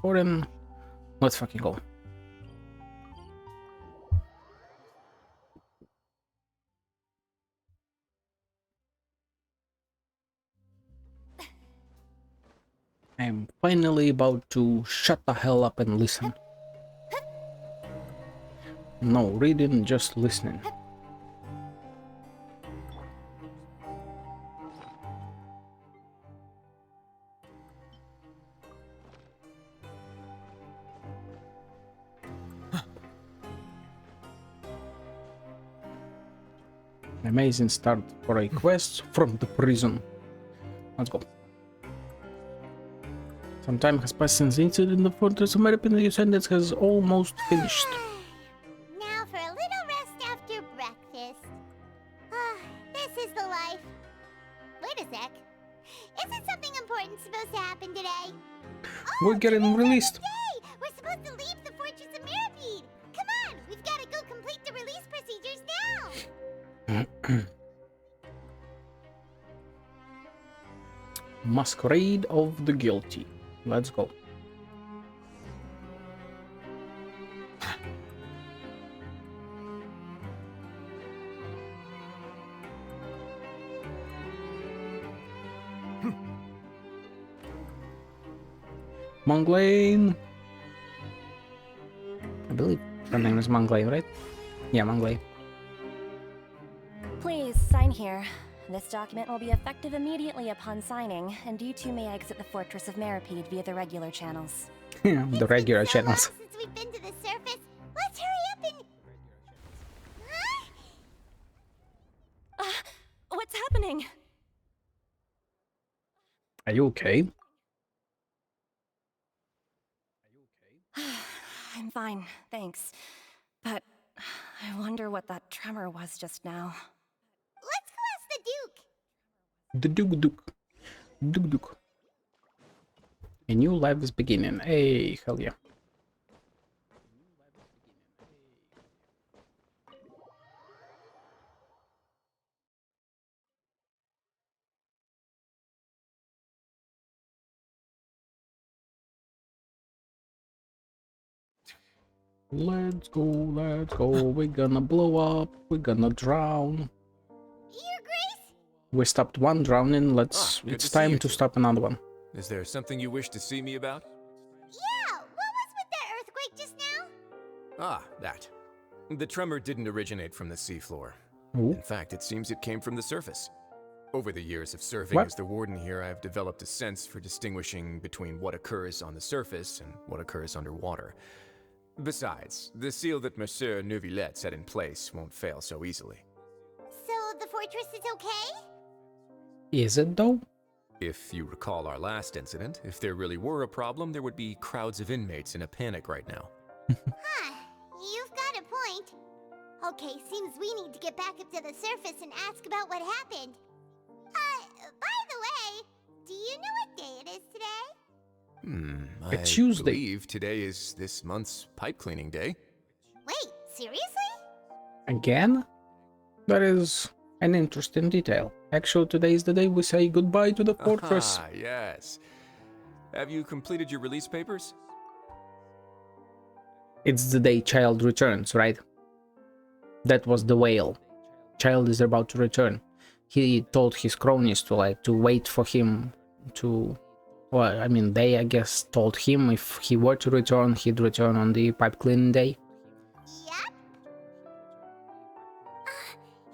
Foreign. Let's fucking go. I'm finally about to shut the hell up and listen. No reading, just listening. Amazing start for a quest from the prison. Let's go. Some time has passed since the incident in the fortress of Maripin. Your sentence has almost finished. Now for a little rest after breakfast. This is the life. Wait a sec. Isn't something important supposed to happen today? We're getting released. Today! We're supposed to leave the Fortress of Maripede! Come on! We've got to go complete the release procedures now! Masquerade of the Guilty. Let's go. Monglane. I believe her name is Monglane, right? Yeah, Monglane. Please sign here. This document will be effective immediately upon signing, and you two may exit the Fortress of Maripede via the regular channels. Yeah, the regular It's been so long channels. since we've been to the surface. Let's hurry up and... Huh? What's happening? Are you okay? I'm fine, thanks. But I wonder what that tremor was just now. Let's go ask the Duke. The Duke. Duke. A new life is beginning. Hey, hell yeah. Let's go. We're gonna blow up. We're gonna drown. Your Grace? We stopped one drowning. Good It's to see time you to two. stop another one. Is there something you wish to see me about? Yeah, what was with that earthquake just now? Ah, that. The tremor didn't originate from the seafloor. Ooh. In fact, it seems it came from the surface. Over the years of serving What? as the warden here, I've developed a sense for distinguishing between what occurs on the surface and what occurs underwater. Besides, the seal that Monsieur Neuvillette set in place won't fail so easily. So the fortress is okay? Is it though? If you recall our last incident, if there really were a problem, there would be crowds of inmates in a panic right now. Huh, you've got a point. Okay, seems we need to get back up to the surface and ask about what happened. By the way, do you know what day it is today? I Tuesday. believe today is this month's pipe cleaning day. Wait, seriously? Again? That is an interesting detail. Actually, today is the day we say goodbye to the fortress. Ah, yes. Have you completed your release papers? It's the day Child returns, right? That was the whale. Child is about to return. He told his cronies to wait for him to... Well, I mean, they, I guess, told him if he were to return, he'd return on the pipe cleaning day. Yep.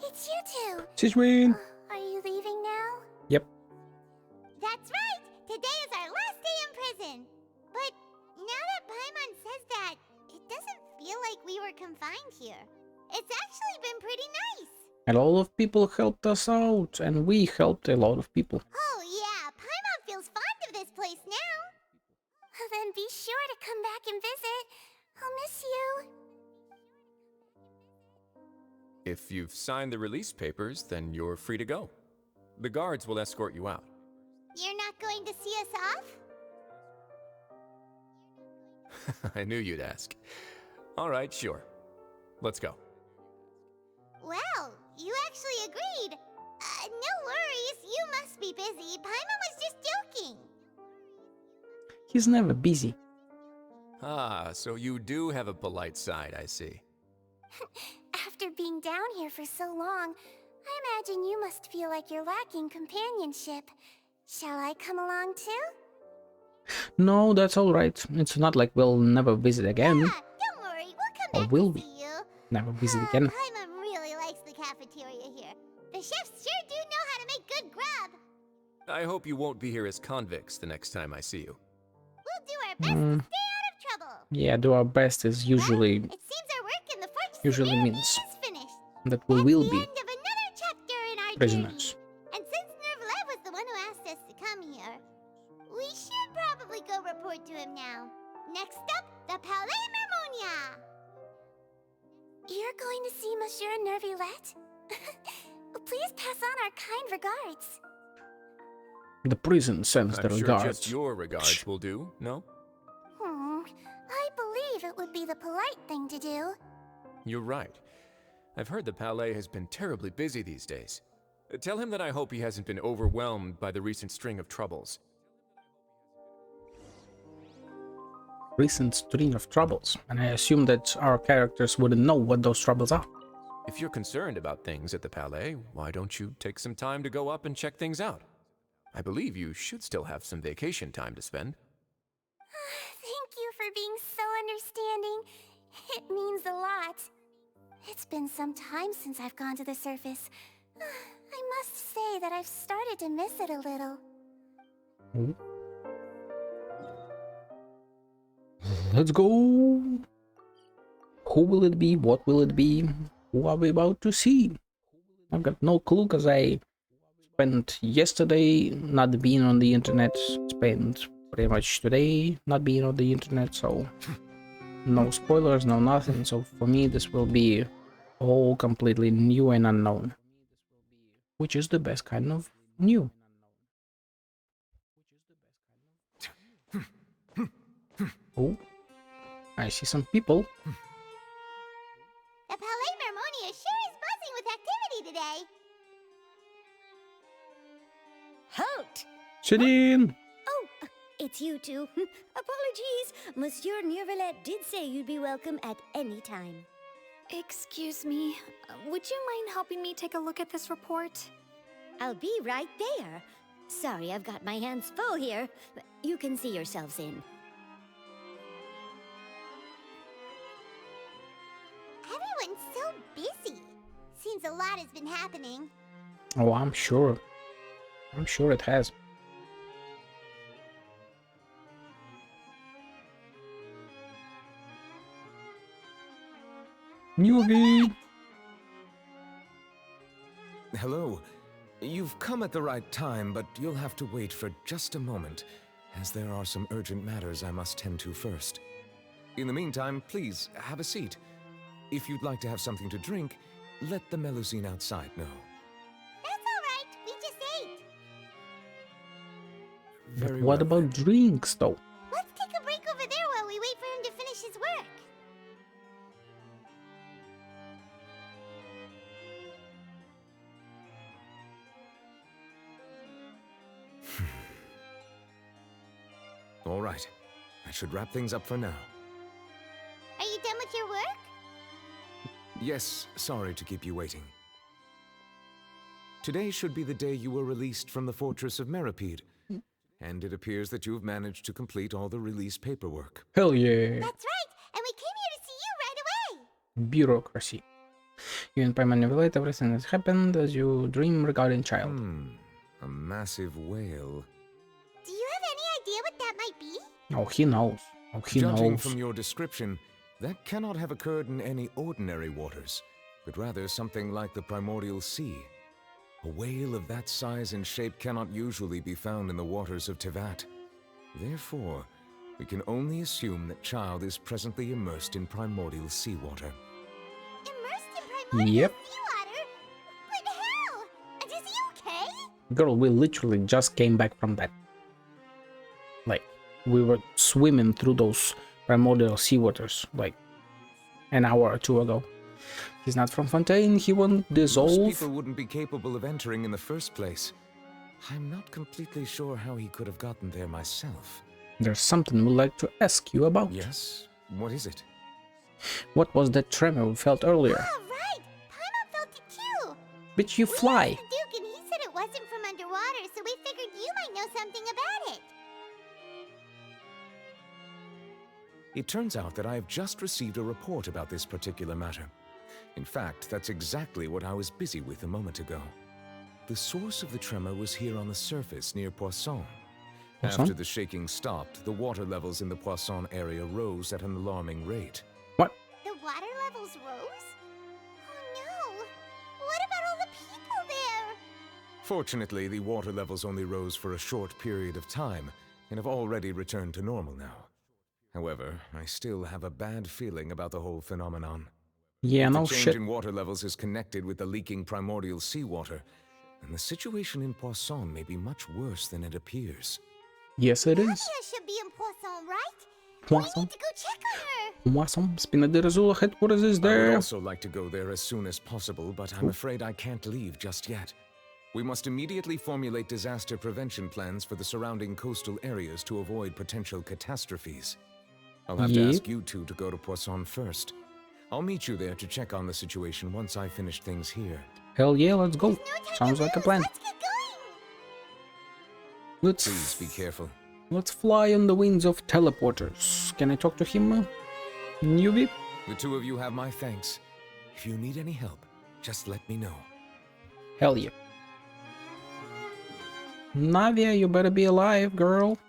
It's you two. Siswin! Are you leaving now? Yep. That's right! Today is our last day in prison! But now that Paimon says that, it doesn't feel like we were confined here. It's actually been pretty nice! A lot of people helped us out, and we helped a lot of people. Oh yeah, Paimon feels fond of this place now! Then be sure to come back and visit. I'll miss you. If you've signed the release papers, then you're free to go. The guards will escort you out. You're not going to see us off? I knew you'd ask. All right, sure. Let's go. Well, you actually agreed. No worries, you must be busy. Paimon was just joking. He's never busy. Ah, so you do have a polite side, I see. After being down here for so long, I imagine you must feel like you're lacking companionship. Shall I come along too? No, that's alright. It's not like we'll never visit again. Ah, don't worry, we'll come Or back will to we? see you. Never visit again. Paimon really likes the cafeteria here. The chefs sure do know how to make good grub. I hope you won't be here as convicts the next time I see you. We'll do our best to stay out of trouble. Yeah, do our best is usually It seems our work in the fortress usually of means is finished. that we That's will the be end of another chapter in our prisoners. journey. And since Nervlev was the one who asked us to come here, we should probably go report to him now. Next up, the Palais Mermonia. You're going to see Monsieur Nervillette? Please pass on our kind regards. The prison sends the I'm sure regards. just your regards will do, no? I believe it would be the polite thing to do. You're right. I've heard the Palais has been terribly busy these days. Tell him that I hope he hasn't been overwhelmed by the recent string of troubles. Recent string of troubles, and I assume that our characters wouldn't know what those troubles are. If you're concerned about things at the Palais, why don't you take some time to go up and check things out? I believe you should still have some vacation time to spend. Thank you for being so understanding. It means a lot. It's been some time since I've gone to the surface. I must say that I've started to miss it a little. Let's go. Who will it be? What will it be? Who are we about to see? I've got no clue because I spent yesterday not being on the internet, spent pretty much today not being on the internet, so no spoilers, no nothing. So for me this will be all completely new and unknown, which is the best kind of new. Oh, I see some people. The Palais Mermonia sure is buzzing with activity today. Halt! Sit in. Oh, it's you two. Apologies. Monsieur Nervillette did say you'd be welcome at any time. Excuse me, would you mind helping me take a look at this report? I'll be right there. Sorry, I've got my hands full here. You can see yourselves in. Everyone's so busy. Seems a lot has been happening. Oh, I'm sure. I'm sure it has. Newbie! Hello. You've come at the right time, but you'll have to wait for just a moment, as there are some urgent matters I must tend to first. In the meantime, please, have a seat. If you'd like to have something to drink, let the Melusine outside know. That's all right. We just ate. Very What well. about drinks, though? Let's take a break over there while we wait for him to finish his work. All right. I should wrap things up for now. Are you done with your work? Yes, sorry to keep you waiting. Today should be the day you were released from the fortress of Meripede, and it appears that you've managed to complete all the release paperwork. Hell yeah! That's right. And we came here to see you right away. Bureaucracy. You and Paimon evaluate everything that happened as you dream regarding child. A massive whale. Do you have any idea what that might be? Oh, he knows. Oh, he Judging knows. from your description, that cannot have occurred in any ordinary waters, but rather something like the primordial sea. A whale of that size and shape cannot usually be found in the waters of Tevat. Therefore, we can only assume that Child is presently immersed in primordial seawater. Immersed in primordial Yep. seawater? But how? And is he okay? Girl, we literally just came back from that. Like, we were swimming through those primordial sea waters, like, an hour or two ago. He's not from Fontaine, he won't dissolve. Most people wouldn't be capable of entering in the first place. I'm not completely sure how he could have gotten there myself. There's something we'd like to ask you about. Yes? What is it? What was that tremor we felt earlier? Ah, right! Paimon felt it too! Bitch, you We fly! asked the Duke and he said it wasn't from underwater, so we figured you might know something about it. It turns out that I have just received a report about this particular matter. In fact, that's exactly what I was busy with a moment ago. The source of the tremor was here on the surface near Poisson. Poisson? After the shaking stopped, the water levels in the Poisson area rose at an alarming rate. What? The water levels rose? Oh no! What about all the people there? Fortunately, the water levels only rose for a short period of time and have already returned to normal now. However, I still have a bad feeling about the whole phenomenon. Yeah, If no the change shit. in water levels is connected with the leaking primordial seawater, then the situation in Poisson may be much worse than it appears. Yes, it is. Nadia should be in Poisson, right? Poisson? We need to go check on her! Poisson, Spina de Azul headquarters is I would there. also like to go there as soon as possible, but I'm afraid I can't leave just yet. We must immediately formulate disaster prevention plans for the surrounding coastal areas to avoid potential catastrophes. I'll have to Yeah. ask you two to go to Poisson first. I'll meet you there to check on the situation once I finish things here. Hell yeah, let's go. No time Sounds to like a lose. plan. Let's get going! Let's Please be careful. let's fly on the wings of teleporters. Can I talk to him? Newbie? The two of you have my thanks. If you need any help, just let me know. Hell yeah. Navia, you better be alive, girl.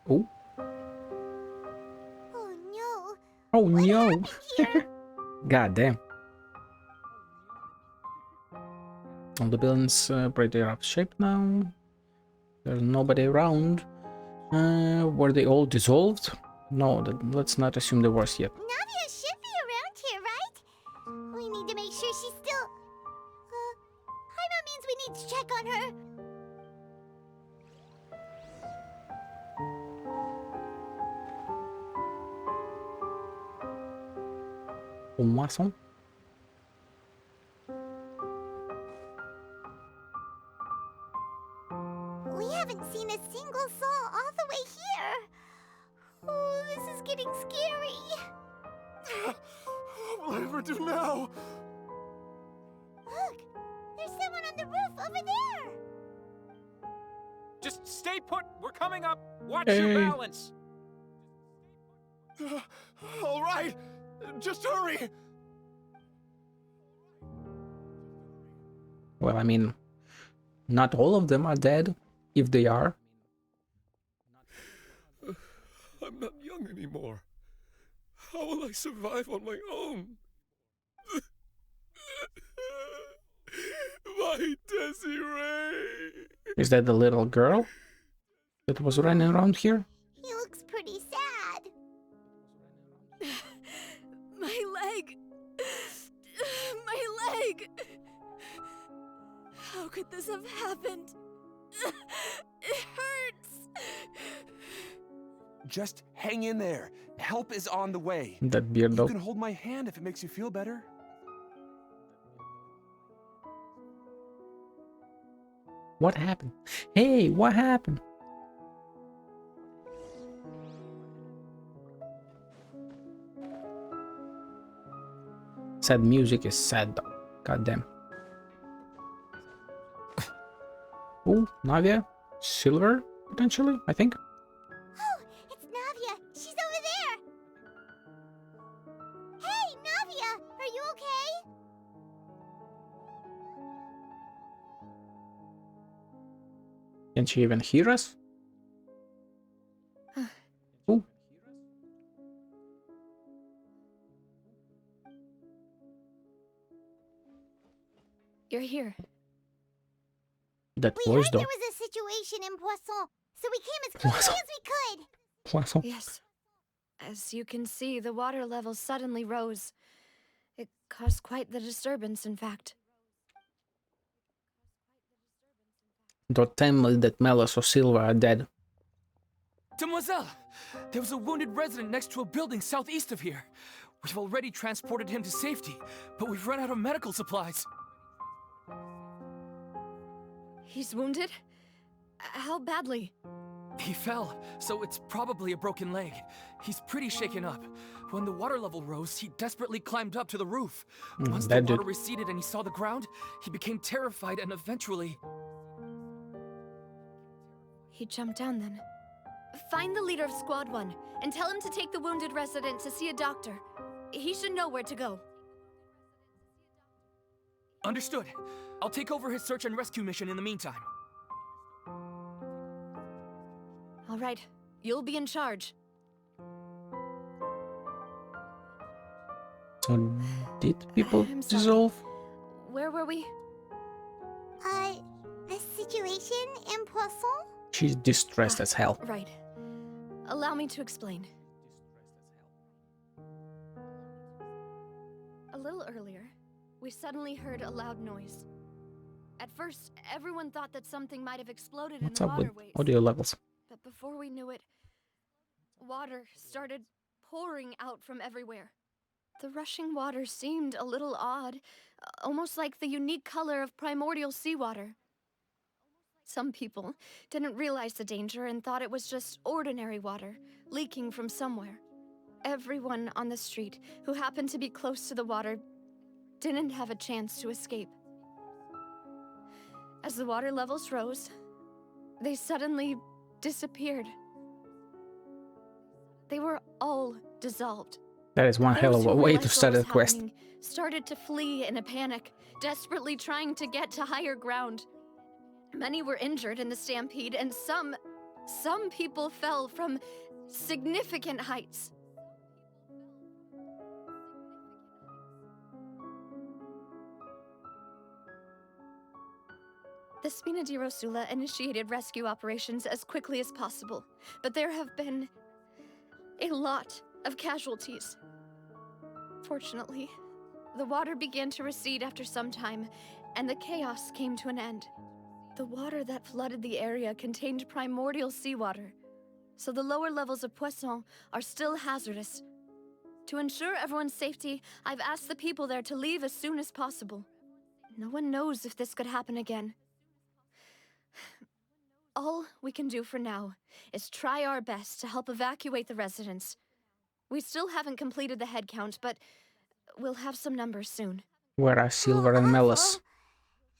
Oh, Oh no! oh What no. happened here? God damn. All the buildings pretty rough shape now. There's nobody around. Were they all dissolved? No, let's not assume the worst yet. Nadia should be around here, right? We need to make sure she's still... Paimon means we need to check on her. Poisson? We haven't seen a single soul all the way here. Oh, this is getting scary. What will I ever do now? Look, there's someone on the roof over there. Just stay put. We're coming up. Watch Hey. your balance. All right, just hurry. Well, I mean, not all of them are dead. If they are. I'm not young anymore. How will I survive on my own? My Desiree! Is that the little girl that was running around here? He looks pretty sad. My leg! My leg! How could this have happened? It hurts! Just hang in there. Help is on the way. That You beardo. can hold my hand if it makes you feel better. What happened? Hey, what happened? Sad music is sad though. God damn. Oh, Navia? Silver, potentially, I think. Oh, it's Navia. She's over there. Hey, Navia, are you okay? Can she even hear us? Oh, You're here. that We voice heard though. there was a situation in Poisson, so we came as quickly Poisson. as we could. Poisson. Yes. As you can see, the water level suddenly rose. It caused quite the disturbance, in fact. Don't tell me that Melos or Silva are dead. Demoiselle! There was a wounded resident next to a building southeast of here. We've already transported him to safety, but we've run out of medical supplies. He's wounded? How badly? He fell, so it's probably a broken leg. He's pretty shaken up. When the water level rose, he desperately climbed up to the roof. Once the water receded and he saw the ground, he became terrified and eventually... He jumped down then. Find the leader of Squad 1 and tell him to take the wounded resident to see a doctor. He should know where to go. Understood. I'll take over his search and rescue mission in the meantime. All right, you'll be in charge. So, did people dissolve? Where were we? The situation in Poisson? She's distressed as hell. Right. Allow me to explain. A little earlier, we suddenly heard a loud noise. At first, everyone thought that something might have exploded What's in the up with waterways. audio levels? But before we knew it, water started pouring out from everywhere. The rushing water seemed a little odd, almost like the unique color of primordial seawater. Some people didn't realize the danger and thought it was just ordinary water, leaking from somewhere. Everyone on the street who happened to be close to the water didn't have a chance to escape. As the water levels rose, they suddenly disappeared. They were all dissolved. That is one hell of a way to start a quest. Started to flee in a panic, desperately trying to get to higher ground. Many were injured in the stampede, and some people fell from significant heights. The Spina di Rosula initiated rescue operations as quickly as possible, but there have been a lot of casualties. Fortunately, the water began to recede after some time, and the chaos came to an end. The water that flooded the area contained primordial seawater, so the lower levels of Poisson are still hazardous. To ensure everyone's safety, I've asked the people there to leave as soon as possible. No one knows if this could happen again. All we can do for now is try our best to help evacuate the residents. We still haven't completed the head count, but we'll have some numbers soon. Where are Silver and Melis?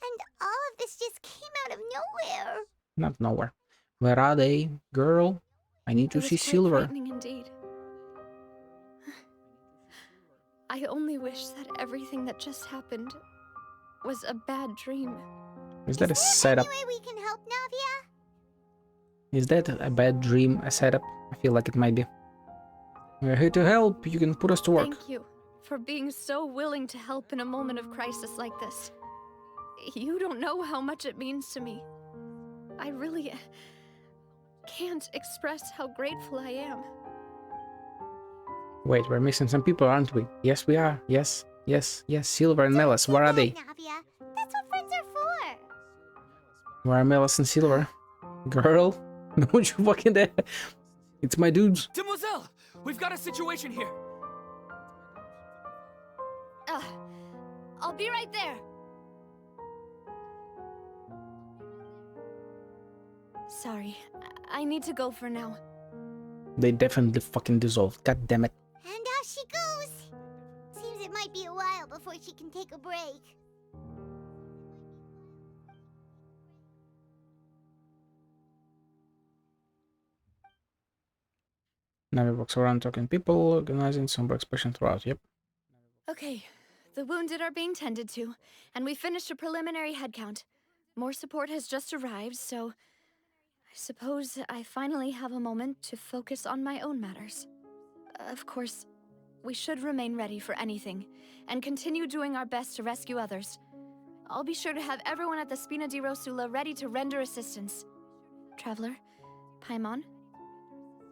And all of this just came out of nowhere. Not nowhere. Where are they? Girl, I need to see Silver. Frightening indeed. I only wish that everything that just happened was a bad dream. Is that a setup? Any way we can help, Navia? Is that a bad dream, a setup? I feel like it might be. We're here to help. You can put us to work. Thank you for being so willing to help in a moment of crisis like this. You don't know how much it means to me. I really can't express how grateful I am. Wait, we're missing some people, aren't we? Yes, we are. Yes. Silver and Melis, where are they? Navia. That's what friends are for. Where are Melis and Silver? Girl, don't you fucking dare. It's my dudes. Demoiselle! We've got a situation here! I'll be right there. Sorry, I need to go for now. They definitely fucking dissolved. God damn it. And out she goes. Seems it might be a while before she can take a break. Navi walks around talking to people, organizing somber expression throughout. Yep. Okay, the wounded are being tended to, and we finished a preliminary head count. More support has just arrived, so I suppose I finally have a moment to focus on my own matters. Of course, we should remain ready for anything, and continue doing our best to rescue others. I'll be sure to have everyone at the Spina di Rosula ready to render assistance. Traveler, Paimon,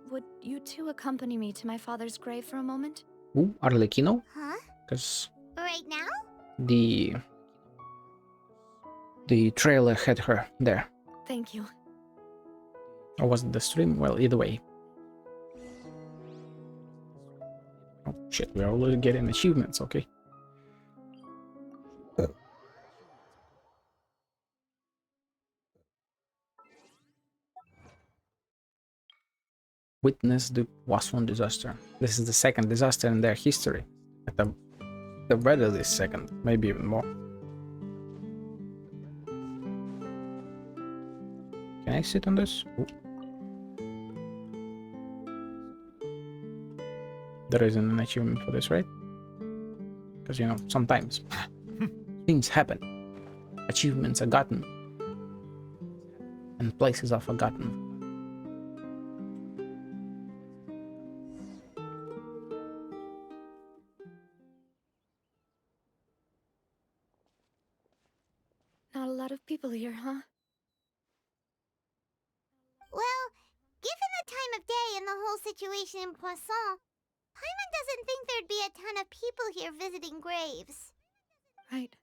would you two accompany me to my father's grave for a moment? Ooh, Arlecchino? Huh? Because Right now? the trailer had her there. Thank you. Or was it the stream? Well, either way. Shit, we're already getting achievements, okay? Witness the Wasson disaster. This is the second disaster in their history. At the very least second, maybe even more. Can I sit on this? Ooh. There isn't an achievement for this, right? Because, you know, sometimes things happen. Achievements are gotten. And places are forgotten. Not a lot of people here, huh? Well, given the time of day and the whole situation in Poisson, Paimon doesn't think there'd be a ton of people here visiting graves. Right.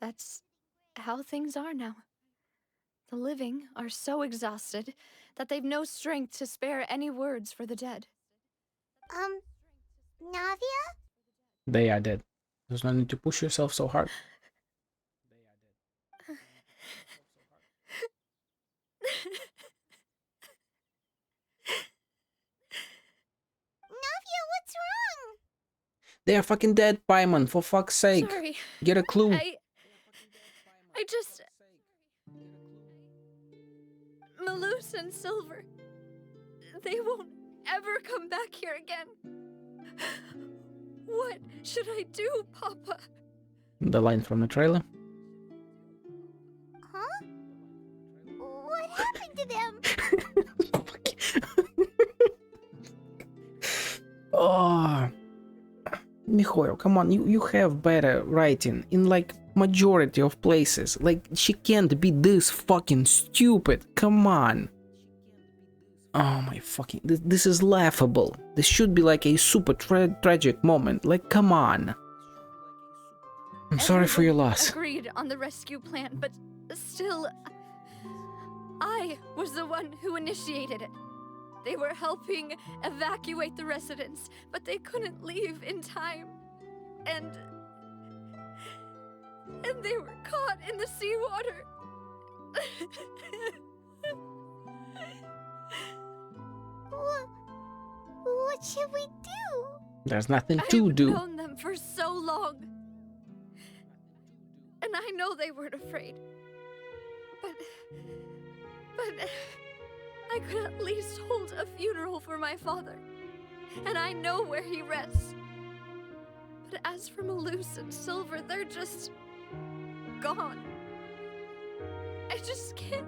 That's how things are now. The living are so exhausted that they've no strength to spare any words for the dead. Navia? They are dead. There's no need to push yourself so hard. Navia, what's wrong? They are fucking dead, Paimon, for fuck's sake. Sorry. Get a clue. I just... Malus and Silver. They won't ever come back here again. What should I do, Papa? The line from the trailer. Huh? What happened to them? Oh, Mihoyo, come on, you have better writing in like majority of places. Like, she can't be this fucking stupid. Come on. Oh my fucking, this is laughable. This should be like a super tragic moment. Like, come on. I'm sorry for your loss. Agreed on the rescue plan, but still, I was the one who initiated it. They were helping evacuate the residents, but they couldn't leave in time. And they were caught in the seawater. What should we do? There's nothing to do. I've known them for so long. And I know they weren't afraid. But I could at least hold a funeral for my father. And I know where he rests. But as for Malus and Silver, they're just gone. I just can't.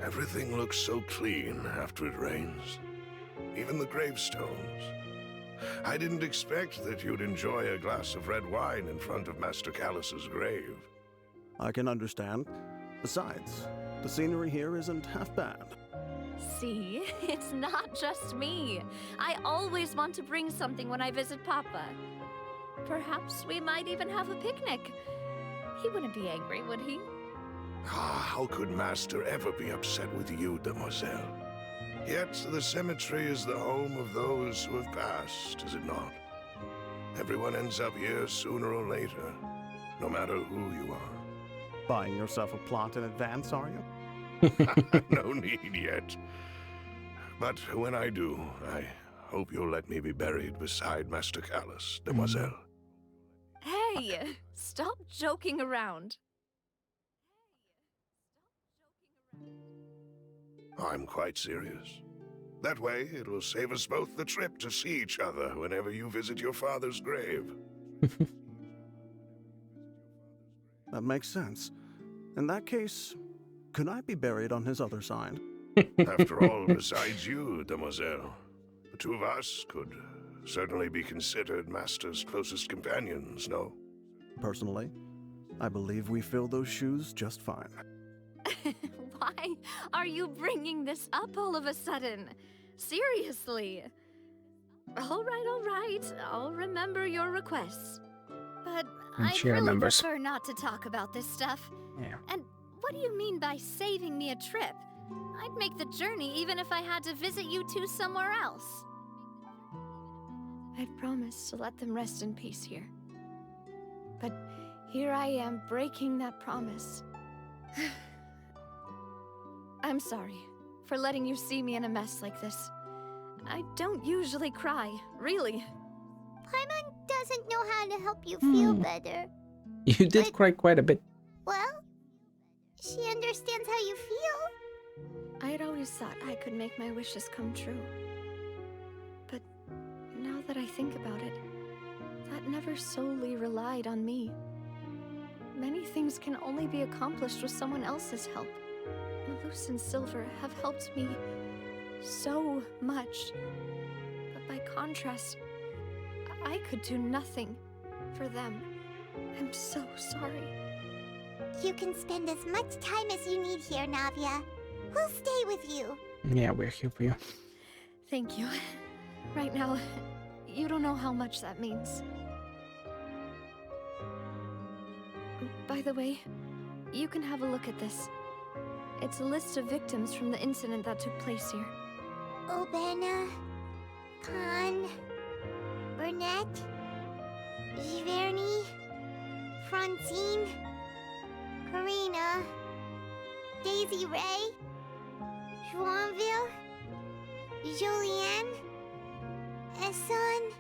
Everything looks so clean after it rains. Even the gravestones. I didn't expect that you'd enjoy a glass of red wine in front of Master Callus's grave. I can understand. Besides, the scenery here isn't half bad. See, it's not just me. I always want to bring something when I visit Papa. Perhaps we might even have a picnic. He wouldn't be angry, would he? Ah, how could Master ever be upset with you, Demoiselle? Yet the cemetery is the home of those who have passed, is it not? Everyone ends up here sooner or later, no matter who you are. Buying yourself a plot in advance, are you? No need yet. But when I do, I hope you'll let me be buried beside Master Callus, Demoiselle. Hey, stop joking around. I'm quite serious. That way, it will save us both the trip to see each other whenever you visit your father's grave. That makes sense. In that case, could I be buried on his other side? After all, besides you, Demoiselle, the two of us could certainly be considered Master's closest companions, no? Personally, I believe we fill those shoes just fine. Why are you bringing this up all of a sudden? Seriously. All right. I'll remember your requests. But And I'd she really remembers. prefer not to talk about this stuff. Yeah. And what do you mean by saving me a trip? I'd make the journey even if I had to visit you two somewhere else. I'd promised to let them rest in peace here. But here I am breaking that promise. I'm sorry for letting you see me in a mess like this. I don't usually cry, really. Paimon doesn't know how to help you feel better. You did cry quite a bit. Well, she understands how you feel. I had always thought I could make my wishes come true. But now that I think about it, that never solely relied on me. Many things can only be accomplished with someone else's help. Malus and Silver have helped me so much. But by contrast, I could do nothing for them. I'm so sorry. You can spend as much time as you need here, Navia. We'll stay with you. Yeah, we're here for you. Thank you. Right now, you don't know how much that means. By the way, you can have a look at this. It's a list of victims from the incident that took place here. Obena, Khan, Burnett, Giverny, Francine, Karina, Daisy Ray, Joinville, Julianne, Esson,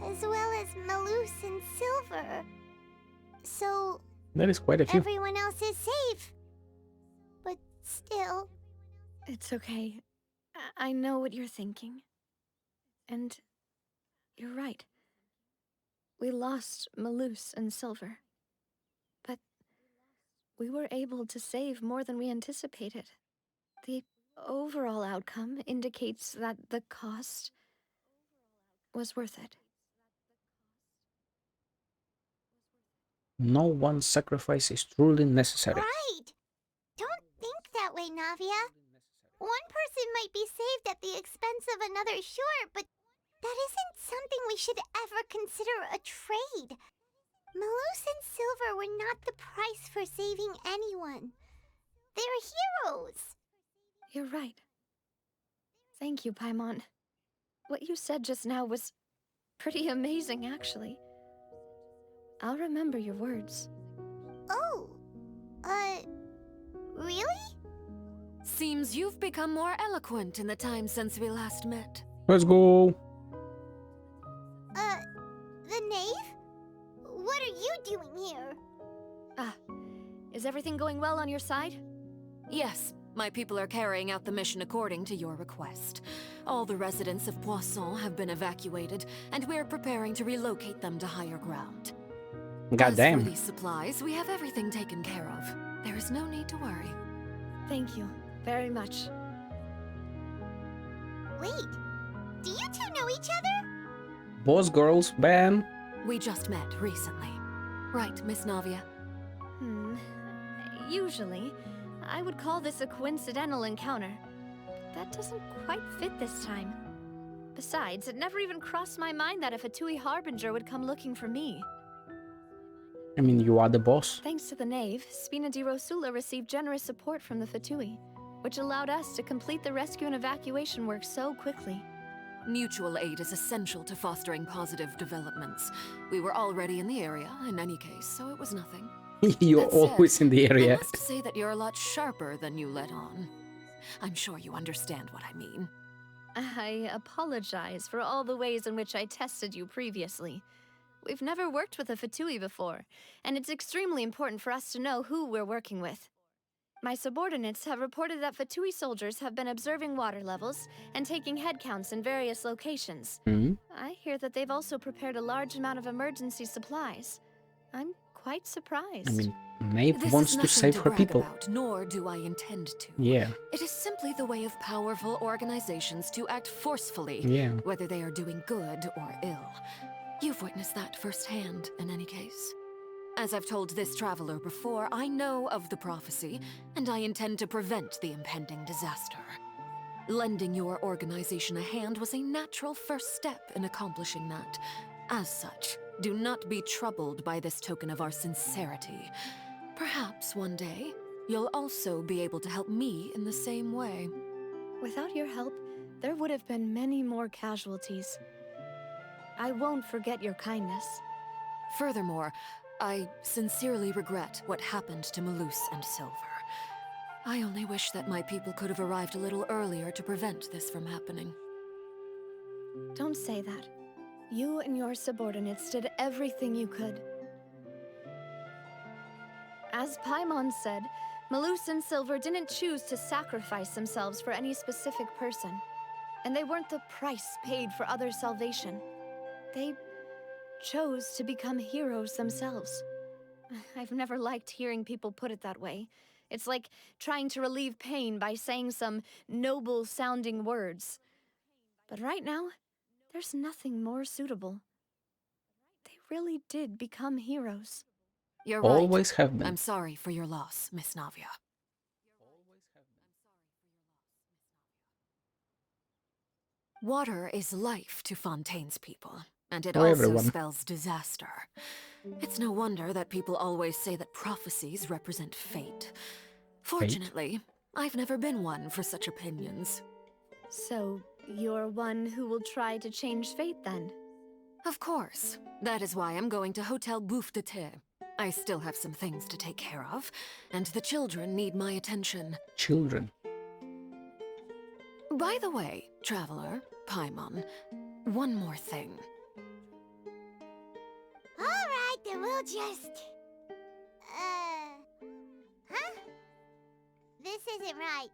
as well as Malus and Silver. So that is quite a few. Everyone else is safe. But still... It's okay. I know what you're thinking. And you're right. We lost Malus and Silver. But we were able to save more than we anticipated. The overall outcome indicates that the cost was worth it. No one's sacrifice is truly necessary. Right! Don't think that way, Navia. One person might be saved at the expense of another, sure, but that isn't something we should ever consider a trade. Malus and Silver were not the price for saving anyone. They're heroes. You're right. Thank you, Paimon. What you said just now was pretty amazing, actually. I'll remember your words. Oh, really? Seems you've become more eloquent in the time since we last met. Let's go. The knave? What are you doing here? Is everything going well on your side? Yes, my people are carrying out the mission according to your request. All the residents of Poisson have been evacuated, and we're preparing to relocate them to higher ground. Goddamn. As for these supplies, we have everything taken care of. There is no need to worry. Thank you very much. Wait, do you two know each other? Boss girls, Ben. We just met recently. Right, Miss Navia? Usually, I would call this a coincidental encounter. That doesn't quite fit this time. Besides, it never even crossed my mind that a Fatui Harbinger would come looking for me. I mean, you are the boss. Thanks to the Knave, Spina di Rosula received generous support from the Fatui, which allowed us to complete the rescue and evacuation work so quickly. Mutual aid is essential to fostering positive developments. We were already in the area, in any case, so it was nothing. You're That said, always in the area. I must say that you're a lot sharper than you let on. I'm sure you understand what I mean. I apologize for all the ways in which I tested you previously. We've never worked with a Fatui before, and it's extremely important for us to know who we're working with. My subordinates have reported that Fatui soldiers have been observing water levels and taking head counts in various locations. I hear that they've also prepared a large amount of emergency supplies. I'm quite surprised. I mean, Maeve This wants is to save nothing her brag people. about, nor do I intend to. Yeah. It is simply the way of powerful organizations to act forcefully, Yeah. whether they are doing good or ill. You've witnessed that firsthand, in any case. As I've told this traveler before, I know of the prophecy, and I intend to prevent the impending disaster. Lending your organization a hand was a natural first step in accomplishing that. As such, do not be troubled by this token of our sincerity. Perhaps one day, you'll also be able to help me in the same way. Without your help, there would have been many more casualties. I won't forget your kindness. Furthermore, I sincerely regret what happened to Malus and Silver. I only wish that my people could have arrived a little earlier to prevent this from happening. Don't say that. You and your subordinates did everything you could. As Paimon said, Malus and Silver didn't choose to sacrifice themselves for any specific person. And they weren't the price paid for others' salvation. They chose to become heroes themselves. I've never liked hearing people put it that way. It's like trying to relieve pain by saying some noble-sounding words. But right now, there's nothing more suitable. They really did become heroes. You're Always right. have been. I'm sorry for your loss, Miss Navia. Water is life to Fontaine's people, and it For also everyone. spells disaster. It's no wonder that people always say that prophecies represent fate. Fortunately, I've never been one for such opinions. So, you're one who will try to change fate then? Of course. That is why I'm going to Hotel Bouffe de Thé. I still have some things to take care of, and the children need my attention. Children. By the way, Traveler, Paimon, one more thing. Alright, then we'll just... Huh? This isn't right.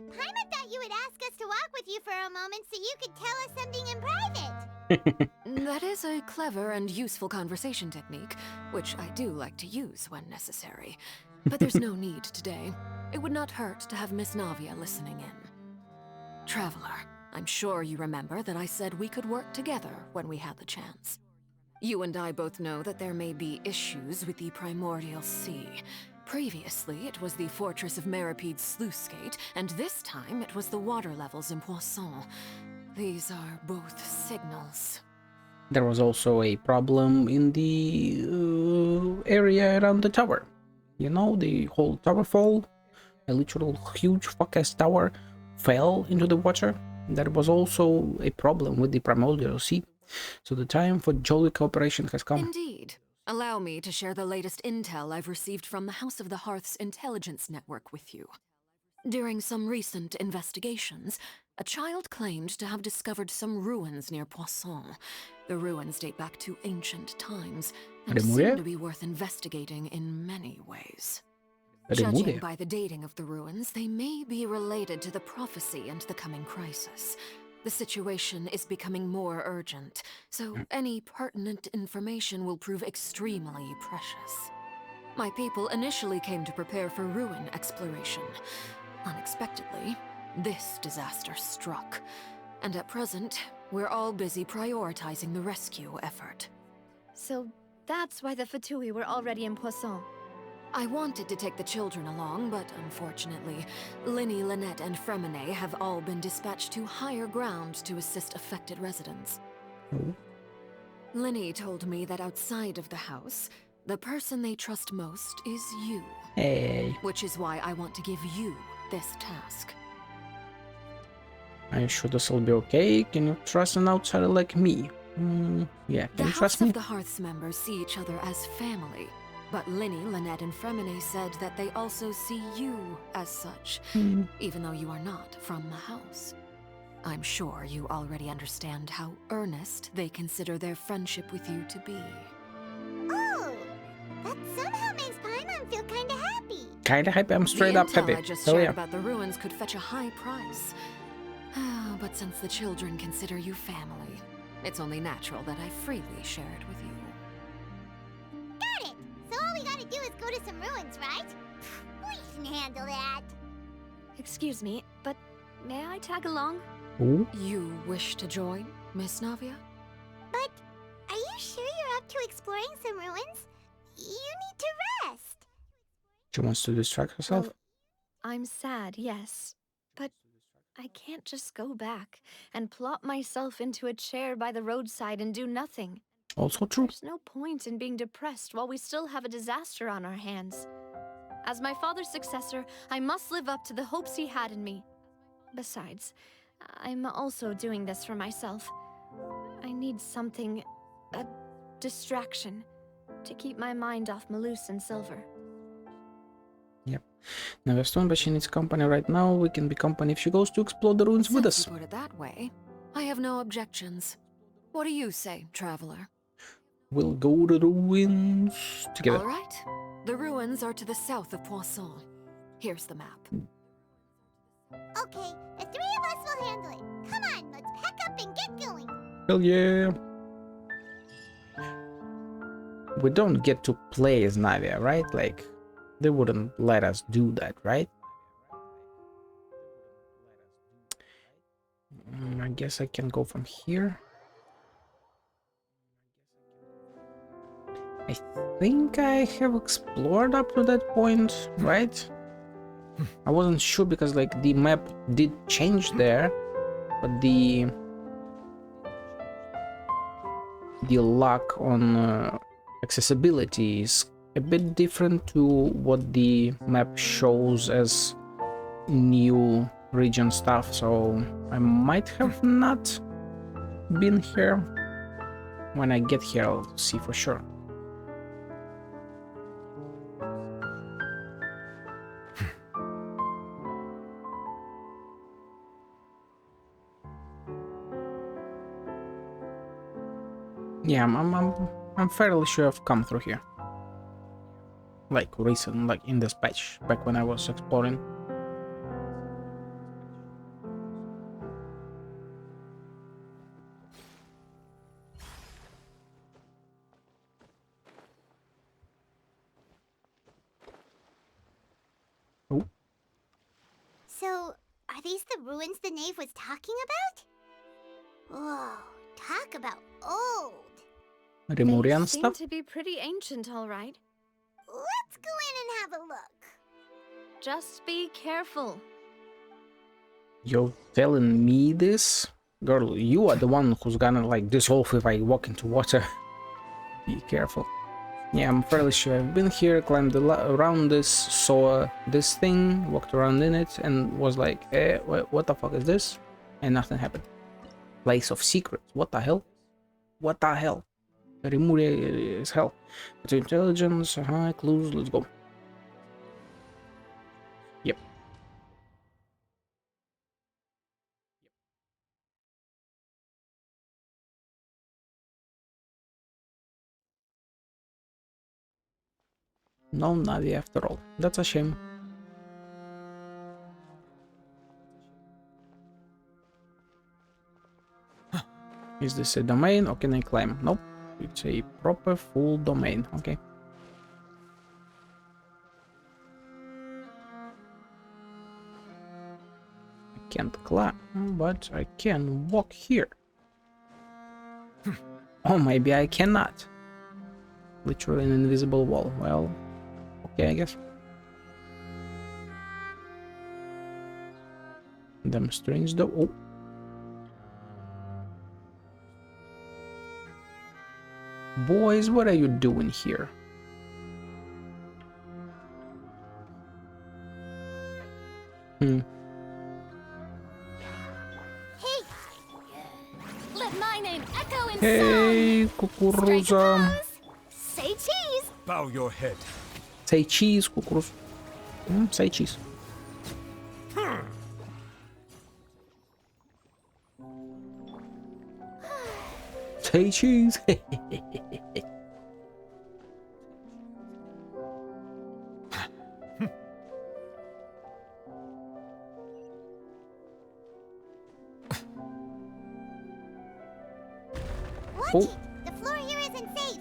Paimon thought you would ask us to walk with you for a moment so you could tell us something in private. That is a clever and useful conversation technique, which I do like to use when necessary. But there's no need today. It would not hurt to have Miss Navia listening in. Traveler, I'm sure you remember that I said we could work together when we had the chance. You and I both know that there may be issues with the Primordial Sea. Previously, it was the Fortress of Maripede's sluice gate, and this time it was the water levels in Poisson. These are both signals. There was also a problem in the area around the tower. You know, the whole tower fall. A literal huge fuck-ass tower fell into the water. That was also a problem with the Primordial Sea. So the time for jolly cooperation has come. Indeed. Allow me to share the latest intel I've received from the House of the Hearth's intelligence network with you. During some recent investigations, a child claimed to have discovered some ruins near Poisson. The ruins date back to ancient times, and seem to be worth investigating in many ways. Judging by the dating of the ruins, they may be related to the prophecy and the coming crisis. The situation is becoming more urgent, so any pertinent information will prove extremely precious. My people initially came to prepare for ruin exploration. Unexpectedly, this disaster struck, and at present, we're all busy prioritizing the rescue effort. So that's why the Fatui were already in Poisson. I wanted to take the children along, but unfortunately, Linny, Lynette, and Fremine have all been dispatched to higher ground to assist affected residents. Linny told me that outside of the house, the person they trust most is you. Hey. Which is why I want to give you this task. Are you sure this will be okay? Can you trust an outsider like me? Yeah, can you trust me? The House of the Hearth's members see each other as family. But Linny, Lynette, and Fremine said that they also see you as such, even though you are not from the house. I'm sure you already understand how earnest they consider their friendship with you to be. Oh, that somehow makes Paimon feel kinda happy. Kinda happy? I'm straight up happy. The intel I just shared about the ruins could fetch a high price. But since the children consider you family, it's only natural that I freely share it with you. Got it! So all we gotta do is go to some ruins, right? We can handle that. Excuse me, but may I tag along? Ooh. You wish to join, Miss Navia? But are you sure you're up to exploring some ruins? You need to rest. She wants to distract herself. Well, I'm sad, yes. But I can't just go back and plop myself into a chair by the roadside and do nothing. Also true. There's no point in being depressed while we still have a disaster on our hands. As my father's successor, I must live up to the hopes he had in me. Besides, I'm also doing this for myself. I need something, a distraction, to keep my mind off Malus and Silver. Yep. Never stone, but she needs company right now. We can be company if she goes to explore the ruins with us. Since you put it that way, I have no objections. What do you say, traveler? We'll go to the ruins together. All right. The ruins are to the south of Poisson. Here's the map. Okay, the three of us will handle it. Come on, let's pack up and get going. Hell yeah. We don't get to play as Navia, right? Like, they wouldn't let us do that, right? I guess I can go from here. I think I have explored up to that point, right? I wasn't sure because like the map did change there, but the lock on accessibility is a bit different to what the map shows as new region stuff, so I might have not been here. When I get here, I'll see for sure. Yeah, I'm fairly sure I've come through here. Like recent, like in this patch, back when I was exploring. Oh. So, are these the ruins the knave was talking about? Whoa, talk about old. Rimurian They stuff? seem to be pretty ancient, all right. Let's go in and have a look. Just be careful. You're telling me this? Girl, you are the one who's gonna like dissolve if I walk into water. Be careful. Yeah, I'm fairly sure I've been here, climbed around this, saw this thing, walked around in it, and was like, what the fuck is this? And nothing happened. Place of secrets. What the hell? What the hell? Rimuria is hell. But intelligence, clues, let's go. Yep. No Navi after all. That's a shame. Is this a domain or can I climb? Nope. It's a proper full domain. Okay. I can't climb, but I can walk here. Oh, maybe I cannot. Literally an invisible wall. Well, okay, I guess. Damn strange though. Oh. Boys, what are you doing here? Hey! Let my name echo in Hey, kukuruza. Say cheese! Bow your head. Say cheese, kukuruz. Say cheese. Say cheese. Watch it! The floor here isn't safe!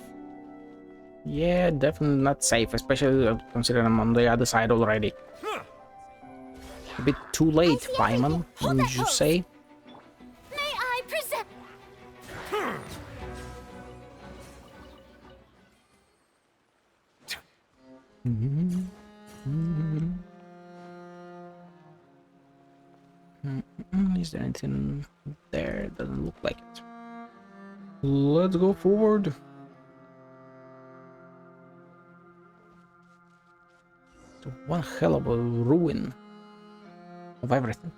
Yeah, definitely not safe, especially considering I'm on the other side already. A bit too late, Paimon, wouldn't you say? May I present... Is there anything there? Doesn't look like it. Let's go forward. So one hell of a ruin of everything.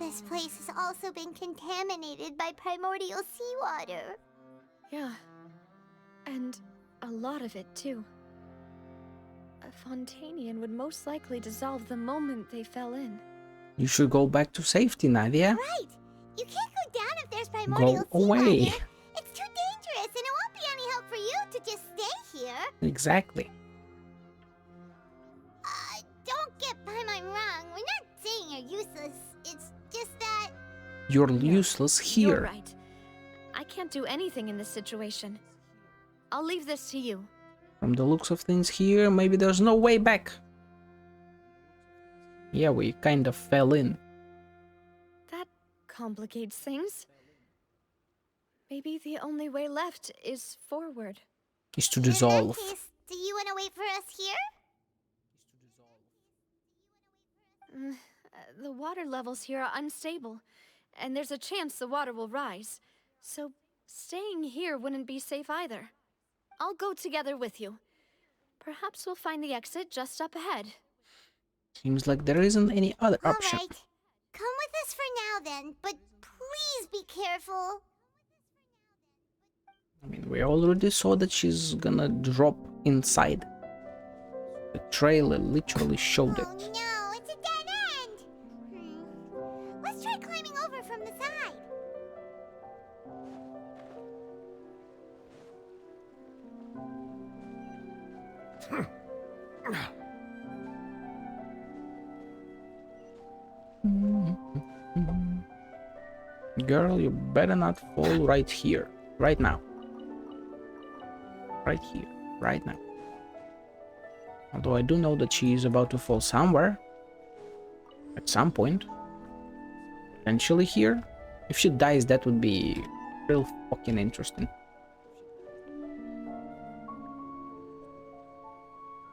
This place has also been contaminated by primordial seawater. Yeah. And a lot of it, too. A Fontanian would most likely dissolve the moment they fell in. You should go back to safety, Nadia. Right! You can't go down if there's primordial Go away. seawater. It's too dangerous, and it won't be any help for you to just stay here. Exactly. Don't get by my wrong. We're not saying you're useless. It's just that... You're useless here. You're right. I can't do anything in this situation. I'll leave this to you. From the looks of things here, maybe there's no way back. Yeah, we kind of fell in. That complicates things. Maybe the only way left is forward. Is to dissolve. In that case, do you want to wait for us here? The water levels here are unstable, and there's a chance the water will rise. So staying here wouldn't be safe either. I'll go together with you. Perhaps we'll find the exit just up ahead. Seems like there isn't any other option. Alright. Come with us for now then, but please be careful. I mean, we already saw that she's gonna drop inside. The trailer literally showed it. Oh no, it's a dead end! Let's try climbing over from the side. Girl, you better not fall right here, right now. Right here, right now. Although I do know that she is about to fall somewhere. At some point. Potentially here. If she dies, that would be real fucking interesting.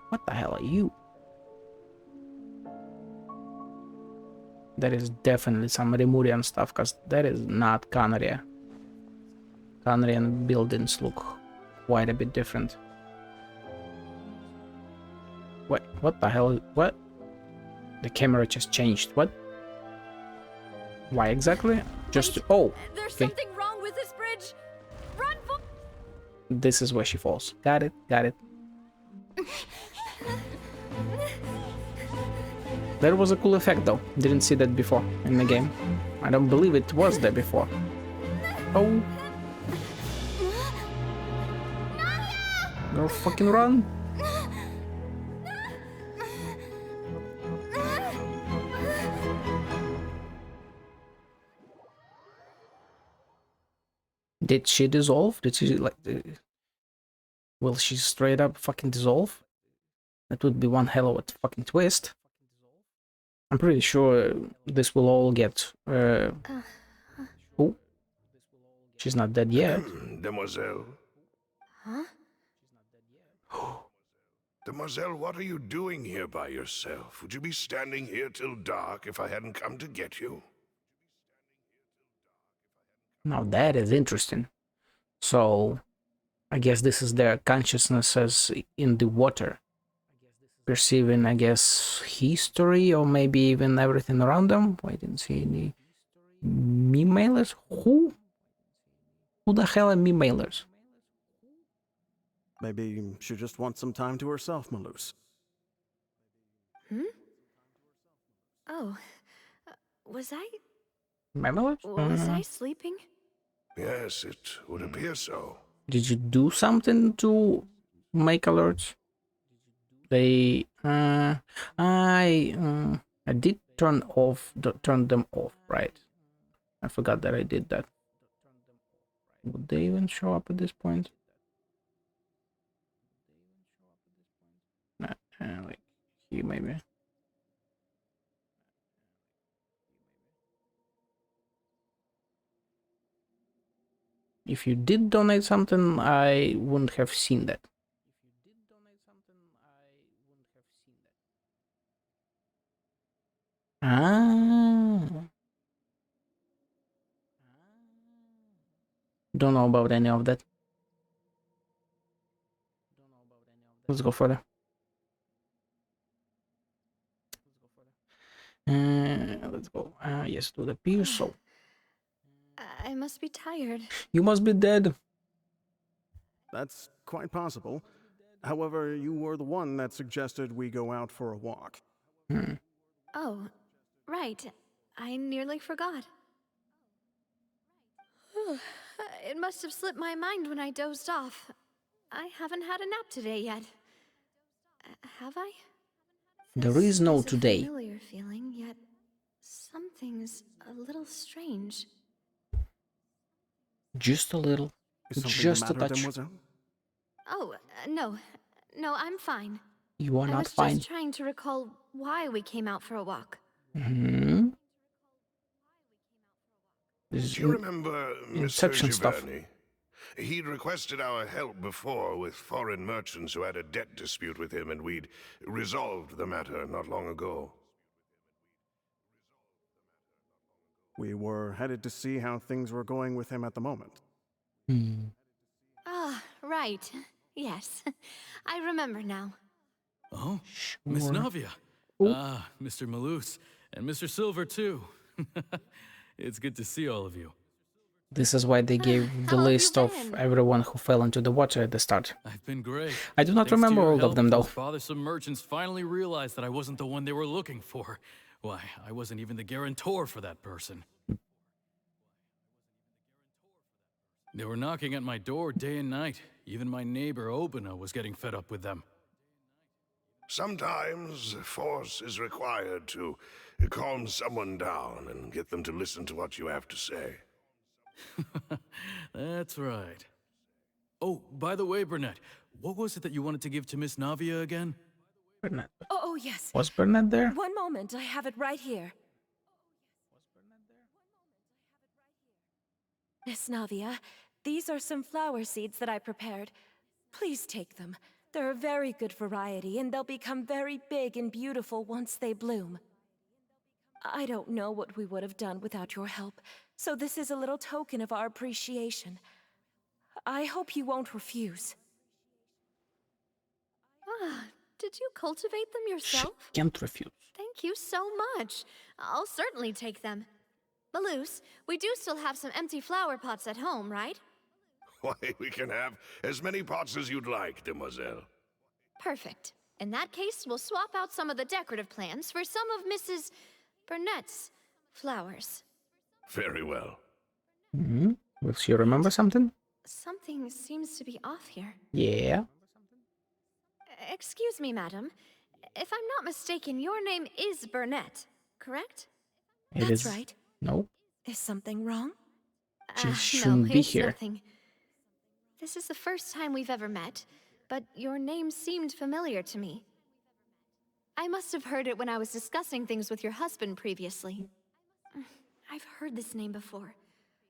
What the hell are you? That is definitely some Rimurian stuff, because that is not Canaria. Canarian buildings look quite a bit different. What the hell? What? The camera just changed. What? Why exactly? Just Wait, oh. There's Okay. something wrong with this bridge. Run for... This is where she falls. Got it. Got it. That was a cool effect though. Didn't see that before in the game. I don't believe it was there before. Oh. Girl, fucking run. Did she dissolve? Did she like... Will she straight up fucking dissolve? That would be one hell of a fucking twist. I'm pretty sure this will all get... Oh. She's not dead yet. Demoiselle. Huh? Demoiselle, what are you doing here by yourself? Would you be standing here till dark if I hadn't come to get you? Now that is interesting. So, I guess this is their consciousnesses in the water. Perceiving, I guess, history or maybe even everything around them. I didn't see any me-mailers. Who? Who the hell are me-mailers? Maybe she just wants some time to herself, Maloose. Oh. Was I Me-mailers? sleeping? Yes, it would appear so. Did you do something to make alerts? They I did turn them off, right? I forgot that I did that. Would they even show up at this point? Nah, like here maybe. If you did donate something, I wouldn't have seen that. Ah. Don't know about any of that. Let's go further. Let's go. Yes, to the pier. So I must be tired. you must be dead. That's quite possible. However, you were the one that suggested we go out for a walk. Oh, right. I nearly forgot. It must have slipped my mind when I dozed off. I haven't had a nap today yet. Have I? There is no today. A familiar feeling, yet something's a little strange. Just a little. Is something Just the a matter, touch. Demoiselle? Oh, no. No, I'm fine. You are I not was fine. just trying to recall why we came out for a walk. This is Do you remember Mr. Inception stuff. Giverny? He'd requested our help before with foreign merchants who had a debt dispute with him, and we'd resolved the matter not long ago. We were headed to see how things were going with him at the moment. Ah, right. Yes. I remember now. Oh, Miss Navia. Ah, Mr. Malus, and Mr. Silver, too. It's good to see all of you. This is why they gave the list of everyone who fell into the water at the start. I've been great. I do not Thanks to remember your all of help, them, though. those bothersome merchants finally realized that I wasn't the one they were looking for. Why, I wasn't even the guarantor for that person. They were knocking at my door day and night. Even my neighbor Obina was getting fed up with them. Sometimes force is required to calm someone down and get them to listen to what you have to say. That's right. Oh, by the way, Burnett, what was it that you wanted to give to Miss Navia again? Burnett. Oh, yes. Was Burnett there? One moment, I have it right here. Miss Navia, these are some flower seeds that I prepared. Please take them. They're a very good variety, and they'll become very big and beautiful once they bloom. I don't know what we would have done without your help, so this is a little token of our appreciation. I hope you won't refuse. Ah, did you cultivate them yourself? She can't refuse. Thank you so much. I'll certainly take them. Malus, we do still have some empty flower pots at home, right? Why, we can have as many pots as you'd like, demoiselle. Perfect. In that case, we'll swap out some of the decorative plants for some of Mrs. Burnett's flowers. Very well. Will she remember something? Something seems to be off here. Yeah. Excuse me, madam. If I'm not mistaken, your name is Burnett, correct? That's right. No. Is something wrong? She shouldn't be it's here. Nothing. This is the first time we've ever met, but your name seemed familiar to me. I must have heard it when I was discussing things with your husband previously. I've heard this name before.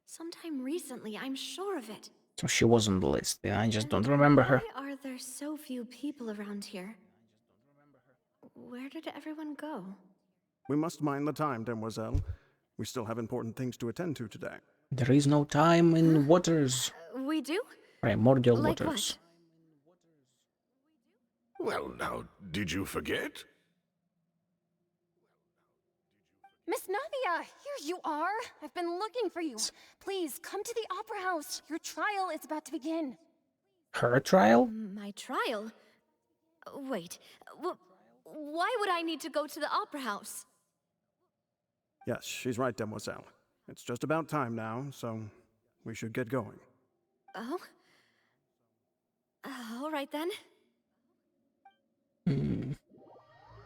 Sometime recently, I'm sure of it. So she was on the list. Yeah, I just don't remember her. Why are there so few people around here? Where did everyone go? We must mind the time, demoiselle. We still have important things to attend to today. There is no time in waters. We do? Primordial Like waters. What? Well, now, did you forget? Miss Navia, here you are. I've been looking for you. Please, come to the Opera House. Your trial is about to begin. Her trial? My trial? Wait, why would I need to go to the Opera House? Yes, she's right, demoiselle. It's just about time now, so we should get going. Oh? All right then.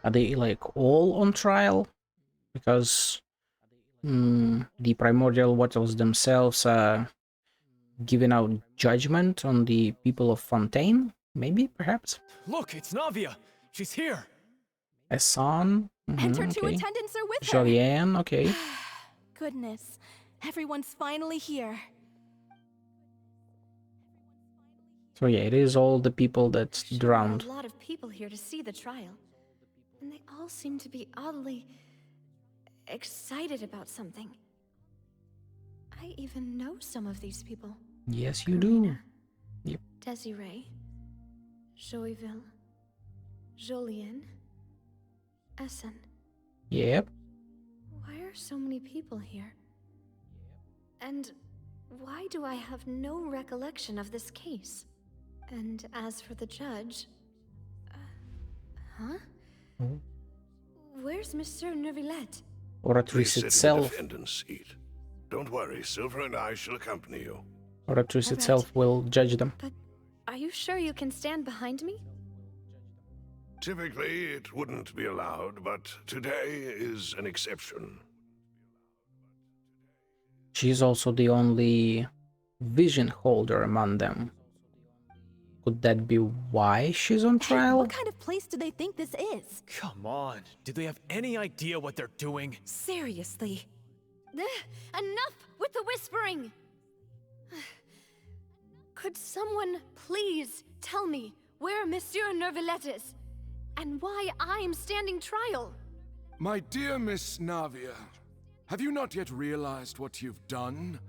Are they like all on trial? Because the primordial waters themselves are giving out judgment on the people of Fontaine? Maybe, perhaps? Look, it's Navia. She's here. Essan? And her two Okay. attendants are with her. Jolienne, okay. Goodness, everyone's finally here. So yeah, it is all the people that drowned. There are a lot of people here to see the trial. And they all seem to be oddly excited about something. I even know some of these people. Yes, you do. Yep. Desiree, Joyville, Jolien, Essen. Yep. Why are so many people here? And why do I have no recollection of this case? And as for the judge... huh? Where's Monsieur Neuvillette? Oratrice Please sit in the itself. defendant's seat. Don't worry, Silver and I shall accompany you. Oratrice itself will judge them. But are you sure you can stand behind me? Typically, it wouldn't be allowed, but today is an exception. She's also the only vision holder among them. Could that be why she's on trial? What kind of place do they think this is? Come on, do they have any idea what they're doing? Seriously. Enough with the whispering! Could someone please tell me where Monsieur Neuvillette is? And why I'm standing trial? My dear Miss Navia, have you not yet realized what you've done?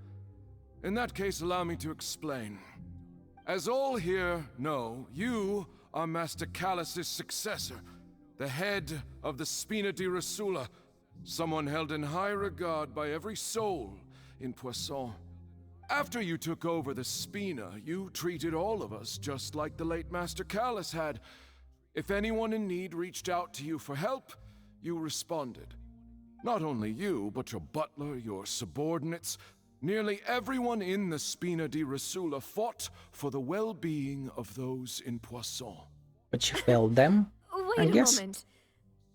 In that case, allow me to explain. As all here know, you are Master Callus's successor, the head of the Spina di Rosula, someone held in high regard by every soul in Poisson. After you took over the Spina, you treated all of us just like the late Master Callus had. If anyone in need reached out to you for help, you responded. Not only you, but your butler, your subordinates, nearly everyone in the Spina di Rosula fought for the well-being of those in Poisson. But you failed them, I Wait a guess. moment.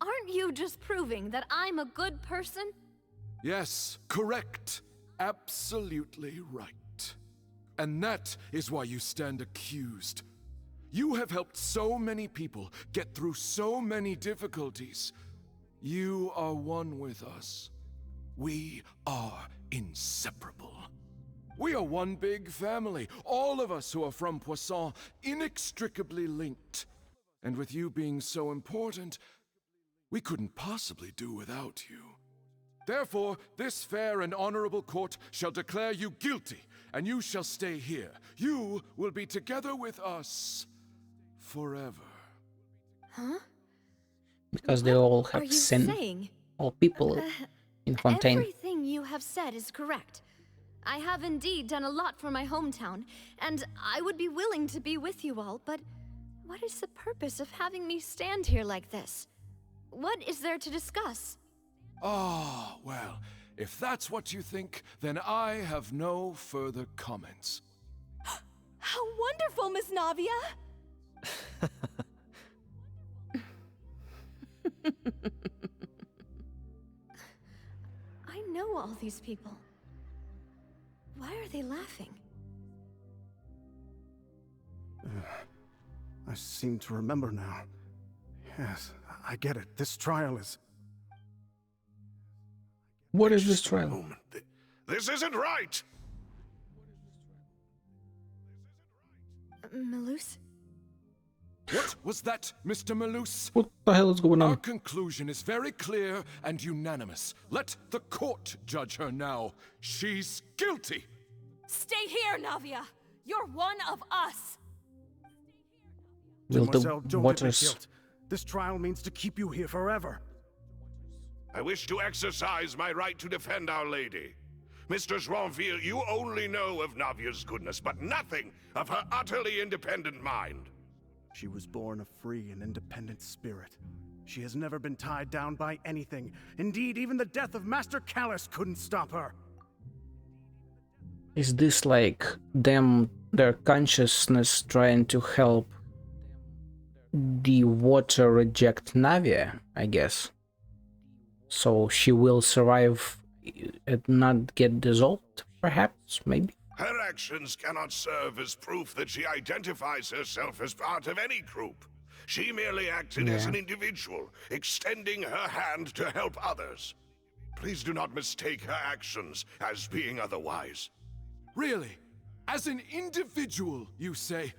Aren't you just proving that I'm a good person? Yes, correct. Absolutely right. And that is why you stand accused. You have helped so many people get through so many difficulties. You are one with us. We are inseparable. We are one big family, all of us who are from Poisson, inextricably linked. And with you being so important, we couldn't possibly do without you. Therefore, this fair and honorable court shall declare you guilty, and you shall stay here. You will be together with us forever. Huh? Because they all Are have you sin. saying? All people in Fontaine. Everything you have said is correct. I have indeed done a lot for my hometown, and I would be willing to be with you all, but what is the purpose of having me stand here like this? What is there to discuss? Ah, well, if that's what you think, then I have no further comments. How wonderful, Miss Navia! I know all these people. Why are they laughing? I seem to remember now. Yes, I get it. This trial is... What is this trial? This isn't right! Malus? What was that, Mr. Malus? What the hell is going Our on? conclusion is very clear and unanimous. Let the court judge her now. She's guilty! Stay here, Navia! You're one of us! Will the Mademoiselle, don't admit waters... guilt. This trial means to keep you here forever. I wish to exercise my right to defend Our Lady. Mr. Joinville, you only know of Navia's goodness, but nothing of her utterly independent mind. She was born a free and independent spirit. She has never been tied down by anything. Indeed, even the death of Master Callus couldn't stop her. Is this like them, their consciousness trying to help the water reject Navia, I guess? So she will survive and not get dissolved, perhaps, maybe? Her actions cannot serve as proof that she identifies herself as part of any group. She merely acted as an individual, extending her hand to help others. Please do not mistake her actions as being otherwise. Really? As an individual, you say?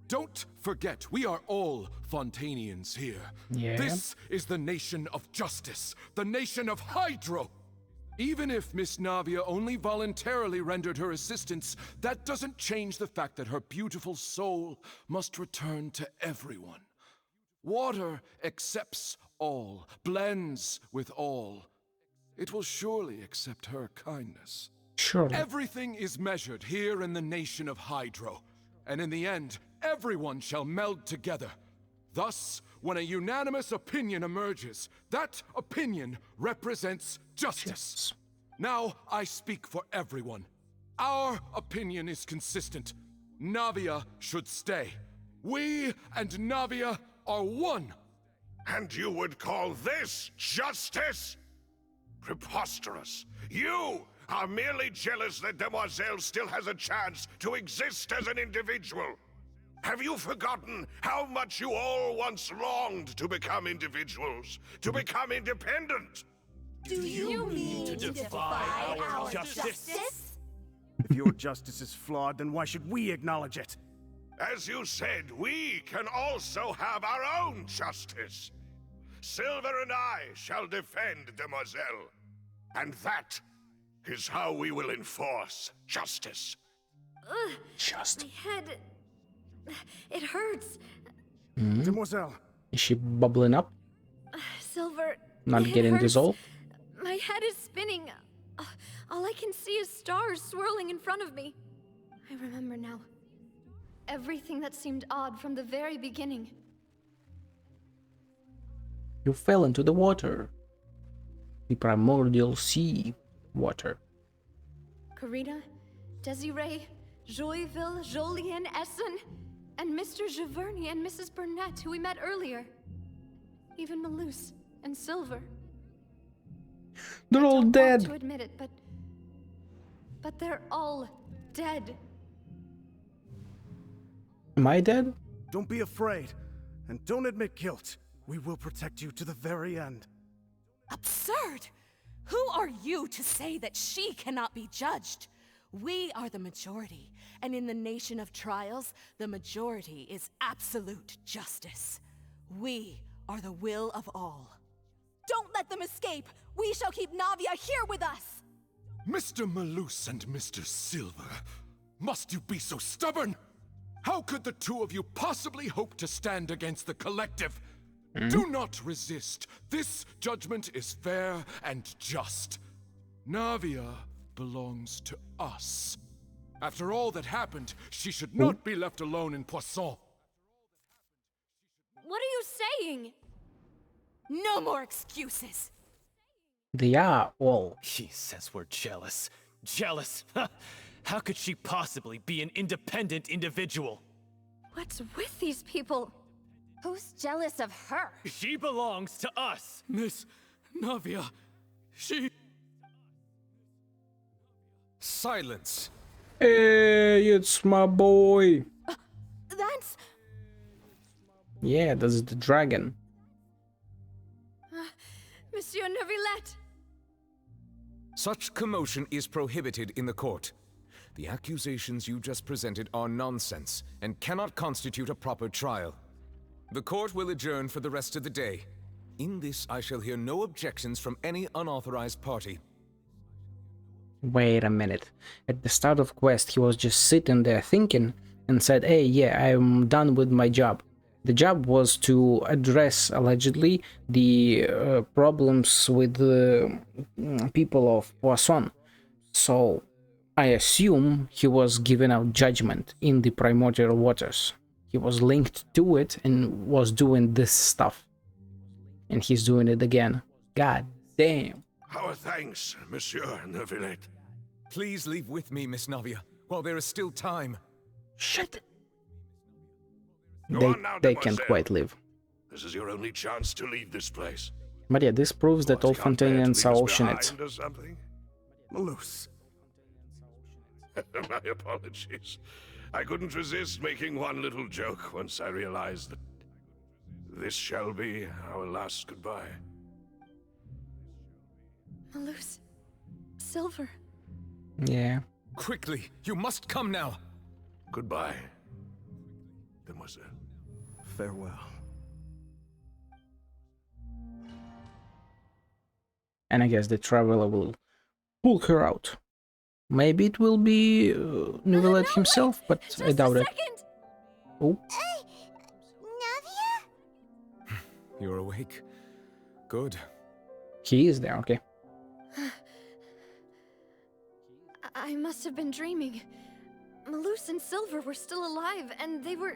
Don't forget, we are all Fontanians here. Yeah. This is the nation of justice, the nation of Hydro. Even if Miss Navia only voluntarily rendered her assistance, that doesn't change the fact that her beautiful soul must return to everyone. Water accepts all, blends with all. it will surely accept her kindness. Surely. Everything is measured here in the nation of Hydro, and in the end, everyone shall meld together. Thus, when a unanimous opinion emerges, that opinion represents justice. Now I speak for everyone. Our opinion is consistent. Navia should stay. We and Navia are one. And you would call this justice? Preposterous. You are merely jealous that Demoiselle still has a chance to exist as an individual. Have you forgotten how much you all once longed to become individuals, to become independent? Do you mean to defy our justice? If your justice is flawed, then why should we acknowledge it? As you said, we can also have our own justice. Silver and I shall defend Demoiselle. And that is how we will enforce justice. Just. My head... It hurts. Demoiselle. Is she bubbling up? Silver... Not getting hurts. dissolved? My head is spinning. All I can see is stars swirling in front of me. I remember now. Everything that seemed odd from the very beginning. You fell into the water. The primordial sea water. Karina, Desiree, Joyville, Jolien, Essen, and Mr. Giverny and Mrs. Burnett, who we met earlier. Even Malus and Silver. They're all dead. I don't want to admit it, but they're all dead. Am I dead? Don't be afraid, and don't admit guilt. We will protect you to the very end. Absurd! Who are you to say that she cannot be judged? We are the majority, and in the nation of trials, the majority is absolute justice. We are the will of all. Don't let them escape! We shall keep Navia here with us! Mr. Malus and Mr. Silver, must you be so stubborn? How could the two of you possibly hope to stand against the collective? Do not resist. This judgment is fair and just. Navia belongs to us. After all that happened, she should not be left alone in Poisson. What are you saying? No more excuses. They are all. He says we're jealous. Jealous? How could she possibly be an independent individual? What's with these people? Who's jealous of her? She belongs to us. Miss Navia, she... Silence. Hey, it's my boy. That's... Yeah, that's the dragon. Monsieur Neuvillette. Such commotion is prohibited in the court. The accusations you just presented are nonsense and cannot constitute a proper trial. The court will adjourn for the rest of the day. In this, I shall hear no objections from any unauthorized party. Wait a minute. At the start of quest, he was just sitting there thinking and said, hey, yeah, I'm done with my job. The job was to address, allegedly, the problems with the people of Poisson. So, I assume he was giving out judgment in the primordial waters. He was linked to it and was doing this stuff. And he's doing it again. God damn. Our thanks, Monsieur Neuvillette. Please leave with me, Miss Navia, while there is still time. Shit. Go on now, They can't Demoiselle. quite live. This is your only chance to leave this place. But yeah, this proves that all Fontanians are oceanites. Or something? Malus. My apologies. I couldn't resist making one little joke once I realized that this shall be our last goodbye. Malus. Silver. Yeah. Quickly, you must come now. Goodbye, Demoiselle. Farewell. And I guess the traveler will pull her out. Maybe it will be Neuvillette himself, but I doubt it. Oh. Navia? You're awake. Good. He is there, okay. I must have been dreaming. Malus and Silver were still alive, and they were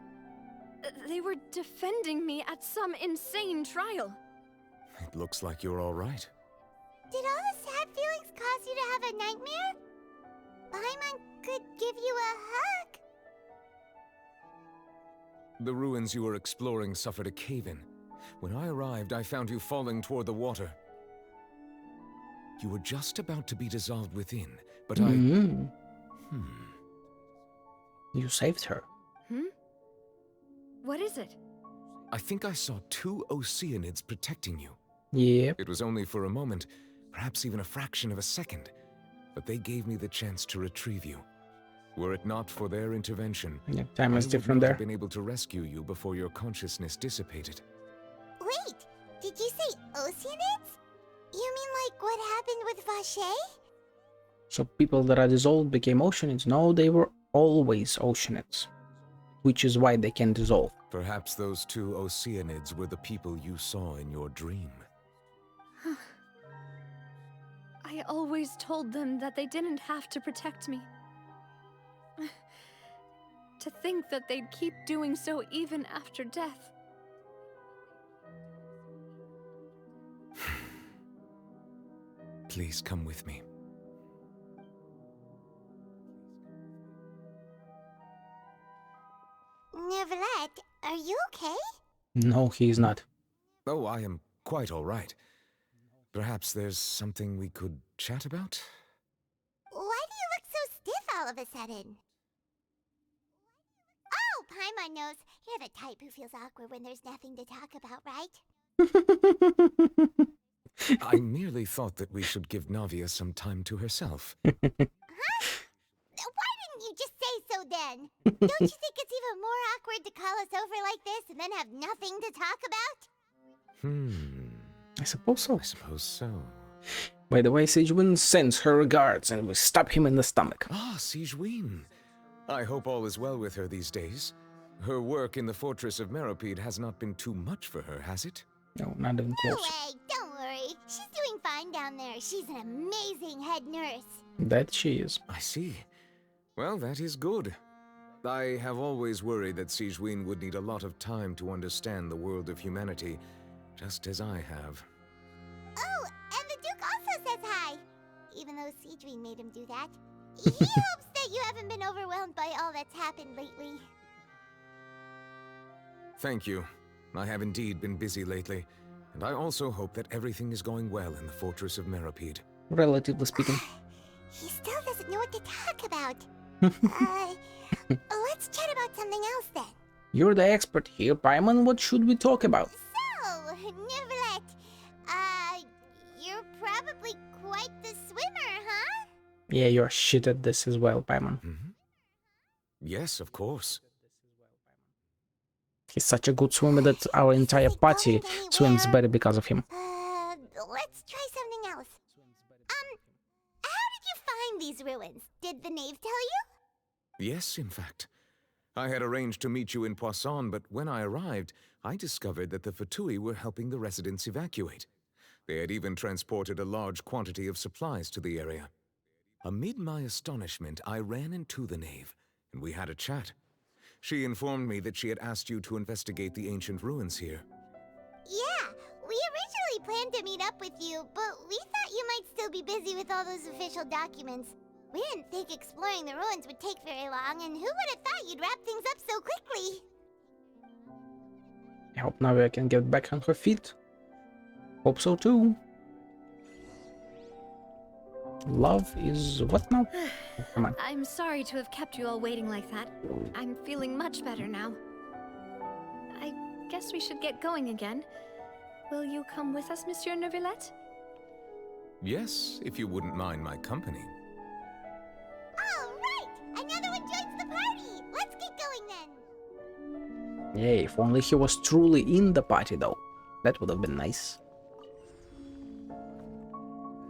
defending me at some insane trial. It looks like you're all right. Did all the sad feelings cause you to have a nightmare? Paimon could give you a hug. The ruins you were exploring suffered a cave-in. When I arrived, I found you falling toward the water. You were just about to be dissolved within, but You saved her. What is it? I think I saw 2 Oceanids protecting you. Yep. It was only for a moment, perhaps even a fraction of a second, but they gave me the chance to retrieve you. Were it not for their intervention, Yeah, time is I different would not there. have been able to rescue you before your consciousness dissipated. Wait, did you say Oceanids? You mean like what happened with Vache? So people that are dissolved became Oceanids? No, they were always Oceanids, which is why they can dissolve. Perhaps those 2 Oceanids were the people you saw in your dream. I always told them that they didn't have to protect me. To think that they'd keep doing so even after death. Please come with me. Neuvillette, are you okay? No, he is not. Oh, I am quite all right. Perhaps there's something we could chat about? Why do you look so stiff all of a sudden? Oh, Paimon knows. You're the type who feels awkward when there's nothing to talk about, right? I merely thought that we should give Navia some time to herself. Huh? Why didn't you just say so then? Don't you think it's even more awkward to call us over like this and then have nothing to talk about? I suppose so. I suppose so. By the way, Sigewin sends her regards and will stab him in the stomach. Ah, Sigewin. I hope all is well with her these days. Her work in the fortress of Meropide has not been too much for her, has it? No, not even No close. way, don't worry. She's doing fine down there. She's an amazing head nurse. That she is. I see. Well, that is good. I have always worried that Sigewin would need a lot of time to understand the world of humanity, just as I have. Oh, and the Duke also says hi. Even though Sigewin made him do that. He hopes that you haven't been overwhelmed by all that's happened lately. Thank you. I have indeed been busy lately, and I also hope that everything is going well in the fortress of Meropide. Relatively speaking. He still doesn't know what to talk about. Let's chat about something else then. You're the expert here, Paimon. What should we talk about? So, Neuvillette, you're probably quite the swimmer, huh? Yeah, you're shit at this as well, Paimon. Yes, of course. He's such a good swimmer that our entire party swims better because of him. Let's try something else. How did you find these ruins? Did the knave tell you? Yes, in fact. I had arranged to meet you in Poisson, but when I arrived, I discovered that the Fatui were helping the residents evacuate. They had even transported a large quantity of supplies to the area. Amid my astonishment, I ran into the knave, and we had a chat. She informed me that she had asked you to investigate the ancient ruins here. Yeah, we originally planned to meet up with you, but we thought you might still be busy with all those official documents. We didn't think exploring the ruins would take very long, and who would have thought you'd wrap things up so quickly? I hope Navia can get back on her feet. Hope so too. Love is what now? Oh, come on. I'm sorry to have kept you all waiting like that. I'm feeling much better now. I guess we should get going again. Will you come with us, Monsieur Neuvillette? Yes, if you wouldn't mind my company. All right! Another one joins the party! Let's get going then! Yeah, if only he was truly in the party though. That would have been nice.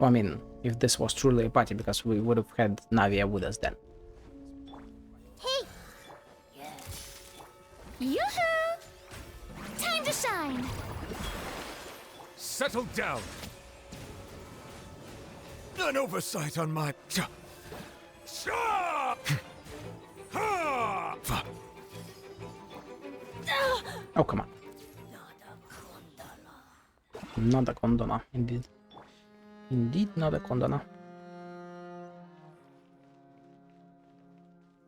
I mean, if this was truly a party, because we would have had Navia with us then. Hey! Yoo-hoo! Time to shine! Settle down! An oversight on my... Oh, come on. Not a condona, indeed. Indeed, not a condona.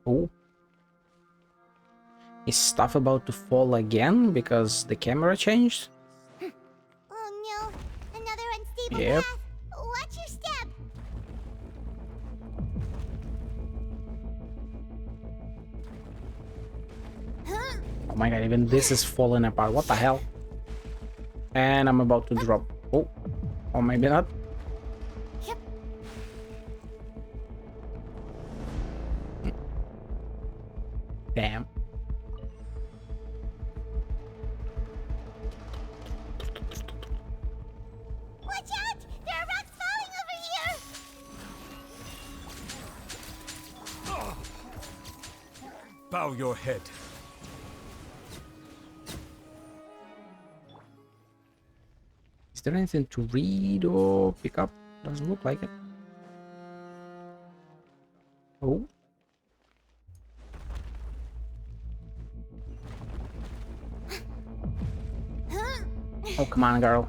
Oh. Is stuff about to fall again because the camera changed? Oh no, another unstable Yep. path. Watch your step. Oh my god, even this is falling apart. What the hell? And I'm about to drop. Oh, or maybe not. Yep. Damn. Watch out! There are rocks falling over here. Bow your head. Is there anything to read or pick up? Doesn't look like it. Oh. Oh, come on, girl.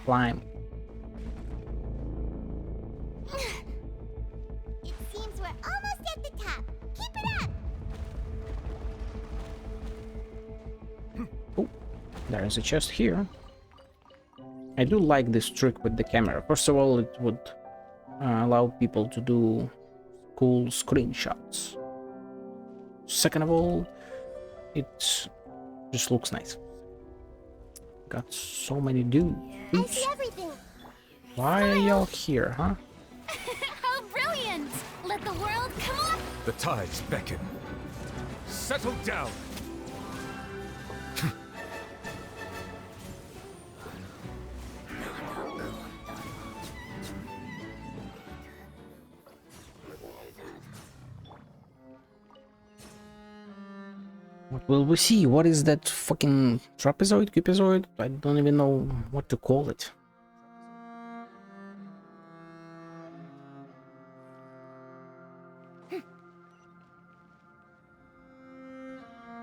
Climb. It seems we're almost at the top. Keep it up. Oh, there is a chest here. I do like this trick with the camera. First of all, it would allow people to do cool screenshots. Second of all, it just looks nice. Got so many dudes. I see everything. Why are y'all here, huh? How brilliant! Let the world come up! The tides beckon. Settle down. What will we see? What is that fucking trapezoid, cupizoid? I don't even know what to call it.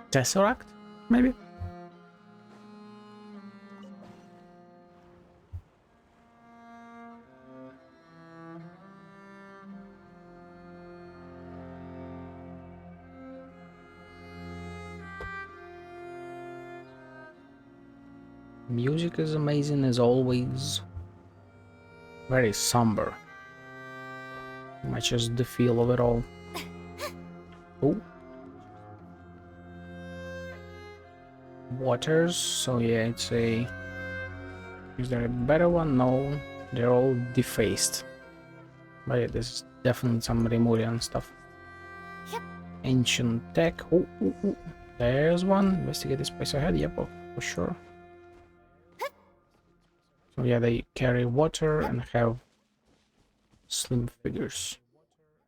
Tesseract, maybe? Music is amazing as always. Very somber. Matches the feel of it all. Oh. Waters, so yeah, it's a... Is there a better one? No, they're all defaced. But yeah, this is definitely some Lemurian stuff. Yep. Ancient tech. Oh, oh, oh. There's one. Investigate this place ahead. Yep, for sure. So yeah, they carry water and have slim figures.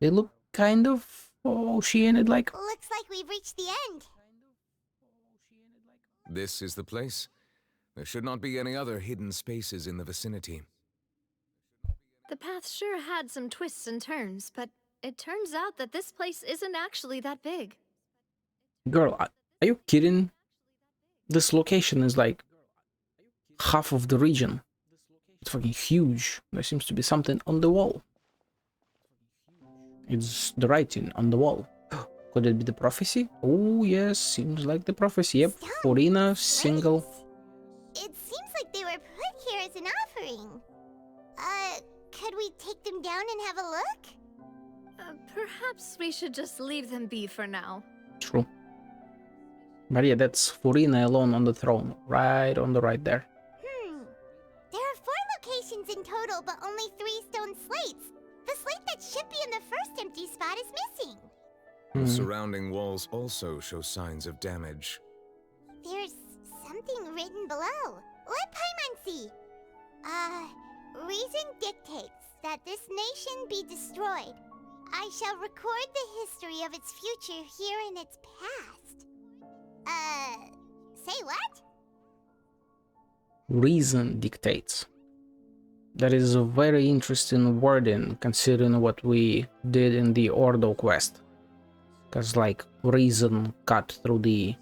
They look kind of oceanic like. Looks like we've reached the end. This is the place. There should not be any other hidden spaces in the vicinity. The path sure had some twists and turns, but it turns out that this place isn't actually that big. Girl, are you kidding? This location is like half of the region. It's fucking huge. There seems to be something on the wall. It's the writing on the wall. Could it be the prophecy? Oh yes, seems like the prophecy. Yep, Furina, single. It seems like they were put here as an offering. Could we take them down and have a look? Perhaps we should just leave them be for now. True. But yeah, that's Furina alone on the throne. Right on the right there. There are 4 locations in total, but only 3 stone slates. The slate that should be in the first empty spot is missing. The surrounding walls also show signs of damage. There's something written below. Let Paimon see. Reason dictates that this nation be destroyed. I shall record the history of its future here in its past. Say what? Reason dictates. That is a very interesting wording considering what we did in the Ordo quest. Because like reason cut through the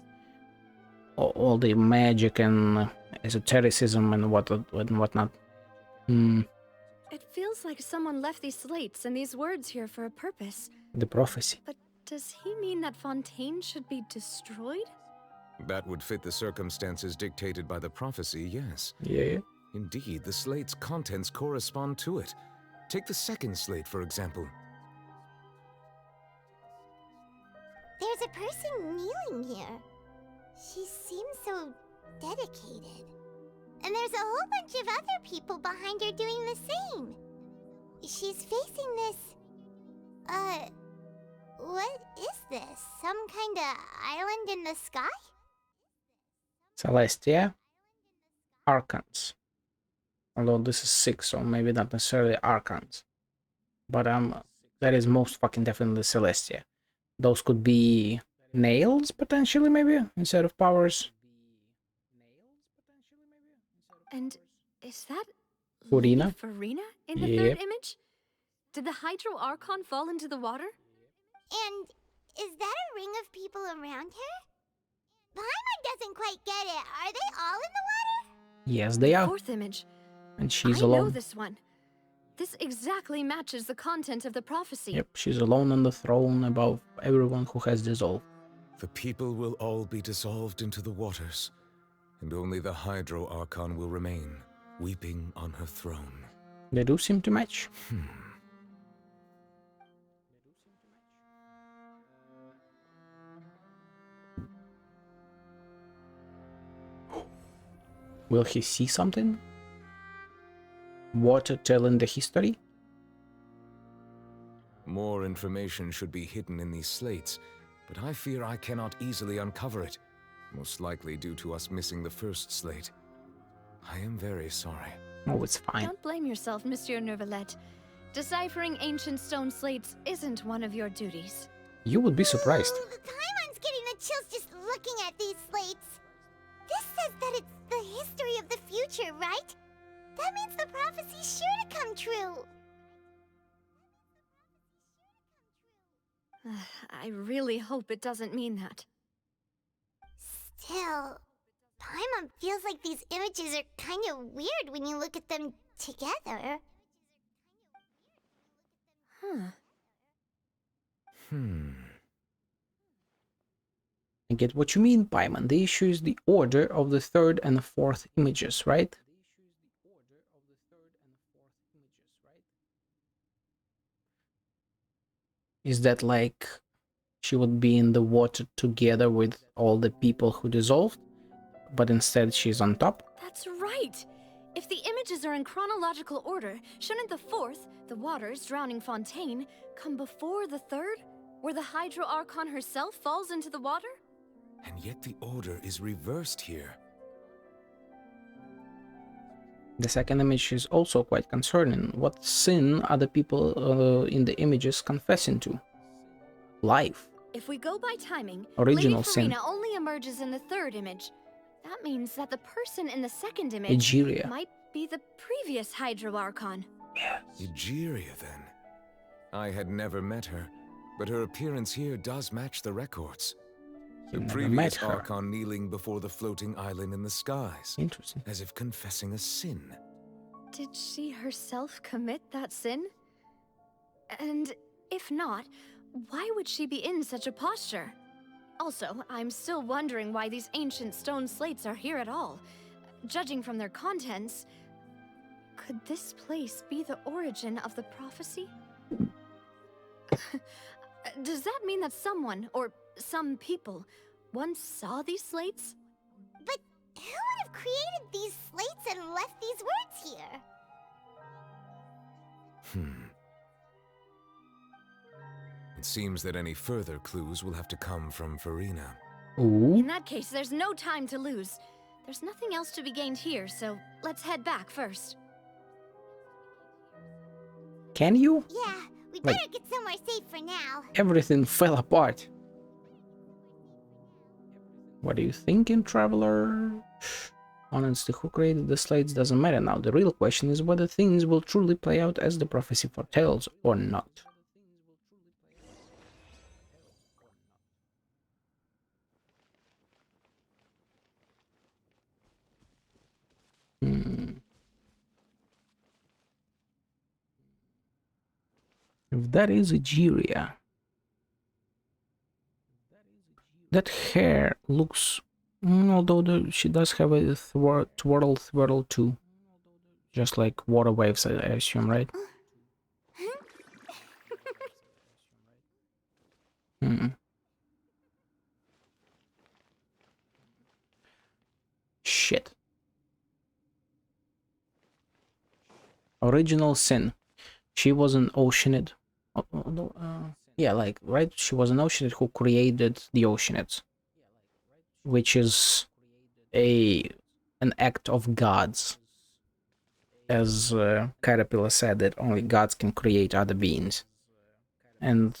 all the magic and esotericism and whatnot. It feels like someone left these slates and these words here for a purpose. The prophecy. But does he mean that Fontaine should be destroyed? That would fit the circumstances dictated by the prophecy, yes. Yeah. Indeed, the slate's contents correspond to it. Take the second slate, for example. There's a person kneeling here. She seems so dedicated. And there's a whole bunch of other people behind her doing the same. She's facing this... what is this? Some kind of island in the sky? Celestia. Archons. Although this is 6, so maybe not necessarily Archons. But that is most fucking definitely Celestia. Those could be nails, potentially, maybe, instead of powers. And is that Farina? Farina in the third image? Did the Hydro Archon fall into the water? And is that a ring of people around her? Paimon doesn't quite get it. Are they all in the water? Yes, they are. Fourth image. And she's I alone. know this one. This exactly matches the content of the prophecy. Yep, she's alone on the throne above everyone who has dissolved. The people will all be dissolved into the waters, and only the Hydro Archon will remain, weeping on her throne. They do seem to match. Will he see something? Water telling the history? More information should be hidden in these slates, but I fear I cannot easily uncover it, most likely due to us missing the first slate. I am very sorry. Oh, it's fine. Don't blame yourself, Monsieur Neuvillette. Deciphering ancient stone slates isn't one of your duties. You would be surprised. Ooh, Paimon's getting the chills just looking at these slates. This says that it's the history of the future, right? That means the prophecy's sure to come true. I really hope it doesn't mean that. Still, Paimon feels like these images are kind of weird when you look at them together. I get what you mean, Paimon. The issue is the order of the third and the fourth images, right? Is that like she would be in the water together with all the people who dissolved, but instead she's on top? That's right! If the images are in chronological order, shouldn't the fourth, the waters drowning Fontaine, come before the third, where the Hydro Archon herself falls into the water? And yet the order is reversed here. The second image is also quite concerning. What sin are the people in the images confessing to? Life. If we go by timing, Original Lady sin. Farina only emerges in the third image. That means that the person in the second image Egeria. might be the previous Hydro Archon. Egeria, then. I had never met her, but her appearance here does match the records. The previous Archon kneeling before the floating island in the skies. Interesting. As if confessing a sin. Did she herself commit that sin? And if not, why would she be in such a posture? Also, I'm still wondering why these ancient stone slates are here at all. Judging from their contents, could this place be the origin of the prophecy? Does that mean that someone, or some people, once saw these slates? But who would have created these slates and left these words here? It seems that any further clues will have to come from Farina. In that case, there's no time to lose. There's nothing else to be gained here, so let's head back first. Can you? Yeah, we better get somewhere safe for now. Everything fell apart. What are you thinking, traveler? Honestly, who created the slates doesn't matter now. The real question is whether things will truly play out as the prophecy foretells or not. If that is Egeria, that hair looks... although she does have a twirl too. Just like water waves, I assume, right? Shit. Original sin. She was an Oceanid. Yeah, like, right? She was an Oceanid who created the Oceanids, which is an act of gods. As Caterpillar said, that only gods can create other beings. And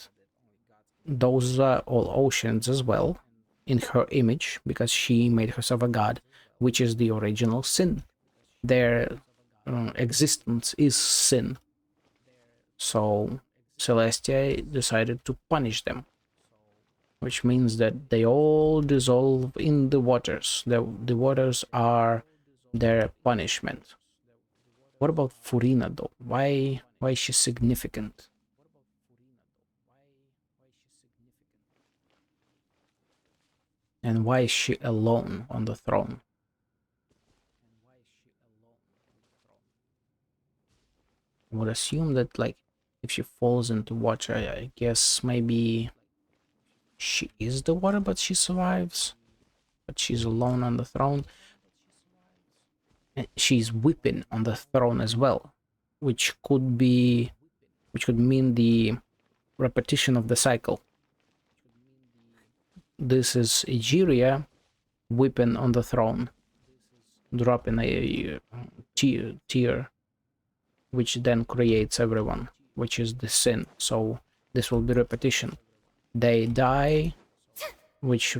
those are all Oceans as well, in her image, because she made herself a god, which is the original sin. Their existence is sin. So Celestia decided to punish them, which means that they all dissolve in the waters. The waters are their punishment. What about Furina though? Why is she significant? And why is she alone on the throne? I would assume that, like, if she falls into water, I guess maybe she is the water, but she survives. But she's alone on the throne. And she's weeping on the throne as well, which could mean the repetition of the cycle. This is Egeria weeping on the throne, dropping a tear, which then creates everyone, which is the sin. So this will be repetition. They die, which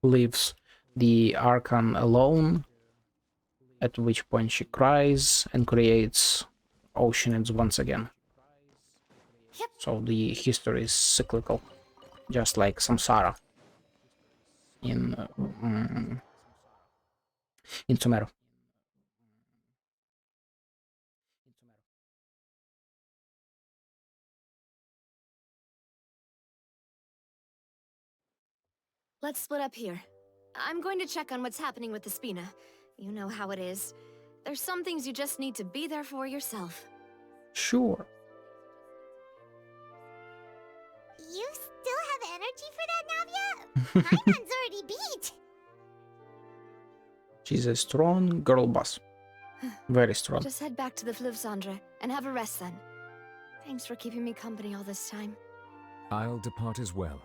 leaves the Archon alone, at which point she cries and creates Oceanids once again. So the history is cyclical, just like Samsara in Sumeru. Let's split up here. I'm going to check on what's happening with the Spina. You know how it is. There's some things you just need to be there for yourself. Sure. You still have energy for that, Navia? Paimon's already beat. She's a strong girl boss. Very strong. Just head back to the Fluvsandre and have a rest then. Thanks for keeping me company all this time. I'll depart as well.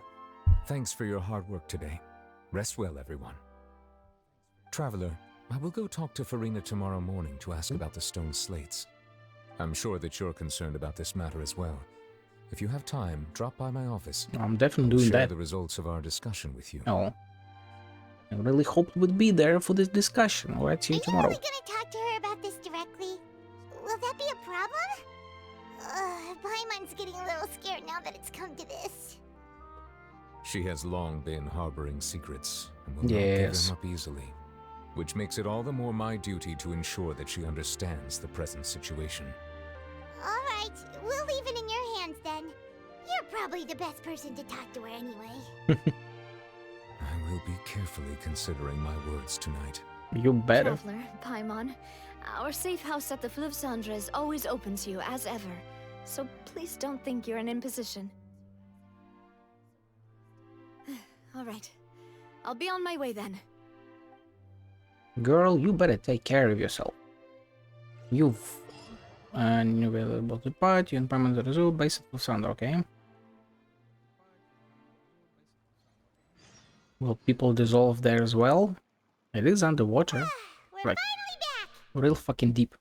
Thanks for your hard work today. Rest well, everyone. Traveler, I will go talk to Furina tomorrow morning to ask about the stone slates. I'm sure that you're concerned about this matter as well. If you have time, drop by my office. I'm definitely doing share that. The results of our discussion with you. Oh. I really hoped we'd be there for this discussion. Alright, see you tomorrow. Are you really gonna talk to her about this directly? Will that be a problem? Paimon's getting a little scared now that it's come to this. She has long been harboring secrets and will not give them up easily, which makes it all the more my duty to ensure that she understands the present situation. Alright, we'll leave it in your hands then. You're probably the best person to talk to her anyway. I will be carefully considering my words tonight. You better. Traveler, Paimon, our safe house at the Fluvsandre is always open to you as ever, so please don't think you're an imposition. Alright, I'll be on my way then. Girl, you better take care of yourself. You've available to part, you and Paimon the result base at Fluvsandre, okay? Will people dissolve there as well? It is underwater. Like, real fucking deep.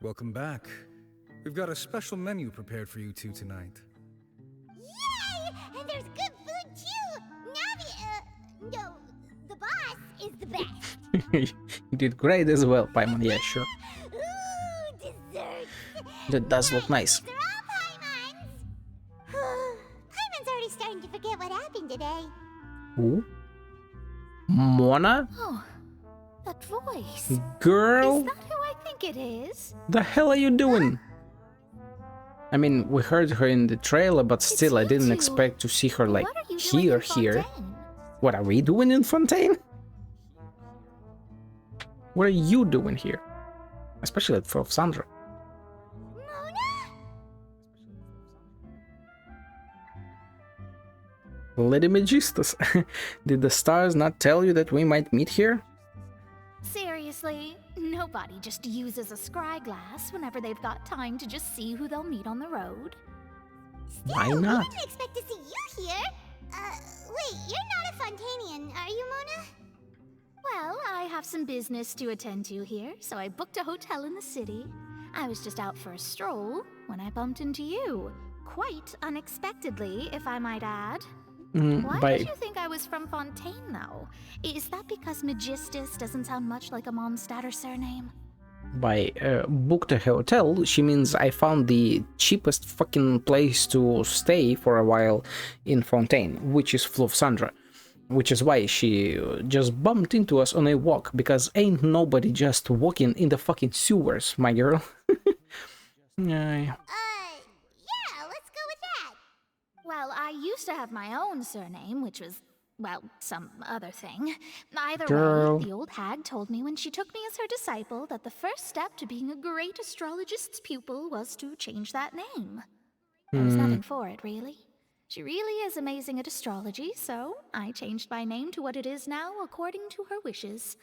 Welcome back. We've got a special menu prepared for you two tonight. Yay! And there's good food too! Navi, no, the boss is the best. You did great as well, Paimon. Yeah, sure. Ooh, desserts. That does look nice. They're all Paimon's. Paimon's already starting to forget what happened today. Who? Mona? Oh, that voice. Girl? Is that who I think it is? The hell are you doing? I mean, we heard her in the trailer, but still, I didn't expect to see her like here. What are we doing in Fontaine? What are you doing here? Especially for Sandra. Lady Magistus, did the stars not tell you that we might meet here? Seriously, nobody just uses a scry glass whenever they've got time to just see who they'll meet on the road. Why not? I didn't expect to see you here. Wait, you're not a Fontanian, are you, Mona? Well, I have some business to attend to here, so I booked a hotel in the city. I was just out for a stroll when I bumped into you. Quite unexpectedly, if I might add. Why did you think I was from Fontaine, though? Is that because Magistus doesn't sound much like a Mondstadter surname? By booked a hotel, she means I found the cheapest fucking place to stay for a while in Fontaine, which is Flufsandra. Which is why she just bumped into us on a walk, because ain't nobody just walking in the fucking sewers, my girl. Yeah, let's go with that. Well, I used to have my own surname, which was, well, some other thing. Either Girl. way, the old hag told me when she took me as her disciple that the first step to being a great astrologist's pupil was to change that name. There was nothing for it, really. She really is amazing at astrology, so I changed my name to what it is now according to her wishes.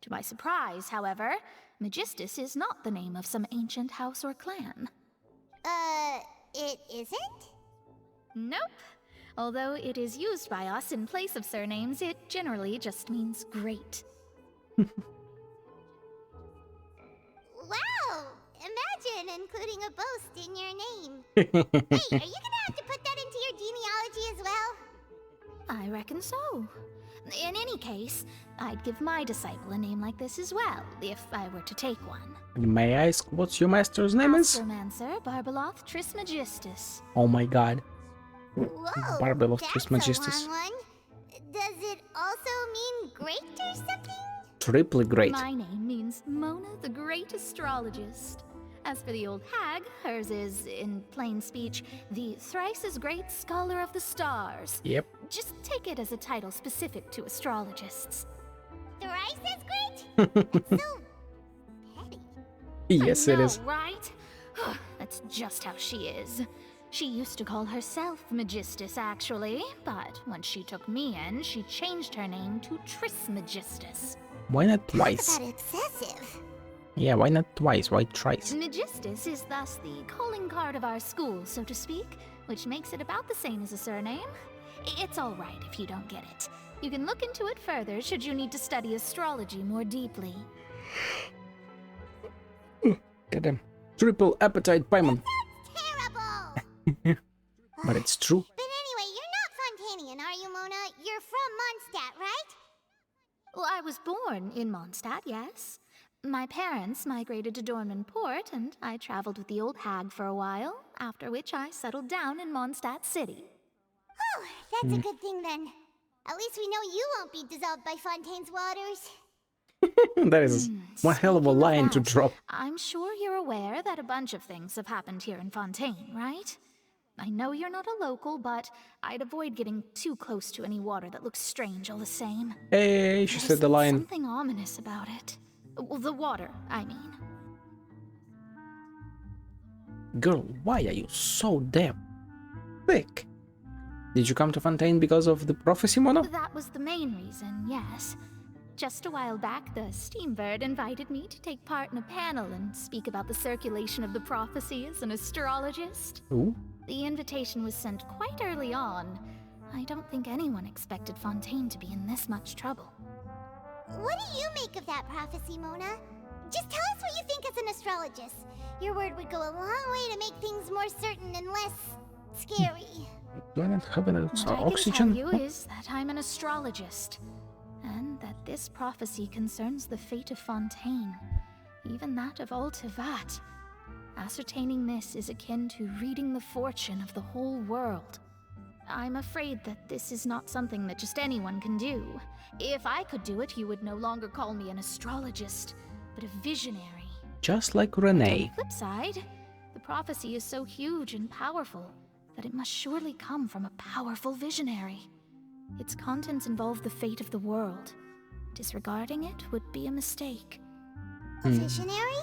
To my surprise, however, Magistus is not the name of some ancient house or clan. It isn't? Nope. Although it is used by us in place of surnames, it generally just means great. Wow! Imagine including a boast in your name. Hey, are you gonna have to put that into your genealogy as well? I reckon so. In any case, I'd give my disciple a name like this as well, if I were to take one. May I ask what's your master's name is? Astromancer Barbeloth Trismegistus. Oh my god. Whoa, Barbeloth that's Trismegistus. a long one. Does it also mean great or something? Triply great. My name means Mona the Great Astrologist. As for the old hag, hers is, in plain speech, the thrice as great scholar of the stars. Yep. Just take it as a title specific to astrologists. Thrice as great? That's so petty. Yes, it is. Right? That's just how she is. She used to call herself Magistus, actually, but when she took me in, she changed her name to Trismegistus. Why not twice? That's excessive. Yeah, why not twice? Why thrice? Magistus is thus the calling card of our school, so to speak, which makes it about the same as a surname. It's all right if you don't get it. You can look into it further should you need to study astrology more deeply. Goddamn. Triple appetite Paimon. Terrible! But it's true. But anyway, you're not Fontanian, are you, Mona? You're from Mondstadt, right? Well, I was born in Mondstadt, yes. My parents migrated to Dornman Port, and I traveled with the old hag for a while, after which I settled down in Mondstadt City. Oh, that's a good thing then. At least we know you won't be dissolved by Fontaine's waters. That is one hell of a line to drop. I'm sure you're aware that a bunch of things have happened here in Fontaine, right? I know you're not a local, but I'd avoid getting too close to any water that looks strange all the same. Hey, she said the line. Something ominous about it. Well, the water, I mean. Girl, why are you so damn thick? Did you come to Fontaine because of the prophecy, Mona? That was the main reason, yes. Just a while back, the Steambird invited me to take part in a panel and speak about the circulation of the prophecy as an astrologist. Ooh. The invitation was sent quite early on. I don't think anyone expected Fontaine to be in this much trouble. What do you make of that prophecy, Mona? Just tell us what you think as an astrologist. Your word would go a long way to make things more certain and less scary. Do I not have an What oxygen? I can tell you is that I'm an astrologist. and that this prophecy concerns the fate of Fontaine, even that of Altivat. Ascertaining this is akin to reading the fortune of the whole world. I'm afraid that this is not something that just anyone can do. If I could do it, you would no longer call me an astrologist, but a visionary. Just like Renee. On the flip side, the prophecy is so huge and powerful that it must surely come from a powerful visionary. Its contents involve the fate of the world. Disregarding it would be a mistake. A visionary?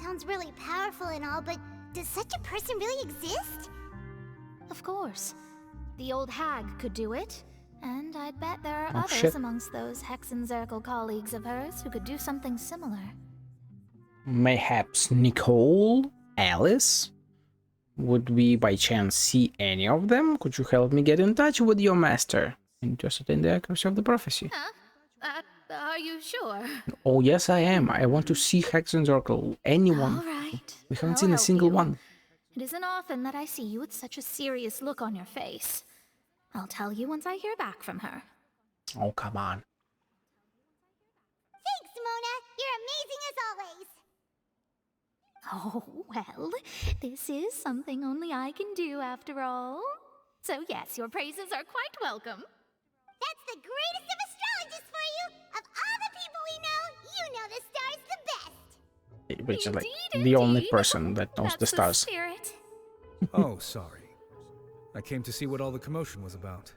Sounds really powerful and all, but does such a person really exist? Of course. The old hag could do it, and I'd bet there are others shit. amongst those Hexenzirkel colleagues of hers who could do something similar. Mayhaps Nicole? Alice? Would we by chance see any of them? Could you help me get in touch with your master and to ascertain the accuracy of the prophecy? Huh? Are you sure? Oh yes, I am. I want to see Hexenzirkel. Anyone. All right. We haven't I'll seen a help single you. one. It isn't often that I see you with such a serious look on your face. I'll tell you once I hear back from her. Oh, come on. Thanks, Mona. You're amazing as always. Oh, well, this is something only I can do after all. So yes, your praises are quite welcome. That's the greatest of astrologists for you. Of all the people we know, you know the stars the best. Which is like the only person that knows the stars. Spirit. Oh, sorry. I came to see what all the commotion was about.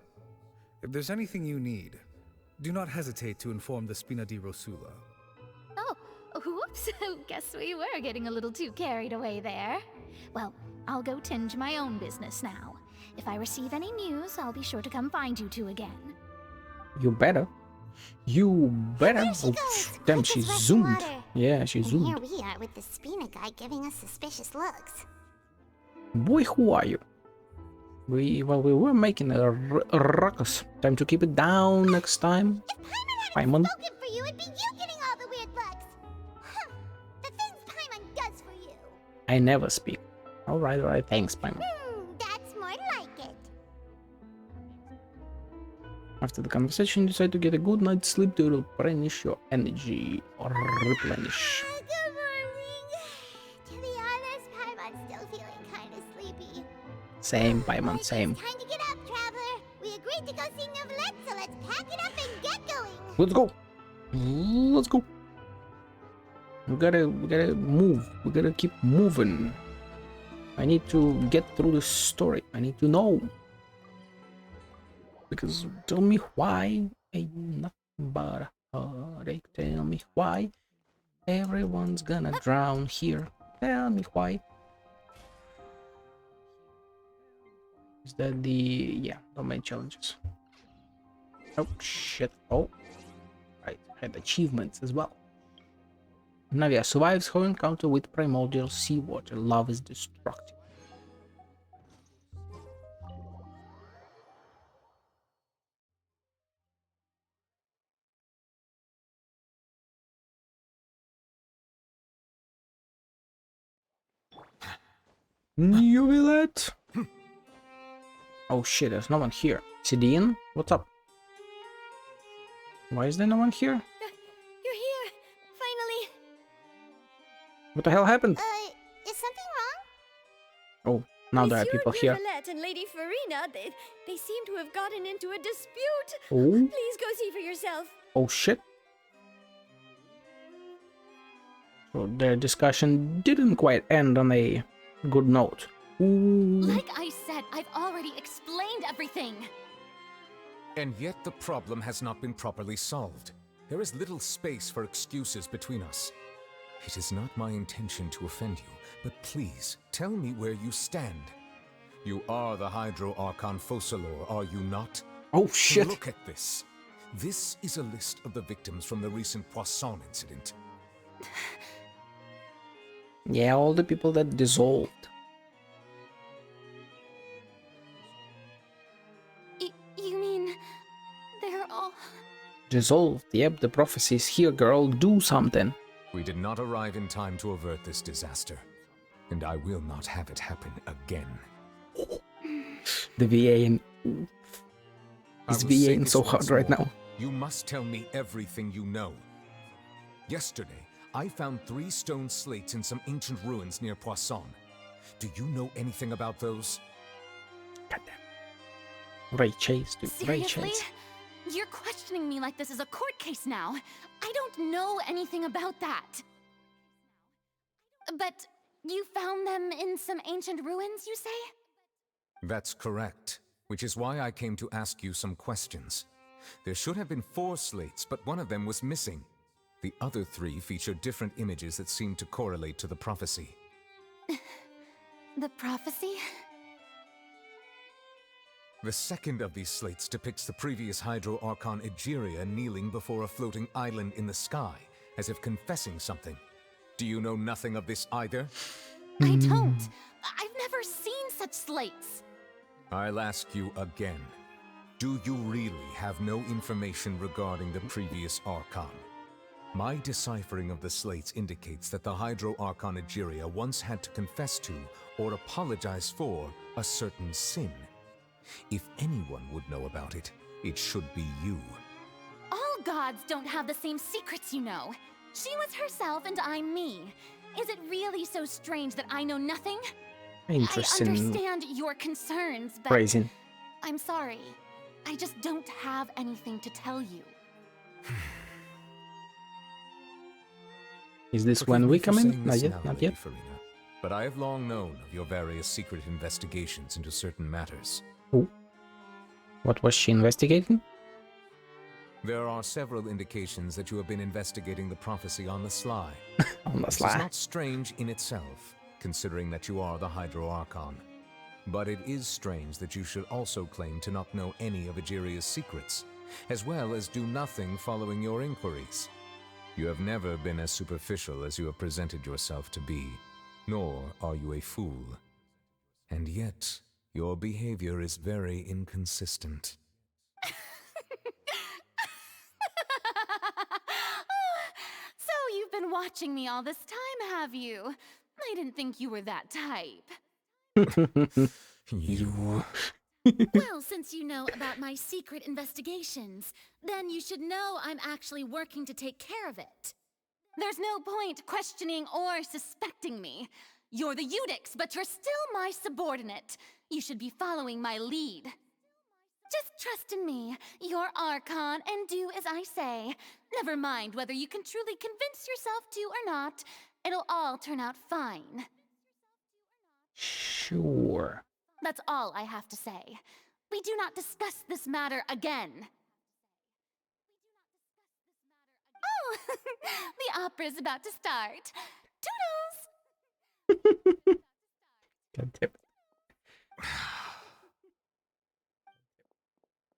If there's anything you need, do not hesitate to inform the Spina di Rosula. Oh, whoops. Guess we were getting a little too carried away there. Well, I'll go tend to my own business now. If I receive any news, I'll be sure to come find you two again. You better. You better. There she Oh, goes. damn, Quick she as rushing zoomed. water. Yeah, she And zoomed. here we are with the Spina guy giving us suspicious looks. Boy, who are you? We were making a ruckus. Time to keep it down next time. Paimon. Spoken for you, it'd be you getting all the weird looks. The things Paimon does for you. I never speak. Alright, thanks, Paimon. That's more like it. After the conversation, decide to get a good night's sleep to replenish your energy. Or replenish. Good morning. To be honest, Paimon's still feeling kind of sleepy. Same, Paimon, same. Time to get up, traveler. We agreed to go see Novelette, so let's pack it up and get going. Let's go. Let's go. We gotta move. We gotta keep moving. I need to get through the story. I need to know. Because tell me why ain't nothing but a heartache. Tell me why everyone's gonna drown here. Tell me why. Is that the domain challenges? Oh shit. Oh. Right, had achievements as well. Navia survives her encounter with primordial seawater. Love is destructive. Novelette. Oh shit, there's no one here. Sidian, what's up? Why is there no one here? You're here, finally. What the hell happened? Is something wrong? Oh, now there are Monsieur people here. Neuvillette and Lady Farina, they seem to have gotten into a dispute. Oh. Please go see for yourself. Oh shit. So their discussion didn't quite end on a good note. Ooh. Like I said, I've already explained everything. And yet the problem has not been properly solved. There is little space for excuses between us. It is not my intention to offend you, but please, tell me where you stand. You are the Hydro Archon Focalor, are you not? Oh shit! Look at this. This is a list of the victims from the recent Poisson incident. Yeah, all the people that dissolved. You mean they're all... Dissolved, yep, the prophecy is here, girl, do something. We did not arrive in time to avert this disaster, and I will not have it happen again. The VA and... Is VA so hard right now? You must tell me everything you know. Yesterday, I found 3 stone slates in some ancient ruins near Poisson. Do you know anything about those? Ray Chase, dude. Ray Seriously? Chase. You're questioning me like this is a court case now. I don't know anything about that. But you found them in some ancient ruins, you say? That's correct, which is why I came to ask you some questions. There should have been 4 slates, but one of them was missing. The other 3 feature different images that seem to correlate to the prophecy. The prophecy? The second of these slates depicts the previous Hydro Archon Egeria kneeling before a floating island in the sky, as if confessing something. Do you know nothing of this either? I don't. I've never seen such slates. I'll ask you again. Do you really have no information regarding the previous Archon? My deciphering of the slates indicates that the Hydro Archon Egeria once had to confess to, or apologize for, a certain sin. If anyone would know about it, it should be you. All gods don't have the same secrets, you know. She was herself and I'm me. Is it really so strange that I know nothing? Interesting. I understand your concerns, but Phrasing. I'm sorry. I just don't have anything to tell you. Is this when we come in? Not Not yet, not yet. Farina, but I have long known of your various secret investigations into certain matters. Oh. What was she investigating? There are several indications that you have been investigating the prophecy on the sly. On the This sly. is not strange in itself, considering that you are the Hydro Archon. But it is strange that you should also claim to not know any of Egeria's secrets, as well as do nothing following your inquiries. You have never been as superficial as you have presented yourself to be, nor are you a fool. And yet, your behavior is very inconsistent. So you've been watching me all this time, have you? I didn't think you were that type. You. Well, since you know about my secret investigations, then you should know I'm actually working to take care of it. There's no point questioning or suspecting me. You're the Eudix, but you're still my subordinate. You should be following my lead. Just trust in me, you're Archon, and do as I say. Never mind whether you can truly convince yourself to or not. It'll all turn out fine. Sure. That's all I have to say. We do not discuss this matter again. Oh, the opera's about to start. Toodles! God damn it.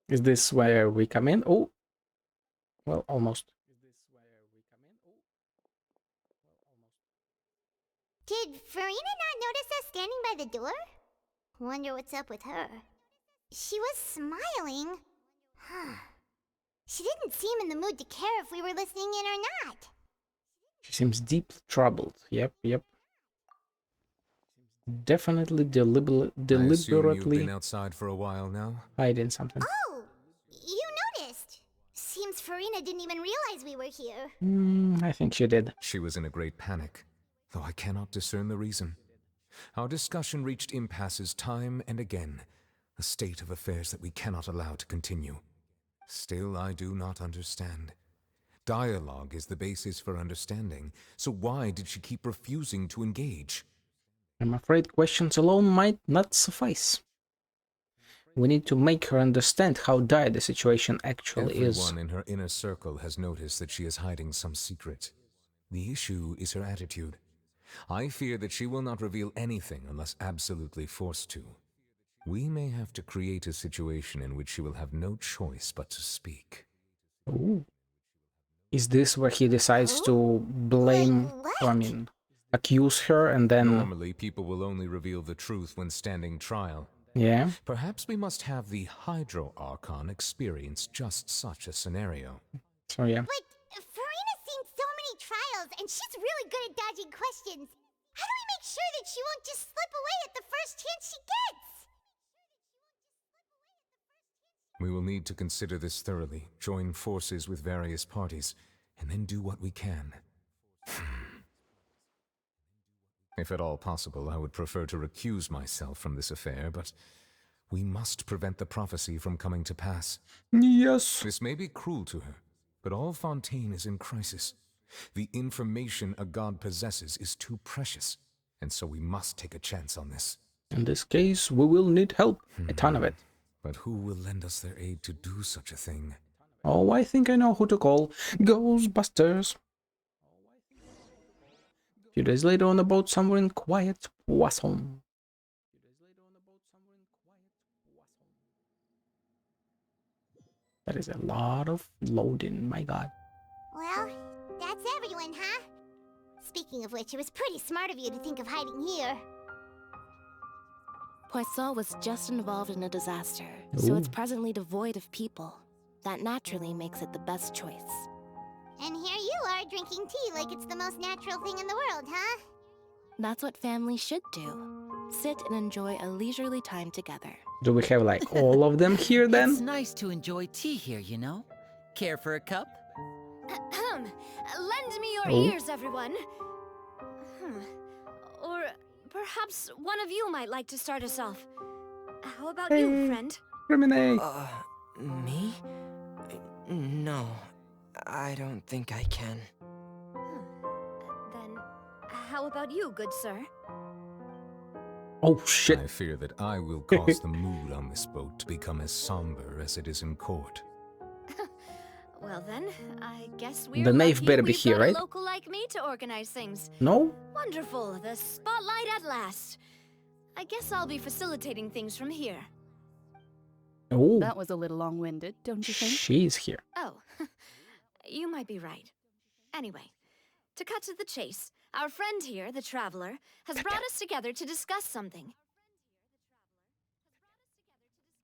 Is this where we come in? Oh, well, almost. Did Farina not notice us standing by the door? Wonder what's up with her. She was smiling. She didn't seem in the mood to care if we were listening in or not. She seems deeply troubled. Yep. Definitely I assume you've deliberately been outside for a while now? hiding something. Oh, you noticed. Seems Farina didn't even realize we were here. I think she did. She was in a great panic, though I cannot discern the reason. Our discussion reached impasses time and again, a state of affairs that we cannot allow to continue. Still, I do not understand. Dialogue is the basis for understanding, so why did she keep refusing to engage? I'm afraid questions alone might not suffice. We need to make her understand how dire the situation actually is. Everyone in her inner circle has noticed that she is hiding some secret. The issue is her attitude. I fear that she will not reveal anything unless absolutely forced to. We may have to create a situation in which she will have no choice but to speak. Ooh. Is this where he decides to blame, accuse her and then... Normally, people will only reveal the truth when standing trial. Yeah? Perhaps we must have the Hydro Archon experience just such a scenario. So yeah. But Farina's seen so many trials, and she's really good at dodging questions. How do we make sure that she won't just slip away at the first chance she gets? We will need to consider this thoroughly, join forces with various parties, and then do what we can. If at all possible, I would prefer to recuse myself from this affair, but we must prevent the prophecy from coming to pass. Yes. This may be cruel to her, but all Fontaine is in crisis. The information a god possesses is too precious, and so we must take a chance on this. In this case, we will need help, a ton of it. But who will lend us their aid to do such a thing? Oh, I think I know who to call. Ghostbusters. A few days later on the boat somewhere in quiet Poisson. That is a lot of loading, my god. Well, that's everyone, huh? Speaking of which, it was pretty smart of you to think of hiding here. Poisson was just involved in a disaster, so it's presently devoid of people. That naturally makes it the best choice. And here you are drinking tea like it's the most natural thing in the world, huh? That's what families should do. Sit and enjoy a leisurely time together. Do we have like all of them here then? It's nice to enjoy tea here, you know? Care for a cup? Lend me your ears, everyone. Or perhaps one of you might like to start us off. How about you, friend? Lemonade. Me? No, I don't think I can. Then, how about you, good sir? Oh shit. I fear that I will cause the mood on this boat to become as somber as it is in court. Well then, I guess we're The knave lucky better be we've here, got right? a local like me to organize things. No? Wonderful, the spotlight at last. I guess I'll be facilitating things from here. Oh. That was a little long-winded, don't you think? She's here. Oh, you might be right. Anyway, to cut to the chase, our friend here, the Traveler, has brought us together to discuss something.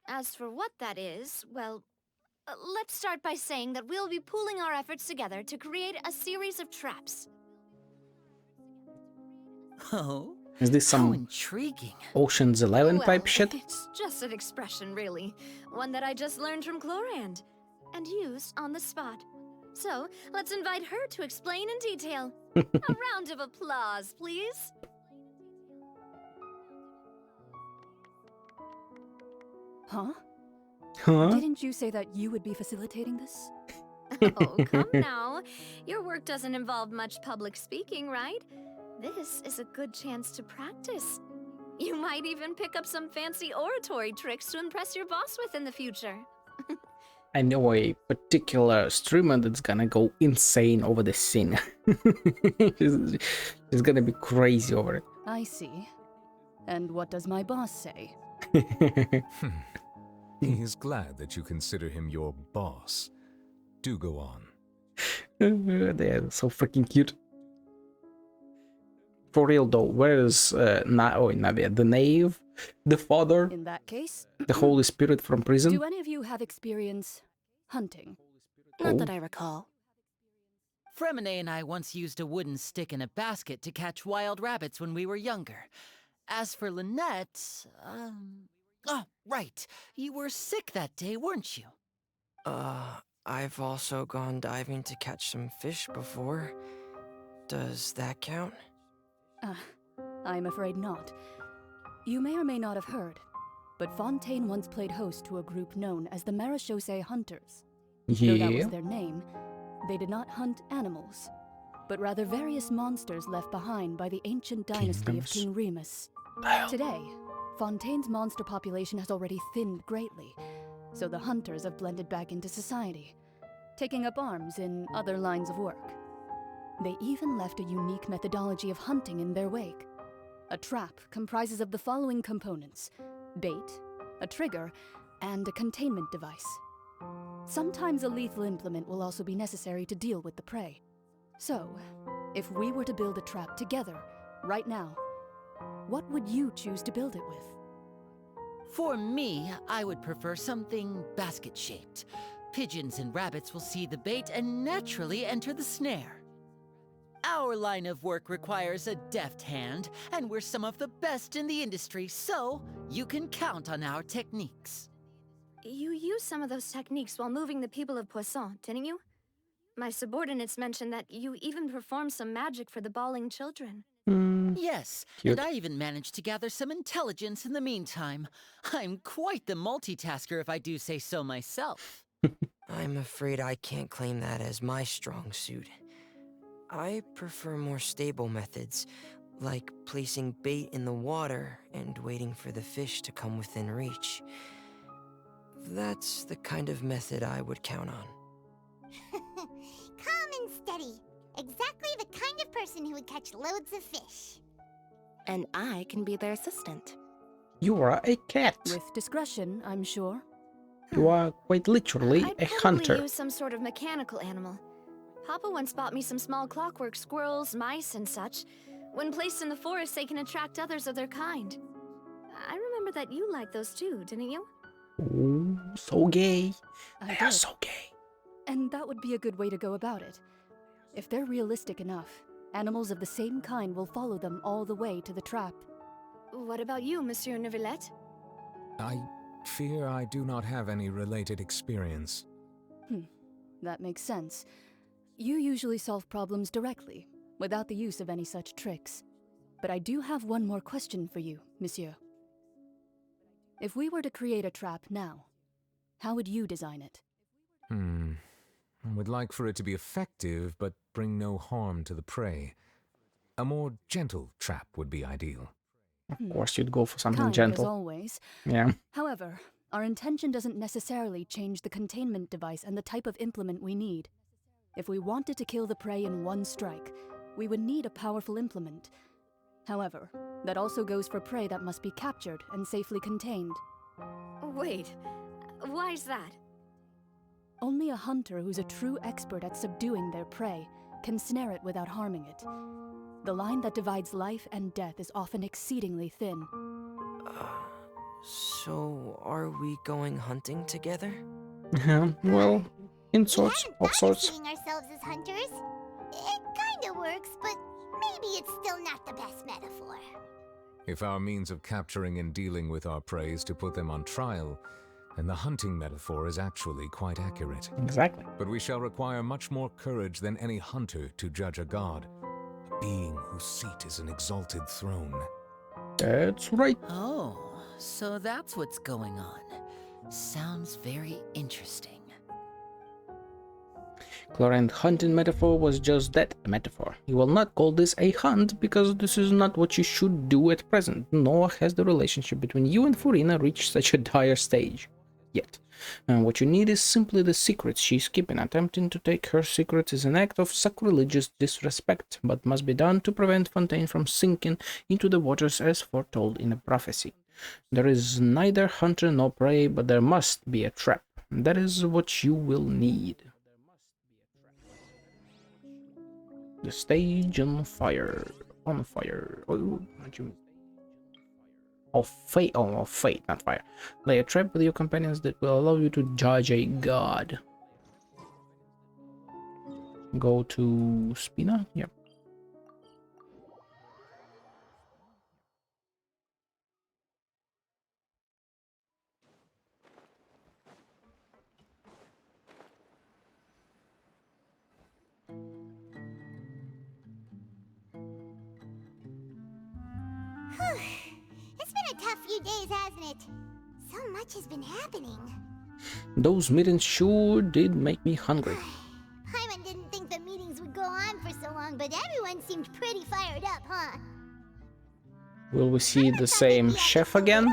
As for what that is, well, let's start by saying that we'll be pooling our efforts together to create a series of traps. Oh, Is this how some intriguing. Ocean's 11 Well, type shit? It's just an expression, really. One that I just learned from Chlorand and used on the spot. So, let's invite her to explain in detail. A round of applause, please. Huh? Huh? Didn't you say that you would be facilitating this? Oh, come now. Your work doesn't involve much public speaking, right? This is a good chance to practice. You might even pick up some fancy oratory tricks to impress your boss with in the future. I know a particular streamer that's gonna go insane over this scene. she's gonna be crazy over it. I see. And what does my boss say? He is glad that you consider him your boss. Do go on. They are so freaking cute. For real though, where is Navia? The knave? The father? In that case, The Holy Spirit from prison? do any of you have experience hunting? Not that I recall. Fremine and I once used a wooden stick in a basket to catch wild rabbits when we were younger. As for Lynette, oh, right. You were sick that day, weren't you? I've also gone diving to catch some fish before. Does that count? I'm afraid not. You may or may not have heard, but Fontaine once played host to a group known as the Marechaussee Hunters. Though that was their name, they did not hunt animals, but rather various monsters left behind by the ancient dynasty of King Remus. Today, Fontaine's monster population has already thinned greatly, so the hunters have blended back into society, taking up arms in other lines of work. They even left a unique methodology of hunting in their wake. A trap comprises of the following components: bait, a trigger, and a containment device. Sometimes a lethal implement will also be necessary to deal with the prey. So, if we were to build a trap together, right now, what would you choose to build it with? For me, I would prefer something basket-shaped. Pigeons and rabbits will see the bait and naturally enter the snare. Our line of work requires a deft hand, and we're some of the best in the industry, so you can count on our techniques. You used some of those techniques while moving the people of Poisson, didn't you? My subordinates mentioned that you even performed some magic for the bawling children. Yes, cute. and I even managed to gather some intelligence in the meantime. I'm quite the multitasker if I do say so myself. I'm afraid I can't claim that as my strong suit. I prefer more stable methods, like placing bait in the water and waiting for the fish to come within reach. That's the kind of method I would count on. Calm and steady. Exactly the kind of person who would catch loads of fish. And I can be their assistant. You are a cat. With discretion, I'm sure. You are quite literally I'd a probably hunter. use some sort of mechanical animal. Papa once bought me some small clockwork squirrels, mice, and such. When placed in the forest, they can attract others of their kind. I remember that you liked those too, didn't you? Ooh, so gay. I They are did. so gay. And that would be a good way to go about it. If they're realistic enough, animals of the same kind will follow them all the way to the trap. What about you, Monsieur Neuvillette? I fear I do not have any related experience. That makes sense. You usually solve problems directly, without the use of any such tricks. But I do have one more question for you, Monsieur. If we were to create a trap now, how would you design it? I would like for it to be effective, but bring no harm to the prey. A more gentle trap would be ideal. Of course, you'd go for something Kind, gentle. as always. Yeah. However, our intention doesn't necessarily change the containment device and the type of implement we need. If we wanted to kill the prey in one strike, we would need a powerful implement. However, that also goes for prey that must be captured and safely contained. Wait, why is that? Only a hunter who's a true expert at subduing their prey can snare it without harming it. The line that divides life and death is often exceedingly thin. So, are we going hunting together? Well, in sorts, of sorts. Seeing ourselves as hunters. It kinda works, but maybe it's still not the best metaphor. If our means of capturing and dealing with our prey is to put them on trial, then the hunting metaphor is actually quite accurate. Exactly. But we shall require much more courage than any hunter to judge a god, a being whose seat is an exalted throne. That's right. Oh, so that's what's going on. Sounds very interesting. Chlorine hunting metaphor was just that, a metaphor. You will not call this a hunt because this is not what you should do at present, nor has the relationship between you and Furina reached such a dire stage yet. And what you need is simply the secrets she's keeping. Attempting to take her secrets is an act of sacrilegious disrespect, but must be done to prevent Fontaine from sinking into the waters as foretold in a prophecy. There is neither hunter nor prey, but there must be a trap. That is what you will need. The stage on fire. On fire. Oh, fate. Oh, fate, not fire. Lay a trap with your companions that will allow you to judge a god. Go to Spina? Yep. It's been a tough few days, hasn't it? So much has been happening. Those meetings sure did make me hungry. Paimon didn't think the meetings would go on for so long, but everyone seemed pretty fired up, huh? Will we see the same chef again?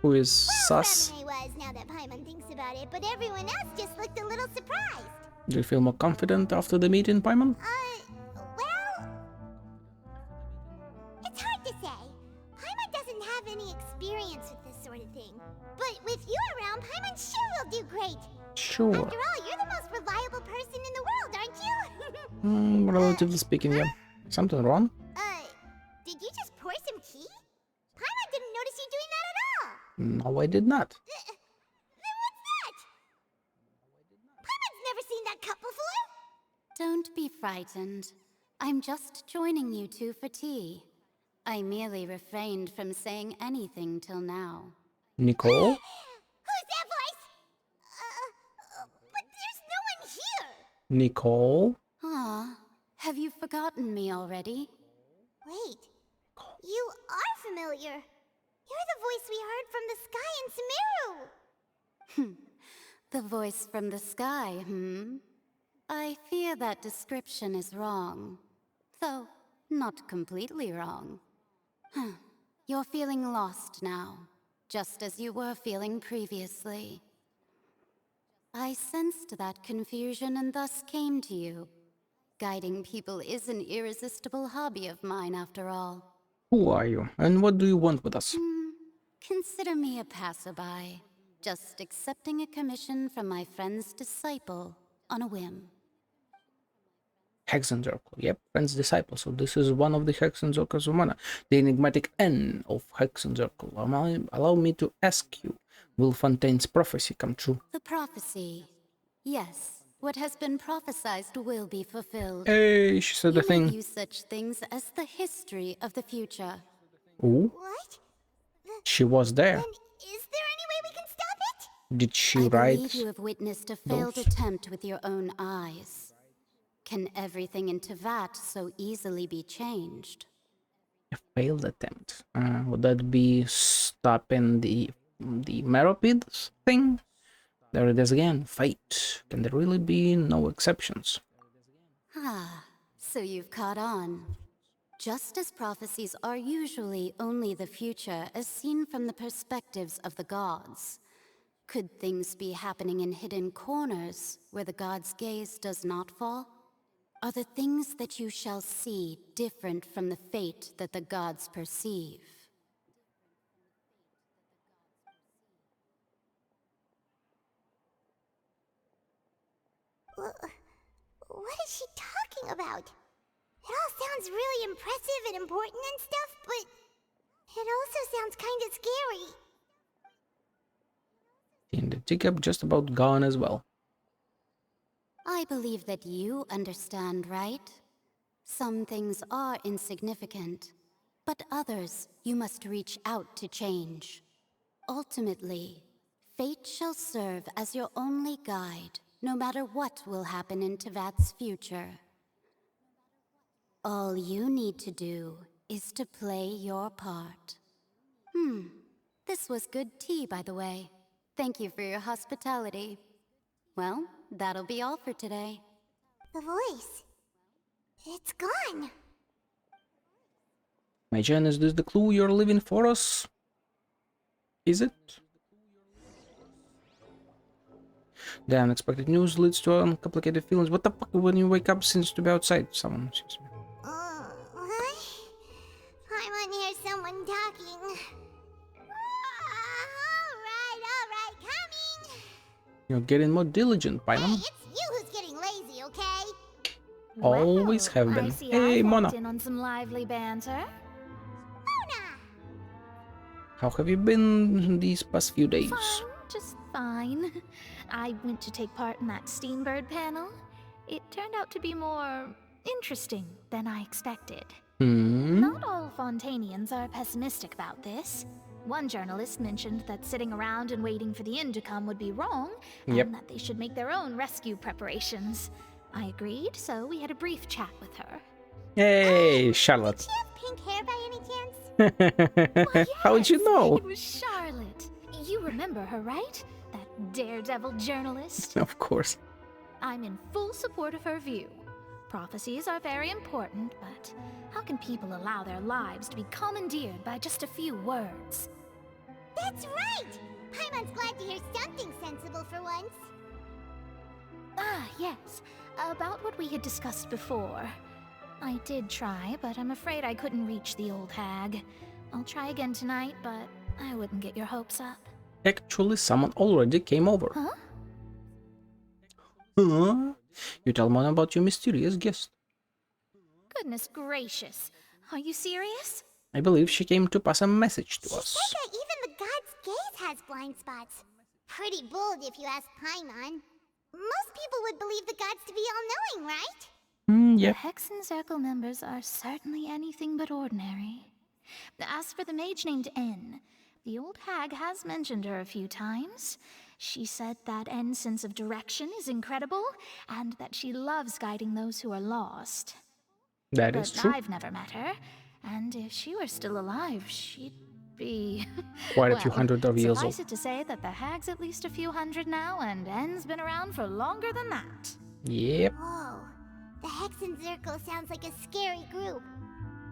Who is sus? Well, was now that Paimon thinks about it, but everyone else just looked a little surprised. Do you feel more confident after the meeting, Paimon? Well, it's hard to say. Paimon doesn't have any experience with this sort of thing. But with you around, Paimon sure will do great. Sure. After all, you're the most reliable person in the world, aren't you? Relatively speaking, yeah. Something wrong? Did you just pour some tea? Paimon didn't notice you doing that at all. No, I did not. Then what's that? Paimon's never seen that cup before. Don't be frightened. I'm just joining you two for tea. I merely refrained from saying anything till now. Nicole? Who's that voice? Nicole? Ah, have you forgotten me already? Wait, you are familiar. You're the voice we heard from the sky in Sumeru. The voice from the sky, I fear that description is wrong. Though, not completely wrong. You're feeling lost now, just as you were feeling previously. I sensed that confusion and thus came to you. Guiding people is an irresistible hobby of mine, after all. Who are you, and what do you want with us? Consider me a passerby, just accepting a commission from my friend's disciple on a whim. Hexen Circle, yep, friend's disciple. So this is one of the Hexen Circles of Mana. The enigmatic N of Hexen Circle. Allow me to ask you, will Fontaine's prophecy come true? The prophecy. Yes, what has been prophesied will be fulfilled. Hey, she said the thing. You may view such things as the history of the future. Ooh. What? She was there. Then is there any way we can stop it? Did she I write believe you have witnessed a failed attempt with your own eyes. Can everything in Tevat so easily be changed? a failed attempt? Would that be stopping the Meropids thing? There it is again. Fate. Can there really be no exceptions? Ah, so you've caught on. Just as prophecies are usually only the future as seen from the perspectives of the gods, could things be happening in hidden corners where the gods' gaze does not fall? Are the things that you shall see different from the fate that the gods perceive? What is she talking about? It all sounds really impressive and important and stuff, but it also sounds kind of scary. And the teacup just about gone as well. I believe that you understand, right? Some things are insignificant, but others you must reach out to change. Ultimately, fate shall serve as your only guide, no matter what will happen in Tevat's future. All you need to do is to play your part. This was good tea, by the way. Thank you for your hospitality. Well, that'll be all for today. The voice. It's gone. My Jen, is this the clue you're leaving for us? Is it? The unexpected news leads to uncomplicated feelings. What the fuck when you wake up seems to be outside? Someone excuse me. I want to hear someone talking. Alright, coming. You're getting more diligent, Paimon. It's you who's getting lazy, okay? Always have been. I see Hey, I Mona. walked in on some lively banter. How have you been these past few days? Fine, just fine. I went to take part in that Steambird panel. It turned out to be more interesting than I expected. Not all Fontainians are pessimistic about this. One journalist mentioned that sitting around and waiting for the end to come would be wrong, and that they should make their own rescue preparations. I agreed, so we had a brief chat with her. Hey, Charlotte. Does she have pink hair by any chance? How would you know? It was Charlotte. You remember her, right? That daredevil journalist? Of course. I'm in full support of her view. Prophecies are very important, but how can people allow their lives to be commandeered by just a few words? That's right! Paimon's glad to hear something sensible for once. Ah, yes. About what we had discussed before. I did try, but I'm afraid I couldn't reach the old hag. I'll try again tonight, but I wouldn't get your hopes up. Actually, someone already came over. Huh? Huh? You tell Mona about your mysterious guest. Goodness gracious. Are you serious? I believe she came to pass a message to us. She said that even the god's gaze has blind spots. Pretty bold if you ask Paimon. Most people would believe the gods to be all-knowing, right? Yep. The Hexen Circle members are certainly anything but ordinary. As for the mage named N, The old hag has mentioned her a few times. She said that N's sense of direction is incredible, and that she loves guiding those who are lost. That is true. I've never met her, and if she were still alive, she'd be... Quite a few hundred of years suffice old. it to say that the hag's at least a few hundred now, and N's been around for longer than that. Yep. Whoa. The Hex and Zirkle sounds like a scary group.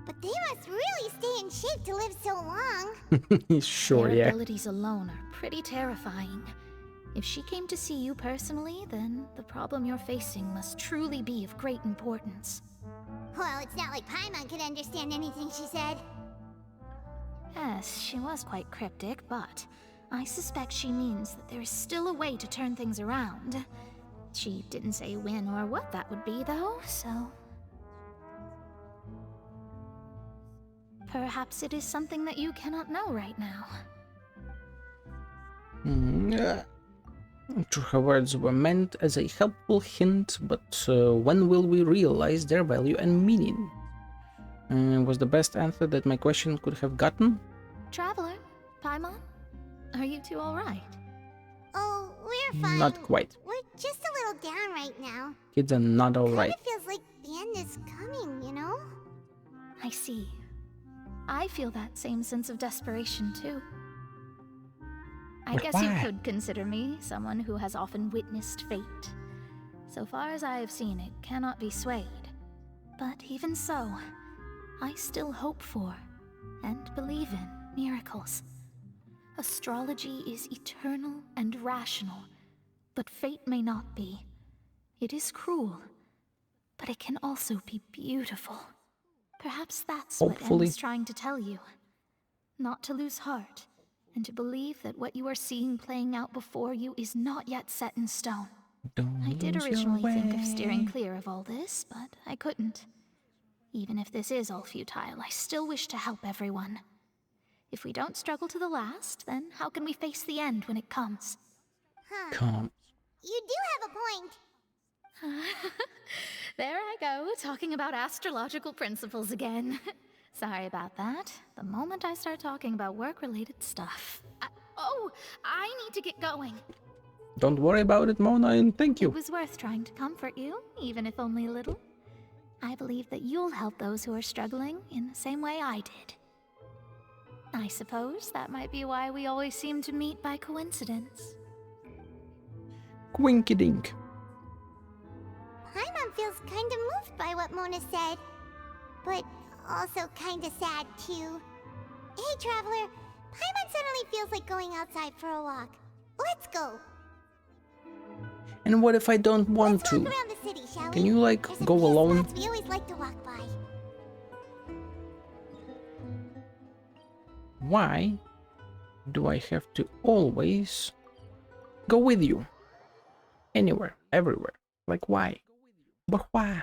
But they must really stay in shape to live so long. Sure, Their yeah. abilities alone are pretty terrifying. If she came to see you personally, then the problem you're facing must truly be of great importance. Well, it's not like Paimon could understand anything she said. Yes, she was quite cryptic, but I suspect she means that there is still a way to turn things around. She didn't say when or what that would be, though, so... Perhaps it is something that you cannot know right now. True, her words were meant as a helpful hint, but when will we realize their value and meaning? Was the best answer that my question could have gotten? Traveler, Paimon, are you two alright? Oh, we're fine. Not quite. We're just a little down right now. Kids are not alright. Kinda feels like the end is coming, you know? I see. I feel that same sense of desperation, too. I But guess why? you could consider me someone who has often witnessed fate. So far as I have seen, it cannot be swayed. But even so, I still hope for, and believe in, miracles. Astrology is eternal and rational, but fate may not be. It is cruel, but it can also be beautiful. Perhaps that's what Hopefully. N's trying to tell you. Not to lose heart, and to believe that what you are seeing playing out before you is not yet set in stone. I did originally think of steering clear of all this, but I couldn't. Even if this is all futile, I still wish to help everyone. If we don't struggle to the last, then how can we face the end when it comes? Come. You do have a point. There I go, talking about astrological principles again. Sorry about that. The moment I start talking about work-related stuff... I need to get going. Don't worry about it, Mona, and thank you. It was worth trying to comfort you, even if only a little. I believe that you'll help those who are struggling in the same way I did. I suppose that might be why we always seem to meet by coincidence. Quinky-dink. Paimon feels kinda moved by what Mona said. But also kinda sad, too. Hey, Traveler. Paimon suddenly feels like going outside for a walk. Let's go. And what if I don't want to? Walk around the city, shall Can we? you, like, There's a go few alone? spots we always like to walk by. Why do I have to always go with you? Anywhere, everywhere. Like, why? But why?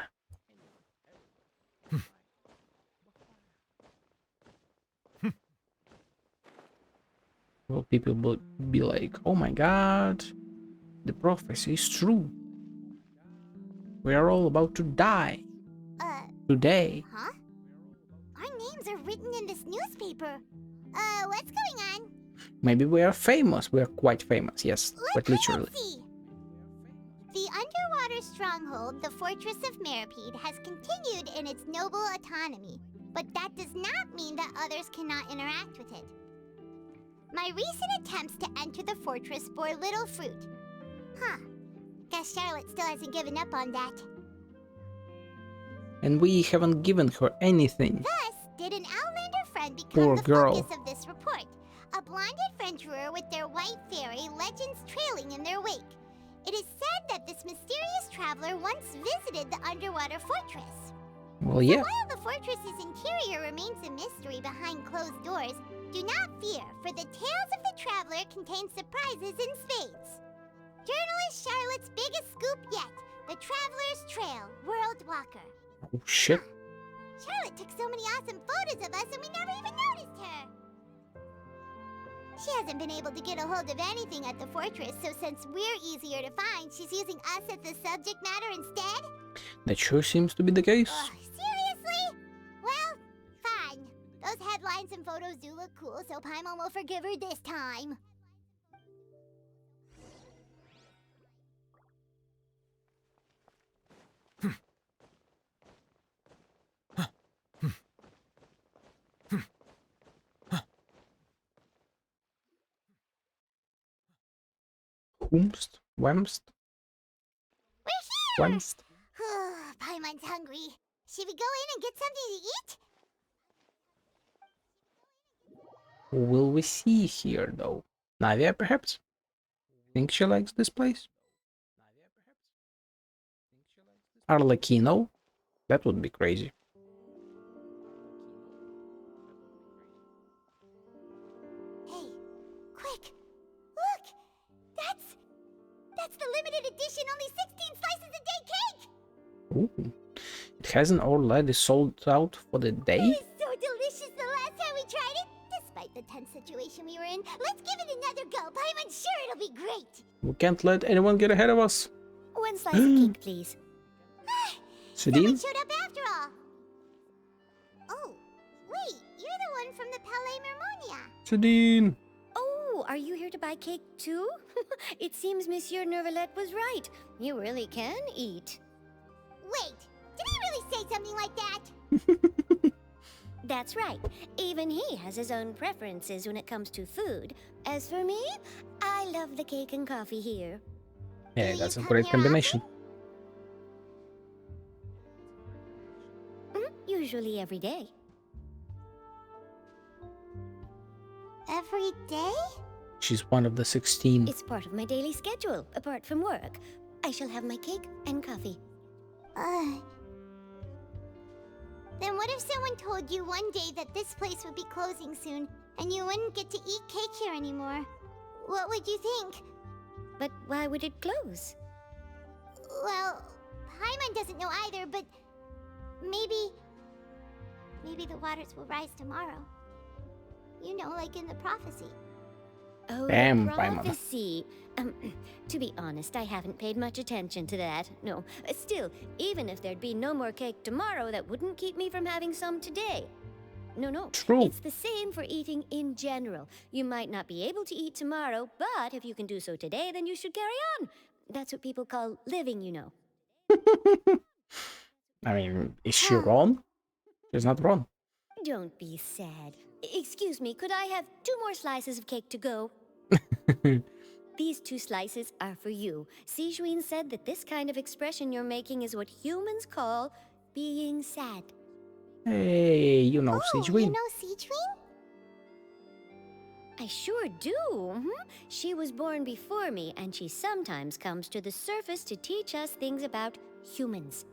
Well, people will be like, oh my god, the prophecy is true. We are all about to die. Today. Huh? Our names are written in this newspaper. What's going on? Maybe we are famous. We are quite famous, yes, but literally. Let's see. The underwater stronghold, the Fortress of Meripede, has continued in its noble autonomy, but that does not mean that others cannot interact with it. My recent attempts to enter the fortress bore little fruit. Huh. Guess Charlotte still hasn't given up on that. And we haven't given her anything. Thus, did an Outlander friend become Poor the girl. focus of this report. A blonde adventurer with their white fairy legends trailing in their wake. It is said that this mysterious traveler once visited the underwater fortress. Well, yeah. So while the fortress's interior remains a mystery behind closed doors, do not fear, for the tales of the traveler contain surprises in spades. Journalist Charlotte's biggest scoop yet, the Traveler's Trail, World Walker. Oh, shit. Charlotte took so many awesome photos of us and we never even noticed her. She hasn't been able to get a hold of anything at the fortress, so since we're easier to find, she's using us as the subject matter instead? That sure seems to be the case. Seriously? Well, fine. Those headlines and photos do look cool, so Paimon will forgive her this time. Whomst? Wemst? We're here! Wemst? Paimon's hungry. Should we go in and get something to eat? Who will we see here, though? Navia, perhaps? Think she likes this place? Arlecchino? That would be crazy. Hey, quick! Look! That's the limited edition, only 16 slices a day cake! Ooh. It hasn't already sold out for the day? It was so delicious the last time we tried it! Despite the tense situation we were in, let's give it another go. Paimon's sure it'll be great! We can't let anyone get ahead of us. One slice of cake, please. Sudin? Someone showed up after all! Oh, wait, you're the one from the Palais Mermonia. Sudin! Oh, are you here to buy cake too? It seems Monsieur Nervalette was right. You really can eat. Wait, did he really say something like that? That's right. Even he has his own preferences when it comes to food. As for me, I love the cake and coffee here. Yeah, that's a great combination. Usually every day. Every day? She's one of the 16. It's part of my daily schedule, apart from work. I shall have my cake and coffee. Then what if someone told you one day that this place would be closing soon, and you wouldn't get to eat cake here anymore? What would you think? But why would it close? Well, Paimon doesn't know either, but maybe the waters will rise tomorrow. You know, like in the prophecy. Oh, Damn, the Paimon. prophecy. To be honest, I haven't paid much attention to that. No, still, even if there'd be no more cake tomorrow, that wouldn't keep me from having some today. No. True. It's the same for eating in general. You might not be able to eat tomorrow, but if you can do so today, then you should carry on. That's what people call living, you know. I mean, is she wrong? She's not wrong. Don't be sad. Excuse me, could I have 2 more slices of cake to go? These 2 slices are for you. Sijuin said that this kind of expression you're making is what humans call being sad. Hey, you know Sijuin. You know Sijuin? I sure do. She was born before me, and she sometimes comes to the surface to teach us things about humans.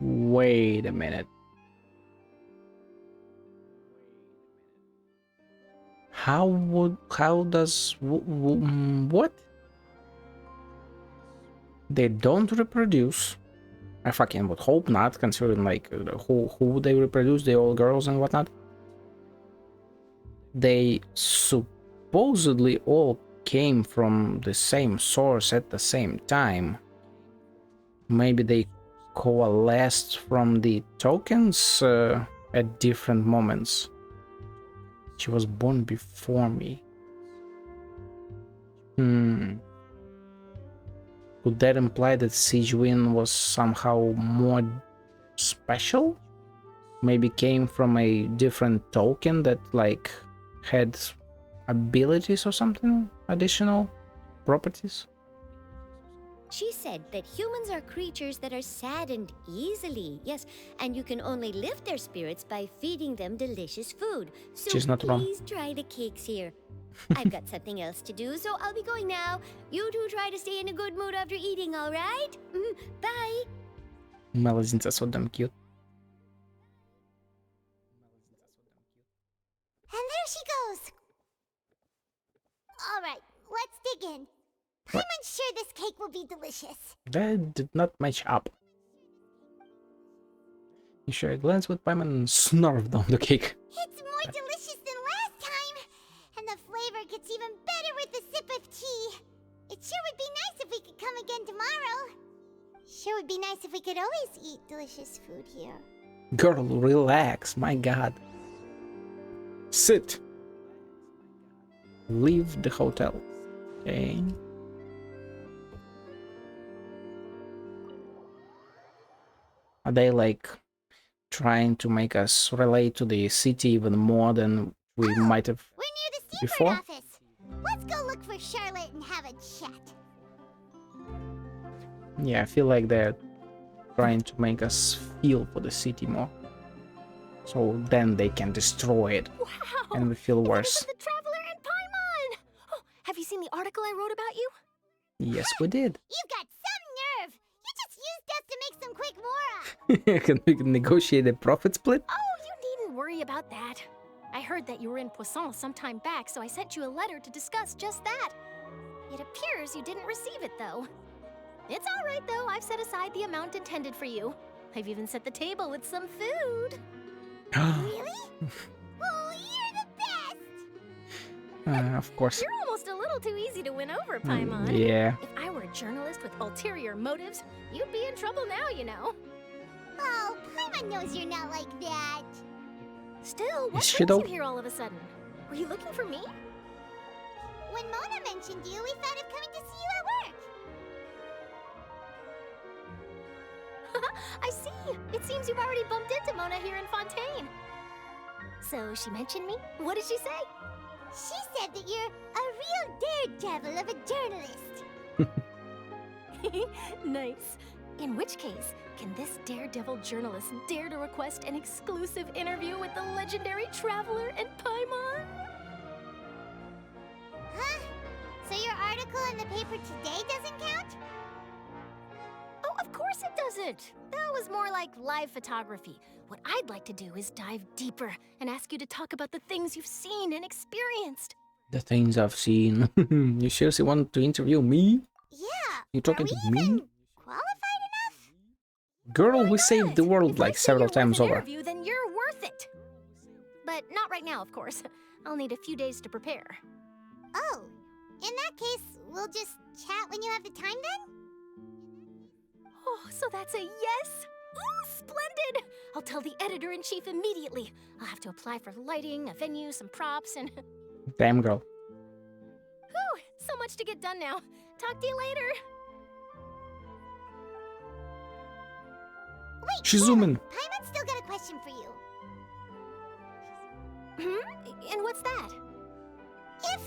Wait a minute. How does what? They don't reproduce. I fucking would hope not, considering like who they reproduce, the old girls and whatnot. They supposedly all came from the same source at the same time. Maybe they coalesced from the tokens at different moments. She was born before me. Could that imply that Sijuin was somehow more special? Maybe came from a different token that like had abilities or something, additional properties? She said that humans are creatures that are saddened easily, yes, and you can only lift their spirits by feeding them delicious food. So She's not wrong. please try the cakes here. I've got something else to do, so I'll be going now. You two try to stay in a good mood after eating, all right? Bye. Melazins are so damn cute. And there she goes. All right, let's dig in. Paimon's sure this cake will be delicious. That did not match up. You share a glance with Paimon and snarf down the cake. It's more delicious than last time. And the flavor gets even better with a sip of tea. It sure would be nice if we could come come again tomorrow. Sure would be nice if we could always eat delicious food here. Girl, relax, my god. Sit. Leave the hotel. Okay. Are they like trying to make us relate to the city even more than we might have We're near the before? office. Let's go look for Charlotte and have a chat. Yeah, I feel like they're trying to make us feel for the city more. So then they can destroy it. Wow! And we feel worse. The Traveler and Paimon! Oh, have you seen the article I wrote about you? Yes, we did. You've got some nerve. You just used us to make some quick mora. Can we negotiate a profit split? Oh, you needn't worry about that. I heard that you were in Poisson some time back, so I sent you a letter to discuss just that. It appears you didn't receive it, though. It's all right, though. I've set aside the amount intended for you. I've even set the table with some food. Really? Oh, you're the best! Of course. You're almost a little too easy to win over, Paimon. Yeah. If I were a journalist with ulterior motives, you'd be in trouble now, you know. Oh, Paimon knows you're not like that. Still, what Is she brings though? you here all of a sudden? Were you looking for me? When Mona mentioned you, we thought of coming to see you at work. I see. It seems you've already bumped into Mona here in Fontaine. So she mentioned me? What did she say? She said that you're a real daredevil of a journalist. Nice. In which case, can this daredevil journalist dare to request an exclusive interview with the legendary Traveler and Paimon? Huh? So your article in the paper today doesn't count? Oh, of course it doesn't. That was more like live photography. What I'd like to do is dive deeper and ask you to talk about the things you've seen and experienced. The things I've seen. You seriously want to interview me? Yeah. You talking to me? Qualified enough? Girl, we saved the world like several times over. Interview, then you're worth it. But not right now, of course. I'll need a few days to prepare. Oh, in that case, we'll just chat when you have the time then? Oh, so that's a yes? Ooh, splendid! I'll tell the editor-in-chief immediately. I'll have to apply for lighting, a venue, some props, and... Damn, girl. Whew, so much to get done now. Talk to you later. Wait, She's zooming. Paimon's still got a question for you. And what's that? If,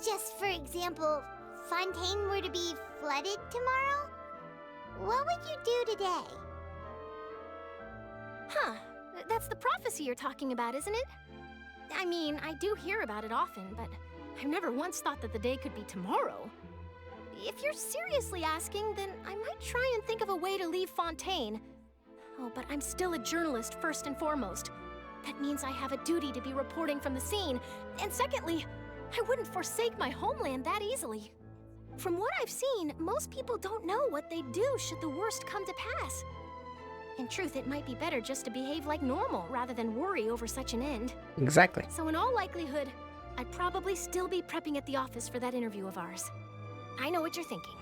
just for example, Fontaine were to be flooded tomorrow, what would you do today? Huh. That's the prophecy you're talking about, isn't it? I mean, I do hear about it often, but I've never once thought that the day could be tomorrow. If you're seriously asking, then I might try and think of a way to leave Fontaine. Oh, but I'm still a journalist first and foremost. That means I have a duty to be reporting from the scene. And secondly, I wouldn't forsake my homeland that easily. From what I've seen, most people don't know what they'd do should the worst come to pass. In truth, it might be better just to behave like normal rather than worry over such an end. Exactly. So in all likelihood, I'd probably still be prepping at the office for that interview of ours. I know what you're thinking.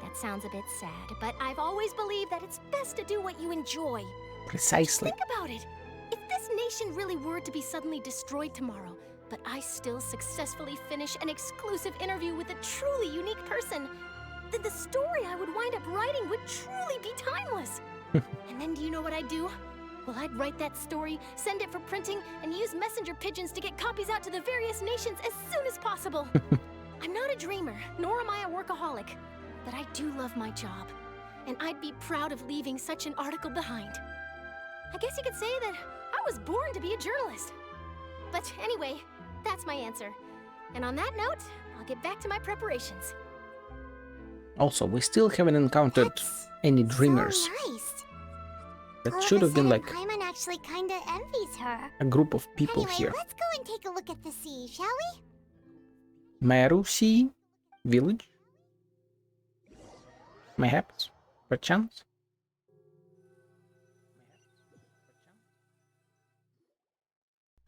That sounds a bit sad, but I've always believed that it's best to do what you enjoy. Precisely. Think about it. If this nation really were to be suddenly destroyed tomorrow, but I still successfully finish an exclusive interview with a truly unique person, then the story I would wind up writing would truly be timeless. And then do you know what I'd do? Well, I'd write that story, send it for printing, and use messenger pigeons to get copies out to the various nations as soon as possible. I'm not a dreamer, nor am I a workaholic, but I do love my job, and I'd be proud of leaving such an article behind. I guess you could say that I was born to be a journalist. But anyway, that's my answer. And on that note, I'll get back to my preparations. Also, we still haven't encountered any dreamers. So nice. That should have been like Paimon actually kinda envies her. a group of people Anyway, here. let's go and take a look at the sea, shall we? Meru Sea Village? Mayhaps? Perchance?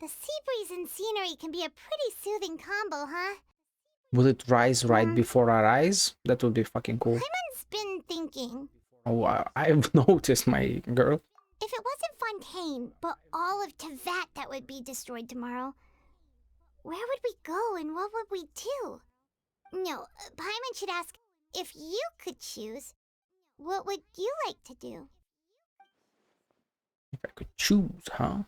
The sea breeze and scenery can be a pretty soothing combo, huh? Will it rise right before our eyes? That would be fucking cool. Paimon's been thinking. Oh, I've noticed, my girl. If it wasn't Fontaine, but all of Tevat that would be destroyed tomorrow, where would we go and what would we do? No, Paimon should ask, if you could choose, what would you like to do? If I could choose, huh?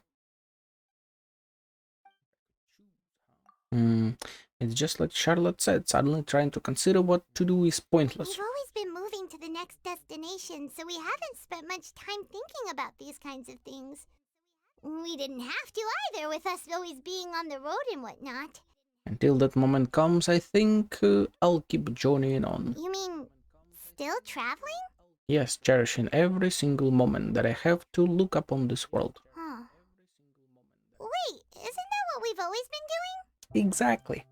It's just like Charlotte said, suddenly trying to consider what to do is pointless. We've always been moving to the next destination, so we haven't spent much time thinking about these kinds of things. We didn't have to either, with us always being on the road and whatnot. Until that moment comes, I think I'll keep journeying on. You mean, still traveling? Yes, cherishing every single moment that I have to look upon this world. Huh. Wait, isn't that what we've always been doing? Exactly.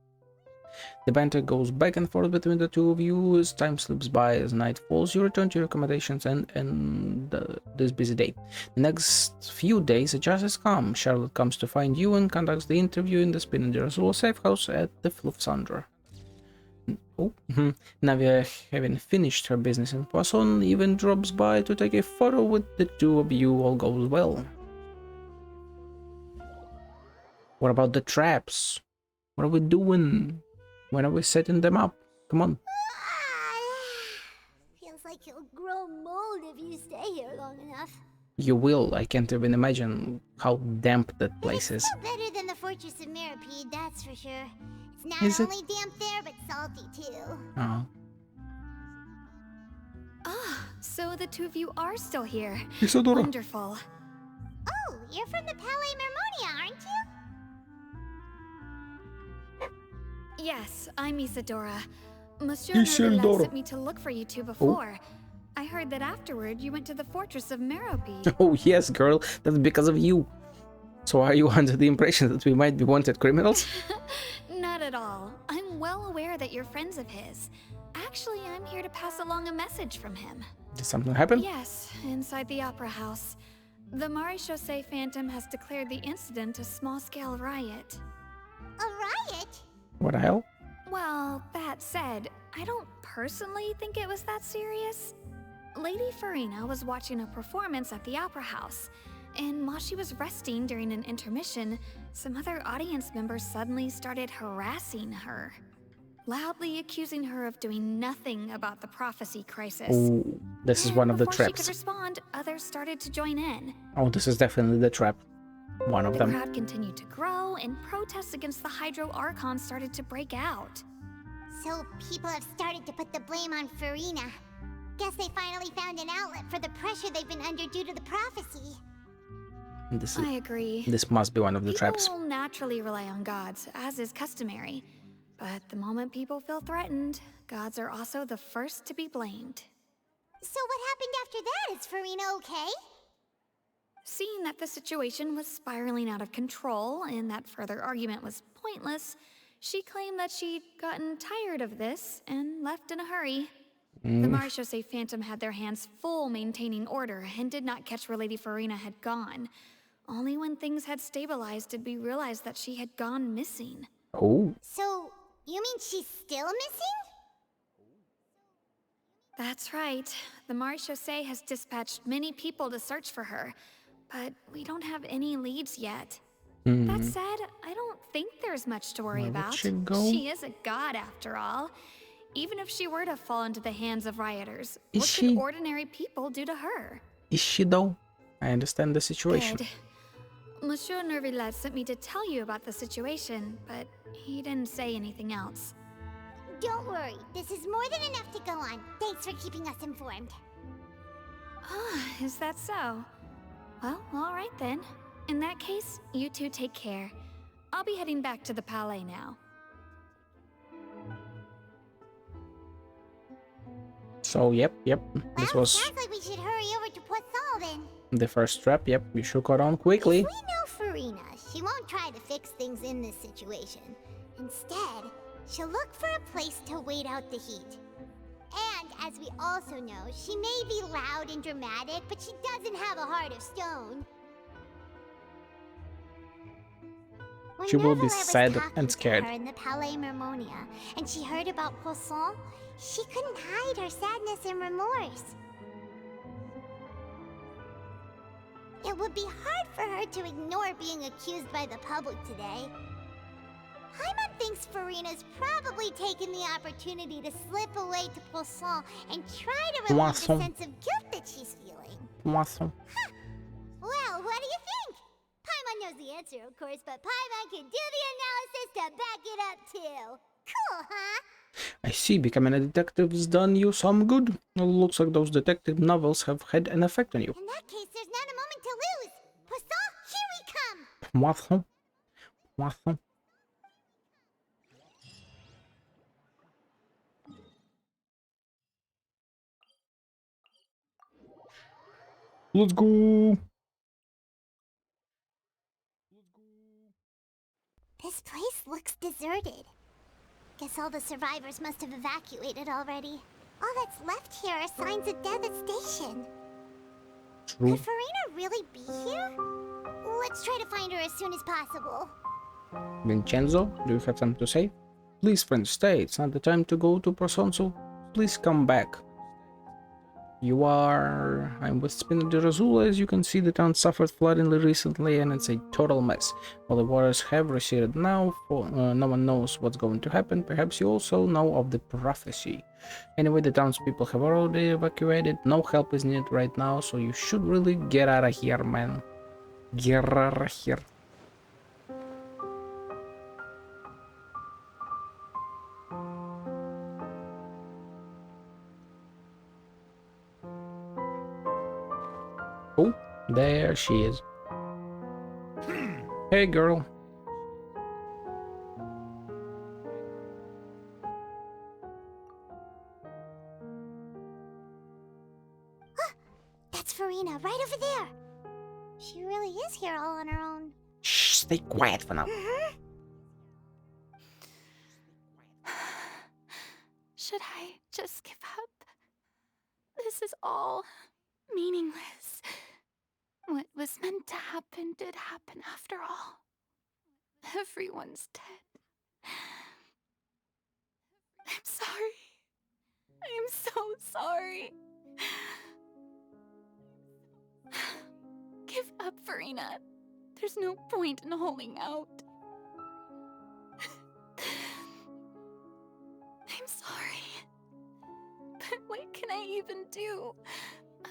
The banter goes back and forth between the two of you as time slips by. As night falls, you return to your accommodations and this busy day. The next few days are just as calm. Charlotte comes to find you and conducts the interview in the Spin and Jerusalem safe house at the Flufsandra. Navia, having finished her business in Poisson, even drops by to take a photo with the two of you. All goes well. What about the traps? What are we doing? When are we setting them up? Come on. Feels like you'll grow mold if you stay here long enough. You will. I can't even imagine how damp that place is. It's no better than the Fortress of Mirapede, that's for sure. It's not Is it? only damp there, but salty too. Oh. Ah, so the two of you are still here. Isadora. Wonderful. Oh, you're from the Palais Mermonia, aren't you? Yes, I'm Isadora. Monsieur Nervillet sent me to look for you two before. I heard that afterward you went to the Fortress of Merope. Oh yes, girl. That's because of you. So are you under the impression that we might be wanted criminals? Not at all. I'm well aware that you're friends of his. Actually, I'm here to pass along a message from him. Did something happen? Yes, inside the Opera House. The Maréchaussée Phantom has declared the incident a small-scale riot. A riot? What the hell? Well, that said, I don't personally think it was that serious. Lady Farina was watching a performance at the Opera House, and while she was resting during an intermission, some other audience members suddenly started harassing her, loudly accusing her of doing nothing about the prophecy crisis. Oh, this is one of the Before she traps. could respond, others started to join in. Oh, this is definitely the trap. One of them. The crowd continued to grow, and protests against the Hydro Archon started to break out. So people have started to put the blame on Farina. Guess they finally found an outlet for the pressure they've been under due to the prophecy. I agree. This must be one of the traps. People will naturally rely on gods, as is customary. But the moment people feel threatened, gods are also the first to be blamed. So what happened after that? Is Farina okay? Seeing that the situation was spiraling out of control and that further argument was pointless, she claimed that she'd gotten tired of this and left in a hurry. The Maréchaussée Phantom had their hands full maintaining order and did not catch where Lady Farina had gone. Only when things had stabilized did we realize that she had gone missing. Oh. So, you mean she's still missing? That's right. The Maréchaussée has dispatched many people to search for her, but we don't have any leads yet. That said, I don't think there's much to worry Where would about. she go? She is a god after all. Even if she were to fall into the hands of rioters, Is what she- could ordinary people do to her? Is she though? I understand the situation. Good. Monsieur Nervillet sent me to tell you about the situation, but he didn't say anything else. Don't worry, this is more than enough to go on. Thanks for keeping us informed. Ah, is that so? Well, all right then. In that case, you two take care. I'll be heading back to the Palais now. So, yep. This was Sounds like we should hurry over to Poisson then. the first trap. Yep, we should cut on quickly. If we know Farina, she won't try to fix things in this situation. Instead, she'll look for a place to wait out the heat. And, as we also know, she may be loud and dramatic, but she doesn't have a heart of stone. She will be Whenever I was sad talking and to scared. her in the Palais Mermonia, and she heard about Poisson, she couldn't hide her sadness and remorse. It would be hard for her to ignore being accused by the public today. Paimon thinks Farina's probably taken the opportunity to slip away to Poisson and try to relieve the Poisson. sense of guilt that she's feeling. Poisson. Well, what do you think? Paimon knows the answer, of course, but Paimon can do the analysis to back it up too. Cool, huh? I see, becoming a detective's done you some good. Looks like those detective novels have had an effect on you. In that case, there's not a moment to lose. Poisson, here we come! Poisson. Poisson. Let's go. This place looks deserted. Guess all the survivors must have evacuated already. All that's left here are signs of devastation. True. Could Farina really be here? Let's try to find her as soon as possible. Vincenzo, do you have something to say? Please, friend, stay. It's not the time to go to Prosonso. Please come back. I'm with Spina di Rosula. As you can see, the town suffered flooding recently and it's a total mess. While the waters have receded now, no one knows what's going to happen. Perhaps you also know of the prophecy. Anyway, the townspeople have already evacuated. No help is needed right now, so you should really get out of here, man. Get out of here. Oh, there she is. Hey, girl. That's Farina, right over there. She really is here all on her own. Shh, stay quiet for now. Should I just give up? This is all meaningless. What was meant to happen did happen after all. Everyone's dead. I'm sorry. I am so sorry. Give up, Farina. There's no point in holding out. I'm sorry. But what can I even do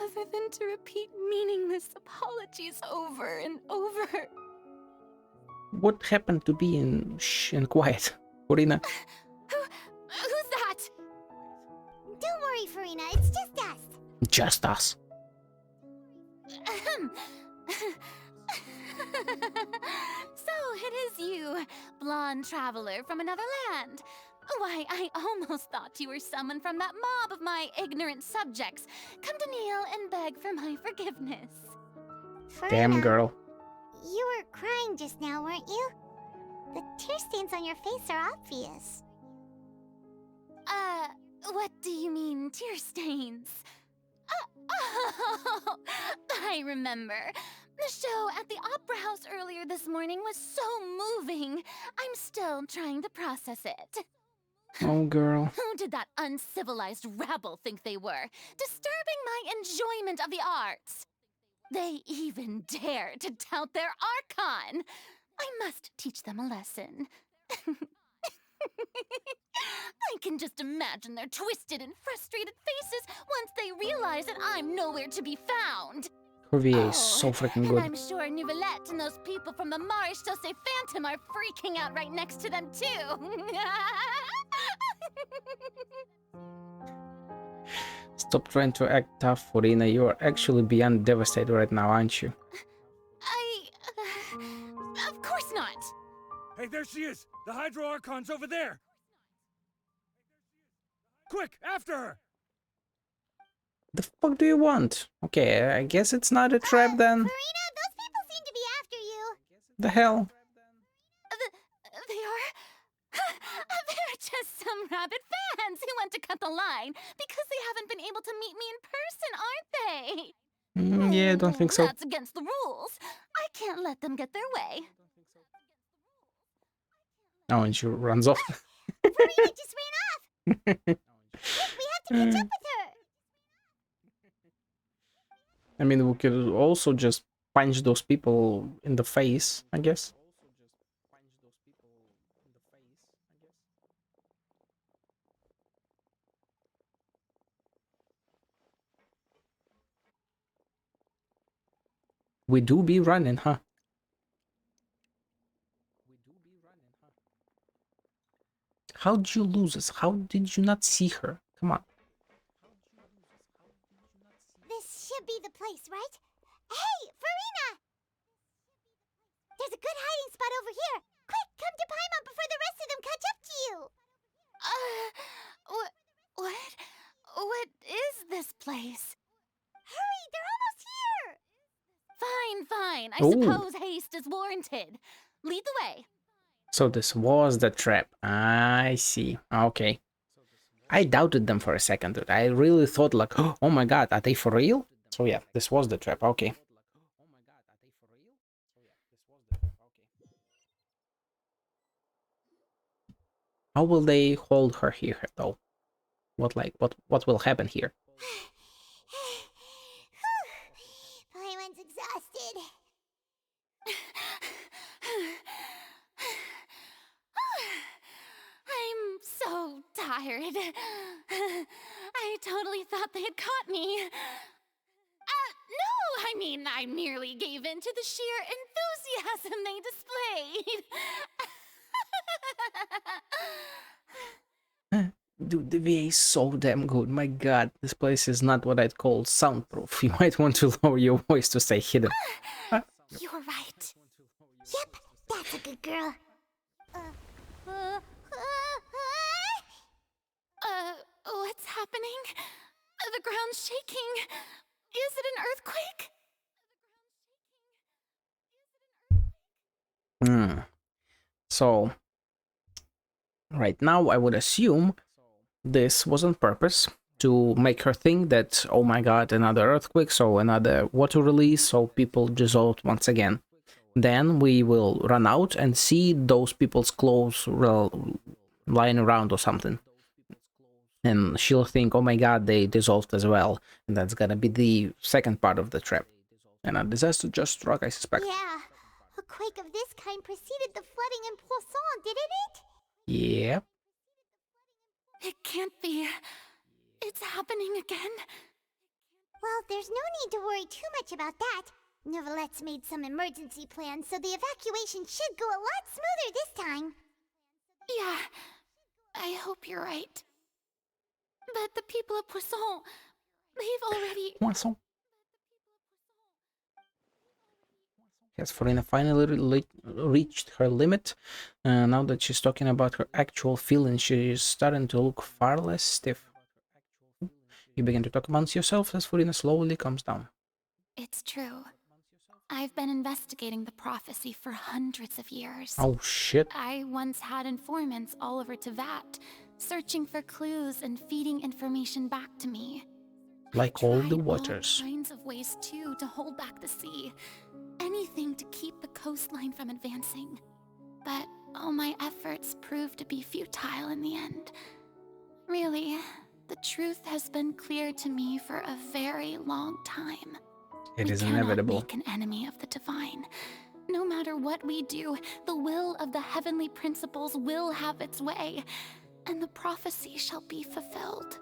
other than to repeat meaningless apologies over and over? What happened to being shh and quiet, Corina? Who's that? Don't worry, Farina, it's just us. Just us. So it is you, blonde traveler from another land. Why, I almost thought you were someone from that mob of my ignorant subjects. Come to kneel and beg for my forgiveness. Farina, Damn, girl. you were crying just now, weren't you? The tear stains on your face are obvious. What do you mean, tear stains? Oh, I remember. The show at the Opera House earlier this morning was so moving. I'm still trying to process it. Oh, girl. Who did that uncivilized rabble think they were? Disturbing my enjoyment of the arts. They even dare to tout their Archon. I must teach them a lesson. I can just imagine their twisted and frustrated faces once they realize that I'm nowhere to be found. Her VA is so freaking And good. I'm sure Nouvellette and those people from the Marish Chaussee Phantom are freaking out right next to them too. Stop trying to act tough, Corina. You are actually beyond devastated right now, aren't you? Of course not. Hey, there she is! The Hydro Archon's over there! Quick, after her! The fuck do you want? Okay, I guess it's not a trap then. Farina, those people seem to be after you. The hell? They are? They're just some rabid fans who want to cut the line because they haven't been able to meet me in person, aren't they? Yeah, I don't think so. That's against the rules. I can't let them get their way. Oh, and she runs off. Farina just ran off! Quick, we have to catch up with her! I mean, we could also just punch those people in the face, I guess. We do be running, huh? How did you lose us? How did you not see her? Come on. This should be the place, right? Hey, Farina! There's a good hiding spot over here. Quick, come to Paimon before the rest of them catch up to you. What is this place? Hurry, they're almost here. Fine. I Ooh. suppose haste is warranted. Lead the way. So this was the trap. I see. Okay. I doubted them for a second, dude. I really thought like, oh my god, are they for real? So yeah, this was the trap. Okay. How will they hold her here though? What will happen here? Paimon's exhausted. I'm so tired. I totally thought they had caught me. No, I mean, I merely gave in to the sheer enthusiasm they displayed. Dude, the VA is so damn good. My god, this place is not what I'd call soundproof. You might want to lower your voice to stay hidden. You're right. Yep, that's a good girl. What's happening? The ground's shaking. Is it an earthquake? So, right now I would assume this was on purpose to make her think that, oh my god, another earthquake, so another water release, so people dissolved once again. Then we will run out and see those people's clothes lying around or something. And she'll think, oh my god, they dissolved as well. And that's gonna be the second part of the trap. And a disaster just struck, I suspect. Yeah, a quake of this kind preceded the flooding in Poisson, didn't it? Yeah. It can't be. It's happening again. Well, there's no need to worry too much about that. Neuvillette made some emergency plans, so the evacuation should go a lot smoother this time. Yeah, I hope you're right. But the people of Poisson, they've already... Poisson. Yes, Farina finally reached her limit. Now that she's talking about her actual feelings, she is starting to look far less stiff. You begin to talk amongst yourself as Farina slowly comes down. It's true. I've been investigating the prophecy for hundreds of years. Oh, shit. I once had informants all over Tevat, searching for clues and feeding information back to me. Like all the waters. All kinds of ways, too, to hold back the sea. Anything to keep the coastline from advancing. But all my efforts proved to be futile in the end. Really, the truth has been clear to me for a very long time. It is inevitable. We cannot make an enemy of the divine. No matter what we do, the will of the heavenly principles will have its way, and the prophecy shall be fulfilled.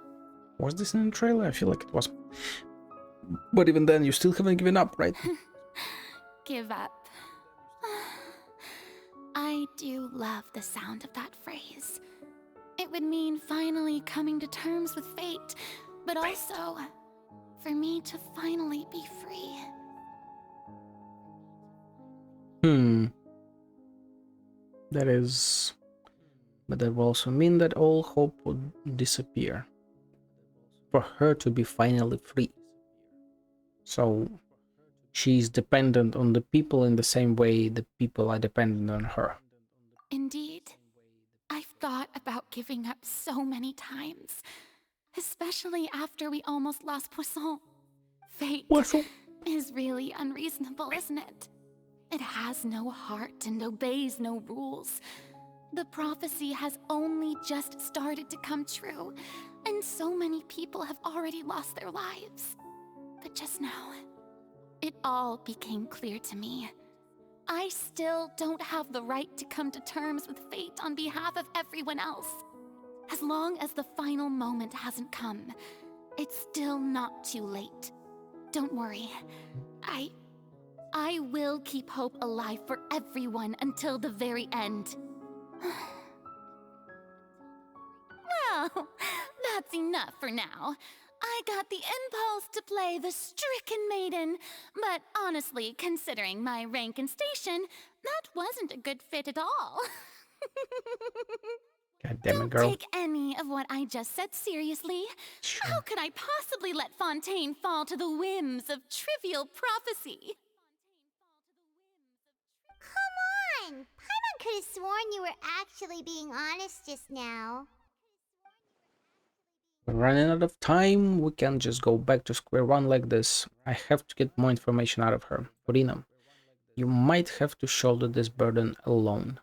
Was this in the trailer? I feel like it was. But even then, you still haven't given up, right? Give up. I do love the sound of that phrase. It would mean finally coming to terms with fate, but also for me to finally be free. That is... But that will also mean that all hope would disappear. For her to be finally free. So she's dependent on the people in the same way the people are dependent on her. Indeed. I've thought about giving up so many times. Especially after we almost lost Poisson. Fate is really unreasonable, isn't it? It has no heart and obeys no rules. The prophecy has only just started to come true, and so many people have already lost their lives. But just now, it all became clear to me. I still don't have the right to come to terms with fate on behalf of everyone else. As long as the final moment hasn't come, it's still not too late. Don't worry. I will keep hope alive for everyone until the very end. Well, that's enough for now. I got the impulse to play the stricken maiden, but honestly, considering my rank and station, that wasn't a good fit at all. God damn it, Don't girl. take any of what I just said seriously. Sure. How could I possibly let Fontaine fall to the whims of trivial prophecy? Come on! Paimon could have sworn you were actually being honest just now. We're running out of time. We can't just go back to square one like this. I have to get more information out of her. Corina, you might have to shoulder this burden alone.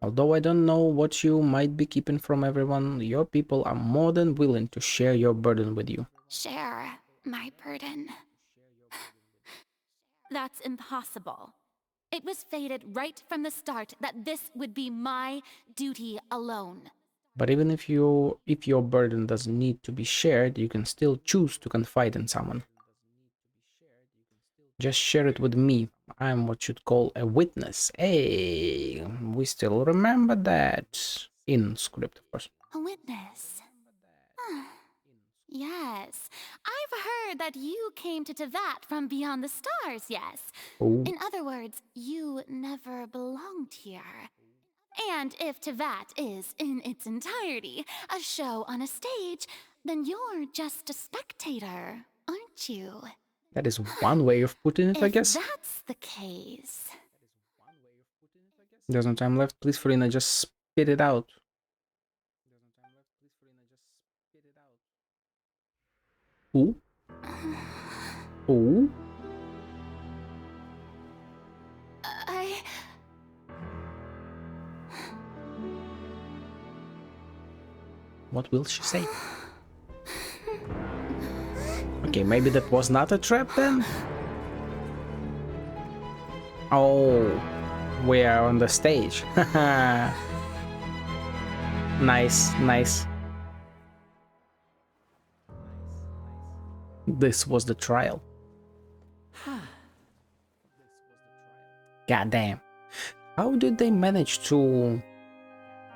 Although I don't know what you might be keeping from everyone, your people are more than willing to share your burden with you. Share my burden. That's impossible. It was fated right from the start that this would be my duty alone. But even if your burden doesn't need to be shared, you can still choose to confide in someone. Just share it with me. I'm what you'd call a witness. Hey, we still remember that. In script, of course. A witness? Yes. I've heard that you came to Tevat from beyond the stars, yes. Oh. In other words, you never belonged here. And if Tevat is, in its entirety, a show on a stage, then you're just a spectator, aren't you? That is one way of putting it, I guess. If that's the case... There's no time left. Please, Farina, just spit it out. Ooh. Ooh. What will she say? Okay, maybe that was not a trap then? Oh, we are on the stage. Nice, nice. This was the trial. God damn. How did they manage to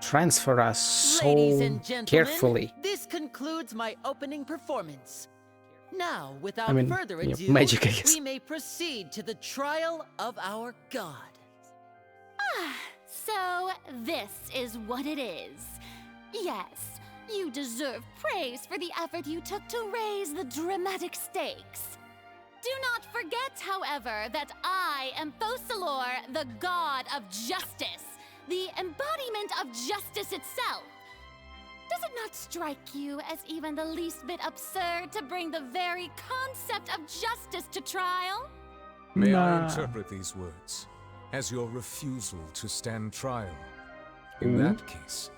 transfer us so Ladies and gentlemen, carefully? This concludes my opening performance. Now, without I mean, further yeah, ado, magic, I guess. we may proceed to the trial of our god. So this is what it is. Yes, you deserve praise for the effort you took to raise the dramatic stakes. Do not forget, however, that I am Fosalor, the god of justice, the embodiment of justice itself. Does it not strike you as even the least bit absurd to bring the very concept of justice to trial? May I interpret these words as your refusal to stand trial? In that case,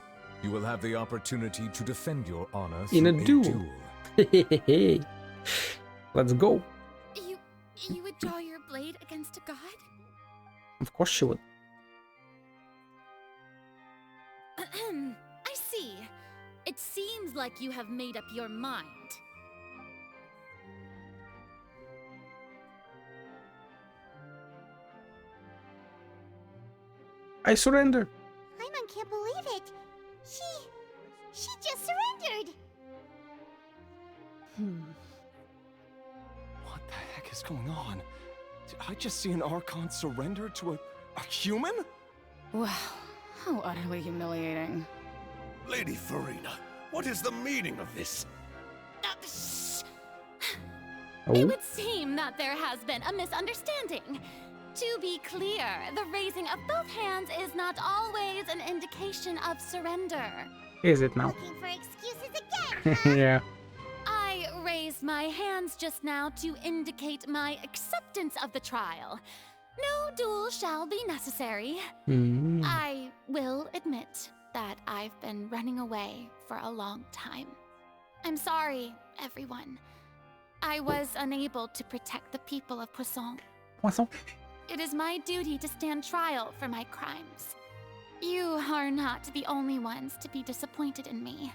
you will have the opportunity to defend your honor in a through duel. Let's go. You would draw your blade against a god? Of course she would. I see. It seems like you have made up your mind. I surrender. Paimon can't believe it. She just surrendered. What the heck is going on? Did I just see an Archon surrender to a human? Wow, how utterly humiliating. Lady Farina, what is the meaning of this? It would seem that there has been a misunderstanding. To be clear, the raising of both hands is not always an indication of surrender. Is it now? Looking for excuses again, huh? Yeah. I raised my hands just now to indicate my acceptance of the trial. No duel shall be necessary. Hmm. I will admit that I've been running away for a long time. I'm sorry, everyone. I was unable to protect the people of Poisson. Poisson. It is my duty to stand trial for my crimes. You are not the only ones to be disappointed in me.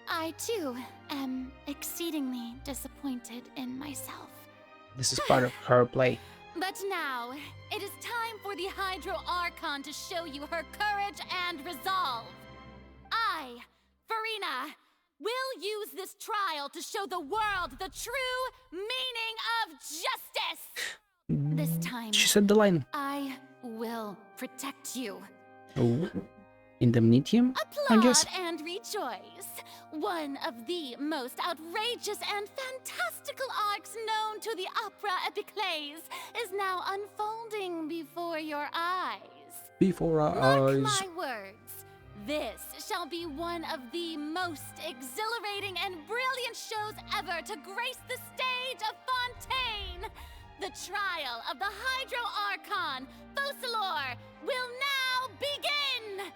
I, too, am exceedingly disappointed in myself. This is part of her play. But now, it is time for the Hydro Archon to show you her courage and resolve. I, Farina, will use this trial to show the world the true meaning of justice. This time, She said the line. I will protect you. Oh. Indemnitium, I guess. Applaud and rejoice. One of the most outrageous and fantastical arcs known to the opera epiclese is now unfolding before your eyes. Before our eyes. Mark my words. This shall be one of the most exhilarating and brilliant shows ever to grace the stage of Fontaine. The trial of the Hydro Archon, Focalor, will now begin!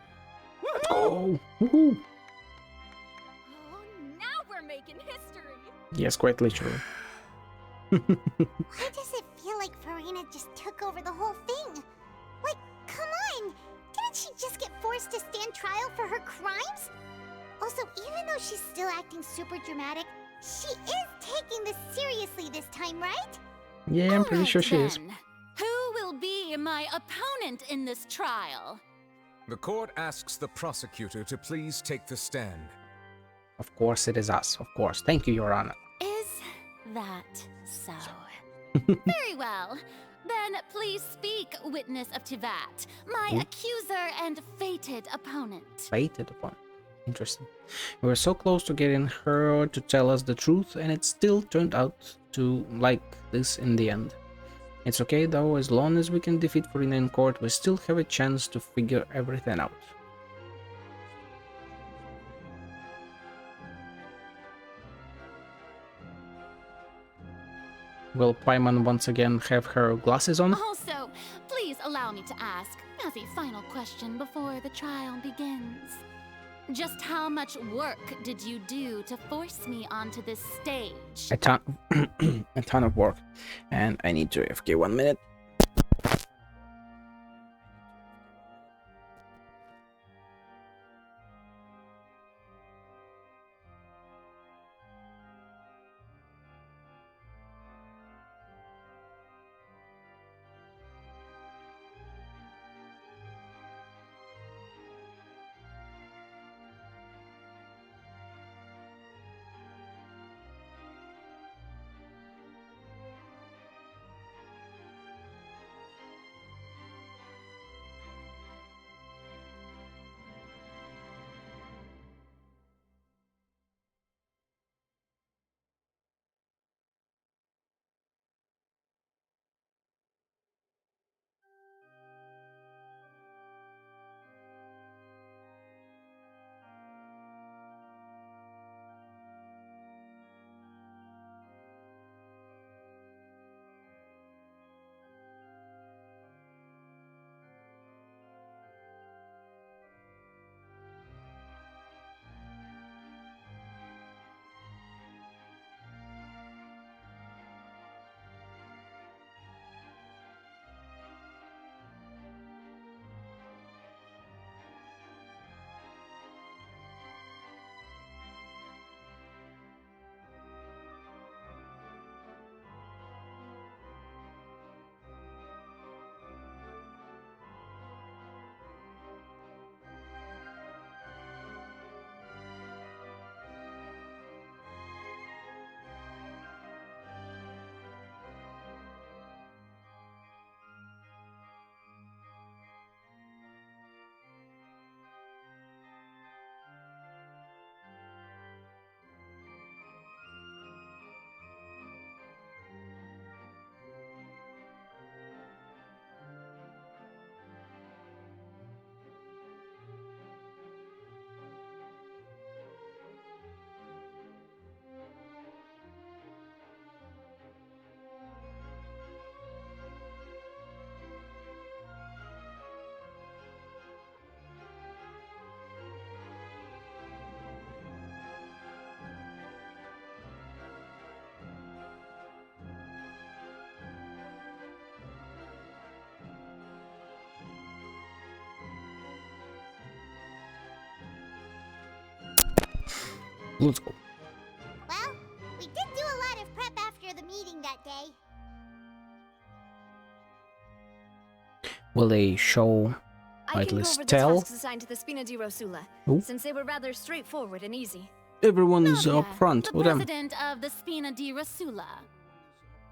Oh, woohoo. Oh, now we're making history. Yes, quite literally. Why does it feel like Farina just took over the whole thing? Like, come on! Didn't she just get forced to stand trial for her crimes? Also, even though she's still acting super dramatic, she is taking this seriously this time, right? Yeah, I'm pretty sure she is. Who will be my opponent in this trial? The court asks the prosecutor to please take the stand. Of course it is us, of course. Thank you, Your Honor. Is that so? Very well. Then please speak, witness of Tivat, my Ooh. accuser and fated opponent. Fated upon. Interesting. We were so close to getting her to tell us the truth, and it still turned out to like this in the end. It's okay though, as long as we can defeat Farina in court, we still have a chance to figure everything out. Will Paimon once again have her glasses on? Also, please allow me to ask, as a final question before the trial begins. Just how much work did you do to force me onto this stage? A ton, a ton of work, and I need to AFK 1 minute. Let's go. Well, we did do a lot of prep after the meeting that day. Will they show, or I at can go least over the tell? tasks assigned to the Spina di Rosula, Oh. since they were rather straightforward and easy. Everyone's Navia, up front the with them. president of the Spina di Rosula.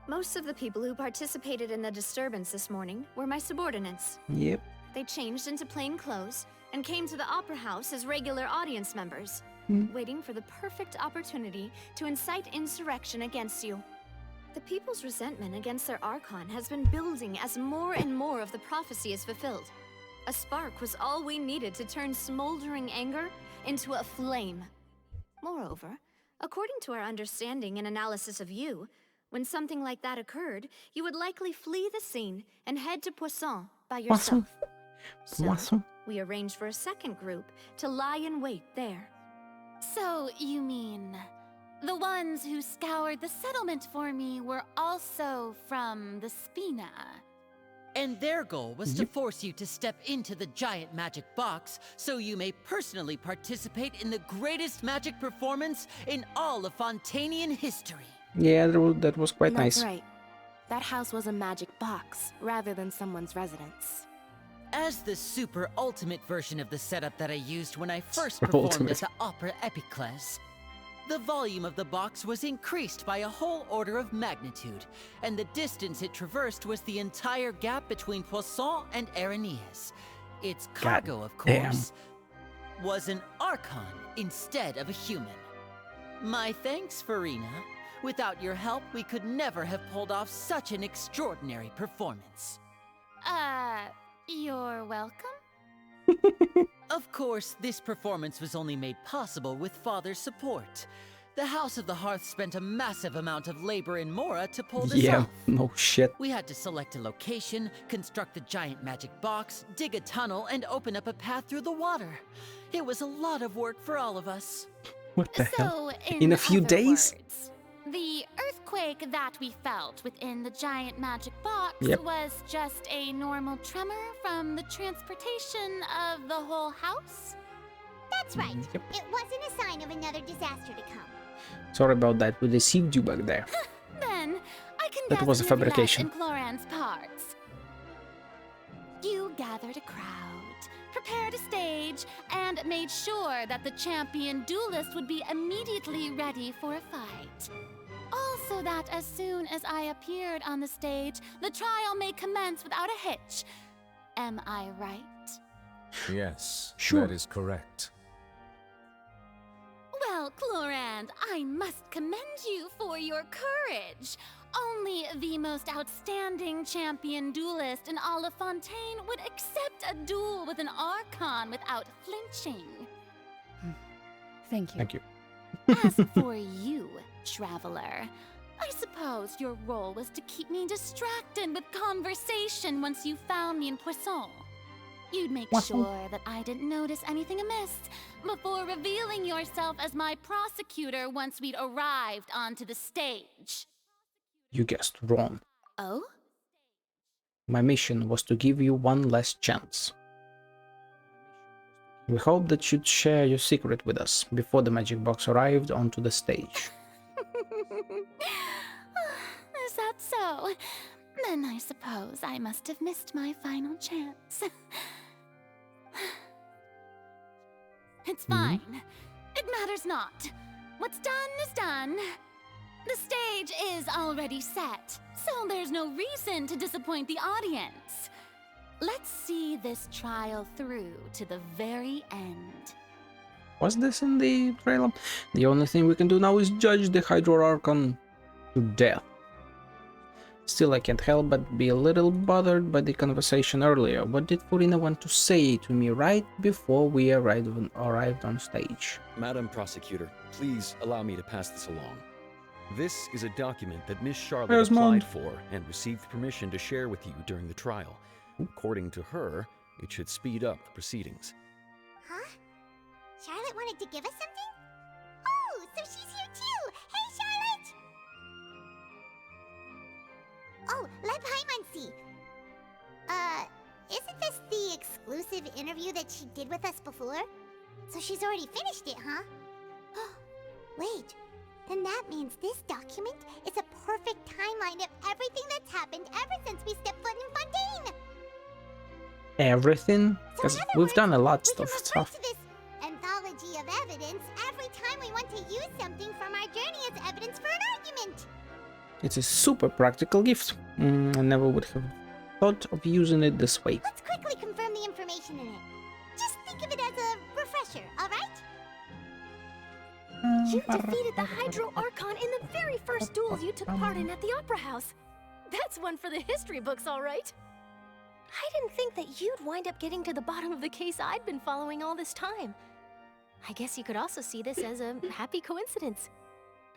Most of the people who participated in the disturbance this morning were my subordinates. Yep. They changed into plain clothes and came to the Opera House as regular audience members, waiting for the perfect opportunity to incite insurrection against you. The people's resentment against their Archon has been building as more and more of the prophecy is fulfilled. A spark was all we needed to turn smoldering anger into a flame. Moreover, according to our understanding and analysis of you, when something like that occurred, you would likely flee the scene and head to Poisson by yourself. Poisson. We arranged for a second group to lie in wait there. So, you mean... the ones who scoured the settlement for me were also from the Spina? And their goal was to force you to step into the giant magic box so you may personally participate in the greatest magic performance in all of Fontanian history. Yeah, that was quite nice. That's right. That house was a magic box rather than someone's residence. As the super ultimate version of the setup that I used when I first performed at the Opera Epiclese, the volume of the box was increased by a whole order of magnitude, and the distance it traversed was the entire gap between Poisson and Areneas. Its cargo, of course, was an Archon instead of a human. My thanks, Farina. Without your help, we could never have pulled off such an extraordinary performance. You're welcome? Of course, this performance was only made possible with Father's support. The House of the Hearth spent a massive amount of labor in Mora to pull this off. No shit. We had to select a location, construct the giant magic box, dig a tunnel, and open up a path through the water. It was a lot of work for all of us. What the hell? So, In a few other days? words, the earthquake that we felt within the giant magic box was just a normal tremor from the transportation of the whole house? That's right. It wasn't a sign of another disaster to come. Sorry about that. We deceived you back there. Then, I can That was a definitely let fabrication. in Cloran's parts. You gathered a crowd, prepared a stage, and made sure that the champion duelist would be immediately ready for a fight. Also that as soon as I appeared on the stage, the trial may commence without a hitch. Am I right? Yes, Sure. that is correct. Well, Clorand, I must commend you for your courage. Only the most outstanding champion duelist in all of Fontaine would accept a duel with an Archon without flinching. Thank you. Thank you. As for you, Traveler, I suppose your role was to keep me distracted with conversation once you found me in Poisson. You'd make sure that I didn't notice anything amiss before revealing yourself as my prosecutor once we'd arrived onto the stage. You guessed wrong. Oh? My mission was to give you one last chance. We hoped that you'd share your secret with us before the magic box arrived onto the stage. Is that so? Then I suppose I must have missed my final chance. It's fine. It matters not. What's done is done. The stage is already set, so there's no reason to disappoint the audience. Let's see this trial through to the very end. Was this in the trailer? The only thing we can do now is judge the Hydro Archon to death. Still, I can't help but be a little bothered by the conversation earlier. What did Furina want to say to me right before we arrived on stage? Madam Prosecutor, please allow me to pass this along. This is a document that Miss Charlotte applied for and received permission to share with you during the trial. According to her, it should speed up the proceedings. Huh? Charlotte wanted to give us something? Oh, so she's here too! Hey, Charlotte! Oh, let Paimon see. Isn't this the exclusive interview that she did with us before? So she's already finished it, huh? Wait, then that means this document is a perfect timeline of everything that's happened ever since we stepped foot in Fontaine! Everything? Because we've done a lot of stuff. To this anthology of evidence every time we want to use something from our journey as evidence for an argument! It's a super practical gift. I never would have thought of using it this way. Let's quickly confirm the information in it. Just think of it as a refresher, alright? You defeated the Hydro Archon in the very first duels you took part in at the Opera House. That's one for the history books, all right. I didn't think that you'd wind up getting to the bottom of the case I'd been following all this time. I guess you could also see this as a happy coincidence.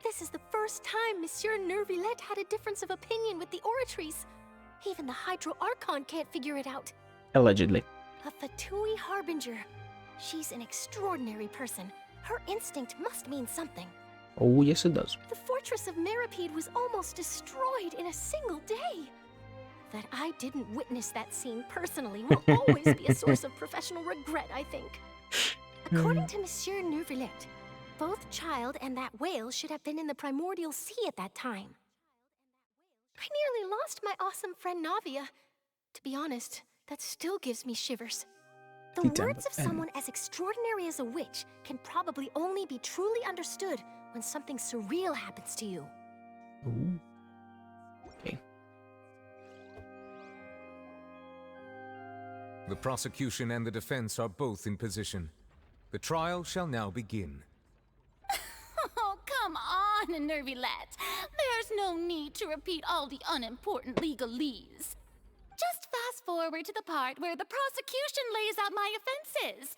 This is the first time Monsieur Neuvillette had a difference of opinion with the Oratrice. Even the Hydro Archon can't figure it out. Allegedly. A Fatui Harbinger. She's an extraordinary person. Her instinct must mean something. Oh, yes it does. The fortress of Meripede was almost destroyed in a single day. That I didn't witness that scene personally will always be a source of professional regret, I think. According to Monsieur Neuvillette, both Child and that whale should have been in the Primordial Sea at that time. I nearly lost my awesome friend Navia. To be honest, that still gives me shivers. The words of someone as extraordinary as a witch can probably only be truly understood when something surreal happens to you. Ooh. Okay. The prosecution and the defense are both in position. The trial shall now begin. Oh, come on, Neuvillette. There's no need to repeat all the unimportant legalese. Just fast forward to the part where the prosecution lays out my offenses.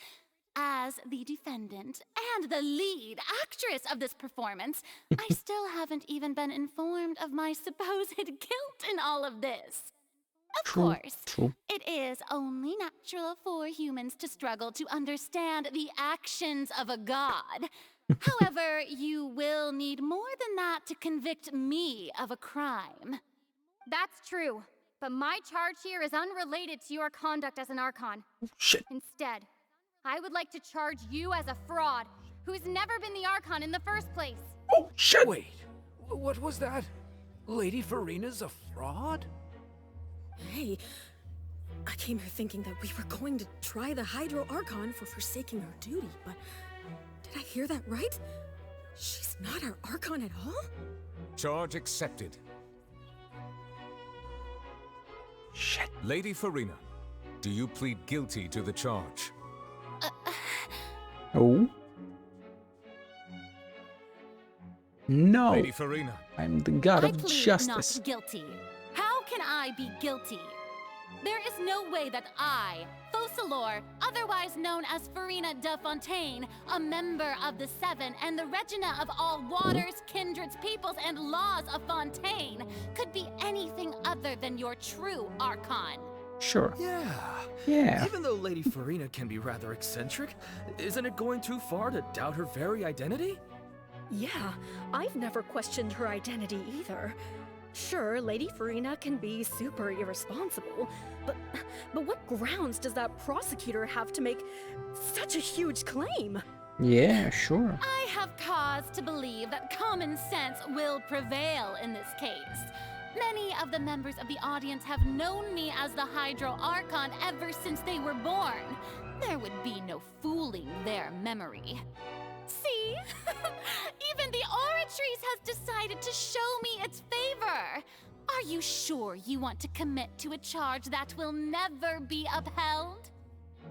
As the defendant and the lead actress of this performance, I still haven't even been informed of my supposed guilt in all of this. Of course, it is only natural for humans to struggle to understand the actions of a god. However, you will need more than that to convict me of a crime. That's true. But my charge here is unrelated to your conduct as an Archon. Oh, shit. Instead, I would like to charge you as a fraud who's never been the Archon in the first place. Oh, shit! Wait, what was that? Lady Farina's a fraud? Hey, I came here thinking that we were going to try the Hydro Archon for forsaking her duty, but did I hear that right? She's not our Archon at all? Charge accepted. Shit. Lady Farina, do you plead guilty to the charge? Oh? No. Lady Farina. I'm the god of plead justice. Not guilty. How can I be guilty? There is no way that I, Focalor, otherwise known as Farina de Fontaine, a member of the Seven and the Regina of all waters, kindreds, peoples, and laws of Fontaine, could be anything other than your true Archon. Sure. Yeah. Even though Lady Farina can be rather eccentric, isn't it going too far to doubt her very identity? Yeah, I've never questioned her identity either. Sure, Lady Farina can be super irresponsible, but what grounds does that prosecutor have to make such a huge claim? Yeah, sure. I have cause to believe that common sense will prevail in this case. Many of the members of the audience have known me as the Hydro Archon ever since they were born. There would be no fooling their memory. See? Even the Oratrice has decided to show me its favor. Are you sure you want to commit to a charge that will never be upheld?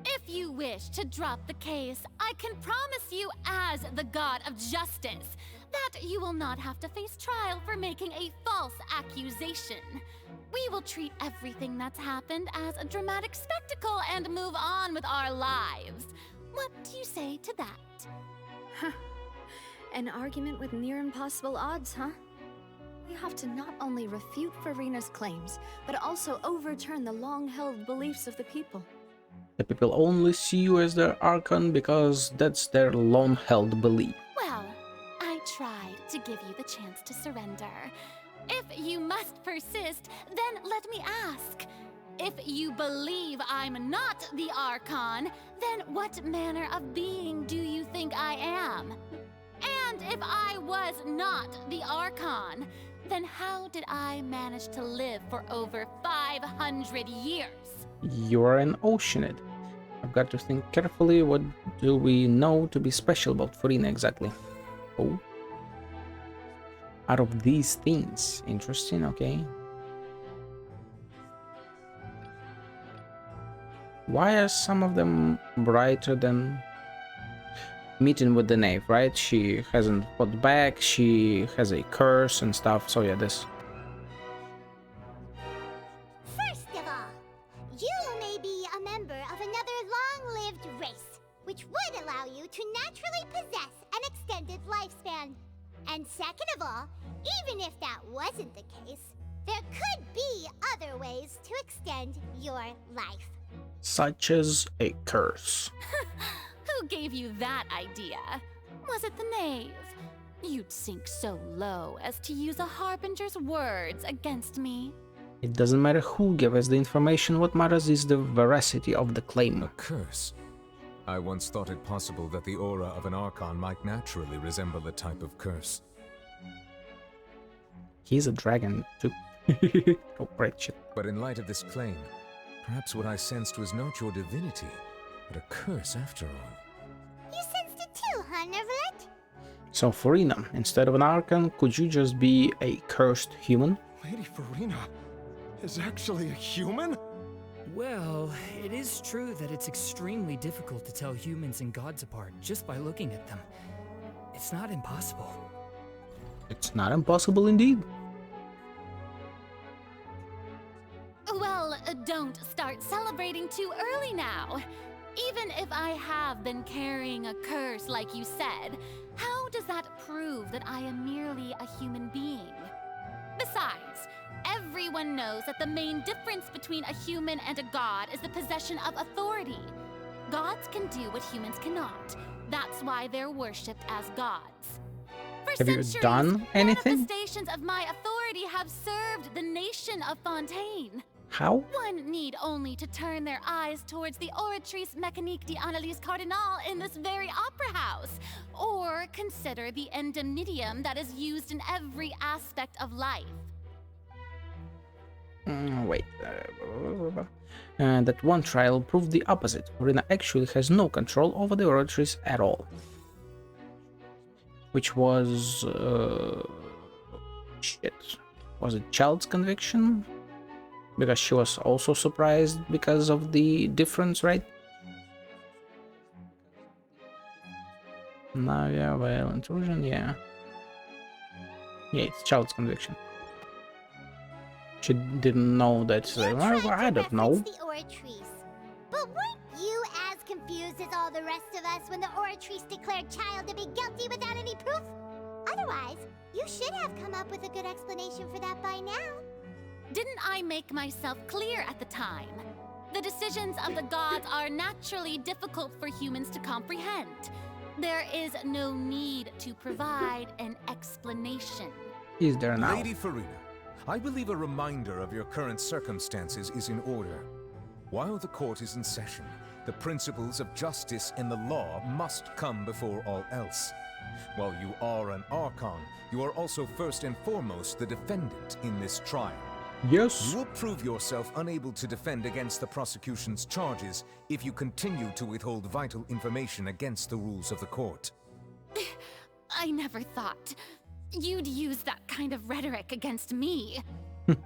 If you wish to drop the case, I can promise you as the god of justice that you will not have to face trial for making a false accusation. We will treat everything that's happened as a dramatic spectacle and move on with our lives. What do you say to that? Huh. An argument with near impossible odds, huh? We have to not only refute Farina's claims, but also overturn the long-held beliefs of the people. The people only see you as their Archon because that's their long-held belief. Well, I tried to give you the chance to surrender. If you must persist, then let me ask. If you believe I'm not the Archon, then what manner of being do you think I am? And And if I was not the Archon, then how did I manage to live for over 500 years? You're an Oceanid. I've got to think carefully. What do we know to be special about Furina exactly? Oh. Out of these things. Interesting, okay. Why are some of them brighter than meeting with the knave, right? She hasn't fought back, she has a curse and stuff, so yeah, this. First of all, you may be a member of another long-lived race, which would allow you to naturally possess an extended lifespan. And second of all, even if that wasn't the case, there could be other ways to extend your life. Such as a curse. Who gave you that idea? Was it the knave? You'd sink so low as to use a harbinger's words against me. It doesn't matter who gave us the information, what matters is the veracity of the claim. A curse? I once thought it possible that the aura of an Archon might naturally resemble a type of curse. He's a dragon, too. Oh, great shit. But in light of this claim, perhaps what I sensed was not your divinity, but a curse after all. You sensed it too, huh, Neverlet? So, Furina, instead of an Archon, could you just be a cursed human? Lady Furina is actually a human? Well, it is true that it's extremely difficult to tell humans and gods apart just by looking at them. It's not impossible. It's not impossible indeed. Well, don't start celebrating too early now. Even if I have been carrying a curse like you said, how does that prove that I am merely a human being? Besides, everyone knows that the main difference between a human and a god is the possession of authority. Gods can do what humans cannot. That's why they're worshipped as gods. For Have you centuries, done anything? manifestations of my authority have served the nation of Fontaine. How? One need only to turn their eyes towards the Oratrice Mécanique d'Analyse Cardinal in this very opera house, or consider the indemnitium that is used in every aspect of life. Wait. That one trial proved the opposite. Furina actually has no control over the Oratrice at all. Which was... shit. Was it Child's conviction? Because she was also surprised because of the difference, right? Navia, Veil, Intrusion, yeah. Yeah, it's Child's conviction. She didn't know that. I don't know. The Oratrice. But weren't you as confused as all the rest of us when the Oratrice declared Child to be guilty without any proof? Otherwise, you should have come up with a good explanation for that by now. Didn't I make myself clear at the time? The decisions of the gods are naturally difficult for humans to comprehend. There is no need to provide an explanation. Is there now? Lady Furina, I believe a reminder of your current circumstances is in order. While the court is in session, the principles of justice and the law must come before all else. While you are an Archon, you are also first and foremost the defendant in this trial. Yes. You will prove yourself unable to defend against the prosecution's charges if you continue to withhold vital information against the rules of the court. I never thought you'd use that kind of rhetoric against me.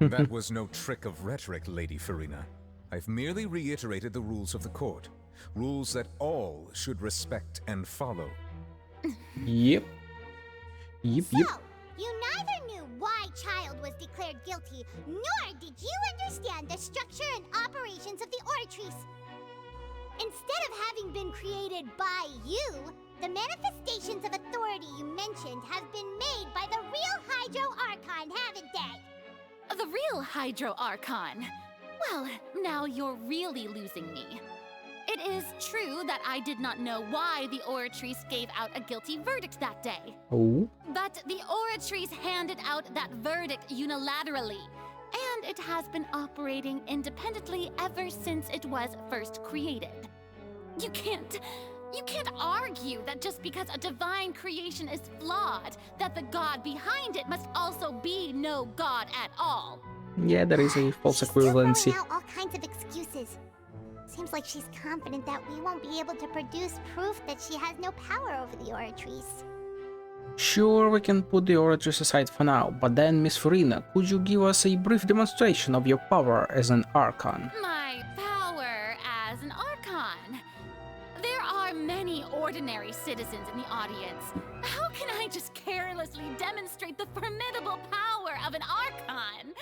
That was no trick of rhetoric, Lady Furina. I've merely reiterated the rules of the court. Rules that all should respect and follow. Yep. Yep. So, you neither knew why Child was declared guilty, nor did you understand the structure and operations of the Oratrice. Instead of having been created by you, the manifestations of authority you mentioned have been made by the real Hydro Archon, haven't they? The real Hydro Archon? Well, now you're really losing me. It is true that I did not know why the Oratrice gave out a guilty verdict that day. Oh. But the Oratrice handed out that verdict unilaterally, and it has been operating independently ever since it was first created. You can't You can't argue that just because a divine creation is flawed, that the god behind it must also be no god at all. Yeah, there is a false She's still equivalency. throwing out all kinds of excuses. Seems like she's confident that we won't be able to produce proof that she has no power over the Oratrice. Sure, we can put the Oratrice aside for now, but then, Miss Farina, could you give us a brief demonstration of your power as an Archon? My power as an Archon? There are many ordinary citizens in the audience. How can I just carelessly demonstrate the formidable power of an Archon?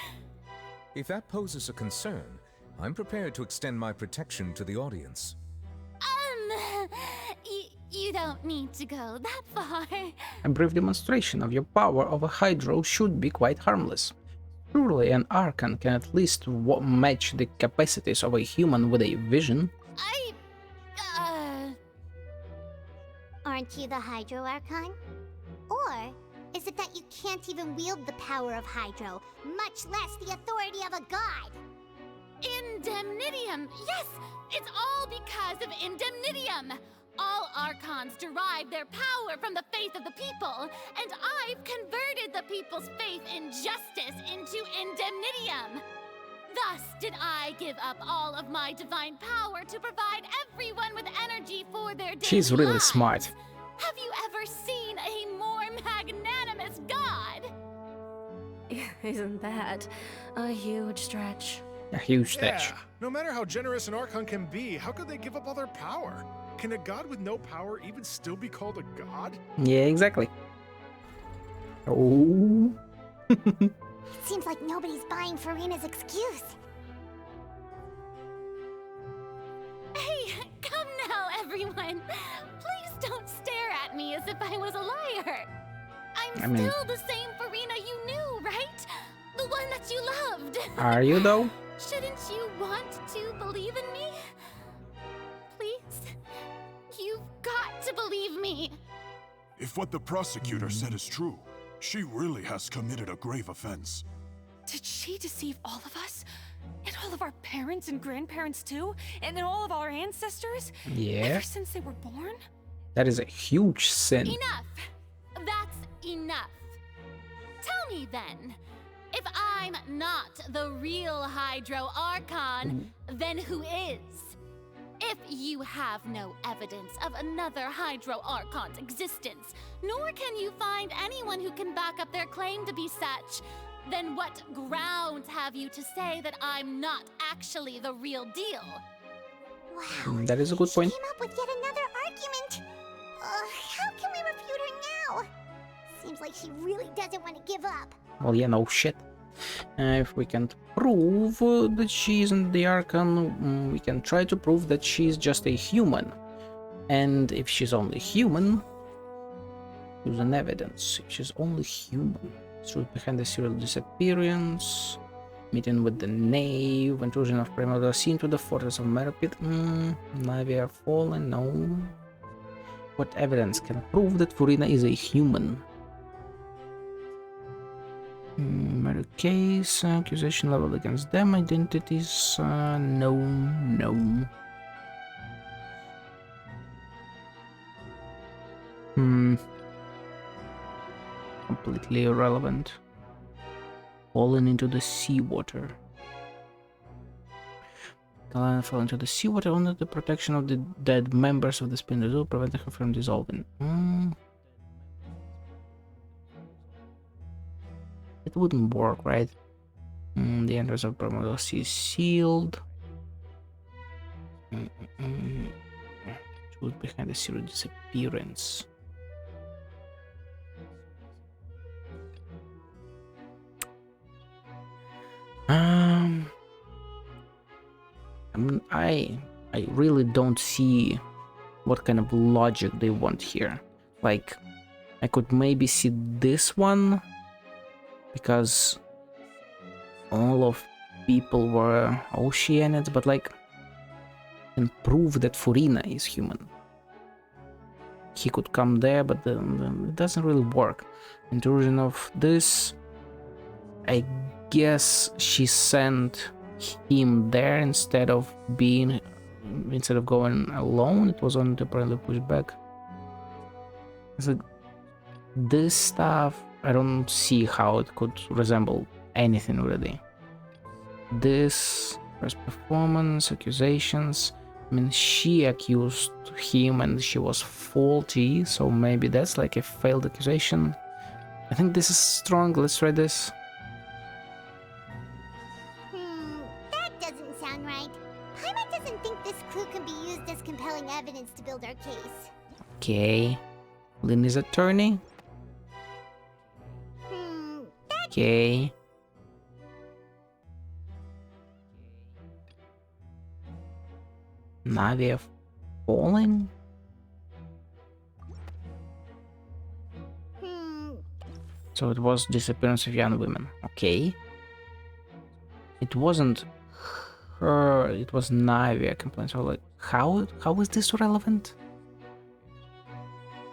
If that poses a concern, I'm prepared to extend my protection to the audience. You don't need to go that far. A brief demonstration of your power over Hydro should be quite harmless. Surely an Archon can at least match the capacities of a human with a vision. Aren't you the Hydro Archon? Or is it that you can't even wield the power of Hydro, much less the authority of a god? Indemnitium! Yes! It's all because of Indemnitium! All Archons derive their power from the faith of the people, and I've converted the people's faith in justice into Indemnitium! Thus did I give up all of my divine power to provide everyone with energy for their daily She's really lives. smart. Have you ever seen a more magnanimous god? Isn't that a huge stretch? A huge stretch. Yeah, no matter how generous an Archon can be, how could they give up all their power? Can a god with no power even still be called a god? Yeah, exactly. Oh. It seems like nobody's buying Farina's excuse. Hey, come now, everyone. Please don't stare at me as if I was a liar. I'm still the same Farina you knew, right? The one that you loved. Are you though? Shouldn't you want to believe in me? Please? You've got to believe me. If what the prosecutor said is true, she really has committed a grave offense. Did she deceive all of us? And all of our parents and grandparents too? And then all of our ancestors? Yeah. Ever since they were born? That is a huge sin. Enough! That's enough. Tell me then, if I'm not the real Hydro Archon, then who is? If you have no evidence of another Hydro Archon's existence, nor can you find anyone who can back up their claim to be such, then what grounds have you to say that I'm not actually the real deal? Wow. That is a good point. She came up with yet another argument. How can we refute her now? Seems like she really doesn't want to give up. Well, yeah, no shit. If we can't prove that she isn't the Archon, we can try to prove that she's just a human. And if she's only human, use an evidence. If she's only human, truth behind the serial disappearance, meeting with the knave, intrusion of Primordial Sea into the fortress of Merpit, Navia fallen, no. What evidence can prove that Farina is a human? Murder case, accusation level against them, identities, no. Completely irrelevant. Fallen into the seawater. Kalana fell into the seawater under the protection of the dead members of the Spindle Zoo, preventing her from dissolving. It wouldn't work, right? The entrance of Primordial Sea is sealed. Truth behind the serial disappearance. I really don't see what kind of logic they want here. Like, I could maybe see this one, because all of people were Oceanids, but like, can prove that Farina is human. He could come there, but it doesn't really work. Intrusion of this, I guess she sent him there instead of being instead of going alone, it was only temporarily pushed back. So this stuff, I don't see how it could resemble anything really. This first performance, accusations. I mean, she accused him and she was faulty, so maybe that's like a failed accusation. I think this is strong. Let's try this. That doesn't sound right. Paimon doesn't think this clue can be used as compelling evidence to build our case. Okay. Lindy's attorney. Okay. Navia falling? So it was disappearance of young women. Okay. It wasn't her, it was Navia complaints. So like, how is this relevant?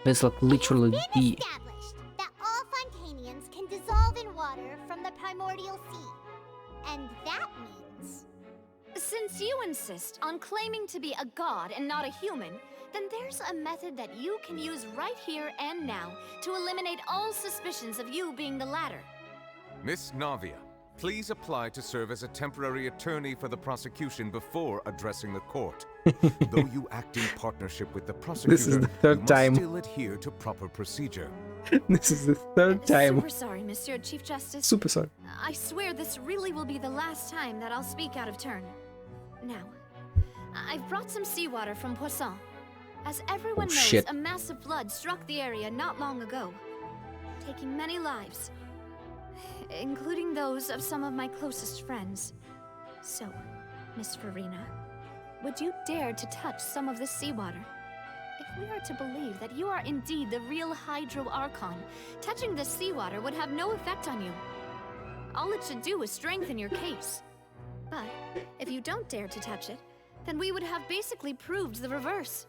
It's like literally the... Established that all Fontanians can dissolve in water from the primordial sea. And that means... Since you insist on claiming to be a god and not a human, then there's a method that you can use right here and now to eliminate all suspicions of you being the latter. Miss Navia, please apply to serve as a temporary attorney for the prosecution before addressing the court. Though you act in partnership with the prosecutor, this is the third time. You must still adhere to proper procedure. This is the third time. Super sorry, Monsieur Chief Justice. Super sorry. I swear this really will be the last time that I'll speak out of turn. Now, I've brought some seawater from Poisson. As everyone knows, a massive flood struck the area not long ago, taking many lives, including those of some of my closest friends. So, Miss Farina, would you dare to touch some of this seawater? If we are to believe that you are indeed the real Hydro Archon, touching this seawater would have no effect on you. All it should do is strengthen your case. But if you don't dare to touch it, then we would have basically proved the reverse.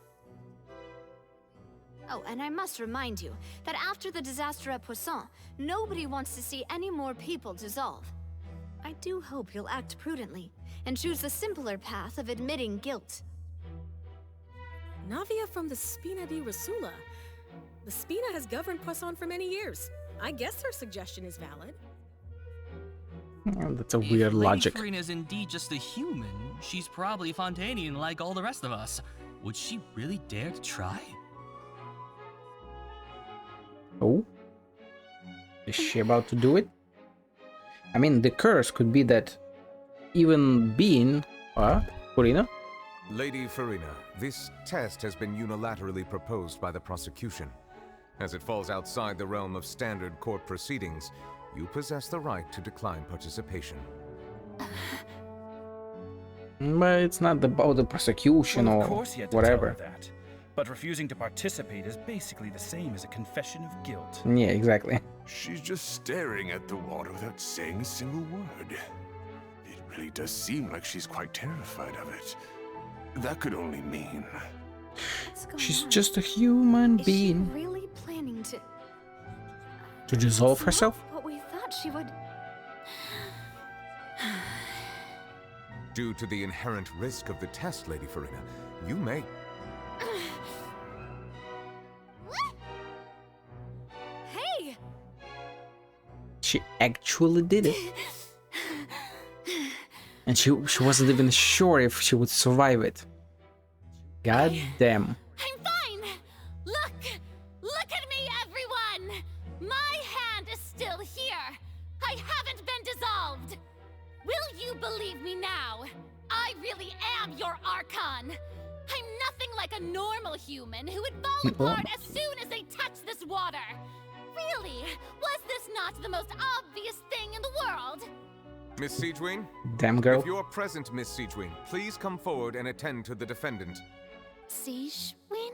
Oh, and I must remind you that after the disaster at Poisson, nobody wants to see any more people dissolve. I do hope you'll act prudently and choose the simpler path of admitting guilt. Navia from the Spina di Rasula. The Spina has governed Poisson for many years. I guess her suggestion is valid. Oh, that's a weird logic. If Farina is indeed just a human, she's probably Fontanian like all the rest of us. Would she really dare to try? Oh? Is she about to do it? I mean, the curse could be that even being... Farina? Lady Farina, this test has been unilaterally proposed by the prosecution. As it falls outside the realm of standard court proceedings, you possess the right to decline participation. But it's not about the prosecution Well, of or course he had to whatever. tell her that. But refusing to participate is basically the same as a confession of guilt. Yeah, exactly. She's just staring at the water without saying a single word. It really does seem like she's quite terrified of it. That could only mean... She's just a human being. Is she really planning to... To dissolve herself? What we thought she would... Due to the inherent risk of the test, Lady Farina, you may... Hey! She actually did it. And she wasn't even sure if she would survive it. God damn. I'm fine! Look at me, everyone! My hand is still here! I haven't been dissolved! Will you believe me now? I really am your Archon! I'm nothing like a normal human who would fall apart as soon as they touch this water! Really? Was this not the most obvious thing in the world? Miss Siegewin? Damn girl. If you're present, Miss Siegewin, please come forward and attend to the defendant. Siegewin?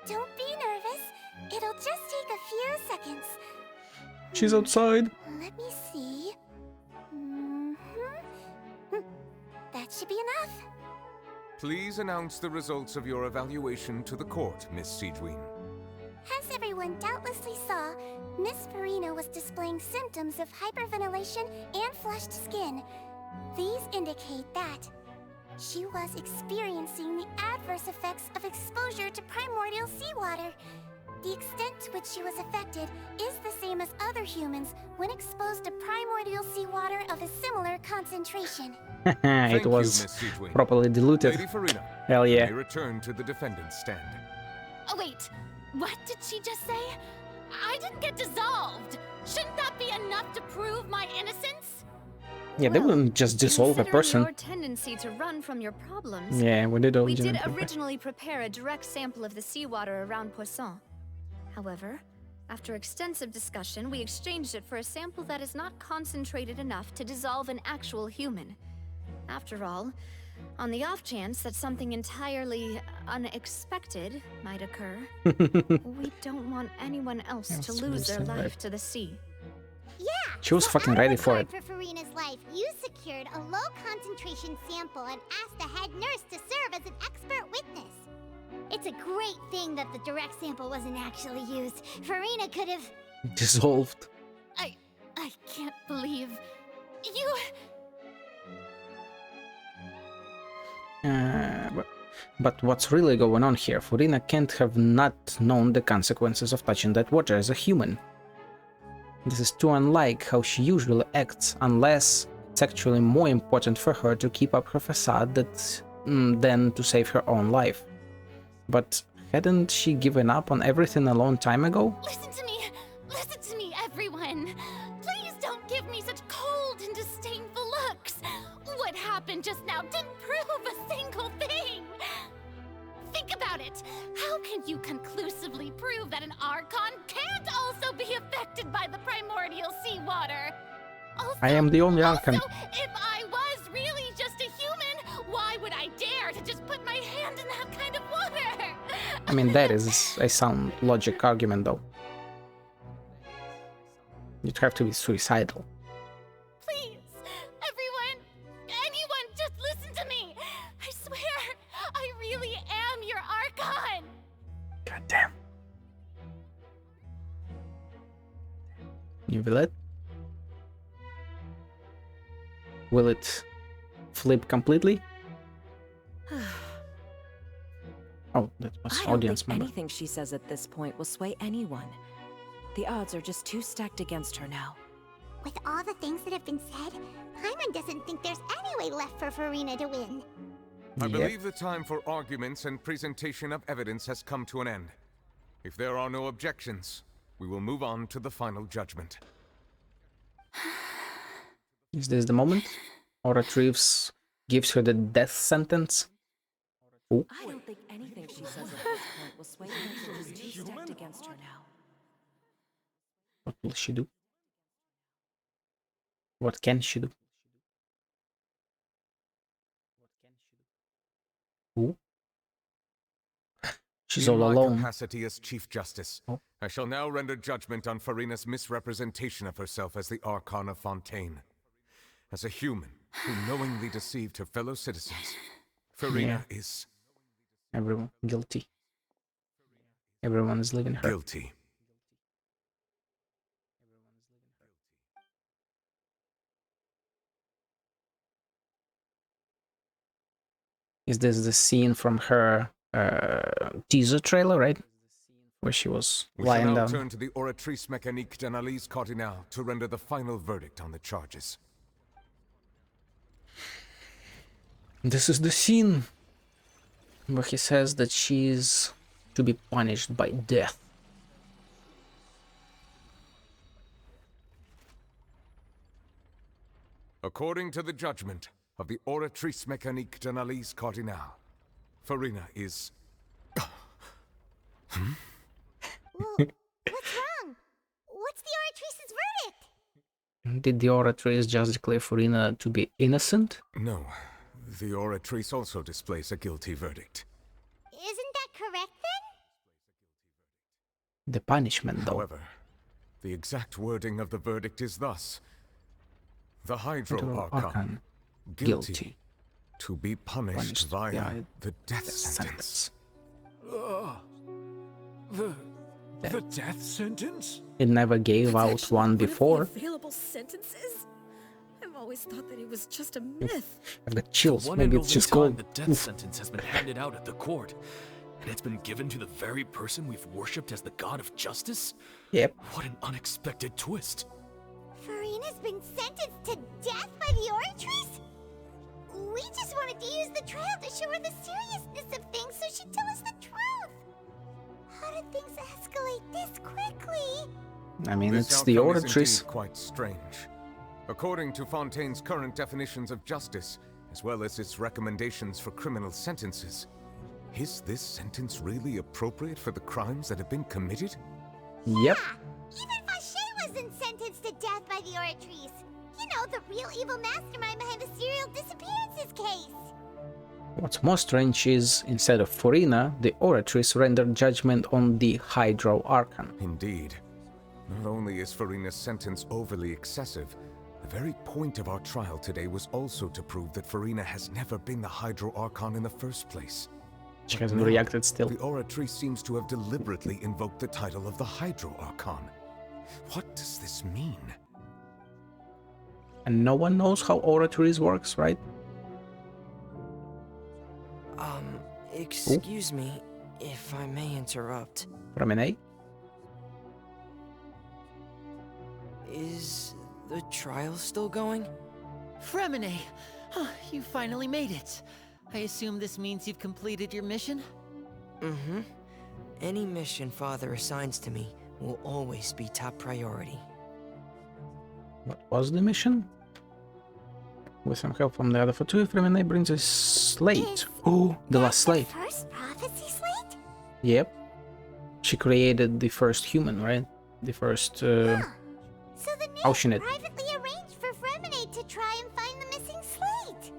Don't be nervous. It'll just take a few seconds. She's outside. Let me see. That should be enough. Please announce the results of your evaluation to the court, Miss Siegewin. As everyone doubtlessly saw, Miss Farina was displaying symptoms of hyperventilation and flushed skin. These indicate that she was experiencing the adverse effects of exposure to primordial seawater. The extent to which she was affected is the same as other humans when exposed to primordial seawater of a similar concentration. It was properly diluted. Lady Farina, Hell yeah. may return to the defendant's stand. Oh wait, what did she just say? I didn't get dissolved. Shouldn't that be enough to prove my innocence? Yeah, they wouldn't just dissolve a person. Your tendency to run from your problems. Yeah, we did originally prepare a direct sample of the seawater around Poisson. However, after extensive discussion, we exchanged it for a sample that is not concentrated enough to dissolve an actual human. After all, on the off chance that something entirely unexpected might occur, we don't want anyone else to lose their life to the sea. Yeah! She was fucking ready for it. For Farina's life, you secured a low concentration sample and asked the head nurse to serve as an expert witness. It's a great thing that the direct sample wasn't actually used. Farina could have... dissolved. I can't believe... you... But what's really going on here? Farina can't have not known the consequences of touching that water as a human. This is too unlike how she usually acts, unless it's actually more important for her to keep up her facade than to save her own life. But hadn't she given up on everything a long time ago? Listen to me, everyone. Please don't give me such cold and disdainful looks. What happened just now didn't prove a single thing. Think about it. How can you conclusively prove that an Archon can't also be affected by the primordial seawater? Also, I am the only Archon. If I was really just a human, why would I dare to just put my hand in that kind of water? I mean, that is a sound logic argument, though. You'd have to be suicidal. Please, everyone, anyone, just listen to me. I swear, I really am your Archon. God damn. You will it? Will it flip completely? Oh, that was I audience don't think member. anything she says at this point will sway anyone. The odds are just too stacked against her now. With all the things that have been said, Paimon doesn't think there's any way left for Farina to win. I believe the time for arguments and presentation of evidence has come to an end. If there are no objections, we will move on to the final judgment. Is this the moment? Or Retrieves gives her the death sentence? Ooh. I don't think anything she says at this point will sway her. She's too stacked against her now. What will she do? What can she do? Ooh. She's all alone. In my capacity as Chief Justice, I shall now render judgment on Farina's misrepresentation of herself as the Archon of Fontaine. As a human who knowingly deceived her fellow citizens, Farina is... Everyone guilty. Everyone is leaving her. Guilty. Is this the scene from her teaser trailer, right? Where she was lying down. We shall down. now turn to the Oratrice Mécanique d'Analyse Cardinale to render the final verdict on the charges. This is the scene where he says that she's to be punished by death. According to the judgment of the Oratrice Mécanique d'Analyse Cardinale, Farina is... Whoa, what's wrong? What's the Oratrice's verdict? Did the Oratrice just declare Farina to be innocent? No. The Oratrice also displays a guilty verdict. Isn't that correct, then? The punishment, though. However, the exact wording of the verdict is thus. The Hydro Archon, guilty, to be punished via the death sentence. The death sentence? It never gave out one before. Available sentences? I'm always thought that it was just a myth. I've got chills. The one Maybe and it's only just time cold. the death sentence has been handed out at the court, and it's been given to the very person we've worshipped as the god of justice? Yep. What an unexpected twist. Farina's been sentenced to death by the Oratrice? We just wanted to use the trial to show her the seriousness of things so she'd tell us the truth. How did things escalate this quickly? I mean, This it's the outcome is Oratrice. indeed quite strange. According to Fontaine's current definitions of justice, as well as its recommendations for criminal sentences, is this sentence really appropriate for the crimes that have been committed? Yep. Even Vacher wasn't sentenced to death by the Oratrice. You know, the real evil mastermind behind the serial disappearances case. What's more strange is, instead of Farina, the Oratrice rendered judgment on the Hydro Archon. Indeed. Not only is Farina's sentence overly excessive, the very point of our trial today was also to prove that Farina has never been the Hydro Archon in the first place. She hasn't reacted still. The Oratrice seems to have deliberately invoked the title of the Hydro Archon. What does this mean? And no one knows how Oratrice works, right? Excuse me, if I may interrupt. Promenade? Is the trial still going? Fremine! You finally made it. I assume this means you've completed your mission? Mm-hmm. Any mission Father assigns to me will always be top priority. What was the mission? With some help from the other Fatui, Fremine brings a slate. Oh, the last slate. First prophecy slate? Yep. She created the first human, right? The first So the Oceanid. privately arranged for Fremine to try and find the missing slate.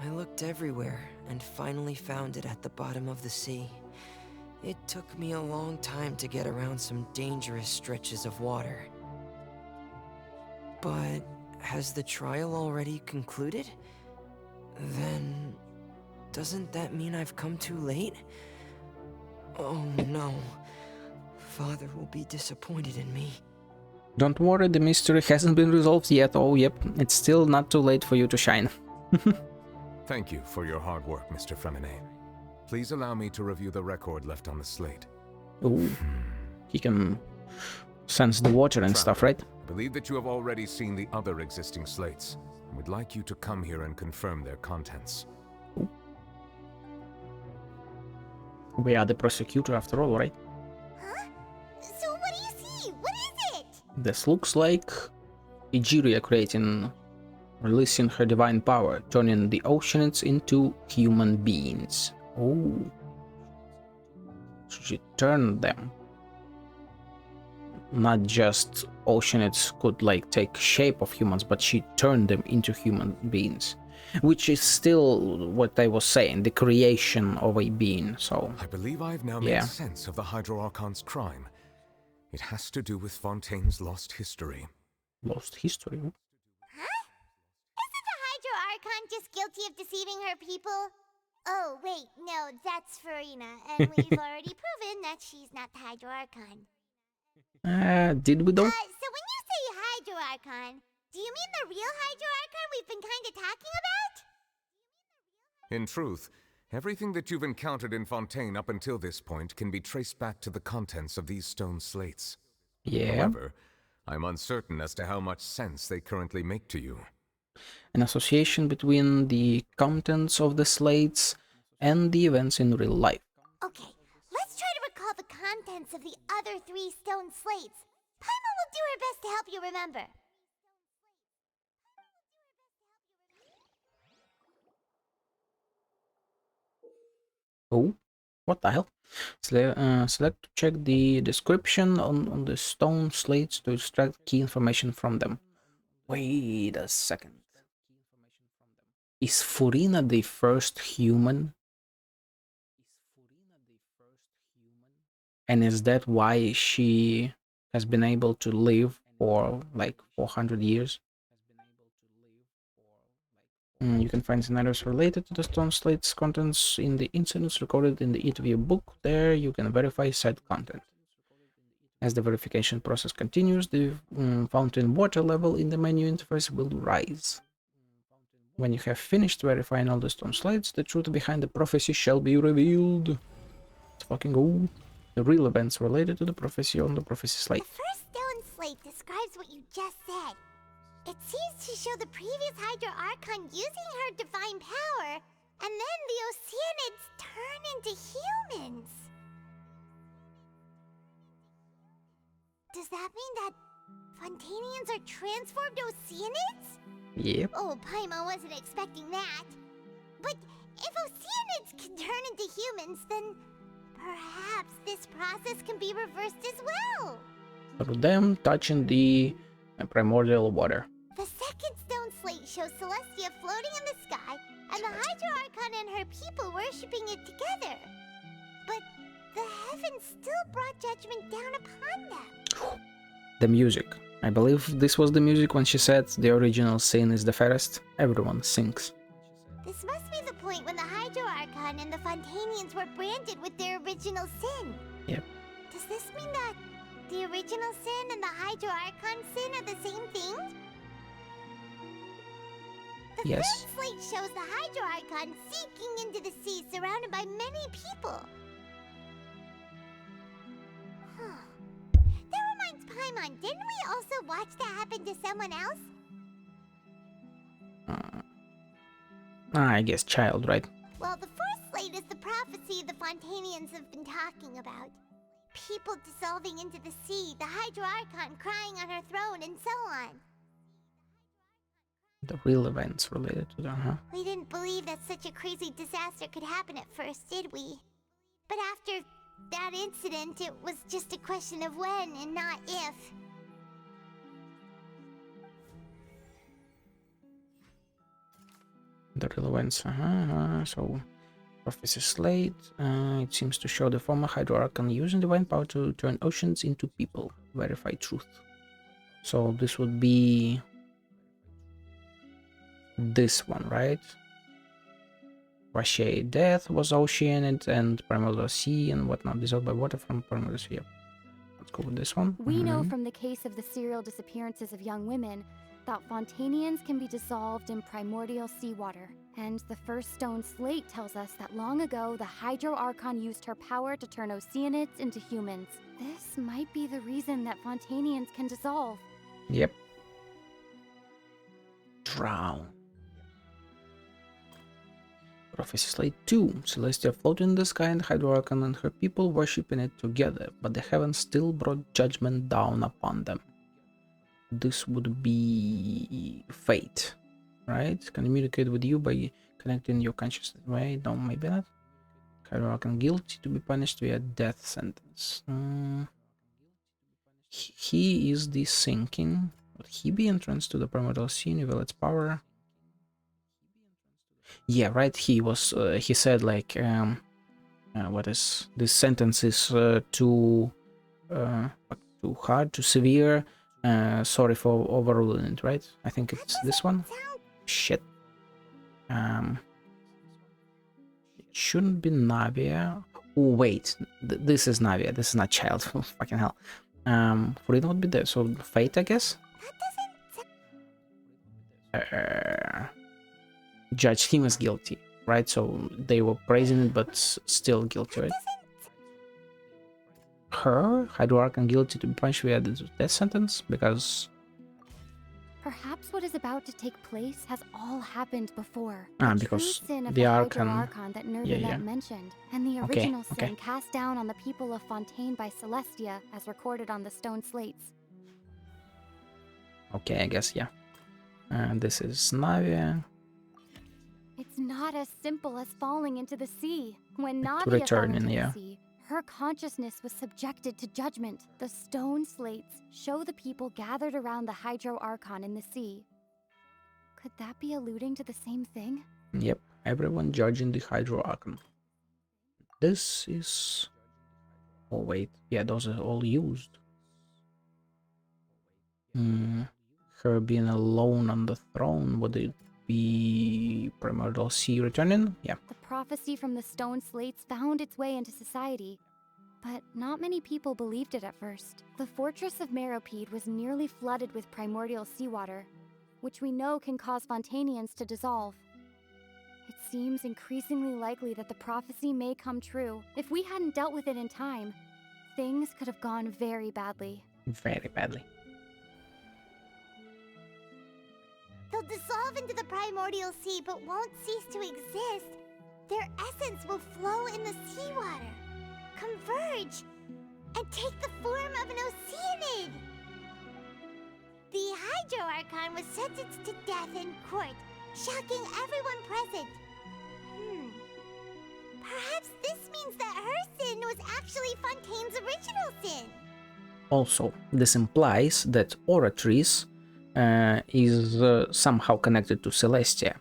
I looked everywhere and finally found it at the bottom of the sea. It took me a long time to get around some dangerous stretches of water. But has the trial already concluded? Then doesn't that mean I've come too late? Oh no. Father will be disappointed in me. Don't worry, the mystery hasn't been resolved yet. Oh, yep, it's still not too late for you to shine. Thank you for your hard work, Mr. Fremine. Please allow me to review the record left on the slate. Ooh, he can sense the water and stuff, right? I believe that you have already seen the other existing slates, and would like you to come here and confirm their contents. Ooh. We are the prosecutor after all, right? Huh? So what do you see? What is it? This looks like Egeria releasing her divine power, turning the Oceanids into human beings. Oh. So she turned them. Not just Oceanids could like take shape of humans, but she turned them into human beings. Which is still what I was saying, the creation of a being, so... I believe I've now made sense of the Hydro Archon's crime. It has to do with Fontaine's lost history. Lost history? Huh? Isn't the Hydro Archon just guilty of deceiving her people? Oh, wait, no, that's Farina, and we've already proven that she's not the Hydro Archon. Did we though? So when you say Hydro Archon, do you mean the real Hydro Archon we've been kind of talking about? In truth, everything that you've encountered in Fontaine up until this point can be traced back to the contents of these stone slates. Yeah. However, I'm uncertain as to how much sense they currently make to you. An association between the contents of the slates and the events in real life. Okay, let's try to recall the contents of the other 3 stone slates. Paimon will do her best to help you remember. Oh, what the hell? Select to check the description on the stone slates to extract key information from them. Wait a second. Is Farina the first human? And is that why she has been able to live for like 400 years? You can find scenarios related to the stone slate's contents in the incidents recorded in the interview book. There you can verify said content. As the verification process continues, the fountain water level in the menu interface will rise. When you have finished verifying all the stone slates, the truth behind the prophecy shall be revealed. Let's fucking go. The real events related to the prophecy on the prophecy slate. The first stone slate describes what you just said. It seems to show the previous Hydro Archon using her divine power, and then the Oceanids turn into humans. Does that mean that Fontanians are transformed Oceanids? Yep. Oh, Paimon wasn't expecting that. But if Oceanids can turn into humans, then perhaps this process can be reversed as well. Through them touching the primordial water. The second stone slate shows Celestia floating in the sky, and the Hydro Archon and her people worshipping it together. But the heavens still brought judgment down upon them. The music. I believe this was the music when she said the original sin is the fairest. Everyone sings. This must be the point when the Hydro Archon and the Fontanians were branded with their original sin. Yep. Does this mean that the original sin and the Hydro Archon sin are the same thing? The yes. third slate shows the Hydro Archon sinking into the sea surrounded by many people. That reminds Paimon, didn't we also watch that happen to someone else? I guess child, right? Well, the fourth slate is the prophecy the Fontanians have been talking about. People dissolving into the sea, the Hydro Archon crying on her throne, and so on. The real events related to them, huh? We didn't believe that such a crazy disaster could happen at first, did we? But after that incident, it was just a question of when and not if. The real events, so prophecy slate. It seems to show the former Hydro Archon using divine power to turn oceans into people. Verify truth. So this would be this one, right? Vache death was oceanid and primordial sea and whatnot, dissolved by water from primordial sea. Let's go with this one. We know from the case of the serial disappearances of young women that Fontanians can be dissolved in primordial seawater. And the first stone slate tells us that long ago the Hydro Archon used her power to turn Oceanids into humans. This might be the reason that Fontanians can dissolve. Yep. Drown. Prophecy slate 2. Celestia floated in the sky and Hydro Archon and her people worshipping it together, but the heavens still brought judgment down upon them. This would be fate, right? Communicate with you by connecting your consciousness. Wait, no, maybe not. Hydro Archon guilty to be punished via death sentence. He is the sinking. Would he be entranced to the primordial sea, reveal its power? Yeah, right. He was. He said like, what is this sentence is too hard, too severe. Sorry for overruling it, right? I think it's this one. Shit. It shouldn't be Navia. Oh wait, this is Navia. This is not child. Fucking hell. Freedom would be there. So fate, I guess. Judge him as guilty, right? So they were praising it, but still guilty, right? Her, Hydro Archon guilty to be punished via the death sentence because. Perhaps what is about to take place has all happened before. Because sin of the Archon Archon that Nervalet mentioned, and the original sin cast down on the people of Fontaine by Celestia, as recorded on the stone slates. Okay, I guess yeah. And this is Navia. It's not as simple as falling into the sea. When Navia returning, fell into yeah. the sea, her consciousness was subjected to judgment. The stone slates show the people gathered around the Hydro Archon in the sea. Could that be alluding to the same thing? Yep, everyone judging the Hydro Archon. This is. Oh wait, yeah, those are all used. Her being alone on the throne, would it be primordial sea returning? Yeah. The prophecy from the stone slates found its way into society. But not many people believed it at first. The fortress of Meropide was nearly flooded with primordial seawater, which we know can cause Fontanians to dissolve. It seems increasingly likely that the prophecy may come true. If we hadn't dealt with it in time, things could have gone very badly. Very badly. They'll dissolve into the primordial sea but won't cease to exist. Their essence will flow in the seawater, converge, and take the form of an Oceanid. The Hydro Archon was sentenced to death in court, shocking everyone present. Perhaps this means that her sin was actually Fontaine's original sin. Also, this implies that Oratrice is somehow connected to Celestia,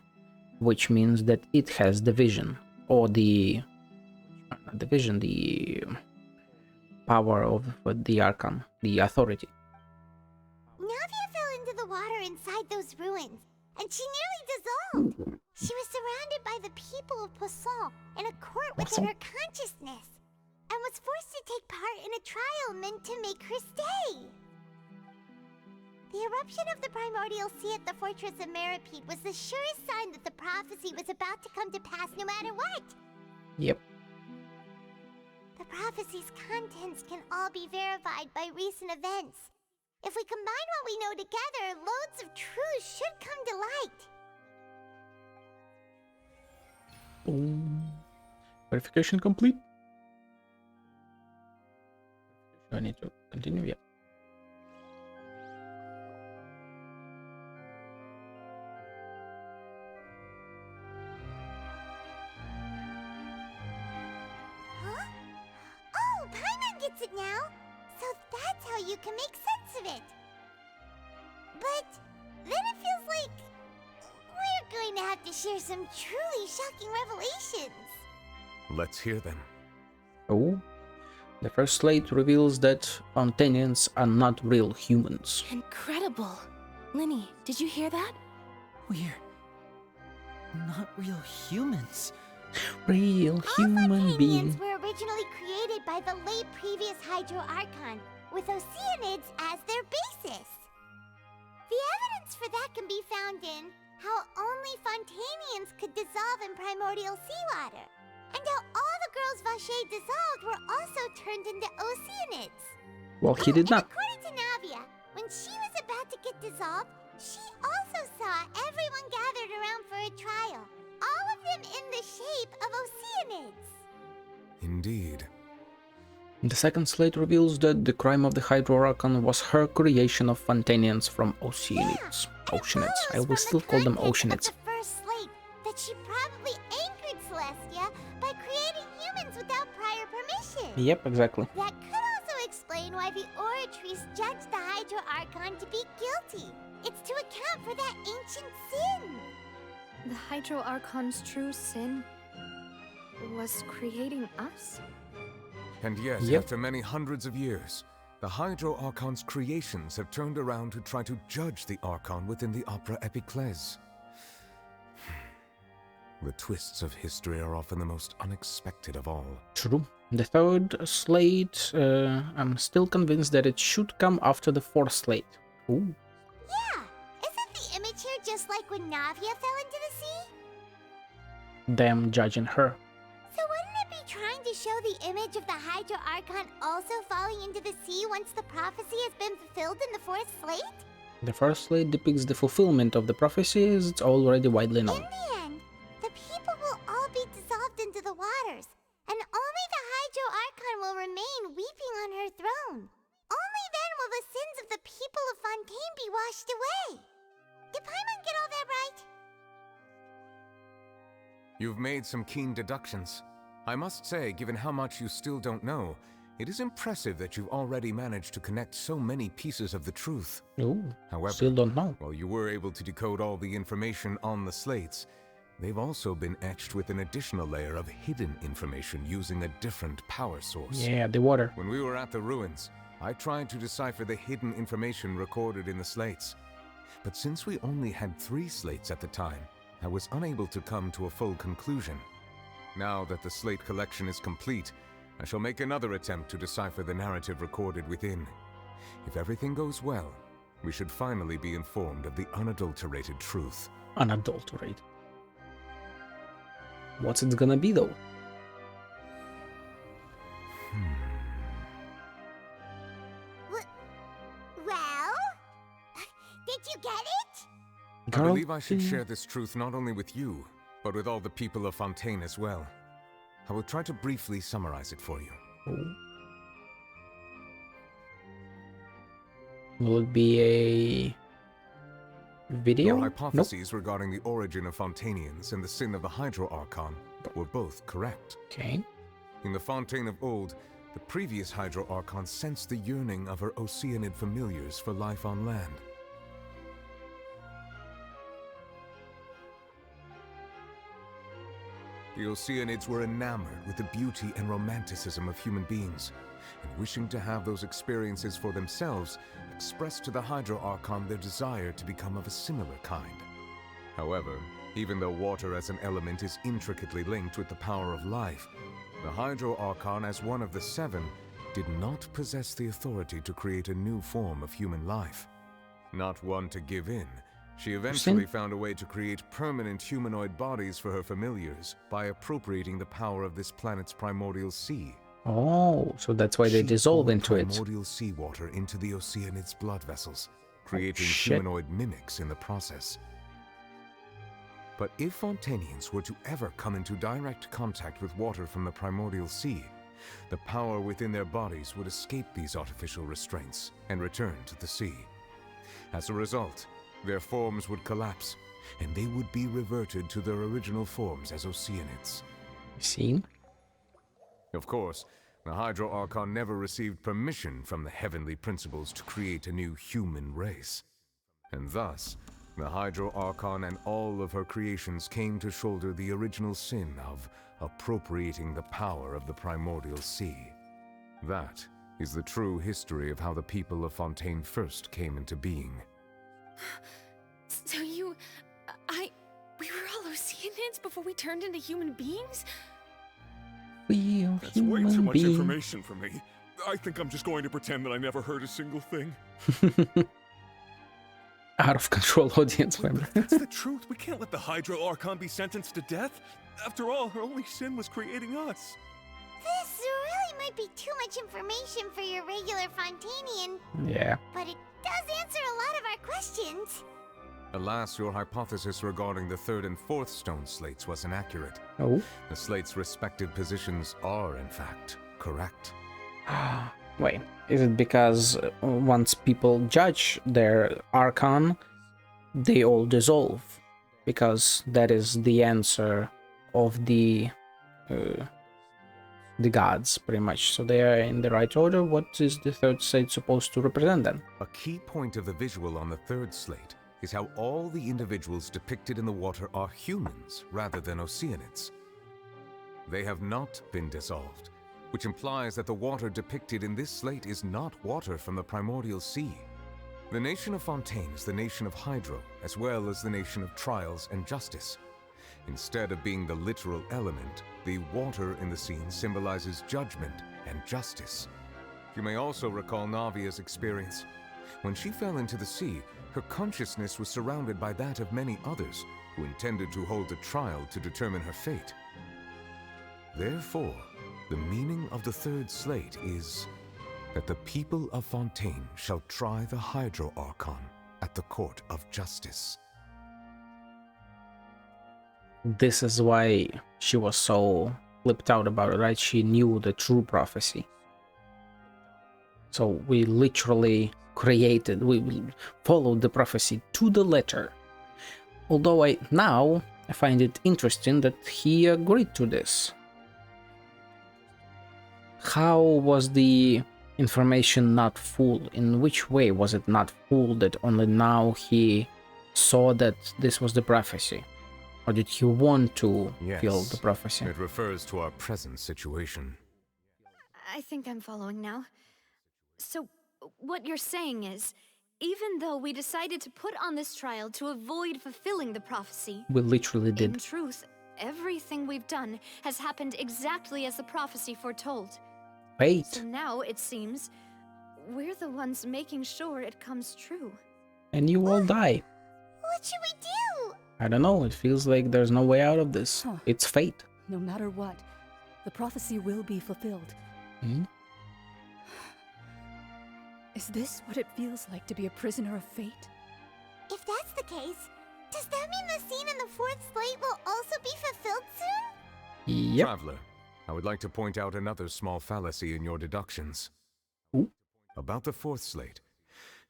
which means that it has the vision, or the power of the Archon, the authority. Navia fell into the water inside those ruins, and she nearly dissolved. She was surrounded by the people of Poisson in a court within her consciousness, and was forced to take part in a trial meant to make her stay. The eruption of the primordial sea at the fortress of Meropide was the surest sign that the prophecy was about to come to pass no matter what. Yep. The prophecy's contents can all be verified by recent events. If we combine what we know together, loads of truths should come to light. Verification complete. Do I need to continue? Yeah. Huh? Oh, Paimon gets it now! So that's how you can make sense of it! But then it feels like we're going to have to share some truly shocking revelations. Let's hear them. Oh, the first slate reveals that Fontanians are not real humans. Incredible. Linny, did you hear that? We're not real humans. Real human beings were originally created by the late previous Hydro Archon, with Oceanids as their basis. The evidence for that can be found in how only Fontanians could dissolve in primordial seawater, and how all the girls Vacher dissolved were also turned into Oceanids. Well, he did not. According to Navia, when she was about to get dissolved, she also saw everyone gathered around for a trial, all of them in the shape of Oceanids. Indeed. The second slate reveals that the crime of the Hydro Archon was her creation of Fontanians from Oceanids. Oceanids. I will still call them Oceanids. The first slate that she probably anchored Celestia by creating humans without prior permission. Yep, exactly. That could also explain why the Oratrice judged the Hydro Archon to be guilty. It's to account for that ancient sin. The Hydro Archon's true sin was creating us? And yet, after many hundreds of years, the Hydro Archon's creations have turned around to try to judge the Archon within the Opera Epiclese. The twists of history are often the most unexpected of all. True. The third slate, I'm still convinced that it should come after the fourth slate. Ooh. Yeah, isn't the image here just like when Navia fell into the sea? Them judging her. So wouldn't it be trying to show the image of the Hydro Archon also falling into the sea once the prophecy has been fulfilled in the fourth slate? The first slate depicts the fulfillment of the prophecy as it's already widely known. In the end, the people will all be dissolved into the waters, and only the Hydro Archon will remain weeping on her throne. Only then will the sins of the people of Fontaine be washed away. Did Paimon get all that right? You've made some keen deductions. I must say, given how much you still don't know, it is impressive that you've already managed to connect so many pieces of the truth. Ooh, however, still don't know. While you were able to decode all the information on the slates, they've also been etched with an additional layer of hidden information using a different power source. Yeah, the water. When we were at the ruins, I tried to decipher the hidden information recorded in the slates. But since we only had 3 slates at the time, I was unable to come to a full conclusion. Now that the slate collection is complete, I shall make another attempt to decipher the narrative recorded within. If everything goes well, we should finally be informed of the unadulterated truth. Unadulterated. What's it gonna be, though? Well? Did you get it? I believe I should share this truth not only with you, but with all the people of Fontaine as well. I will try to briefly summarize it for you. Will it be a video? Your hypotheses regarding the origin of Fontainians and the sin of the Hydro Archon were both correct. Okay. In the Fontaine of old, the previous Hydro Archon sensed the yearning of her Oceanid familiars for life on land. The Oceanids were enamored with the beauty and romanticism of human beings, and wishing to have those experiences for themselves, expressed to the Hydro Archon their desire to become of a similar kind. However, even though water as an element is intricately linked with the power of life, the Hydro Archon, as one of the seven, did not possess the authority to create a new form of human life. Not one to give in, she eventually found a way to create permanent humanoid bodies for her familiars by appropriating the power of this planet's primordial sea. Oh, so that's why they dissolve into it. Primordial seawater into the Oceanid's blood vessels, creating humanoid mimics in the process. But if Fontainians were to ever come into direct contact with water from the primordial sea, the power within their bodies would escape these artificial restraints and return to the sea. As a result, their forms would collapse, and they would be reverted to their original forms as Oceanids. See? Of course, the Hydro Archon never received permission from the heavenly principles to create a new human race. And thus, the Hydro Archon and all of her creations came to shoulder the original sin of appropriating the power of the primordial sea. That is the true history of how the people of Fontaine first came into being. So we were all Oceanids before we turned into human beings? That's way too much information for me. I think I'm just going to pretend that I never heard a single thing. Out of control audience member. That's the truth. We can't let the Hydro Archon be sentenced to death. After all, her only sin was creating us. This really might be too much information for your regular Fontainian. Yeah. But it does answer a lot of our questions. Alas, your hypothesis regarding the third and fourth stone slates was inaccurate. Oh? The slates' respective positions are, in fact, correct. Wait, is it because once people judge their Archon, they all dissolve? Because that is the answer of the gods, pretty much. So they are in the right order. What is the third slate supposed to represent then? A key point of the visual on the third slate is how all the individuals depicted in the water are humans rather than Oceanids. They have not been dissolved, which implies that the water depicted in this slate is not water from the primordial sea. The nation of Fontaine is the nation of Hydro, as well as the nation of trials and justice. Instead of being the literal element, the water in the scene symbolizes judgment and justice. You may also recall Navia's experience. When she fell into the sea, her consciousness was surrounded by that of many others who intended to hold a trial to determine her fate. Therefore, the meaning of the third slate is that the people of Fontaine shall try the Hydro Archon at the court of justice. This is why she was so flipped out about it, right? She knew the true prophecy. So we literally we followed the prophecy to the letter. Although I find it interesting that he agreed to this. How was the information not full? In which way was it not full that only now he saw that this was the prophecy? Or did he want to feel the prophecy? It refers to our present situation. I think I'm following now. So, what you're saying is, even though we decided to put on this trial to avoid fulfilling the prophecy, We literally in did. truth, everything we've done has happened exactly as the prophecy foretold. Fate. So now, it seems, we're the ones making sure it comes true. And you all die. What should we do? I don't know, it feels like there's no way out of this. It's fate. No matter what, the prophecy will be fulfilled. Hmm? Is this what it feels like to be a prisoner of fate? If that's the case, does that mean the scene in the fourth slate will also be fulfilled soon? Yep. Traveler, I would like to point out another small fallacy in your deductions. Ooh. About the fourth slate.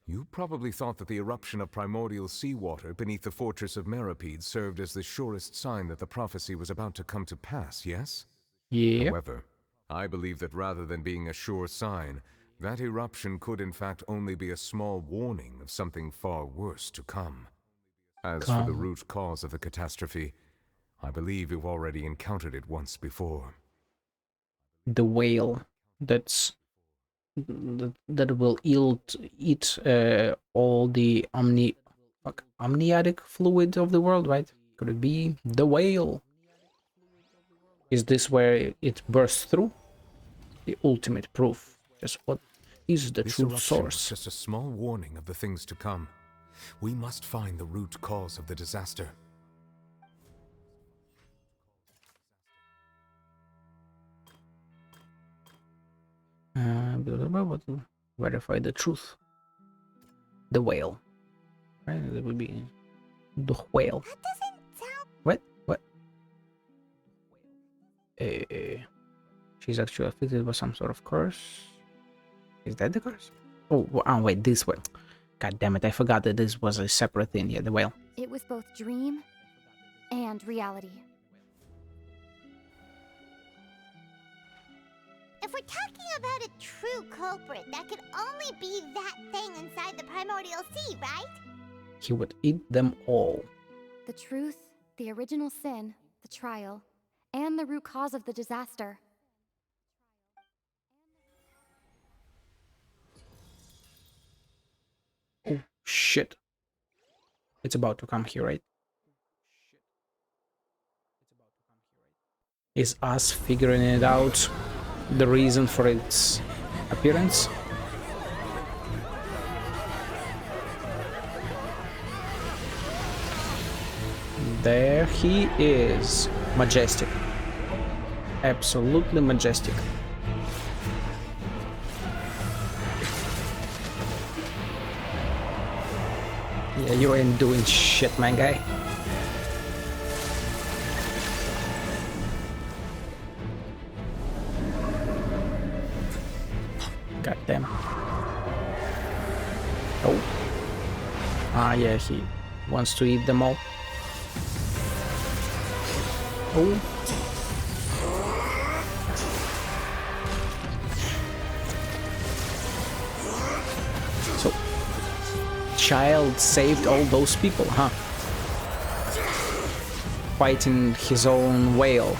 You probably thought that the eruption of primordial seawater beneath the fortress of Meripede served as the surest sign that the prophecy was about to come to pass, yes? Yeah. However, I believe that rather than being a sure sign, that eruption could in fact only be a small warning of something far worse to come. As for the root cause of the catastrophe, I believe you've already encountered it once before. The whale that will eat all the amniotic fluid of the world, right? Could it be the whale? Is this where it bursts through? The ultimate proof. Just what is the This true eruption source? was just a small warning of the things to come. We must find the root cause of the disaster. Verify the truth. The whale. Right? That would be the whale. That doesn't sound... What? What? She's actually afflicted by some sort of curse. Is that the curse? Oh, wait, this one. God damn it, I forgot that this was a separate thing. Yeah, the whale. It was both dream and reality. If we're talking about a true culprit, that could only be that thing inside the primordial sea, right? He would eat them all. The truth, the original sin, the trial, and the root cause of the disaster. Oh, shit. It's about to come here, right? Is us figuring it out the reason for its appearance? There he is. Majestic. Absolutely majestic. Yeah, you ain't doing shit, my guy. God damn. Oh. Ah, yeah, he wants to eat them all. Oh. So, child saved all those people, huh? Fighting his own whale.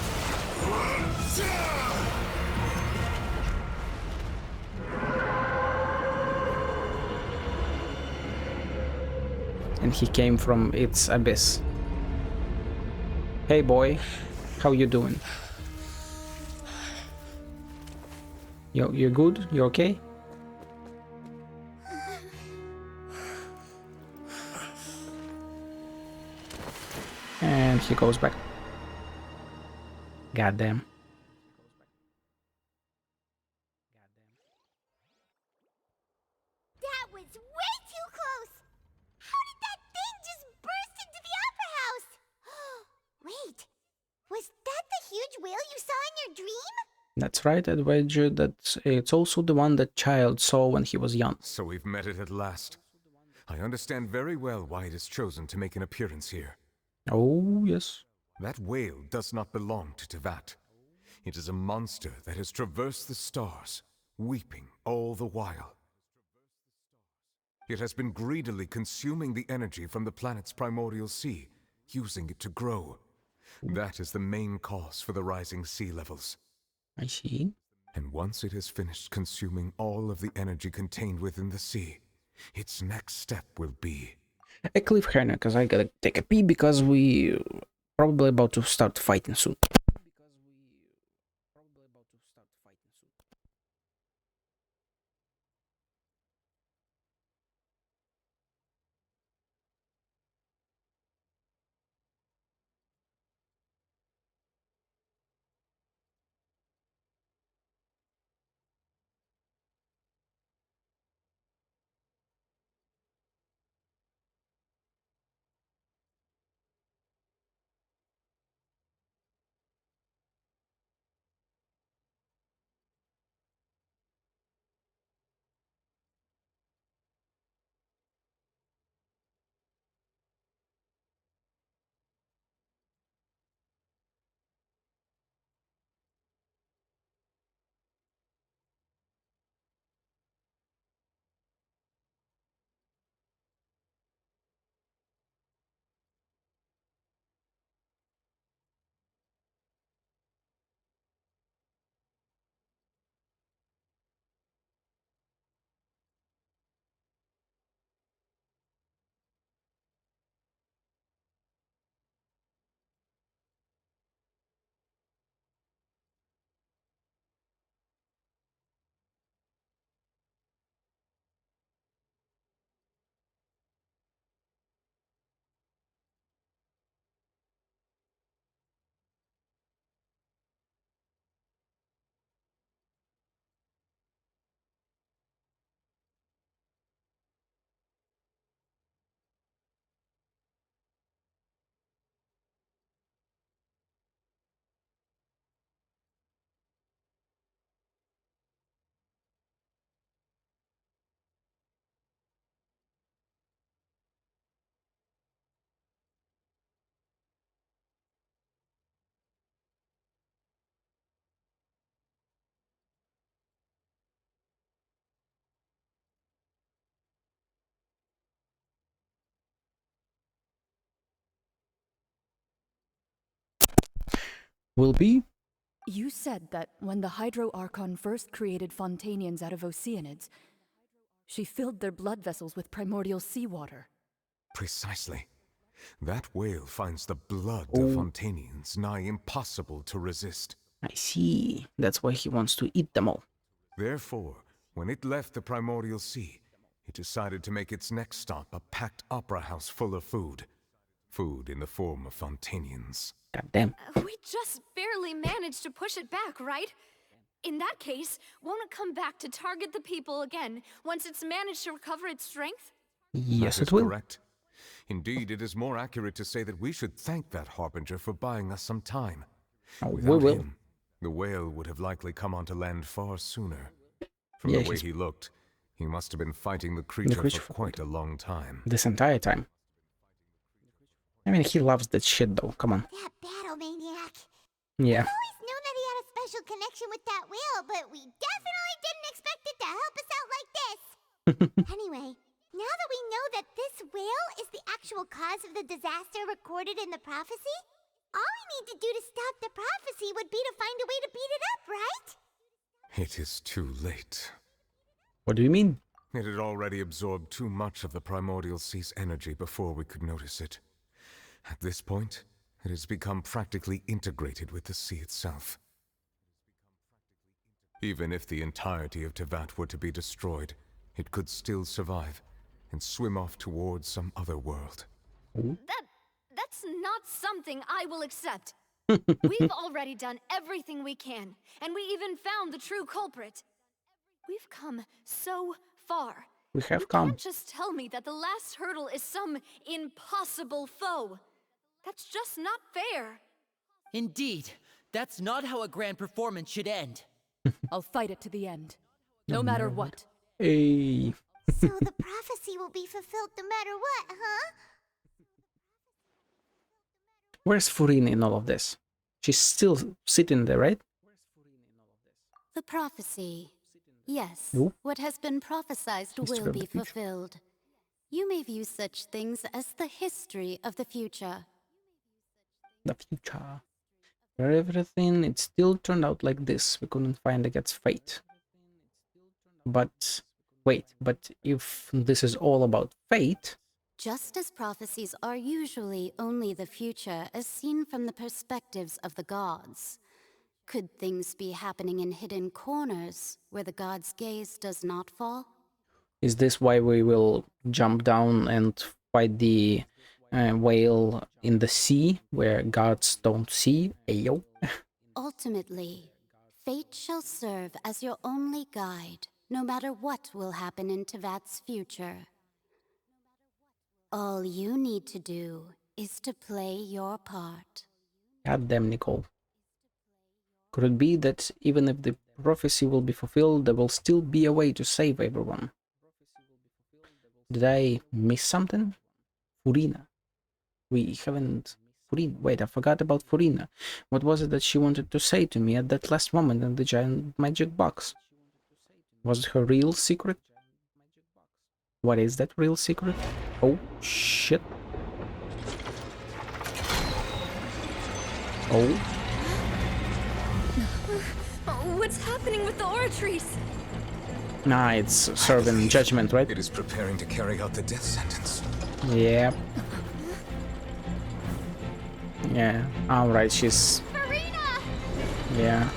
And he came from its abyss. Hey boy, how you doing? You're good? You okay? And he goes back. Goddamn. That was way too close! How did that thing just burst into the Opera House? Wait, was that the huge whale you saw in your dream? That's right, I'd wager that it's also the one that Child saw when he was young. So we've met it at last. I understand very well why it has chosen to make an appearance here. Oh, yes. That whale does not belong to Tevat. It is a monster that has traversed the stars, weeping all the while. It has been greedily consuming the energy from the planet's primordial sea, using it to grow. That is the main cause for the rising sea levels. I see. And once it has finished consuming all of the energy contained within the sea, its next step will be... A cliffhanger, because I gotta take a pee because we Probably about to start fighting soon. Will be. You said that when the Hydro Archon first created Fontanians out of Oceanids, she filled their blood vessels with primordial seawater. Precisely. That whale finds the blood of Fontanians nigh impossible to resist. I see. That's why he wants to eat them all. Therefore, when it left the primordial sea, it decided to make its next stop a packed opera house full of food. Food in the form of Fontanians. God damn. We just barely managed to push it back, right? In that case, won't it come back to target the people again once it's managed to recover its strength? Yes, that it will. Correct. Indeed, it is more accurate to say that we should thank that Harbinger for buying us some time. Without him, the whale would have likely come onto land far sooner. From the way he looked, he must have been fighting the creature for quite a long time. This entire time. I mean, he loves that shit though, come on. That battle maniac. Yeah. I've always known that he had a special connection with that whale, but we definitely didn't expect it to help us out like this. Anyway, now that we know that this whale is the actual cause of the disaster recorded in the prophecy, all we need to do to stop the prophecy would be to find a way to beat it up, right? It is too late. What do you mean? It had already absorbed too much of the primordial sea's energy before we could notice it. At this point, it has become practically integrated with the sea itself. Even if the entirety of Tevat were to be destroyed, it could still survive and swim off towards some other world. That's not something I will accept. We've already done everything we can, and we even found the true culprit. We've come so far. We have You come. can't just tell me that the last hurdle is some impossible foe. That's just not fair. Indeed, that's not how a grand performance should end. I'll fight it to the end, no matter what. Hey. So the prophecy will be fulfilled no matter what, huh? Where's Furina in all of this? She's still sitting there, right? The prophecy. Yes, No. what has been prophesied History will of be the future. fulfilled. You may view such things as the history of the future. The future. Where everything, it still turned out like this. We couldn't find against fate. But, wait, but if this is all about fate, Just as prophecies are usually only the future as seen from the perspectives of the gods, could things be happening in hidden corners where the gods' gaze does not fall? Is this why we will jump down and fight the whale in the sea where gods don't see? Ayo. Ultimately, fate shall serve as your only guide, no matter what will happen in Tevat's future. All you need to do is to play your part. God damn, Nicole. Could it be that even if the prophecy will be fulfilled, there will still be a way to save everyone? Did I miss something? Furina. We haven't... Furina. Wait, I forgot about Furina. What was it that she wanted to say to me at that last moment in the giant magic box? Was it her real secret? What is that real secret? Oh, shit. Oh. What's happening with the oratories? Nah, it's serving judgment, right? It is preparing to carry out the death sentence. Yeah. Yeah. Alright, she's... Farina! Yeah.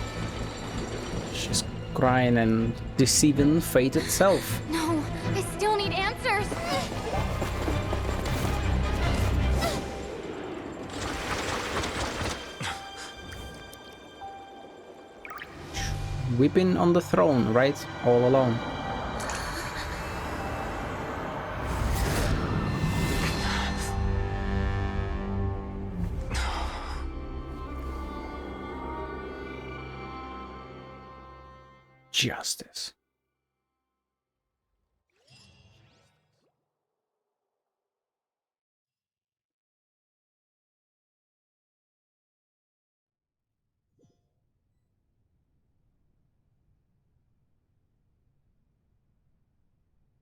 She's crying and deceiving fate itself. No, I still need answers. Weeping on the throne, right? All alone. Justice.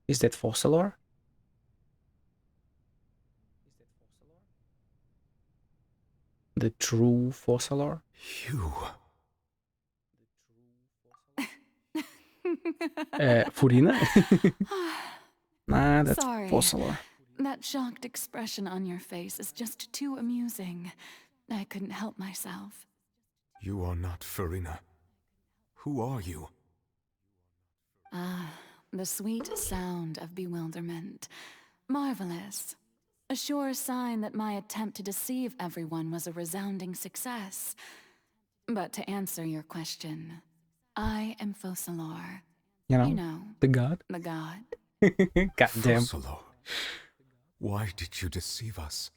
Is that Fossilor? The true Fossilor? You. Furina? Nah, that's Sorry. Fossilor. That shocked expression on your face is just too amusing. I couldn't help myself. You are not Farina. Who are you? Ah, the sweet sound of bewilderment. Marvelous. A sure sign that my attempt to deceive everyone was a resounding success. But to answer your question, I am Fossilor. You know, the god? The god. Goddamn. Fossilor. Why did you deceive us?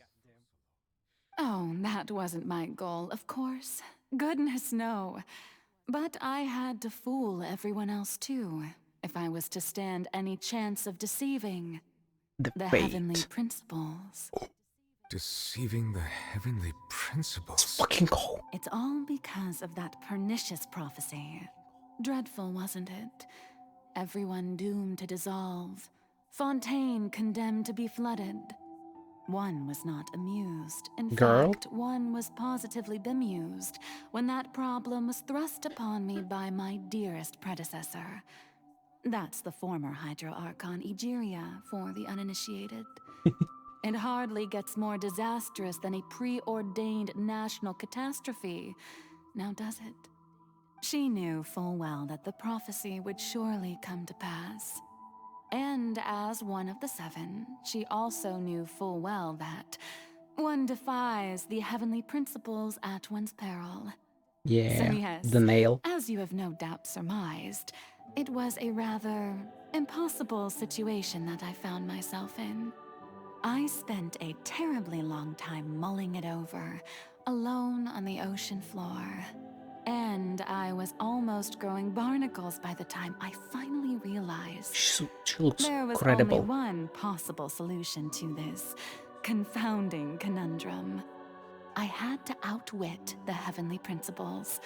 Oh, that wasn't my goal, of course. Goodness, no. But I had to fool everyone else too, if I was to stand any chance of deceiving the heavenly principles. Deceiving the heavenly principles? Fucking cool. It's all because of that pernicious prophecy. Dreadful, wasn't it? Everyone doomed to dissolve. Fontaine condemned to be flooded. One was not amused. In fact, one was positively bemused when that problem was thrust upon me by my dearest predecessor. That's the former Hydro Archon Egeria for the uninitiated. It hardly gets more disastrous than a preordained national catastrophe, now does it? She knew full well that the prophecy would surely come to pass. And as one of the seven, she also knew full well that one defies the heavenly principles at one's peril. Yeah, So yes, the nail. as you have no doubt surmised, it was a rather impossible situation that I found myself in. I spent a terribly long time mulling it over, alone on the ocean floor. And I was almost growing barnacles by the time I finally realized She looks there was credible. only one possible solution to this confounding conundrum. I had to outwit the heavenly principles,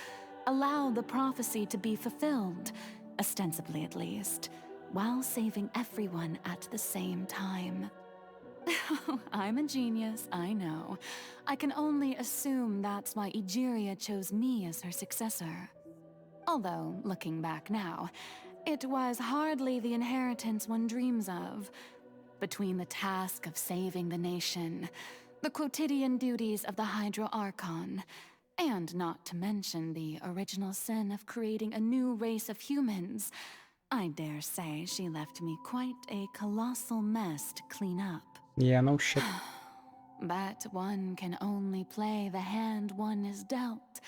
allow the prophecy to be fulfilled, ostensibly at least, while saving everyone at the same time. I'm a genius, I know. I can only assume that's why Egeria chose me as her successor. Although, looking back now, it was hardly the inheritance one dreams of. between the task of saving the nation, the quotidian duties of the Hydro Archon, and not to mention the original sin of creating a new race of humans, I dare say she left me quite a colossal mess to clean up. Yeah, no shit. But one can only play the hand one is dealt.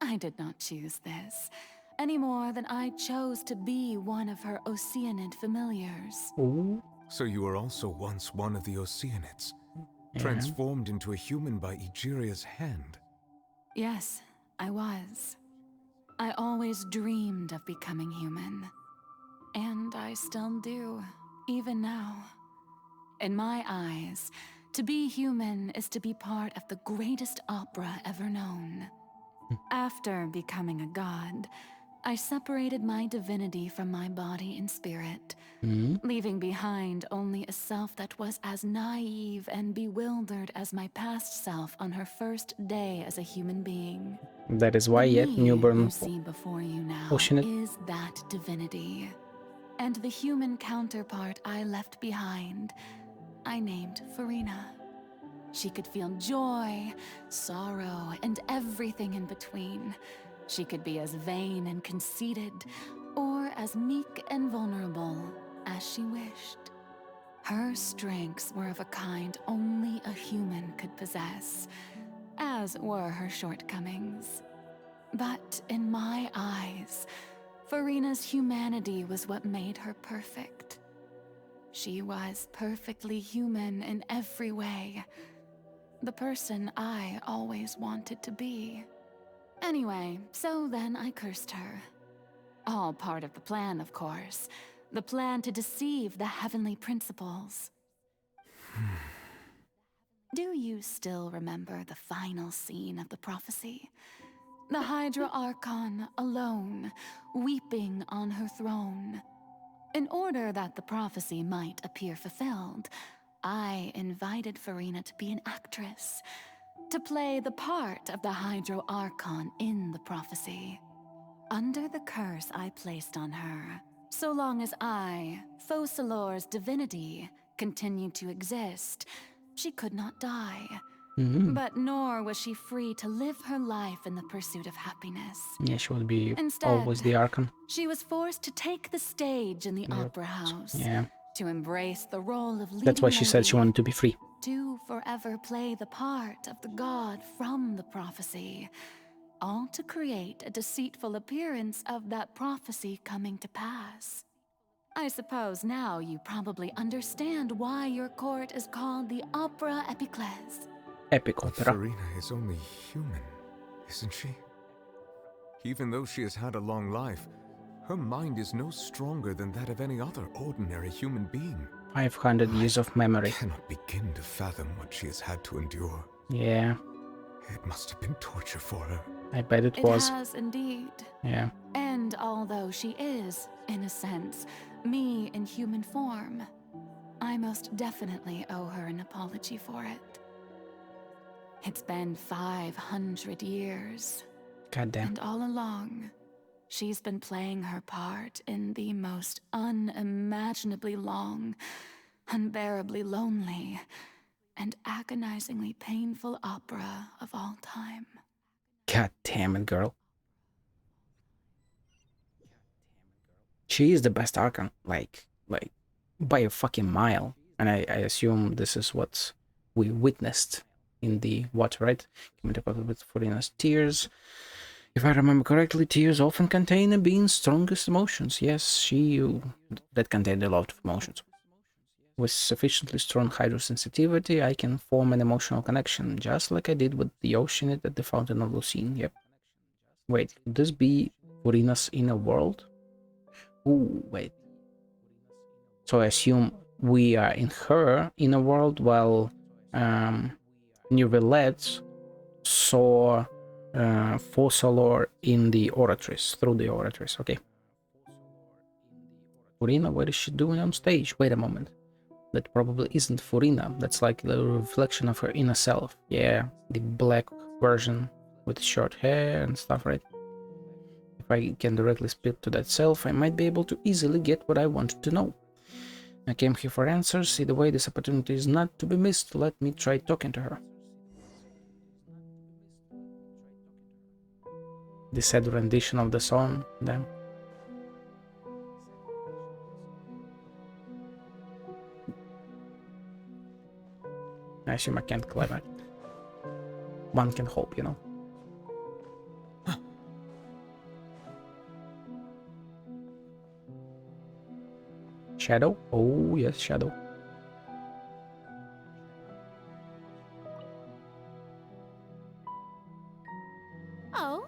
I did not choose this, any more than I chose to be one of her Oceanid familiars. Ooh. So you were also once one of the Oceanids, Yeah. transformed into a human by Egeria's hand. Yes, I was. I always dreamed of becoming human. And I still do, even now. In my eyes, to be human is to be part of the greatest opera ever known. After becoming a god, I separated my divinity from my body and spirit, leaving behind only a self that was as naive and bewildered as my past self on her first day as a human being. That is why, yet newborn you see before you now Oceanid is that divinity. And the human counterpart I left behind, I named Farina. She could feel joy, sorrow, and everything in between. She could be as vain and conceited, or as meek and vulnerable as she wished. Her strengths were of a kind only a human could possess, as were her shortcomings. But in my eyes, Farina's humanity was what made her perfect. She was perfectly human in every way. The person I always wanted to be. Anyway, so then I cursed her. All part of the plan, of course. The plan to deceive the heavenly principles. Do you still remember the final scene of the prophecy? The Hydra Archon alone, weeping on her throne. In order that the prophecy might appear fulfilled, I invited Farina to be an actress, to play the part of the Hydro Archon in the prophecy. Under the curse I placed on her, so long as I, Focalor's divinity, continued to exist, she could not die. But nor was she free to live her life in the pursuit of happiness. Yeah, she would be Instead, always the Archon. She was forced to take the stage in the opera house. Yeah. To embrace the role of leading That's why she said she lady, wanted to be free. to forever play the part of the god from the prophecy, all to create a deceitful appearance of that prophecy coming to pass. I suppose now you probably understand why your court is called the Opera Epiclese. Epic But opera. Farina is only human, isn't she? Even though she has had a long life, her mind is no stronger than that of any other ordinary human being. 500 years of memory. I cannot begin to fathom what she has had to endure. Yeah, It must have been torture for her. I bet it was. It has indeed. Yeah. And although she is, in a sense, me in human form, I most definitely owe her an apology for it. It's been 500 years. Goddamn. And all along, she's been playing her part in the most unimaginably long, unbearably lonely, and agonizingly painful opera of all time. God damn it, girl. She is the best Archon, like by a fucking mile. And I assume this is what we witnessed in the water, right? Can we talk about with Farina's tears? If I remember correctly, tears often contain a being's strongest emotions. Yes, that contained a lot of emotions. With sufficiently strong hydrosensitivity, I can form an emotional connection, just like I did with the Oceanid at the Fountain of Lucine. Yep. Wait, could this be Farina's inner world? Ooh, wait. So I assume we are in her inner world, while Neuvillette saw Focalor in the Oratrice, through the Oratrice. Okay. Farina, what is she doing on stage? Wait a moment. That probably isn't Farina. That's like the reflection of her inner self. Yeah, the black version with short hair and stuff, right? If I can directly speak to that self, I might be able to easily get what I wanted to know. I came here for answers. Either way, this opportunity is not to be missed. Let me try talking to her. The sad rendition of the song, then. I assume I can't climb it. One can hope, you know. Shadow? Oh, yes, Shadow. Oh,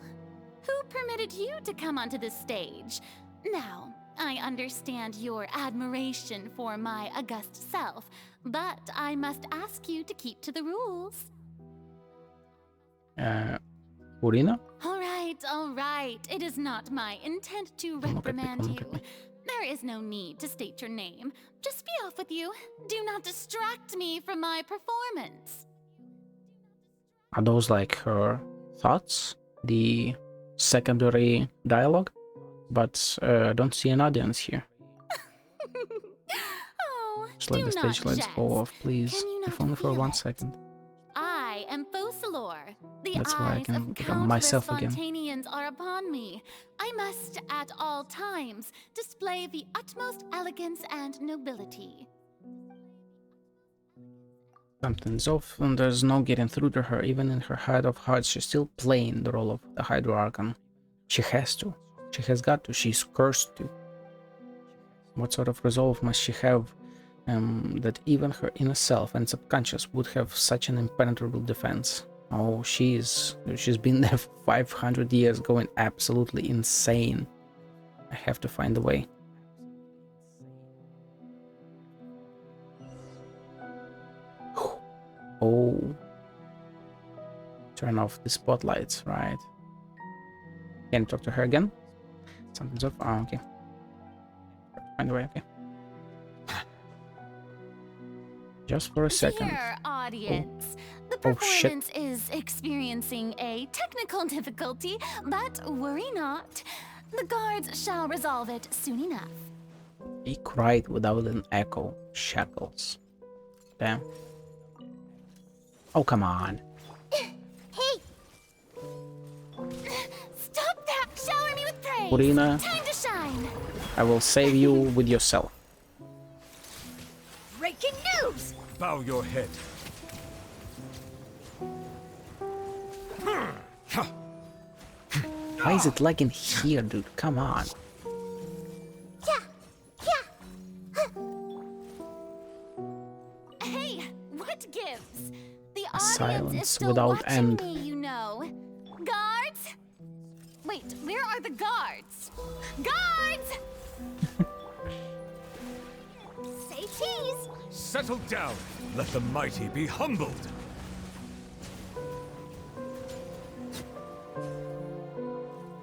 who permitted you to come onto the stage? Now, I understand your admiration for my august self, but I must ask you to keep to the rules. Urina? All right. It is not my intent to reprimand you. There is no need to state your name. Just be off with you. Do not distract me from my performance. Are those like her thoughts? The secondary dialogue? But I don't see an audience here. Just let the stage lights go off, please. If only for 1 second. I am Focalor. The That's why I eyes can of become countless myself again. Fontanians are upon me. I must, at all times, display the utmost elegance and nobility. Something's off, and there's no getting through to her. Even in her heart of hearts, she's still playing the role of the Hydro Archon. She has to. She has got to. She's cursed to. What sort of resolve must she have that even her inner self and subconscious would have such an impenetrable defense? Oh, she's been there for 500 years, going absolutely insane. I have to find a way. Oh. Turn off the spotlights, right? Can you talk to her again? Something's off. Oh, okay. Find a way, okay. Just for a second. Dear audience, the Oh, shit. performance is experiencing a technical difficulty, but worry not. The guards shall resolve it soon enough. He cried without an echo. Shackles. Damn. Oh, come on. Hey! Stop that! Shower me with praise! Urina, Time to shine! I will save you with yourself. Breaking news! Bow your head. Why is it lagging here, dude? Come on. Hey, what gives? The A audience silence is still without watching end. me, you know. Guards? Wait, where are the guards? Guards! Say cheese! Settle down. Let the mighty be humbled.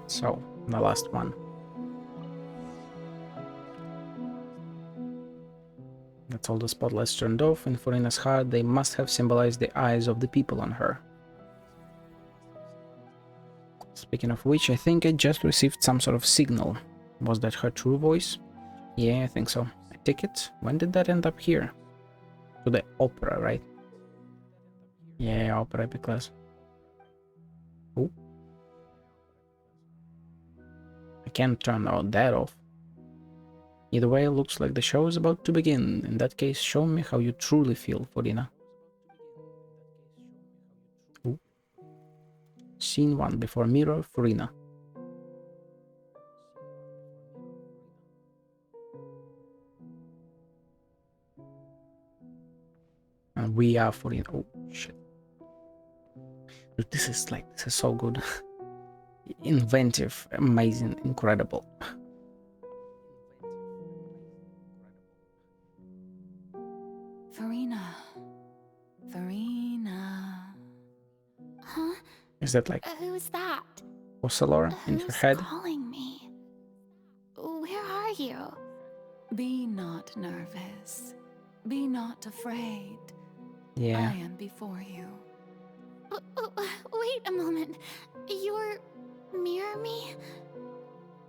So, the last one. That's all the spotlights turned off. In Furina's heart, they must have symbolized the eyes of the people on her. Speaking of which, I think I just received some sort of signal. Was that her true voice? Yeah, I think so. A ticket? When did that end up here? To the opera, right? Yeah, opera because... Oh. I can't turn all that off. Either way, it looks like the show is about to begin. In that case, show me how you truly feel, Furina. Ooh. Scene 1, before mirror, Furina. And we are Furina. Oh, shit. Dude, this is so good. Inventive, amazing, incredible. Farina. Huh? Is that like Who's that? Focalor in her head? Calling me? Where are you? Be not nervous. Be not afraid. Yeah. I am before you. Wait a moment. You're mirror me?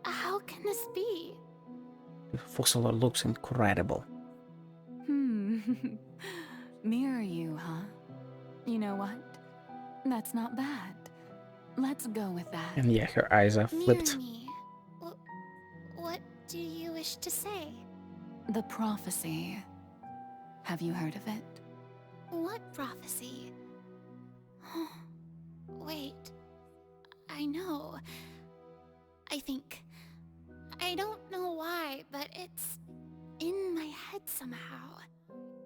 How can this be? Focalor looks incredible. Mirror you, huh? You know what? That's not bad. Let's go with that. And yeah, her eyes are flipped. Mirror me. What do you wish to say? The prophecy. Have you heard of it? What prophecy? Wait. I know. I think. I don't know why, but it's in my head somehow.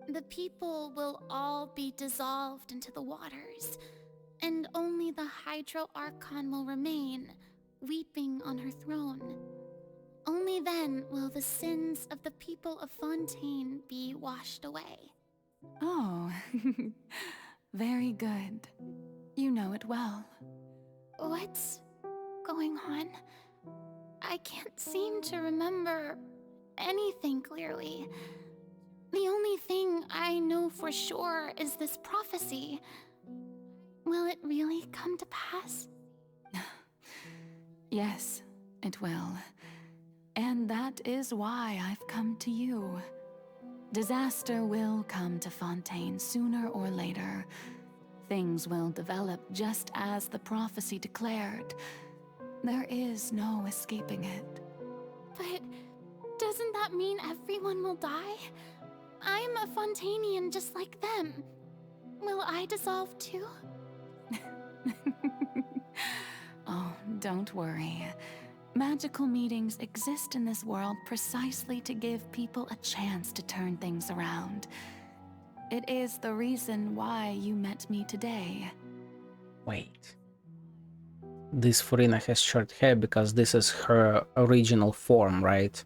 The people will all be dissolved into the waters, and only the Hydro Archon will remain, weeping on her throne. Only then will the sins of the people of Fontaine be washed away. Oh, very good. You know it well. What's going on? I can't seem to remember anything clearly. The only thing I know for sure is this prophecy. Will it really come to pass? Yes, it will. And that is why I've come to you. Disaster will come to Fontaine sooner or later. Things will develop just as the prophecy declared. There is no escaping it. But doesn't that mean everyone will die? I'm a Fontainian just like them. Will I dissolve too? Oh, don't worry. Magical meetings exist in this world precisely to give people a chance to turn things around. It is the reason why you met me today. Wait. This Furina has short hair because this is her original form, right?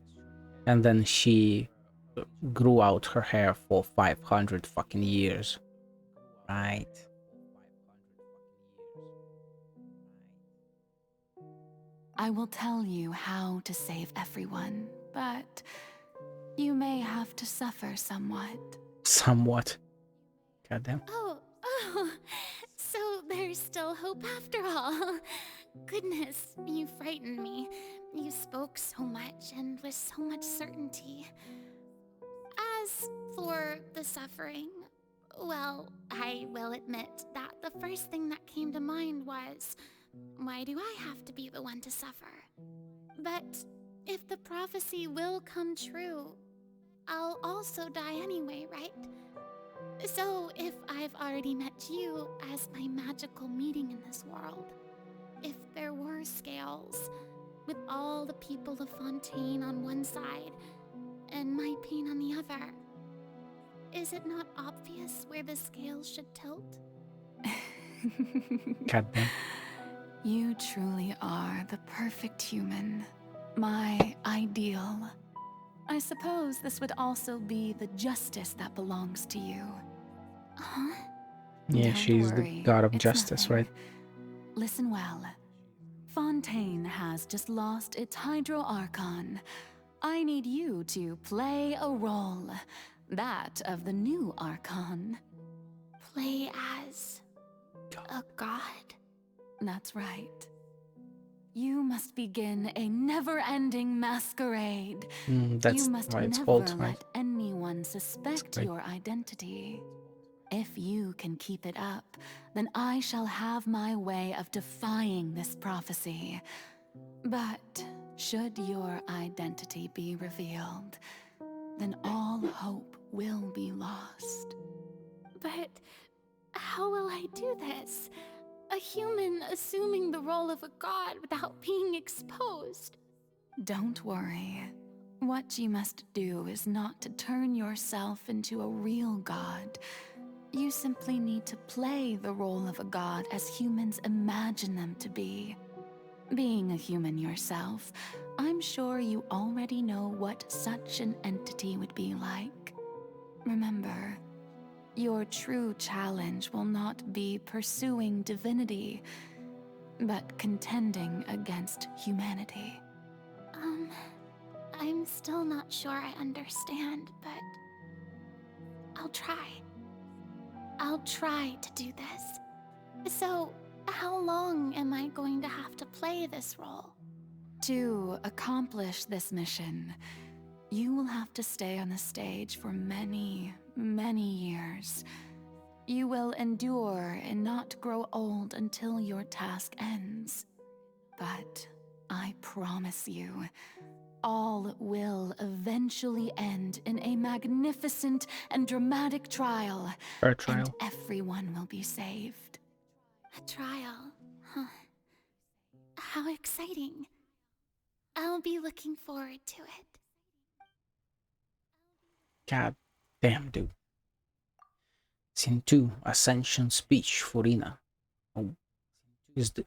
And then she grew out her hair for 500 fucking years. Right. I will tell you how to save everyone, but you may have to suffer somewhat. Somewhat. Goddamn. Oh, so there's still hope after all. Goodness, you frightened me. You spoke so much and with so much certainty. As for the suffering, well, I will admit that the first thing that came to mind was, why do I have to be the one to suffer? But if the prophecy will come true, I'll also die anyway, right? So if I've already met you as my magical meeting in this world, if there were scales, with all the people of Fontaine on one side and my pain on the other, is it not obvious where the scales should tilt? Goddamn. You truly are the perfect human. My ideal. I suppose this would also be the justice that belongs to you. Huh? Yeah, Don't she's worry, the god of it's justice, nothing. right? Listen well. Fontaine has just lost its Hydro Archon. I need you to play a role. That of the new Archon. Play as a god? That's right. You must begin a never-ending masquerade. That's you must why it's never called, let right? anyone suspect Right. your identity. If you can keep it up, then I shall have my way of defying this prophecy. But should your identity be revealed, then all hope will be lost. But how will I do this? A human assuming the role of a god without being exposed. Don't worry. What you must do is not to turn yourself into a real god. You simply need to play the role of a god as humans imagine them to be. Being a human yourself, I'm sure you already know what such an entity would be like. Remember, your true challenge will not be pursuing divinity, but contending against humanity. I'm still not sure I understand, but I'll try. I'll try to do this. So, how long am I going to have to play this role? To accomplish this mission, You will have to stay on the stage for many, many years. You will endure and not grow old until your task ends. But I promise you, all will eventually end in a magnificent and dramatic trial. Her And trial. everyone will be saved. A trial, huh? How exciting. I'll be looking forward to it. God damn, dude. Scene 2, Ascension Speech, Furina. Oh,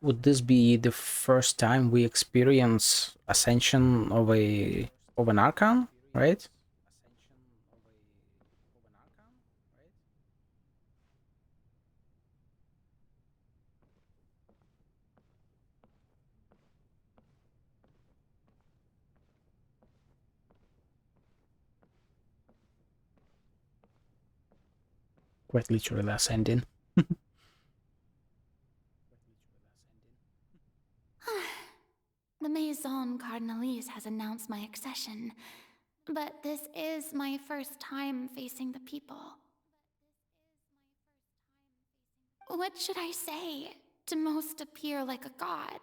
would this be the first time we experience Ascension of an Archon, right? Quite literally ascending. The Maison Cardinalise has announced my accession, but this is my first time facing the people. What should I say to most appear like a god?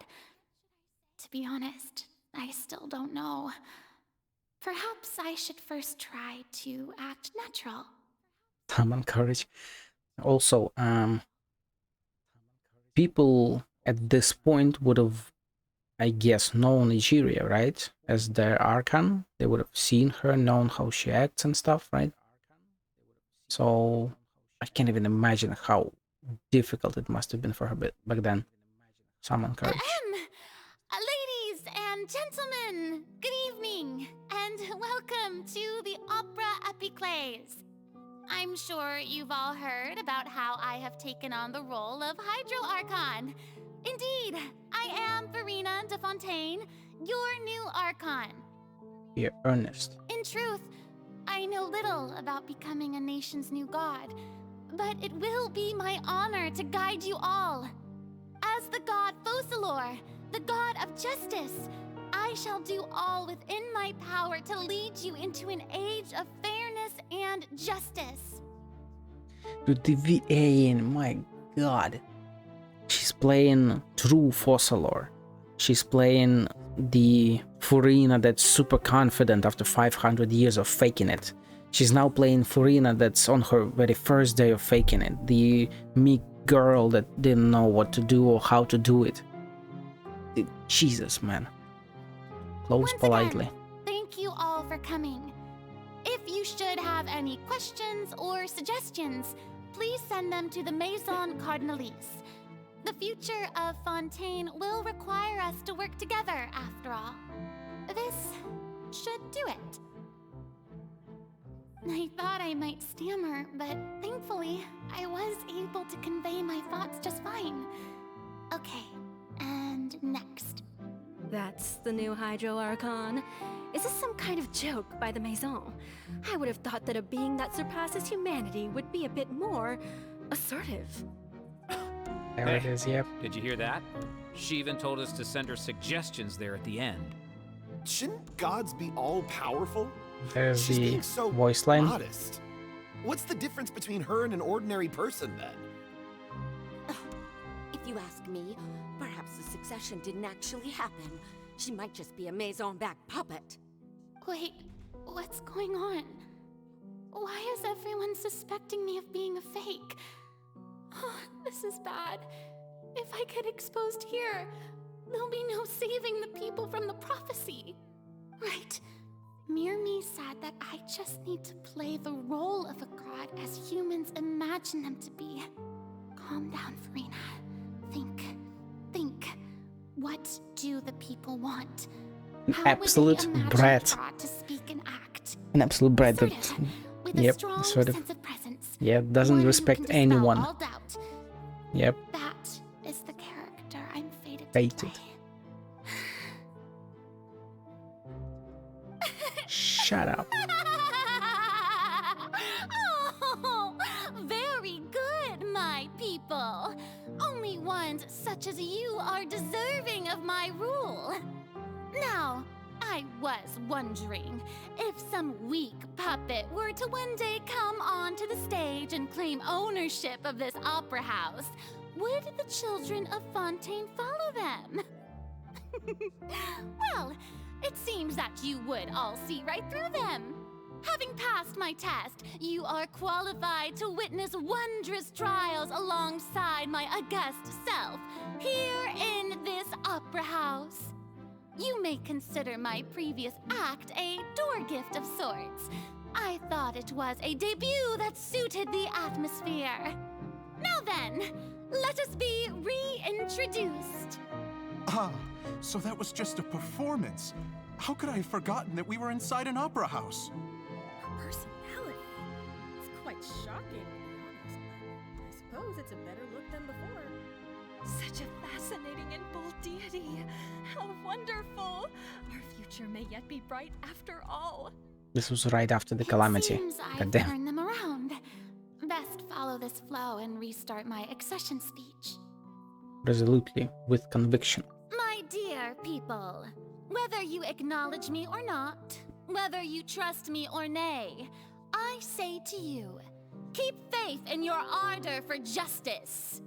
To be honest, I still don't know. Perhaps I should first try to act natural. Summon courage. Also, people at this point would have, I guess, known Egeria, right? As their Archon. They would have seen her, known how she acts and stuff, right? So I can't even imagine how difficult it must have been for her back then. Summon courage. Ladies and gentlemen, good evening, and welcome to the Opera Epiclese. I'm sure you've all heard about how I have taken on the role of Hydro Archon. Indeed, I am Verena de Fontaine, your new Archon. Be earnest. In truth, I know little about becoming a nation's new god, but it will be my honor to guide you all. As the god Focalor, the god of justice, I shall do all within my power to lead you into an age of fairness and justice. Dude, the VA, my god. She's playing true Focalor. She's playing the Furina that's super confident after 500 years of faking it. She's now playing Furina that's on her very first day of faking it. The meek girl that didn't know what to do or how to do it. Jesus, man. Close politely. Thank you all for coming. If you should have any questions or suggestions, please send them to the Maison Cardinalise. The future of Fontaine will require us to work together, after all. This should do it. I thought I might stammer, but thankfully, I was able to convey my thoughts just fine. Okay, and next. That's the new Hydro Archon. Is this some kind of joke by the Maison? I would have thought that a being that surpasses humanity would be a bit more assertive. There it is, yep. Did you hear that? She even told us to send her suggestions there at the end. Shouldn't gods be all-powerful? There's She's the being so voice line. modest. What's the difference between her and an ordinary person, then? If you ask me, perhaps the succession didn't actually happen. She might just be a Maison-backed puppet. Wait, what's going on? Why is everyone suspecting me of being a fake? Oh, this is bad. If I get exposed here, there'll be no saving the people from the prophecy. Right. Mirmi said that I just need to play the role of a god as humans imagine them to be. Calm down, Verena. Think. What do the people want? An How would they absolute imagine brat. God to speak and act? An absolute brat that, With a yep, strong sort of, sense of presence. yeah, doesn't One who respect can dispel anyone. all doubt. Yep, That is the character I'm fated to fated. play. Shut up. Oh, very good, my people. Only ones such as you are deserving of my rule. Now, I was wondering if some weak puppet were to one day come onto the stage and claim ownership of this opera house, would the children of Fontaine follow them? Well, it seems that you would all see right through them. Having passed my test, you are qualified to witness wondrous trials alongside my august self, here in this opera house. You may consider my previous act a door gift of sorts. I thought it was a debut that suited the atmosphere. Now then, let us be reintroduced. Ah, so that was just a performance. How could I have forgotten that we were inside an opera house? Her personality. It's quite shocking, to be honest, but I suppose it's a better look than before. Such a fascinating and bold deity. How wonderful! Our future may yet be bright after all. This was right after the calamity. Seems I've Goddamn. turned them around. Best follow this flow and restart my accession speech. Resolutely, with conviction. My dear people, whether you acknowledge me or not, whether you trust me or nay, I say to you, keep faith in your ardor for justice.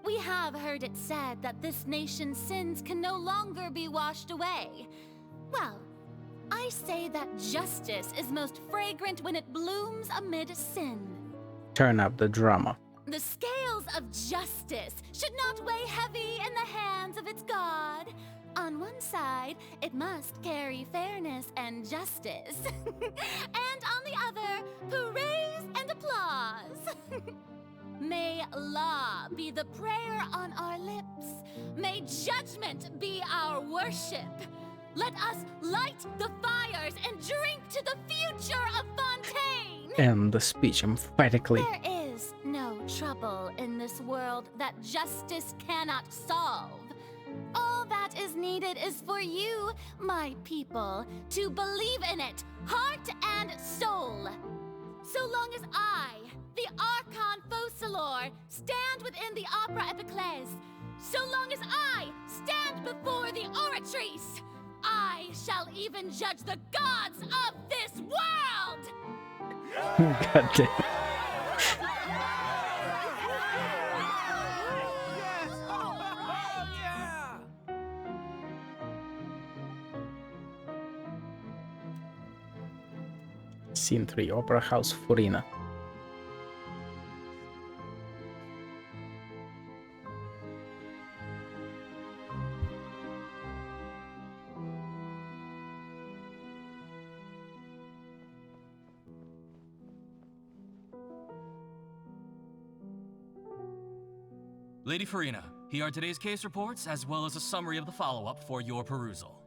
We have heard it said that this nation's sins can no longer be washed away. Well, I say that justice is most fragrant when it blooms amid sin. Turn up the drama. The scales of justice should not weigh heavy in the hands of its God. On one side, it must carry fairness and justice. And on the other, praise and applause. May law be the prayer on our lips. May judgment be our worship. Let us light the fires and drink to the future of Fontaine. And the speech emphatically. There is no trouble in this world that justice cannot solve. All that is needed is for you, my people, to believe in it, heart and soul. So long as I, the Archon Focalor, stand within the Opera Epiclese, so long as I stand before the Oratrice, I shall even judge the gods of this world! God damn. Scene 3, Opera House, Furina. Lady Furina, here are today's case reports, as well as a summary of the follow-up for your perusal.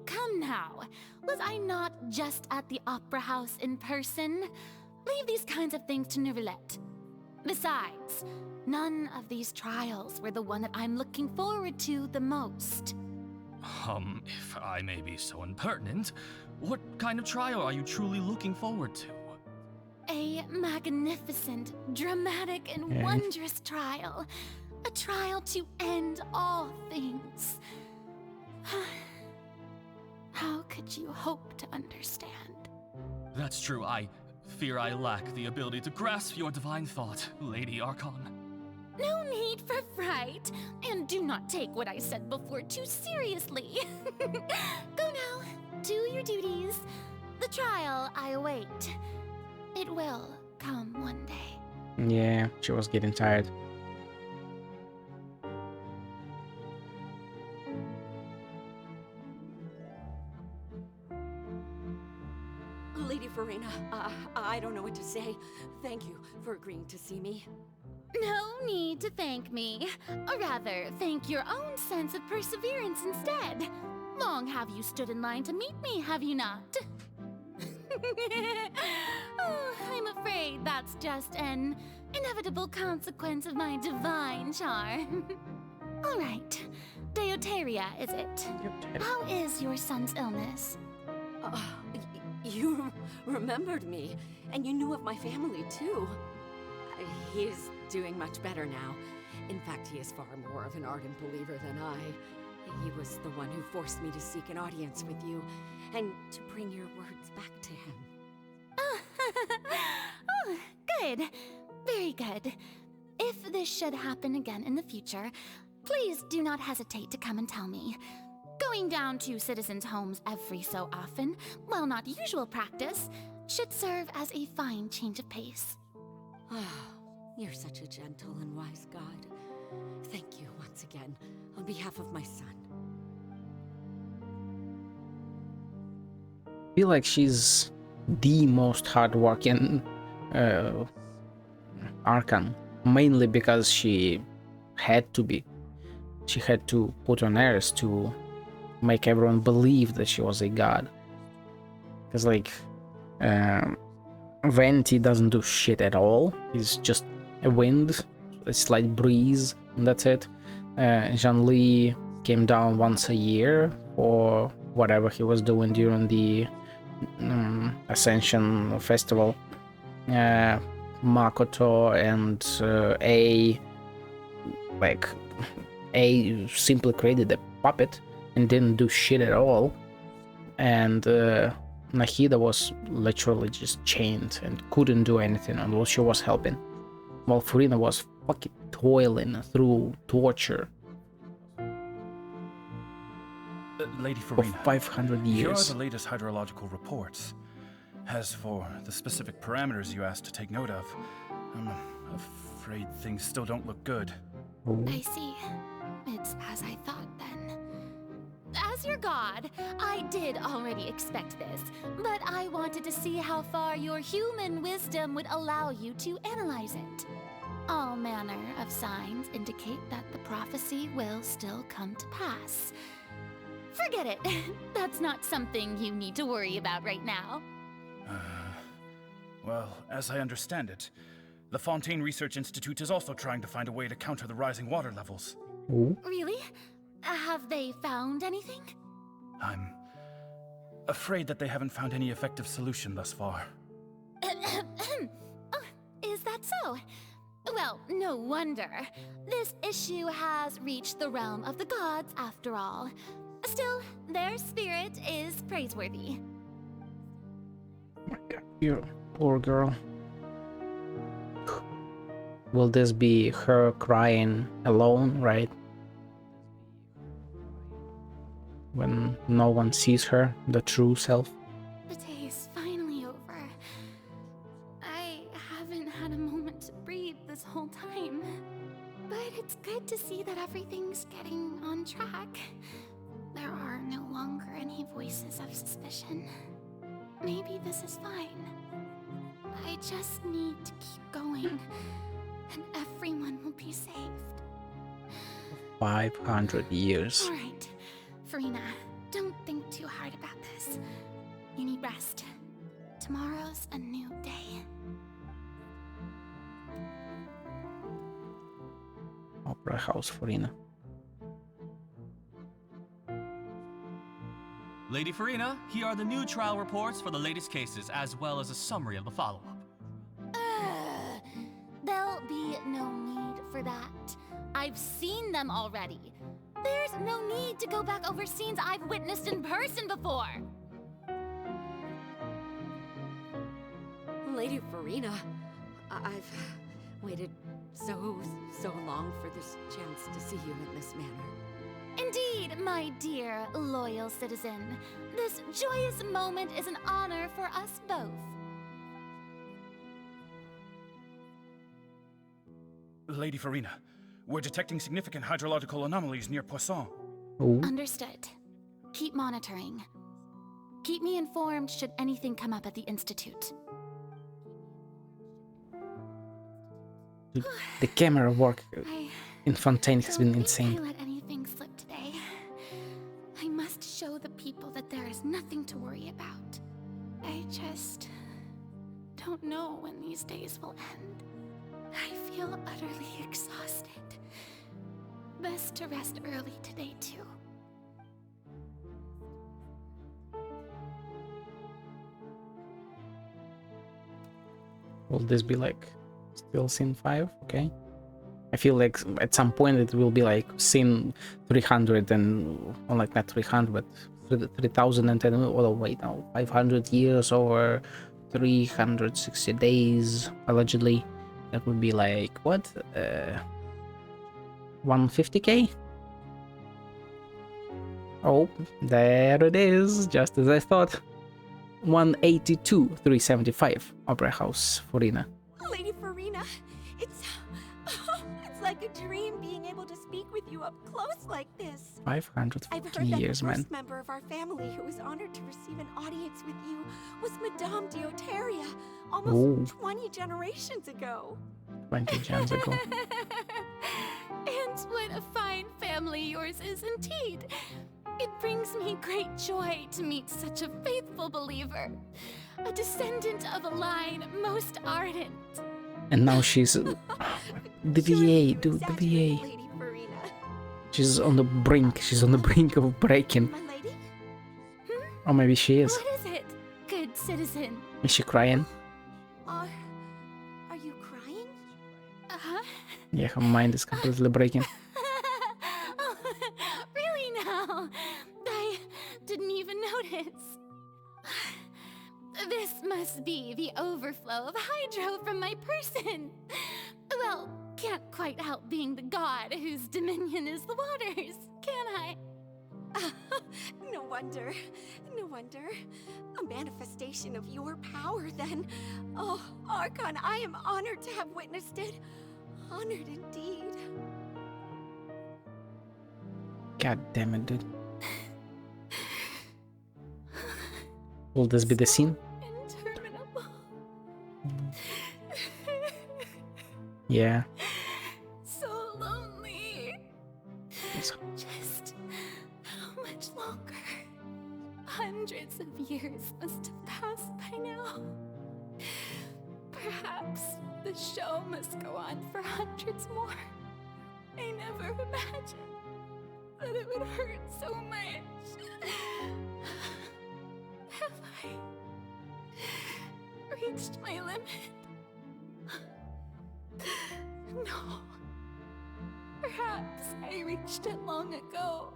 Come now, was I not just at the Opera House in person? Leave these kinds of things to Neuvillette. Besides, none of these trials were the one that I'm looking forward to the most. If I may be so impertinent, what kind of trial are you truly looking forward to? A magnificent, dramatic, and Okay. wondrous trial. A trial to end all things. How could you hope to understand? That's true, I fear I lack the ability to grasp your divine thought, Lady Archon. No need for fright, and do not take what I said before too seriously. Go now, do your duties. The trial I await. It will come one day. Yeah, she was getting tired. Lady Furina, I don't know what to say. Thank you for agreeing to see me. No need to thank me. Or rather, thank your own sense of perseverance instead. Long have you stood in line to meet me, have you not? Oh, I'm afraid that's just an inevitable consequence of my divine charm. All right, Deoteria, is it? How is your son's illness? You remembered me, and you knew of my family too. He is doing much better now. In fact, he is far more of an ardent believer than I. He was the one who forced me to seek an audience with you, and to bring your words back to him. Oh, good. Very good. If this should happen again in the future, please do not hesitate to come and tell me. Going down to citizens' homes every so often, while not usual practice, should serve as a fine change of pace. You're such a gentle and wise god. Thank you once again, on behalf of my son. I feel like she's the most hardworking Archon, mainly because she had to be. She had to put on airs to make everyone believe that she was a god. Because, like, Vanity doesn't do shit at all. He's just a wind, a slight breeze, and that's it. Jean-Li came down once a year for whatever he was doing during the Ascension Festival. Makoto and A simply created a puppet and didn't do shit at all, and Nahida was literally just chained and couldn't do anything although she was helping, while Furina was fucking toiling through torture Lady for Furina, 500 here are years. the latest hydrological reports. As for the specific parameters you asked to take note of, I'm afraid things still don't look good. I see. It's as I thought then. As your god, I did already expect this, but I wanted to see how far your human wisdom would allow you to analyze it. All manner of signs indicate that the prophecy will still come to pass. Forget it. That's not something you need to worry about right now. Well, as I understand it, the Fontaine Research Institute is also trying to find a way to counter the rising water levels. Really? Have they found anything? I'm afraid that they haven't found any effective solution thus far. Is that so? Well, no wonder. This issue has reached the realm of the gods after all. Still, their spirit is praiseworthy. You poor girl. Will this be her crying alone, right? When no one sees her, the true self? The day is finally over. I haven't had a moment to breathe this whole time. But it's good to see that everything's getting on track. There are no longer any voices of suspicion. Maybe this is fine. I just need to keep going, and everyone will be saved. 500 years. All right, Furina, don't think too hard about this. You need rest. Tomorrow's a new day. Opera House, Furina. Lady Furina, here are the new trial reports for the latest cases, as well as a summary of the follow-up. There'll be no need for that. I've seen them already. There's no need to go back over scenes I've witnessed in person before. Lady Furina, I've waited so long for this chance to see you in this manner. Indeed, my dear, loyal citizen. This joyous moment is an honor for us both. Lady Furina, we're detecting significant hydrological anomalies near Poisson. Understood. Keep monitoring. Keep me informed should anything come up at the Institute. The camera work in Fontaine has been I insane. let anything slip today. I must show the people that there is nothing to worry about. I just don't know when these days will end. I feel utterly exhausted. Best to rest early today, too. Will this be like still scene 5? Okay. I feel like at some point it will be like scene 300 and, or like not 300, but 3010. Oh wait, now 500 years over 360 days allegedly. That would be like what? 150k. Oh, there it is, just as I thought. 182,375 Opera House, Furina. Lady Farina, it's like a dream being able to speak with you up close like this. 550 I've heard years, that the man. first member of our family who was honored to receive an audience with you was Madame Deoteria, almost 20 generations ago. 20 gens ago. And what a fine family yours is indeed. It brings me great joy to meet such a faithful believer, a descendant of a line most ardent. And now she's the VA, dude, the VA. She's on the brink. She's on the brink of breaking. Or maybe she is. What is it, good citizen? Is she crying? Are you crying? Uh-huh. Yeah, her mind is completely breaking. Really now? I didn't even notice. This must be the overflow of hydro from my person. Well, can't quite help being the god whose dominion is the waters, can I? No wonder. No wonder. A manifestation of your power, then. Oh, Archon, I am honored to have witnessed it. Honored indeed. God damn it, dude. Will this be the scene? Interminable. Yeah. So lonely. Just how much longer? Hundreds of years must have passed by now. Perhaps the show must go on for hundreds more. I never imagined that it would hurt so much. Have I reached my limit? No. Perhaps I reached it long ago.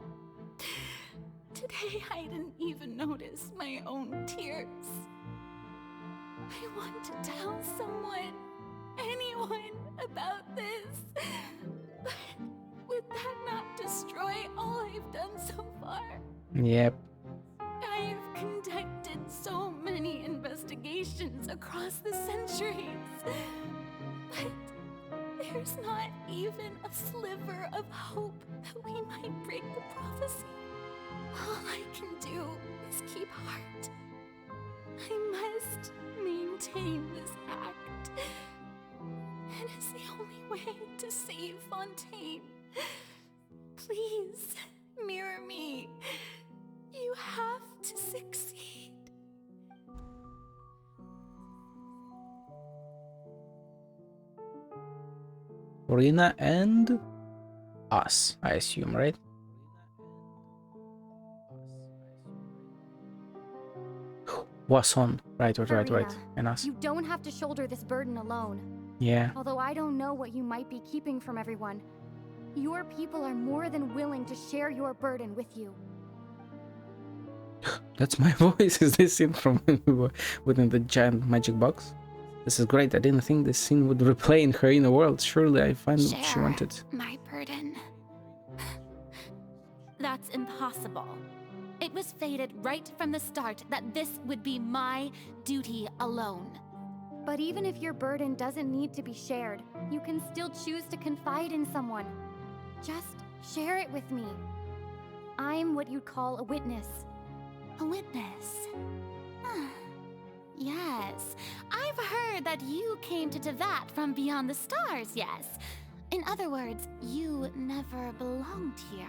Today I didn't even notice my own tears. I want to tell someone, anyone, about this. But would that not destroy all I've done so far? Yep. I've conducted so many investigations across the centuries. But there's not even a sliver of hope that we might break the prophecy. All I can do is keep heart. I must maintain this act. It is the only way to save Fontaine. Please, mirror me. You have to succeed. Furina and us, I assume, right? Was on. Right. Farina, And us. You don't have to shoulder this burden alone. Yeah. Although I don't know what you might be keeping from everyone, your people are more than willing to share your burden with you. That's my voice. Is this scene from within the giant magic box? This is great. I didn't think this scene would replay in her inner world. Surely I find what she wanted. My burden. That's impossible. It was fated right from the start that this would be my duty alone. But even if your burden doesn't need to be shared, you can still choose to confide in someone. Just share it with me. I'm what you'd call a witness. A witness? Yes, I've heard that you came to Tevat from beyond the stars, yes. In other words, you never belonged here.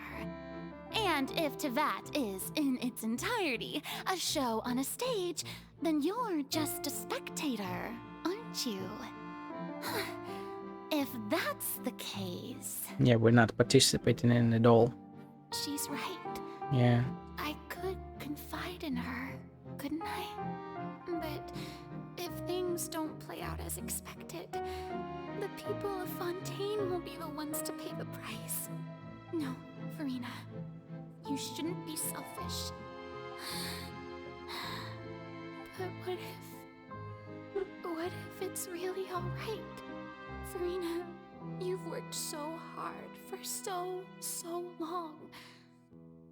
And if Tevat is, in its entirety, a show on a stage, then you're just a spectator, aren't you? If that's the case... Yeah, we're not participating in it all. She's right. Yeah. I could confide in her, couldn't I? But If things don't play out as expected, the people of Fontaine will be the ones to pay the price. No, Farina, you shouldn't be selfish. But what if it's really alright? Farina, you've worked so hard for so long.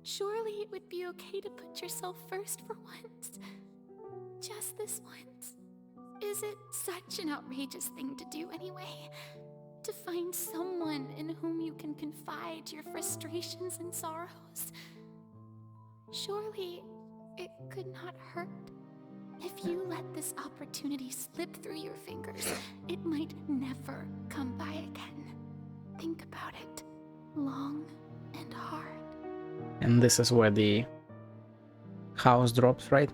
Surely it would be okay to put yourself first for once. Just this once. Is it such an outrageous thing to do anyway? To find someone in whom you can confide your frustrations and sorrows? Surely it could not hurt. If you let this opportunity slip through your fingers, it might never come by again. Think about it long and hard. And this is where the house drops, right?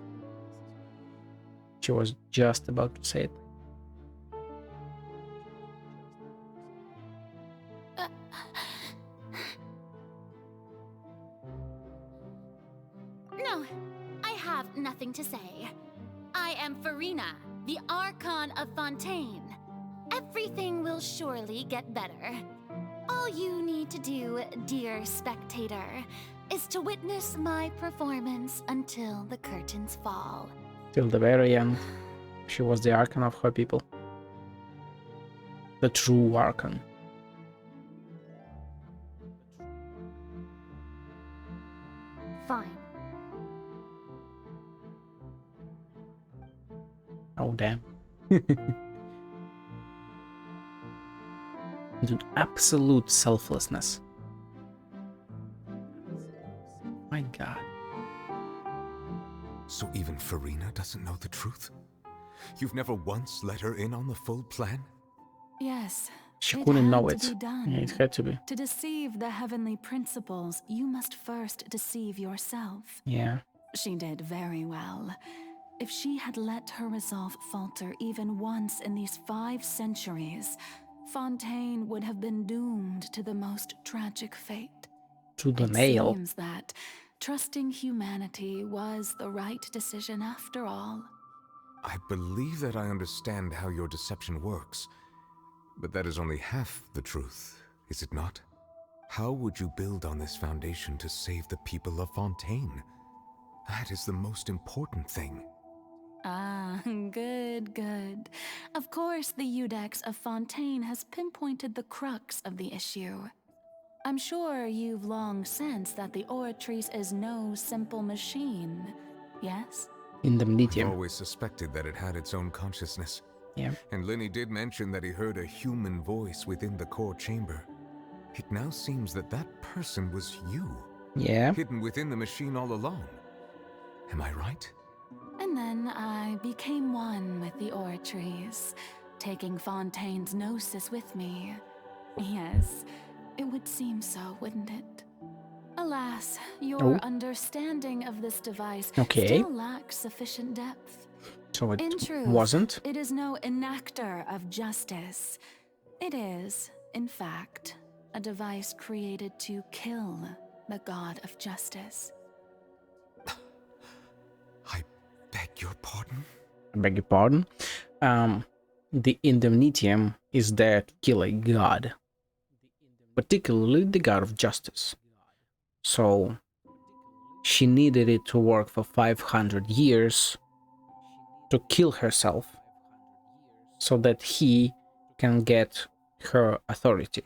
She was just about to say it. No, I have nothing to say. I am Farina, the Archon of Fontaine. Everything will surely get better. All you need to do, dear spectator, is to witness my performance until the curtains fall. Till the very end, she was the Archon of her people. The true Archon. Fine. Oh, damn. Dude, absolute selflessness. My god. So even Farina doesn't know the truth? You've never once let her in on the full plan? Yes. She couldn't know had it. to be done. Yeah, it had to be. To deceive the heavenly principles, you must first deceive yourself. Yeah. She did very well. If she had let her resolve falter even once in these 5 centuries, Fontaine would have been doomed to the most tragic fate. To the It nail. seems that trusting humanity was the right decision after all. I believe that I understand how your deception works, but that is only half the truth, is it not? How would you build on this foundation to save the people of Fontaine? That is the most important thing. Ah, good. Of course, the Iudex of Fontaine has pinpointed the crux of the issue. I'm sure you've long sensed that the Oratrice is no simple machine, yes? Indemnitium. I've always suspected that it had its own consciousness. Yeah. And Lenny did mention that he heard a human voice within the core chamber. It now seems that that person was you. Yeah. Hidden within the machine all along. Am I right? And then I became one with the Oratrice, taking Fontaine's gnosis with me. Yes, it would seem so, wouldn't it? Alas, your understanding of this device still lacks sufficient depth. So it In truth, wasn't? it is no enactor of justice. It is, in fact, a device created to kill the god of justice. Beg your pardon? I beg your pardon? The Indemnitium is there to kill a god. Particularly the god of justice. So she needed it to work for 500 years to kill herself so that he can get her authority.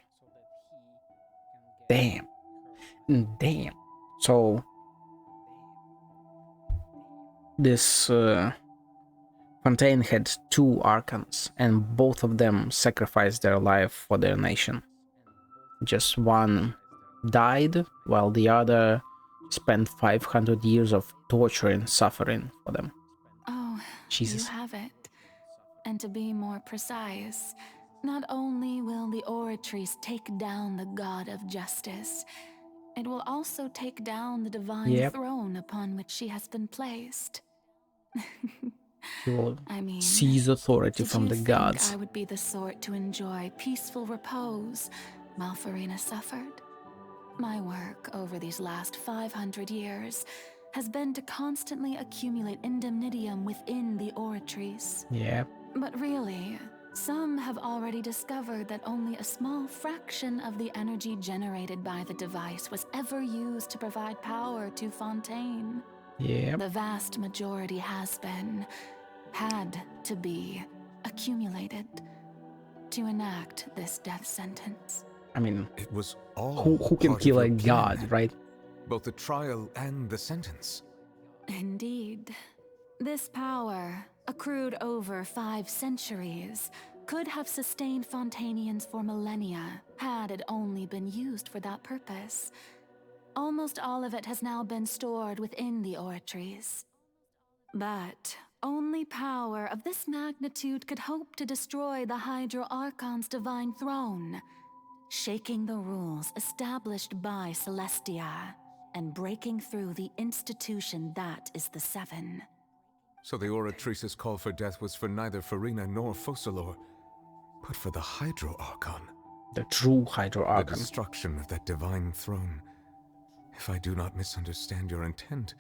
Damn. So this Fontaine had 2 Archons, and both of them sacrificed their life for their nation. Just one died, while the other spent 500 years of torture and suffering for them. Oh, Jesus. You have it. And to be more precise, not only will the Oratrice take down the god of justice, it will also take down the divine throne upon which she has been placed. He will I mean, seize authority did from you the think gods. I would be the sort to enjoy peaceful repose while Farina suffered? My work over these last 500 years has been to constantly accumulate indemnitium within the oratories. Yeah. But really, some have already discovered that only a small fraction of the energy generated by the device was ever used to provide power to Fontaine. Yeah. The vast majority had to be accumulated to enact this death sentence. I mean, it was all who can part of kill a your plan, god, right? Both the trial and the sentence. Indeed. This power, accrued over 5 centuries, could have sustained Fontainians for millennia had it only been used for that purpose. Almost all of it has now been stored within the oratories. But only power of this magnitude could hope to destroy the Hydro Archon's divine throne, shaking the rules established by Celestia and breaking through the institution that is the Seven. So the Oratrice's call for death was for neither Farina nor Focalor, but for the Hydro Archon. The true Hydro Archon. The destruction of that divine throne. If I do not misunderstand your intent,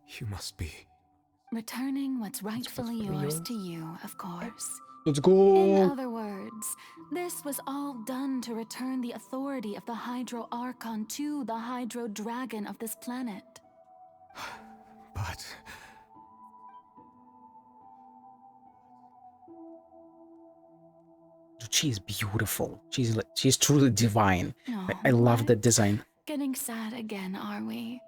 you must be... returning what's rightfully yours to you, of course. Let's go! In other words, this was all done to return the authority of the Hydro Archon to the Hydro Dragon of this planet. But... she's beautiful. She's truly divine. Oh, I love the design. Getting sad again, are we?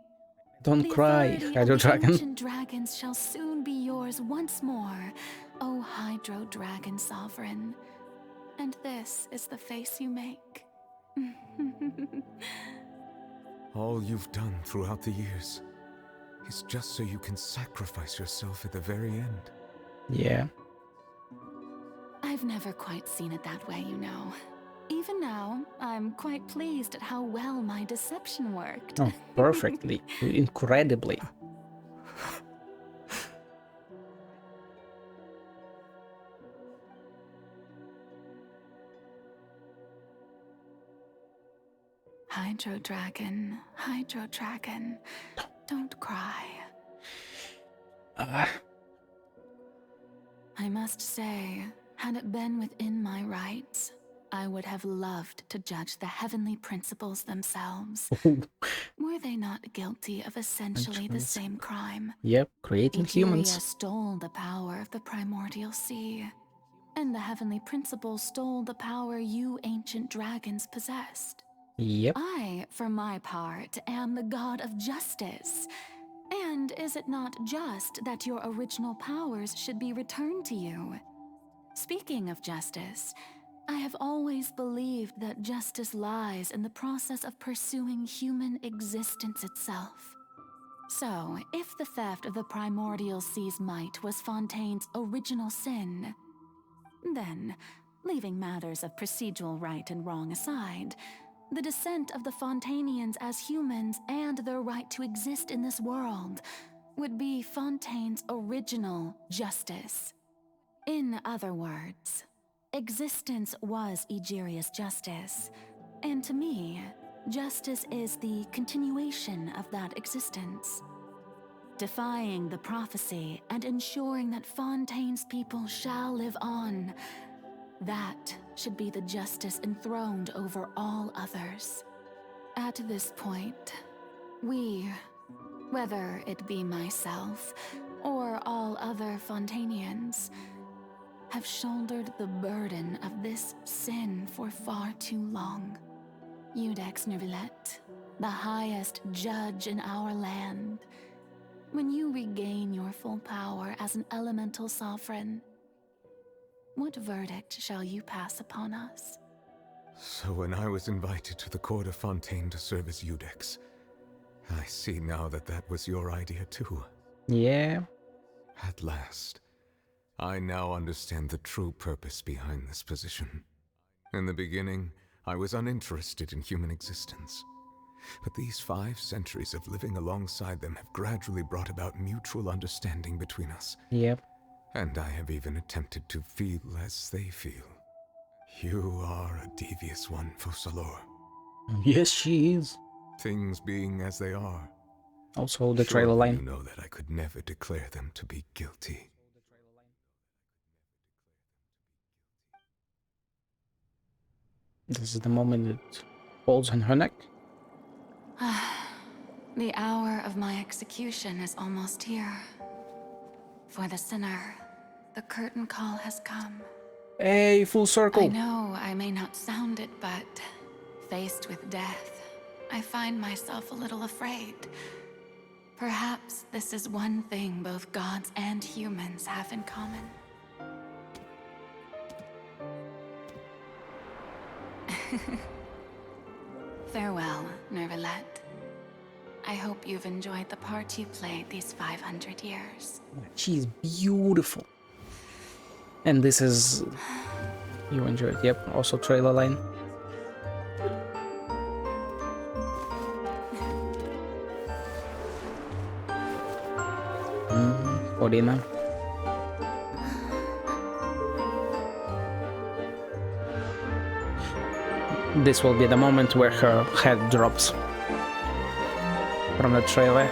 Don't cry, Hydro Dragon. Ancient dragons shall soon be yours once more, O Hydro Dragon Sovereign. And this is the face you make. all you've done throughout the years is just so you can sacrifice yourself at the very end. Yeah. I've never quite seen it that way, you know. Even now, I'm quite pleased at how well my deception worked. Oh, perfectly. Incredibly. Hydro Dragon, don't cry. I must say, had it been within my rights, I would have loved to judge the heavenly principles themselves. Were they not guilty of essentially the same crime? Yep, creating humans. Egeria stole the power of the primordial sea, and the heavenly principles stole the power you ancient dragons possessed. Yep. I, for my part, am the god of justice. And is it not just that your original powers should be returned to you? Speaking of justice, I have always believed that justice lies in the process of pursuing human existence itself. So, if the theft of the primordial sea's might was Fontaine's original sin, then, leaving matters of procedural right and wrong aside, the descent of the Fontainians as humans and their right to exist in this world would be Fontaine's original justice. In other words, existence was Egeria's justice, and to me, justice is the continuation of that existence. Defying the prophecy and ensuring that Fontaine's people shall live on, that should be the justice enthroned over all others. At this point, we, whether it be myself or all other Fontainians, have shouldered the burden of this sin for far too long. Iudex Nervillet, the highest judge in our land, when you regain your full power as an elemental sovereign, what verdict shall you pass upon us? So when I was invited to the court of Fontaine to serve as Iudex, I see now that that was your idea too. Yeah. At last, I now understand the true purpose behind this position. In the beginning, I was uninterested in human existence. But these 5 centuries of living alongside them have gradually brought about mutual understanding between us. Yep. And I have even attempted to feel as they feel. You are a devious one, Focalor. Yes, she is. Things being as they are, Also the Surely trailer line. You know that I could never declare them to be guilty. This is the moment it falls on her neck. The hour of my execution is almost here. For the sinner, the curtain call has come. Hey, full circle. I know I may not sound it, but faced with death, I find myself a little afraid. Perhaps this is one thing both gods and humans have in common. Farewell, Nervalette. I hope you've enjoyed the part you played these 500 years. She's beautiful. And this is... You enjoyed, yep, also trailer line. Orina. This will be the moment where her head drops from the trailer.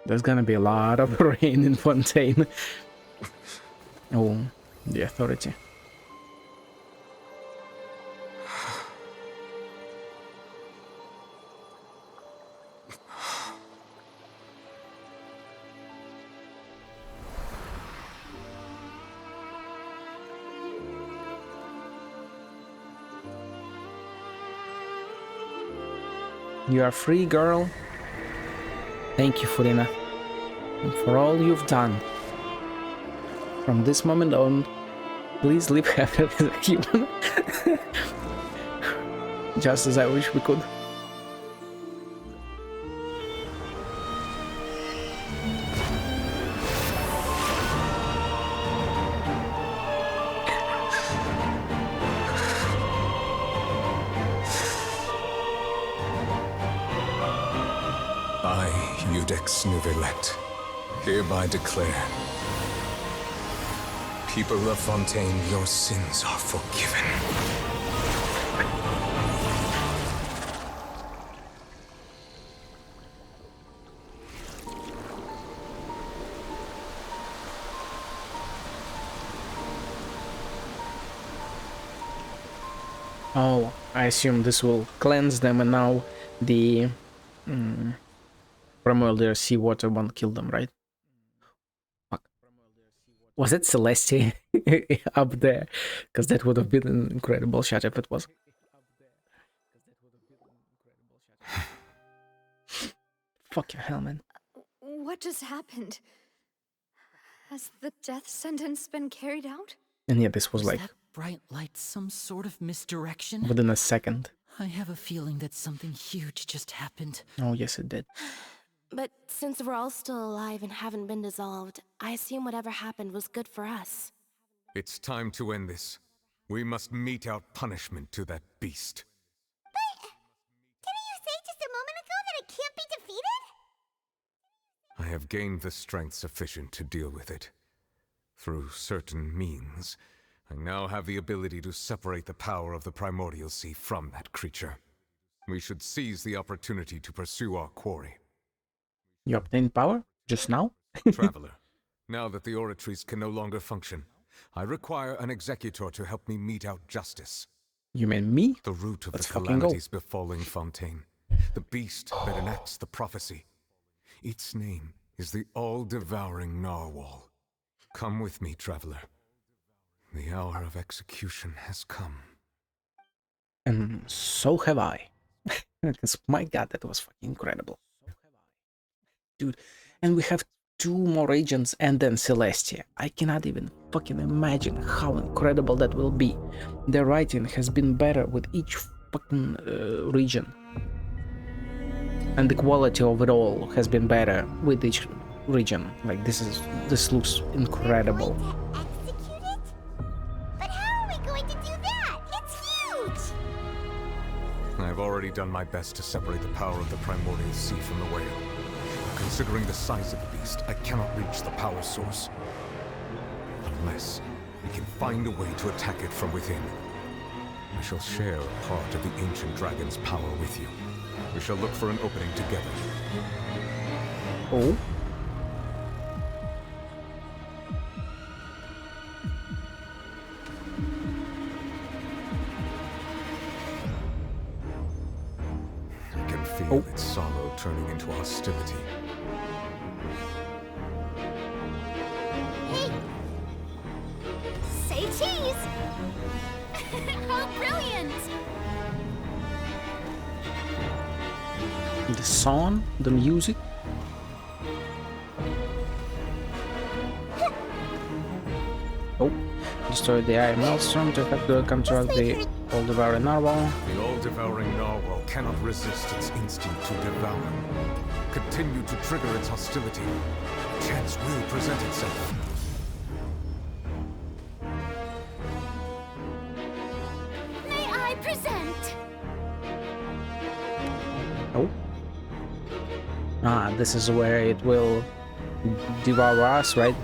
There's gonna be a lot of rain in Fontaine. Oh, the authority. You are free, girl. Thank you, Furina, and for all you've done. From this moment on, please live happily as a human. Just as I wish we could. Nervalette, hereby declare, people of Fontaine, your sins are forgiven. Oh, I assume this will cleanse them, and now the primordial seawater won't kill them, right? Fuck. Was it Celestia up there? Because that would have been an incredible shot if it was. Fuck your hell, man. What just happened? Has the death sentence been carried out? And yeah, this was like that bright light some sort of misdirection? within a second. I have a feeling that something huge just happened. Oh, yes, it did. But since we're all still alive and haven't been dissolved, I assume whatever happened was good for us. It's time to end this. We must mete out punishment to that beast. But didn't you say just a moment ago that it can't be defeated? I have gained the strength sufficient to deal with it. Through certain means, I now have the ability to separate the power of the Primordial Sea from that creature. We should seize the opportunity to pursue our quarry. You obtained power? Just now? Traveler, now that the oratories can no longer function, I require an executor to help me mete out justice. You mean me? The root of Let's the fucking calamities befalling Fontaine. The beast that enacts the prophecy. Its name is the all-devouring Narwhal. Come with me, traveler. The hour of execution has come. And so have I. Because my god, that was fucking incredible. Dude, and we have 2 more agents and then Celestia. I cannot even fucking imagine how incredible that will be. The writing has been better with each fucking region. And the quality of it all has been better with each region. Like, this looks incredible. Execute it? But how are we going to do that? It's I've already done my best to separate the power of the primordial sea from the whale. Considering the size of the beast, I cannot reach the power source. Unless we can find a way to attack it from within. I shall share a part of the ancient dragon's power with you. We shall look for an opening together. Oh? I can feel its sorrow turning into hostility. Hey! Say cheese! How brilliant! The song, the music. Oh, destroy the Iron Maelstrom to effect the counteract the all-devouring narwhal. The all-devouring narwhal cannot resist its instinct to devour. Continue to trigger its hostility. Chance will present itself. May I present? Oh. Ah, this is where it will devour us, right?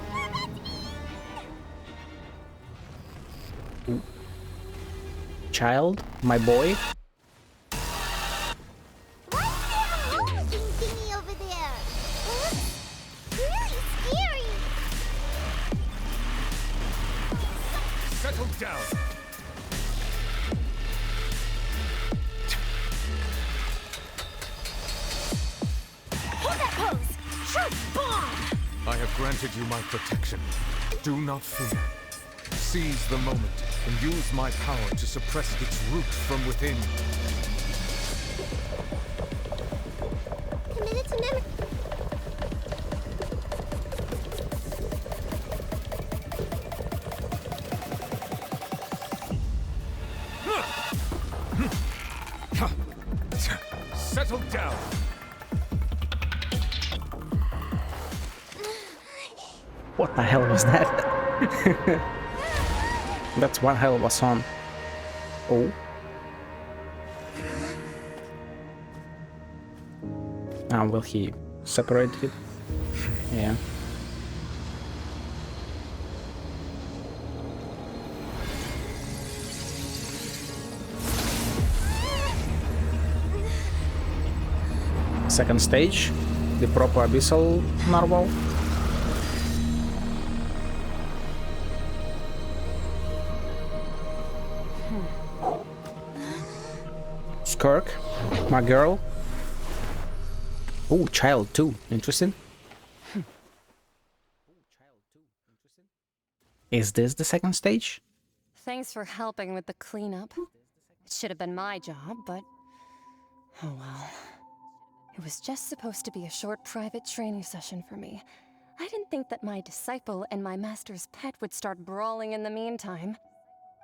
Ooh. Child, my boy. Thingy over there. Really scary. Settle down. Hold that pose! Sharp bomb! I have granted you my protection. Do not fear. Seize the moment and use my power to suppress its root from within. Committed to memory. Settle down. What the hell was that? That's one hell of a song. Oh. Now will he separate it? Yeah. Second stage, the proper abyssal narwhal. Skirk, my girl. Oh, child too. Interesting. Is this the second stage? Thanks for helping with the cleanup. It should have been my job, but oh well. It was just supposed to be a short private training session for me. I didn't think that my disciple and my master's pet would start brawling in the meantime.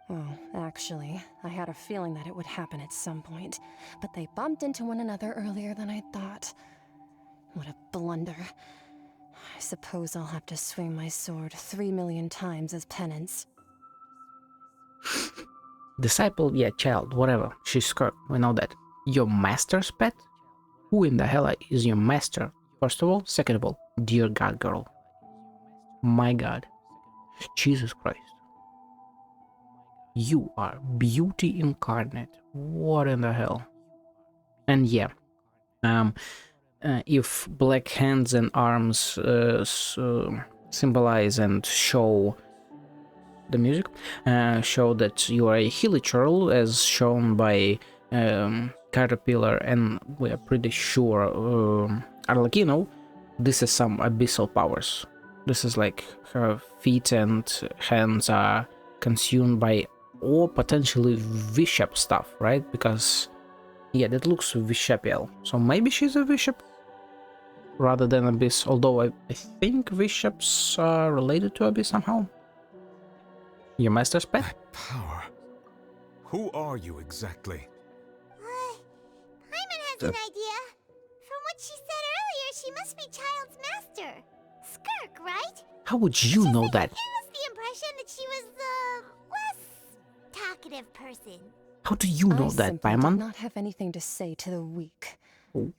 Well, actually, I had a feeling that it would happen at some point, but they bumped into one another earlier than I thought. What a blunder. I suppose I'll have to swing my sword 3 million times as penance. Disciple, yeah, child, whatever. She's Skirk, we know that. Your master's pet? Who in the hell is your master? First of all, second of all, dear God, girl. My God. Jesus Christ. You are beauty incarnate. What in the hell? And yeah, if black hands and arms symbolize and show the music, show that you are a hilichurl, as shown by Caterpillar, and we are pretty sure Arlecchino, this is some abyssal powers. This is like her feet and hands are consumed by, or potentially bishop stuff, right? Because yeah, that looks bishopial, so maybe she's a bishop rather than abyss, although I think bishops are related to abyss somehow. Your master's pet? That power. Who are you exactly? Paimon has an idea. From what she said earlier, she must be Child's master. Skirk, right? How would you know that? It was the impression that she was the less talkative person. How do you know I that, simply did Paimon? not have anything to say to the weak. Oh.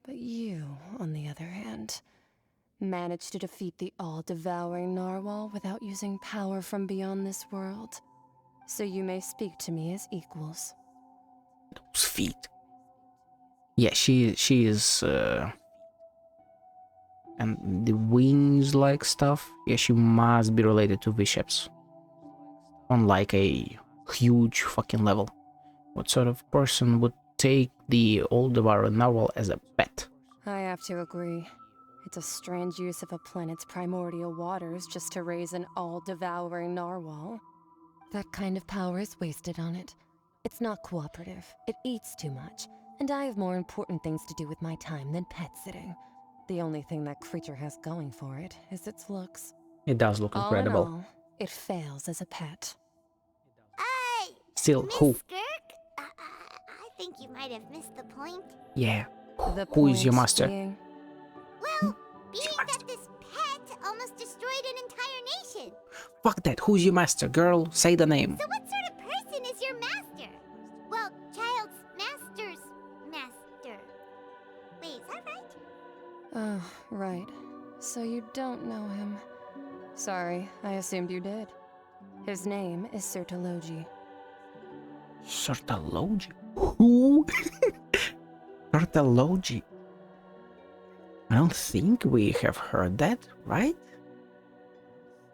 But you, on the other hand, managed to defeat the all-devouring narwhal without using power from beyond this world. So you may speak to me as equals. Those feet. Yeah, she is and the wings like stuff. Yeah, she must be related to bishops on like a huge fucking level. What sort of person would take the old devouring narwhal as a pet? I have to agree. It's a strange use of a planet's primordial waters just to raise an all-devouring narwhal. That kind of power is wasted on it. It's not cooperative, it eats too much, and I have more important things to do with my time than pet sitting. The only thing that creature has going for it is its looks. It does look All in incredible. all, it fails as a pet. Still, Miss who? Skirk? I think you might have missed the point. Yeah. The Who is your point master? being- Well, being that this pet almost destroyed an entire nation. Fuck that. Who's your master, girl? Say the name. So what sort of person is your master? Well, child's master's master. Wait, is that right? Oh, right. So you don't know him. Sorry, I assumed you did. His name is Sertologi. Sertologi? Who? Sertologi? I don't think we have heard that, right?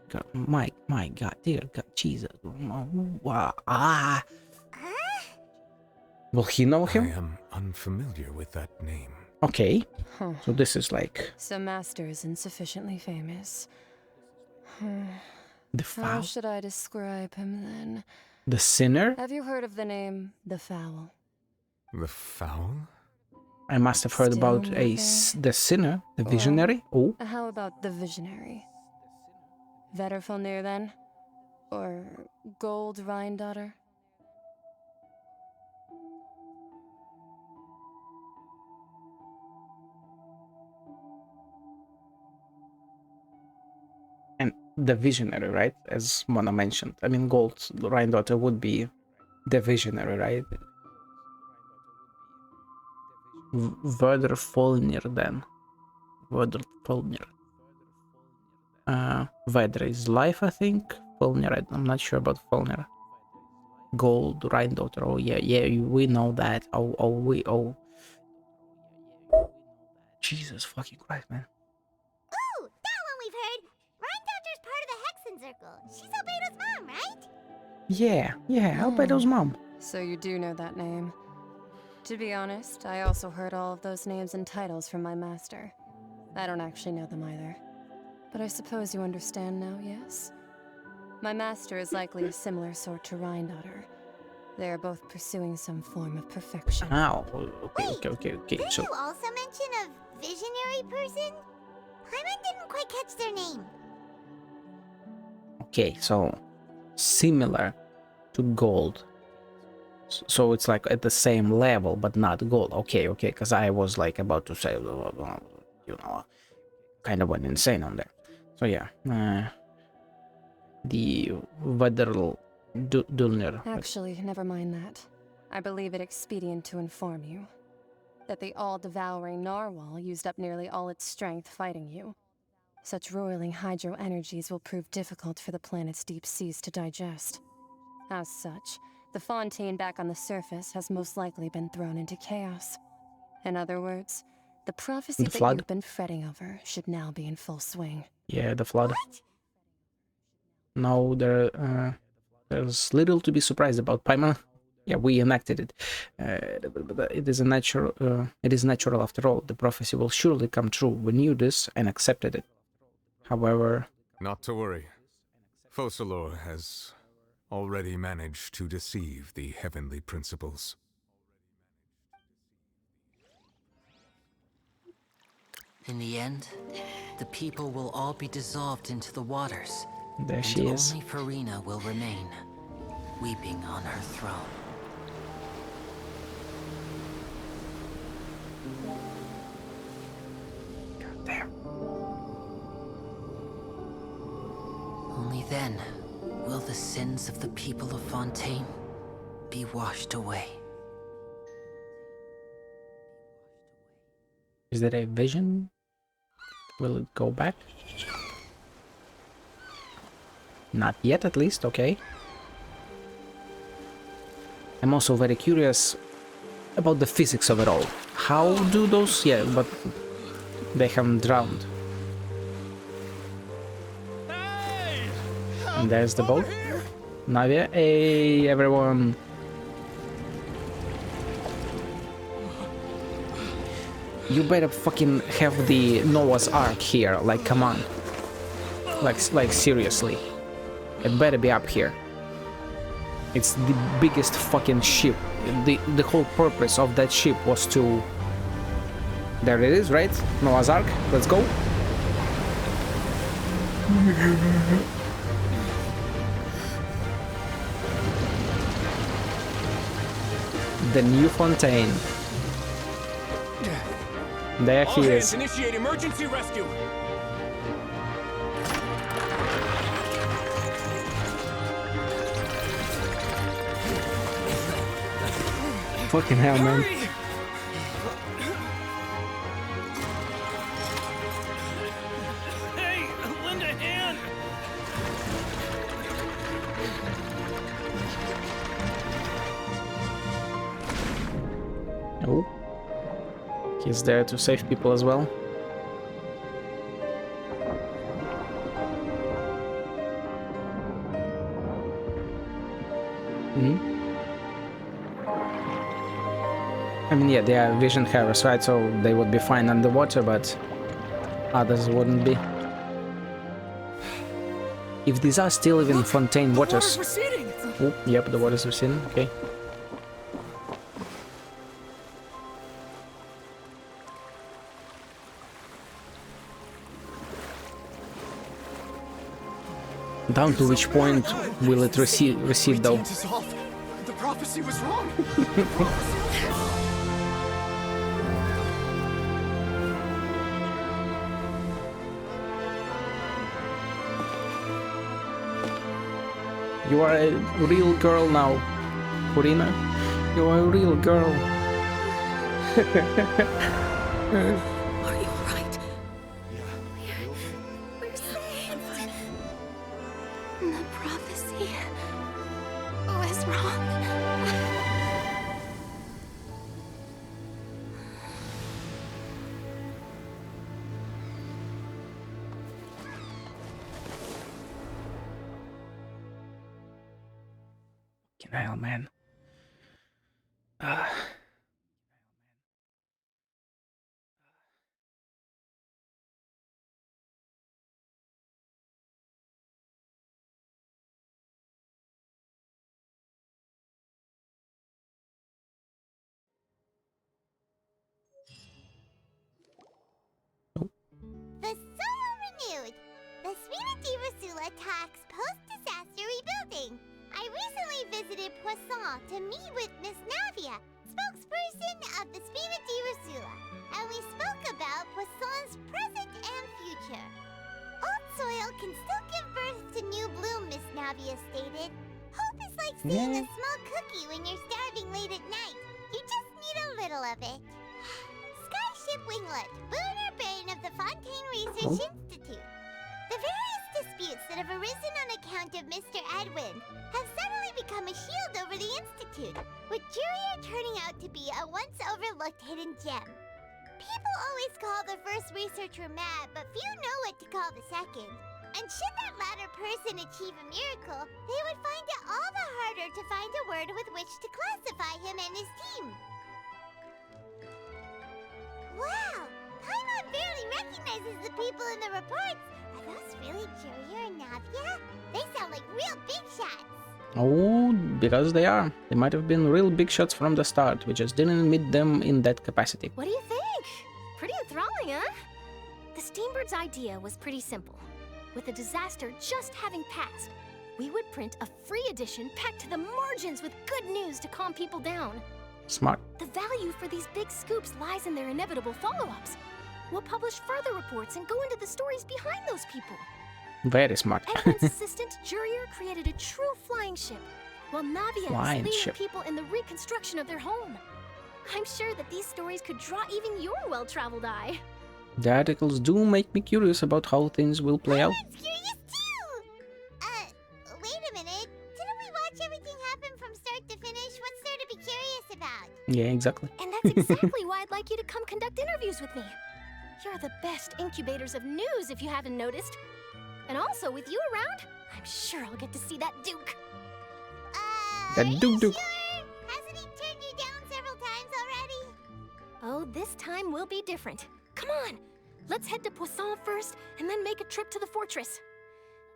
God, my God, dear God, Jesus. Will he know him? I am unfamiliar with that name. Okay. Huh. So this is like So Master is insufficiently famous. the How foul, should I describe him then? the sinner. Have you heard of the name the Fowl? The foul? I must have heard Still about nothing? the sinner, the Well, visionary. Oh, How about the Visionary? Vetterfulnir then? Or Gold Rhine-daughter? and the visionary, right? As Mona mentioned. I mean, Gold Rhine-daughter would be the visionary, right? Vedder then. Vedder. Vedder is life, I think. Fulnir, I'm not sure about Fulnir. Gold Rhine-daughter. Oh yeah, we know that. Oh. Jesus fucking Christ, man. Ooh, that one we've heard. Rhine-daughter's part of the Hexen Circle. She's Albedo's mom, right? Yeah, Albedo's mom. So you do know that name. To be honest, I also heard all of those names and titles from my master. I don't actually know them either. But I suppose you understand now, yes? My master is likely a similar sort to Rhine-daughter. They are both pursuing some form of perfection. Oh, okay. Did So you also mention a visionary person? Paimon didn't quite catch their name. okay, so similar to Gold. So it's like at the same level, but not Gold. Okay, because I was like about to say, you know, kind of went insane on there. So yeah, the Vedder Dulnir. Actually, never mind that. I believe it expedient to inform you that the all-devouring narwhal used up nearly all its strength fighting you. Such roiling hydro energies will prove difficult for the planet's deep seas to digest. As such, the fontaine back on the surface has most likely been thrown into chaos. In other words, the prophecy that flood? you've been fretting over should now be in full swing. Yeah, the flood. No, there's little to be surprised about, Paimon. Yeah, we enacted it. It is natural after all. The prophecy will surely come true. We knew this and accepted it. However, Not to worry. Focalor has already managed to deceive the heavenly principles. In the end, the people will all be dissolved into the waters. there and she is. only Farina will remain, weeping on her throne. God damn. Only then will the sins of the people of Fontaine be washed away. Is there a vision? Will it go back? Not yet, at least. Okay. I'm also very curious about the physics of it all. How do those... Yeah, but they haven't drowned. And there's the boat. Navia. Hey, everyone. You better fucking have the Noah's Ark here. Like, come on. Like seriously. It better be up here. It's the biggest fucking ship. The whole purpose of that ship was to... There it is, right? Noah's Ark. Let's go. The new Fontaine. There he is. Initiate emergency rescue. Fucking hell, man. Hey, lend a hand. Oh. He's there to save people as well. I mean, yeah, they are vision havers, right? So they would be fine underwater, but others wouldn't be. If these are still even Fontaine waters... Oh, yep, the water's receding, okay. Down to which point will it recede though? The prophecy was wrong. You are a real girl now, Furina. You are a real girl. Are you alright? We're safe. The prophecy was wrong. Hell, man. The Solo renewed. The Suite di Rasula talks post-disaster rebuilding. I recently visited Poisson to meet with Miss Navia, spokesperson of the Suite di Rasula, and we spoke about Poisson's present and future. Old soil can still give birth to new bloom, Miss Navia stated. Hope is like seeing a small cookie when you're starving late at night. You just need a little of it. Skyship Winglet, Booner Brain of the Fontaine Research Institute. The various disputes that have arisen on account of Mr. Edwin have suddenly become a shield over the Institute, with Jurier turning out to be a once overlooked hidden gem. People always call the first researcher mad, but few know what to call the second. And should that latter person achieve a miracle, they would find it all the harder to find a word with which to classify him and his team. Wow! Paimon barely recognizes the people in the reports. Are those really Jurier and Navia? They sound like real big shots. Oh, because they are. They might have been real big shots from the start. We just didn't meet them in that capacity. What do you think? Pretty enthralling, huh? The Steambird's idea was pretty simple. With the disaster just having passed, we would print a free edition packed to the margins with good news to calm people down. Smart. The value for these big scoops lies in their inevitable follow-ups. We'll publish further reports and go into the stories behind those people. Very smart. Edwin's assistant, Jurier, created a true flying ship, while Navia Lion is leading ship. people in the reconstruction of their home. I'm sure that these stories could draw even your well-traveled eye. The articles do make me curious about how things will play out. Curious too! Wait a minute. Didn't we watch everything happen from start to finish? What's there to be curious about? Yeah, exactly. And that's exactly why I'd like you to come conduct interviews with me. You're the best incubators of news, if you haven't noticed. And also, with you around, I'm sure I'll get to see that Duke. That Duke. Hasn't he turned you down several times already? Oh, this time will be different. Come on, let's head to Poisson first, and then make a trip to the fortress.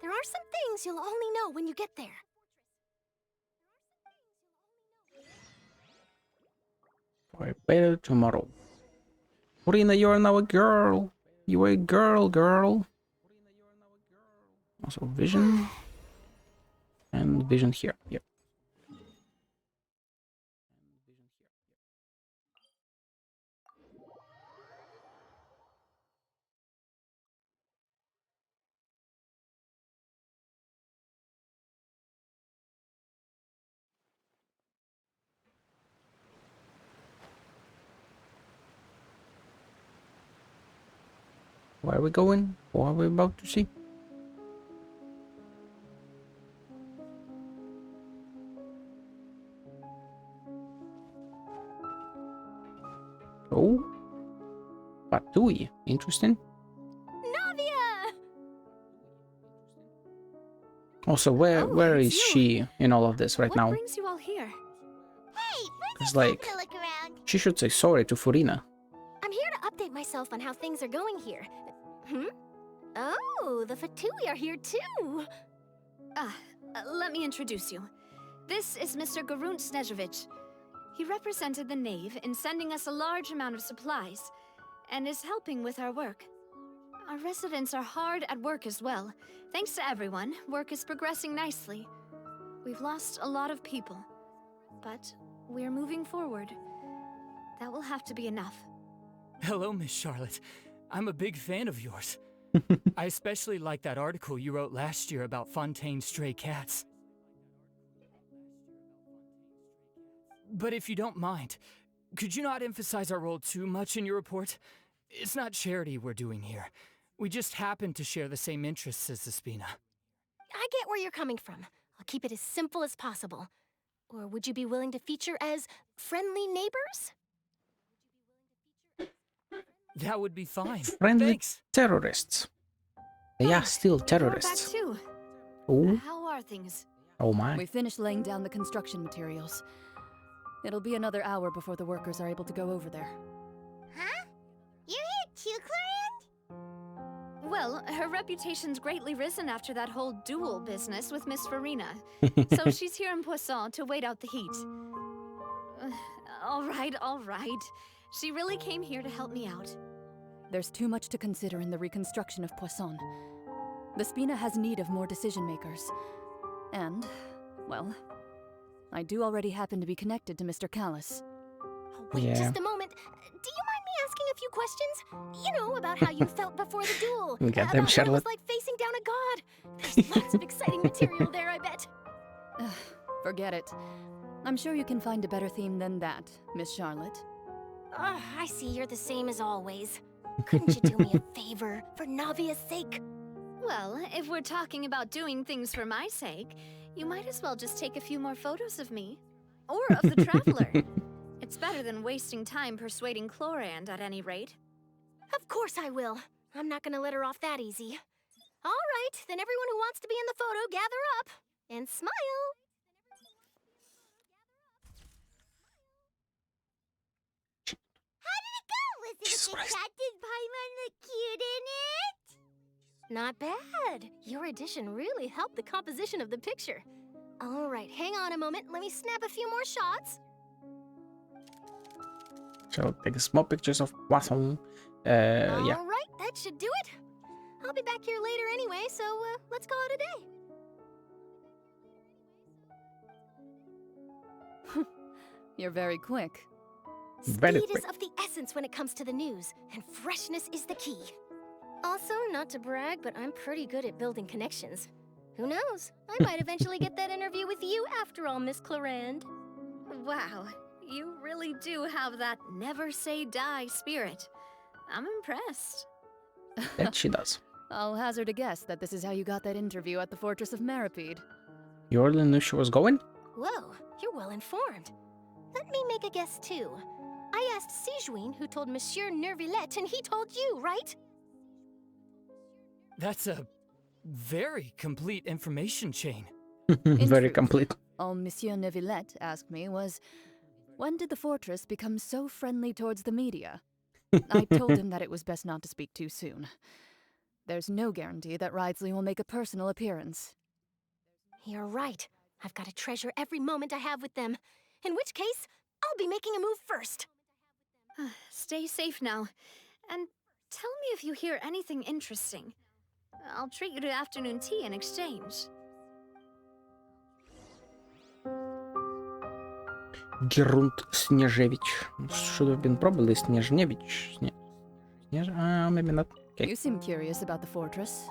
There are some things you'll only know when you get there. For a better tomorrow. Furina, you are now a girl. You are a girl. Also Vision. And Vision here. Yep. Where are we going? What are we about to see? Oh, Patui. Interesting. Navia! Also, where is she in all of this right now? What brings you all here? Because, like, she should say sorry to Furina. I'm here to update myself on how things are going here. Oh, the Fatui are here too. Let me introduce you. This is Mr. Garunt Snežević. He represented the Knave in sending us a large amount of supplies, and is helping with our work. Our residents are hard at work as well. Thanks to everyone, work is progressing nicely. We've lost a lot of people, but we're moving forward. That will have to be enough. Hello, Miss Charlotte. I'm a big fan of yours. I especially like that article you wrote last year about Fontaine's stray cats. But if you don't mind, could you not emphasize our role too much in your report? It's not charity we're doing here. We just happen to share the same interests as the Spina. I get where you're coming from. I'll keep it as simple as possible. Or would you be willing to feature as friendly neighbors? That would be fine. Friendly Thanks. terrorists. They are still terrorists. You're back too. Oh. How are things? Oh my. We finished laying down the construction materials. It'll be another hour before the workers are able to go over there. Huh? You're here too, Clorian? Well, her reputation's greatly risen after that whole duel business with Miss Farina. So she's here in Poisson to wait out the heat. All right. She really came here to help me out. There's too much to consider in the reconstruction of Poisson. The Spina has need of more decision-makers. And, well, I do already happen to be connected to Mr. Callis. Wait just a moment. Do you mind me asking a few questions? You know, about how you felt before the duel. Get them, about what it Charlotte. was like facing down a god. There's lots of exciting material there, I bet. Forget it. I'm sure you can find a better theme than that, Miss Charlotte. I see you're the same as always. Couldn't you do me a favor, for Navia's sake? Well, if we're talking about doing things for my sake, you might as well just take a few more photos of me. Or of the Traveler. It's better than wasting time persuading Clorand at any rate. Of course I will. I'm not gonna let her off that easy. All right, then everyone who wants to be in the photo, gather up. And smile. Was it Did Paimon look cute in it? Not bad. Your addition really helped the composition of the picture. All right, hang on a moment. Let me snap a few more shots. So take small pictures of Poisson. Yeah. All right, that should do it. I'll be back here later anyway, so let's call it a day. You're very quick. Very Speed quick. is of the essence when it comes to the news, and freshness is the key. Also, not to brag, but I'm pretty good at building connections. Who knows? I might eventually get that interview with you after all, Miss Clarand. Wow, you really do have that never say die spirit. I'm impressed. That she does. I'll hazard a guess that this is how you got that interview at the Fortress of Maripede. You already knew she was going? Whoa, you're well informed. Let me make a guess too. I asked Sijuin who told Monsieur Nervillette, and he told you, right? That's a very complete information chain. Very truth, complete. All Monsieur Neuvillette asked me was, when did the fortress become so friendly towards the media? I told him that it was best not to speak too soon. There's no guarantee that Ridesley will make a personal appearance. You're right. I've got to treasure every moment I have with them. In which case, I'll be making a move first. Stay safe now. And tell me if you hear anything interesting. I'll treat you to afternoon tea in exchange. Gerunt Snezhevich. Should have been probably Snezhnevich. Maybe not. Okay. You seem curious about the fortress.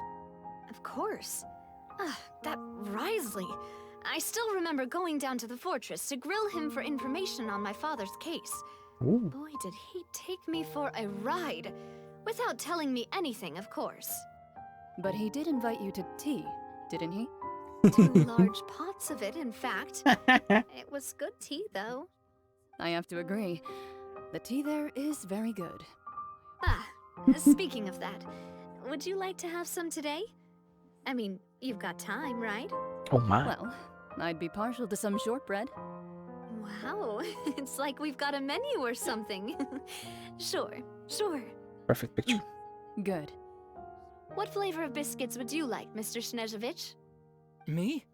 Of course. That Risley. I still remember going down to the fortress to grill him for information on my father's case. Ooh. Boy, did he take me for a ride. Without telling me anything, of course. But he did invite you to tea, didn't he? 2 large pots of it, in fact. It was good tea, though. I have to agree. The tea there is very good. Speaking of that, would you like to have some today? I mean, you've got time, right? Oh my. Well, I'd be partial to some shortbread. Wow, it's like we've got a menu or something. Sure. Perfect picture. Good. What flavor of biscuits would you like, Mr. Snezhevich? Me?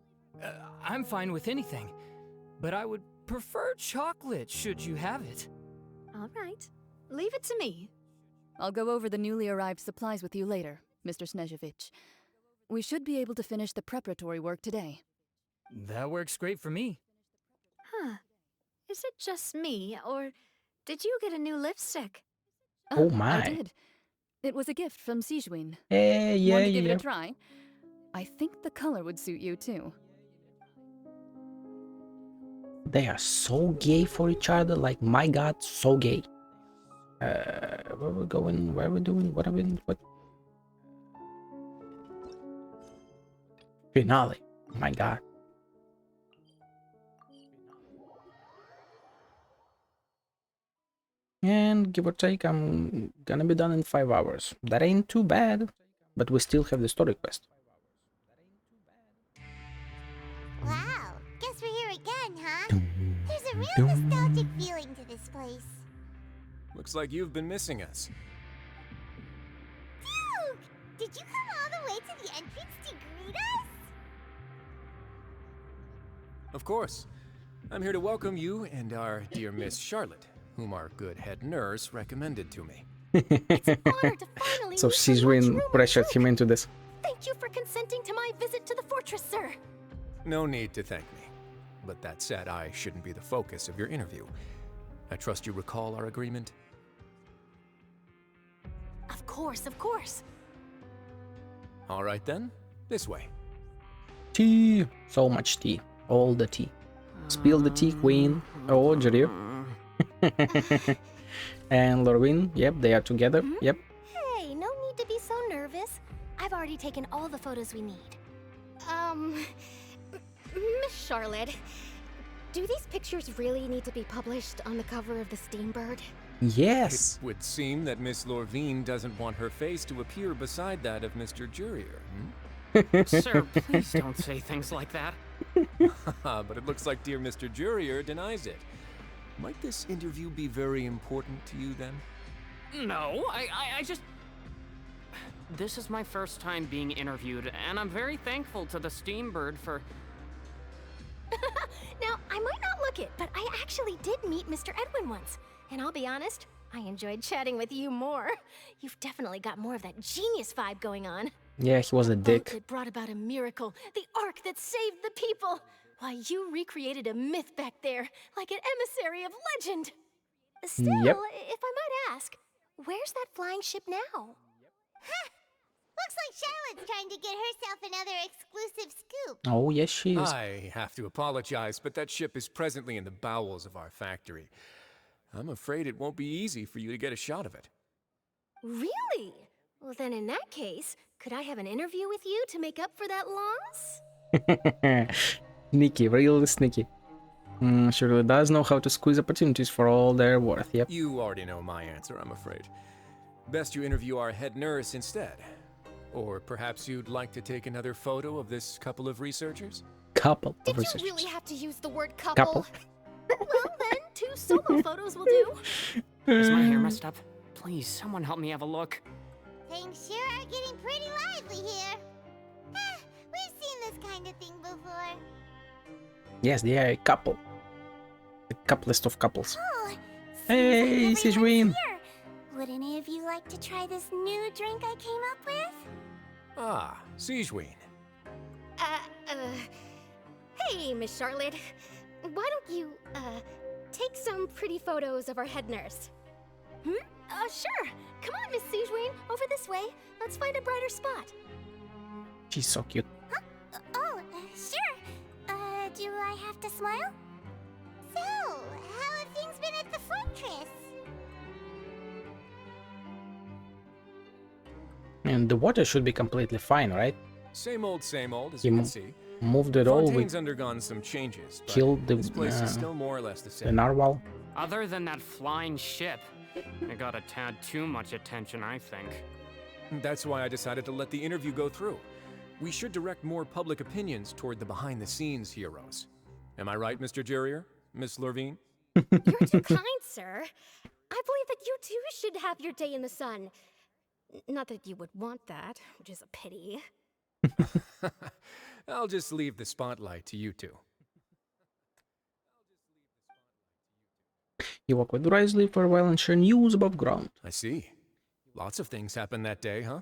I'm fine with anything. But I would prefer chocolate, should you have it. All right. Leave it to me. I'll go over the newly arrived supplies with you later, Mr. Snezhevich. We should be able to finish the preparatory work today. That works great for me. Huh. Is it just me, or did you get a new lipstick? Oh my. I did. It was a gift from Sijuin. Yeah. Want to give it a try? I think the color would suit you too. They are so gay for each other, like my god, so gay. Where we going? Where we doing? What are we? What? Finale. My god. And give or take, I'm gonna be done in 5 hours. That ain't too bad, but we still have the story quest. Wow, guess we're here again, huh? There's a real nostalgic feeling to this place. Looks like you've been missing us. Dude, did you come all the way to the entrance to greet us? Of course. I'm here to welcome you and our dear Miss Charlotte, whom our good head nurse recommended to me. It's an honor to finally So meet Sijuin pressured him into this. Thank you for consenting to my visit to the fortress, sir. No need to thank me. But that said, I shouldn't be the focus of your interview. I trust you recall our agreement? Of course. All right then, this way. Tea. So much tea. All the tea. Spill the tea, queen. Oh, Jirio. And Lorwyn. Yep, they are together. Yep. Hey, no need to be so nervous. I've already taken all the photos we need. Miss Charlotte, do these pictures really need to be published on the cover of the Steambird? Yes. It would seem that Miss Lorvine doesn't want her face to appear beside that of Mr. Jurier. Sir, please don't say things like that. But it looks like dear Mr. Jurier denies it. Might this interview be very important to you then? No, I just... This is my first time being interviewed, and I'm very thankful to the Steambird for... Now, I might not look it, but I actually did meet Mr. Edwin once. And I'll be honest, I enjoyed chatting with you more. You've definitely got more of that genius vibe going on. Yeah, he was a dick. That brought about a miracle, the ark that saved the people. Why, you recreated a myth back there, like an emissary of legend. Still, Yep. if I might ask, where's that flying ship now? Ha! Looks like Charlotte's trying to get herself another exclusive scoop. Oh, yes, she is. I have to apologize, but that ship is presently in the bowels of our factory. I'm afraid it won't be easy for you to get a shot of it. Really? Well, then in that case, could I have an interview with you to make up for that loss? Sneaky, really sneaky. She really does know how to squeeze opportunities for all they're worth, yep. You already know my answer, I'm afraid. Best you interview our head nurse instead. Or perhaps you'd like to take another photo of this couple of researchers? Couple of Did researchers. you really have to use the word couple? Couple? Well then, 2 solo photos will do. Is my hair messed up? Please, someone help me have a look. Things sure are getting pretty lively here. We've seen this kind of thing before. Yes, they are a couple. The couplest of couples. Oh, hey, Sigewin! Would any of you like to try this new drink I came up with? Ah, Sigewin. Hey, Miss Charlotte. Why don't you, take some pretty photos of our head nurse? Sure. Come on, Miss Sigewin. Over this way. Let's find a brighter spot. She's so cute. Oh, sure. Do I have to smile? So, how have things been at the fortress? And the water should be completely fine, right? Same old, as You you can see. moved it all. Fontaine's undergone some changes, but Killed the, this place is still more or less the the same. narwhal. Other than that flying ship, it got a tad too much attention, I think. That's why I decided to let the interview go through. We should direct more public opinions toward the behind-the-scenes heroes. Am I right, Mr. Jurrier? Miss Lurvine? You're too kind, sir. I believe that you too should have your day in the sun. Not that you would want that, which is a pity. I'll just leave the spotlight to you two. You walk with wisely for a while and share news above ground. I see. Lots of things happened that day, huh?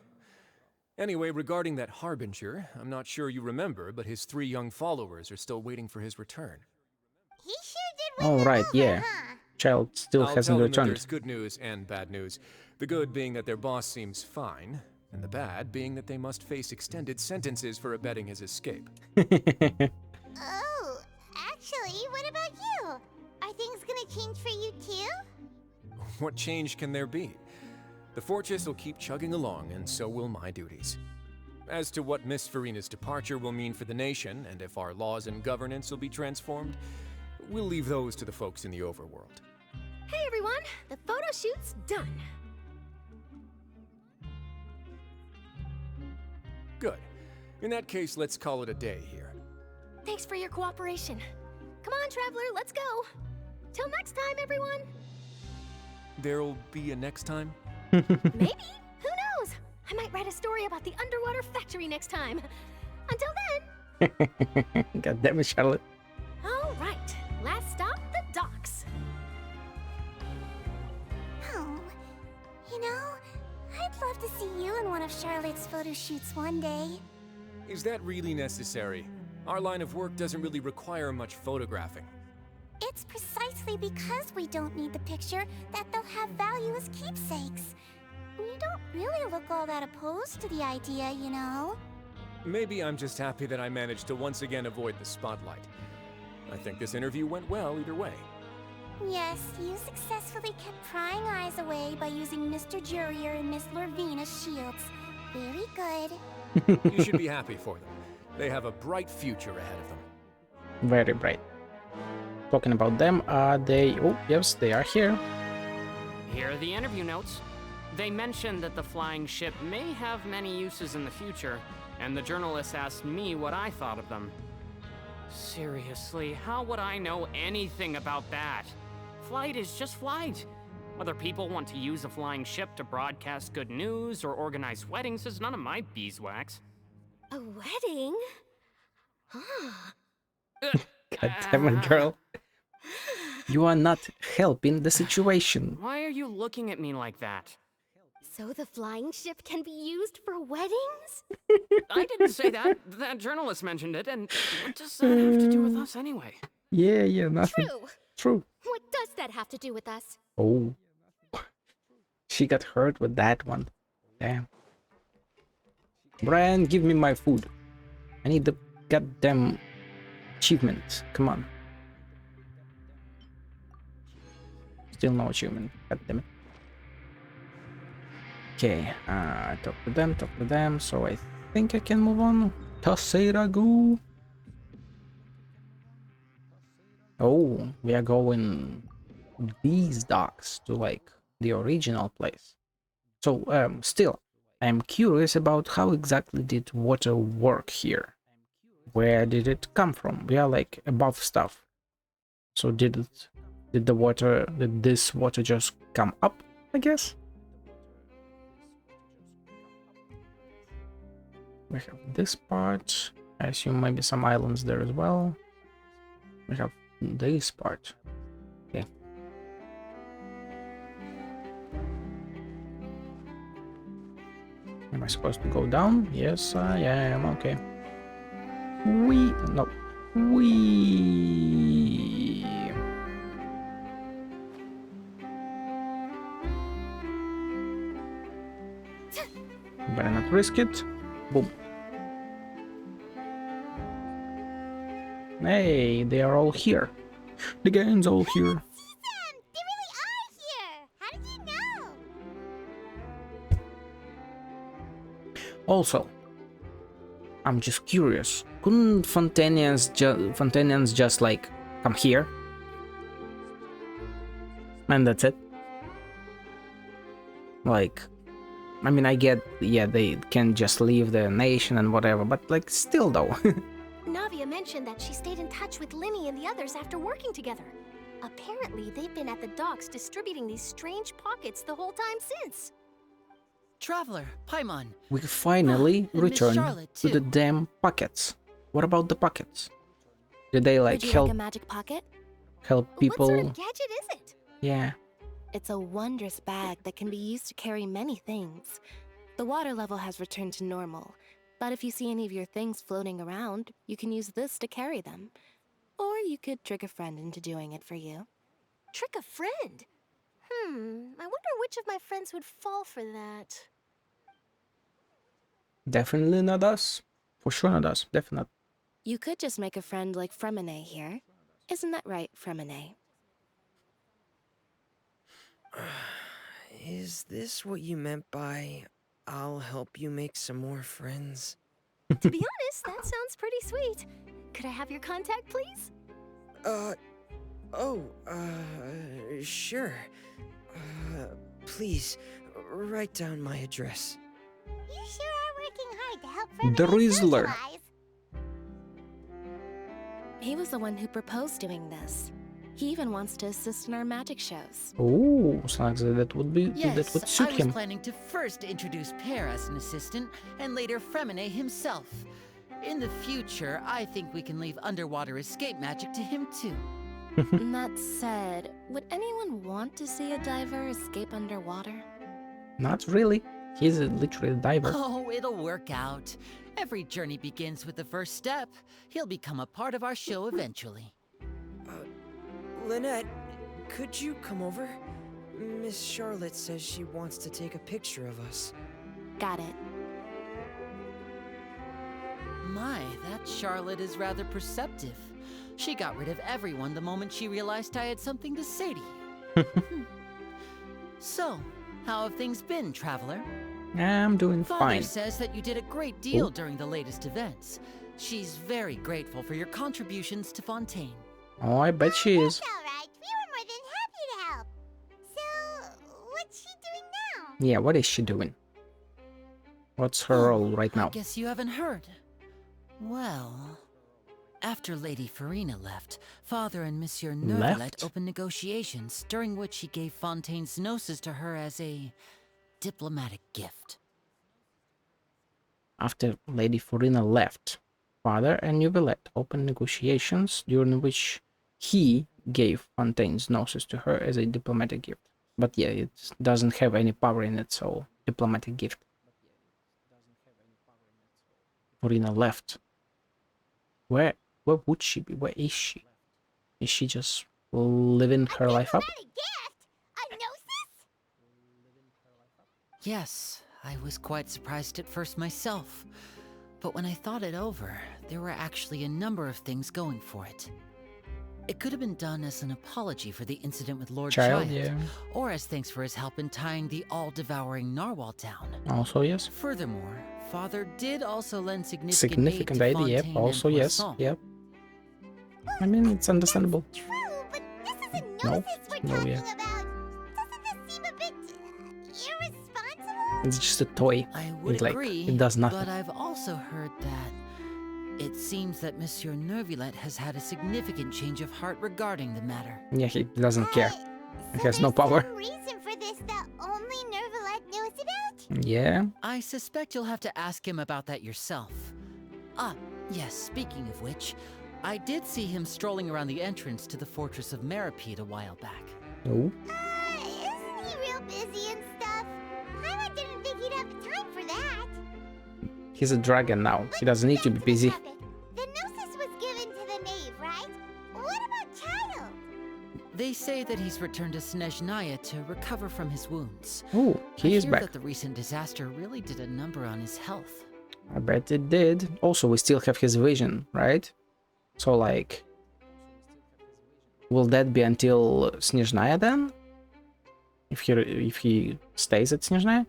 Anyway, regarding that Harbinger, I'm not sure you remember, but his 3 young followers are still waiting for his return. He sure did Oh, right, yeah. Child still I'll hasn't tell them that returned. there's good news and bad news. The good being that their boss seems fine, and the bad being that they must face extended sentences for abetting his escape. Oh, actually, what about you? Are things gonna change for you too? What change can there be? The fortress will keep chugging along, and so will my duties. As to what Miss Farina's departure will mean for the nation, and if our laws and governance will be transformed, we'll leave those to the folks in the overworld. Hey everyone, the photo shoot's done. Good. In that case, let's call it a day here. Thanks for your cooperation. Come on, Traveler, let's go. Till next time, everyone. There'll be a next time? Maybe. Who knows? I might write a story about the underwater factory next time. Until then. God damn it, Charlotte. All right. Last stop, the docks. Oh, you know, I'd love to see you in one of Charlotte's photo shoots one day. Is that really necessary? Our line of work doesn't really require much photographing. It's precisely because we don't need the picture that they'll have value as keepsakes. You don't really look all that opposed to the idea, you know. Maybe I'm just happy that I managed to once again avoid the spotlight. I think this interview went well either way. Yes, you successfully kept prying eyes away by using Mr. Jurrier and Miss Lurvine as shields. Very good. You should be happy for them. They have a bright future ahead of them. Very bright. Talking about them, are they... Oh, yes, they are here. Here are the interview notes. They mentioned that the flying ship may have many uses in the future, and the journalist asked me what I thought of them. Seriously, how would I know anything about that? Flight is just flight. Whether people want to use a flying ship to broadcast good news or organize weddings is none of my beeswax. A wedding? Huh. God damn it, girl. You are not helping the situation. Why are you looking at me like that? So the flying ship can be used for weddings? I didn't say that. That journalist mentioned it, and what does that have to do with us anyway? Yeah, nothing. True. What does that have to do with us? Oh. She got hurt with that one. Damn. Brian, give me my food. I need the goddamn achievement. Come on. Still no achievement. God damn it. Okay, talk to them. So I think I can move on. Tasseragu. Oh, we are going these docks to like the original place. So still, I'm curious about how exactly did water work here. Where did it come from? We are like above stuff. So did this water just come up, I guess? We have this part. I assume maybe some islands there as well. We have this part. Okay. Am I supposed to go down? Yes, I am. Okay. No. Better not risk it. Boom. Hey, they are all here. The gang's all here. They really are here! How did you know? Also, I'm just curious. Couldn't Fontanians just like come here? And that's it? Like, I mean, I get, yeah, they can just leave the nation and whatever, but like, still though. Navia mentioned that she stayed in touch with Linny and the others after working together. Apparently, they've been at the docks distributing these strange pockets the whole time since. Traveler, Paimon. We finally and Miss return Charlotte, to the damn pockets. What about the pockets? Did they like Would you help like a magic pocket? people? What sort of gadget is it? Yeah. It's a wondrous bag that can be used to carry many things. The water level has returned to normal, but if you see any of your things floating around, you can use this to carry them. Or you could trick a friend into doing it for you. Trick a friend? I wonder which of my friends would fall for that. Definitely not us. For sure not us. Definitely. You could just make a friend like Fremine here. Isn't that right, Fremine? Is this what you meant by, I'll help you make some more friends? To be honest, that sounds pretty sweet. Could I have your contact, please? Sure. Please, write down my address. You sure are working hard to help The Rizzler. socialize. He was the one who proposed doing this. He even wants to assist in our magic shows. Oh, sounds like that would be Yes, that would suit I was him. planning to first introduce Per as an assistant, and later Fremine himself. In the future, I think we can leave underwater escape magic to him too. That said, would anyone want to see a diver escape underwater? Not really. He's literally a diver. Oh, it'll work out. Every journey begins with the first step. He'll become a part of our show eventually. Lynette, could you come over? Miss Charlotte says she wants to take a picture of us. Got it. My, that Charlotte is rather perceptive. She got rid of everyone the moment she realized I had something to say to you. So, how have things been, Traveler? I'm doing Father fine. says that you did a great deal during the latest events. She's very grateful for your contributions to Fontaine. Oh, I bet she is. Alright, we were more than happy to help. So, what's she doing now? Yeah, what is she doing? What's her role right now? I guess you haven't heard. Well, after Lady Farina left, Father and Monsieur Nervalet Left? opened negotiations, during which he gave Fontaine's gnosis to her as a diplomatic gift. After Lady Farina left, Father and Neuvillette opened negotiations during which he gave Fontaine's gnosis to her as a diplomatic gift. But yeah, it doesn't have any power in it, so diplomatic gift. Farina left. Where would she be? Where is she? Is she just living her life up? Yes, I was quite surprised at first myself. But when I thought it over, there were actually a number of things going for it. It could have been done as an apology for the incident with Lord Child, yeah. or as thanks for his help in tying the all-devouring narwhal down. Also, yes. Furthermore, Father did also lend Significant aid aid, to yep. Fontaine Also, and yes. Poisson. Yep. I mean, it's understandable. True, but this isn't No, Gnosis we're no, talking yeah. about. Doesn't this seem a bit irresponsible? It's just a toy. I would Like, agree, it does nothing. but I've also heard that it seems that Monsieur Nervulette has had a significant change of heart regarding the matter. Yeah, he doesn't care. He has no power. Some reason for this that only Nervulette knows about? Yeah. I suspect you'll have to ask him about that yourself. Ah, yes, speaking of which, I did see him strolling around the entrance to the Fortress of Meripede a while back. Oh. Isn't he real busy and stuff? Paimon didn't think he'd have the time for that. He's a dragon now. He doesn't need to be busy. The Gnosis was given to the knave, right? What about Child? They say that he's returned to Snezhnaya to recover from his wounds. Oh, he is I hear back. that the recent disaster really did a number on his health. I bet it did. Also, we still have his vision, right? So, like, will that be until Snezhnaya then? If he stays at Snezhnaya?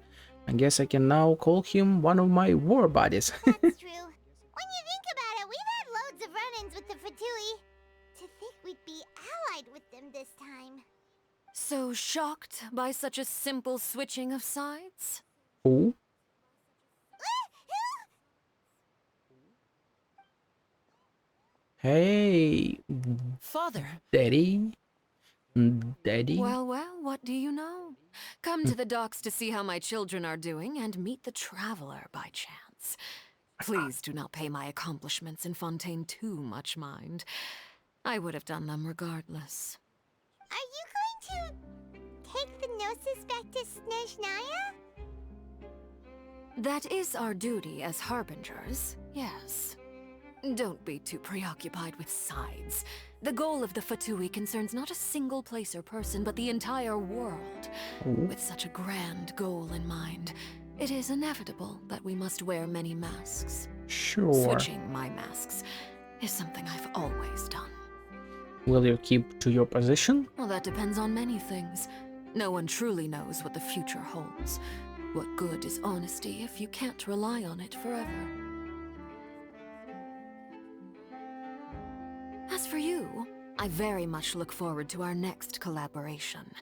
I guess I can now call him one of my war buddies. That's true. When you think about it, we've had loads of run-ins with the Fatui. To think we'd be allied with them this time. So shocked by such a simple switching of sides? Who? Hey, Father. Daddy. Daddy. Well, what do you know? Come to the docks to see how my children are doing and meet the traveler by chance. Please do not pay my accomplishments in Fontaine too much mind. I would have done them regardless. Are you going to take the Gnosis back to Snezhnaya? That is our duty as harbingers, yes. Don't be too preoccupied with sides. The goal of the Fatui concerns not a single place or person, but the entire world. With such a grand goal in mind, it is inevitable that we must wear many masks. Sure. Switching my masks is something I've always done. Will you keep to your position? Well, that depends on many things. No one truly knows what the future holds. What good is honesty if you can't rely on it forever? As for you, I very much look forward to our next collaboration.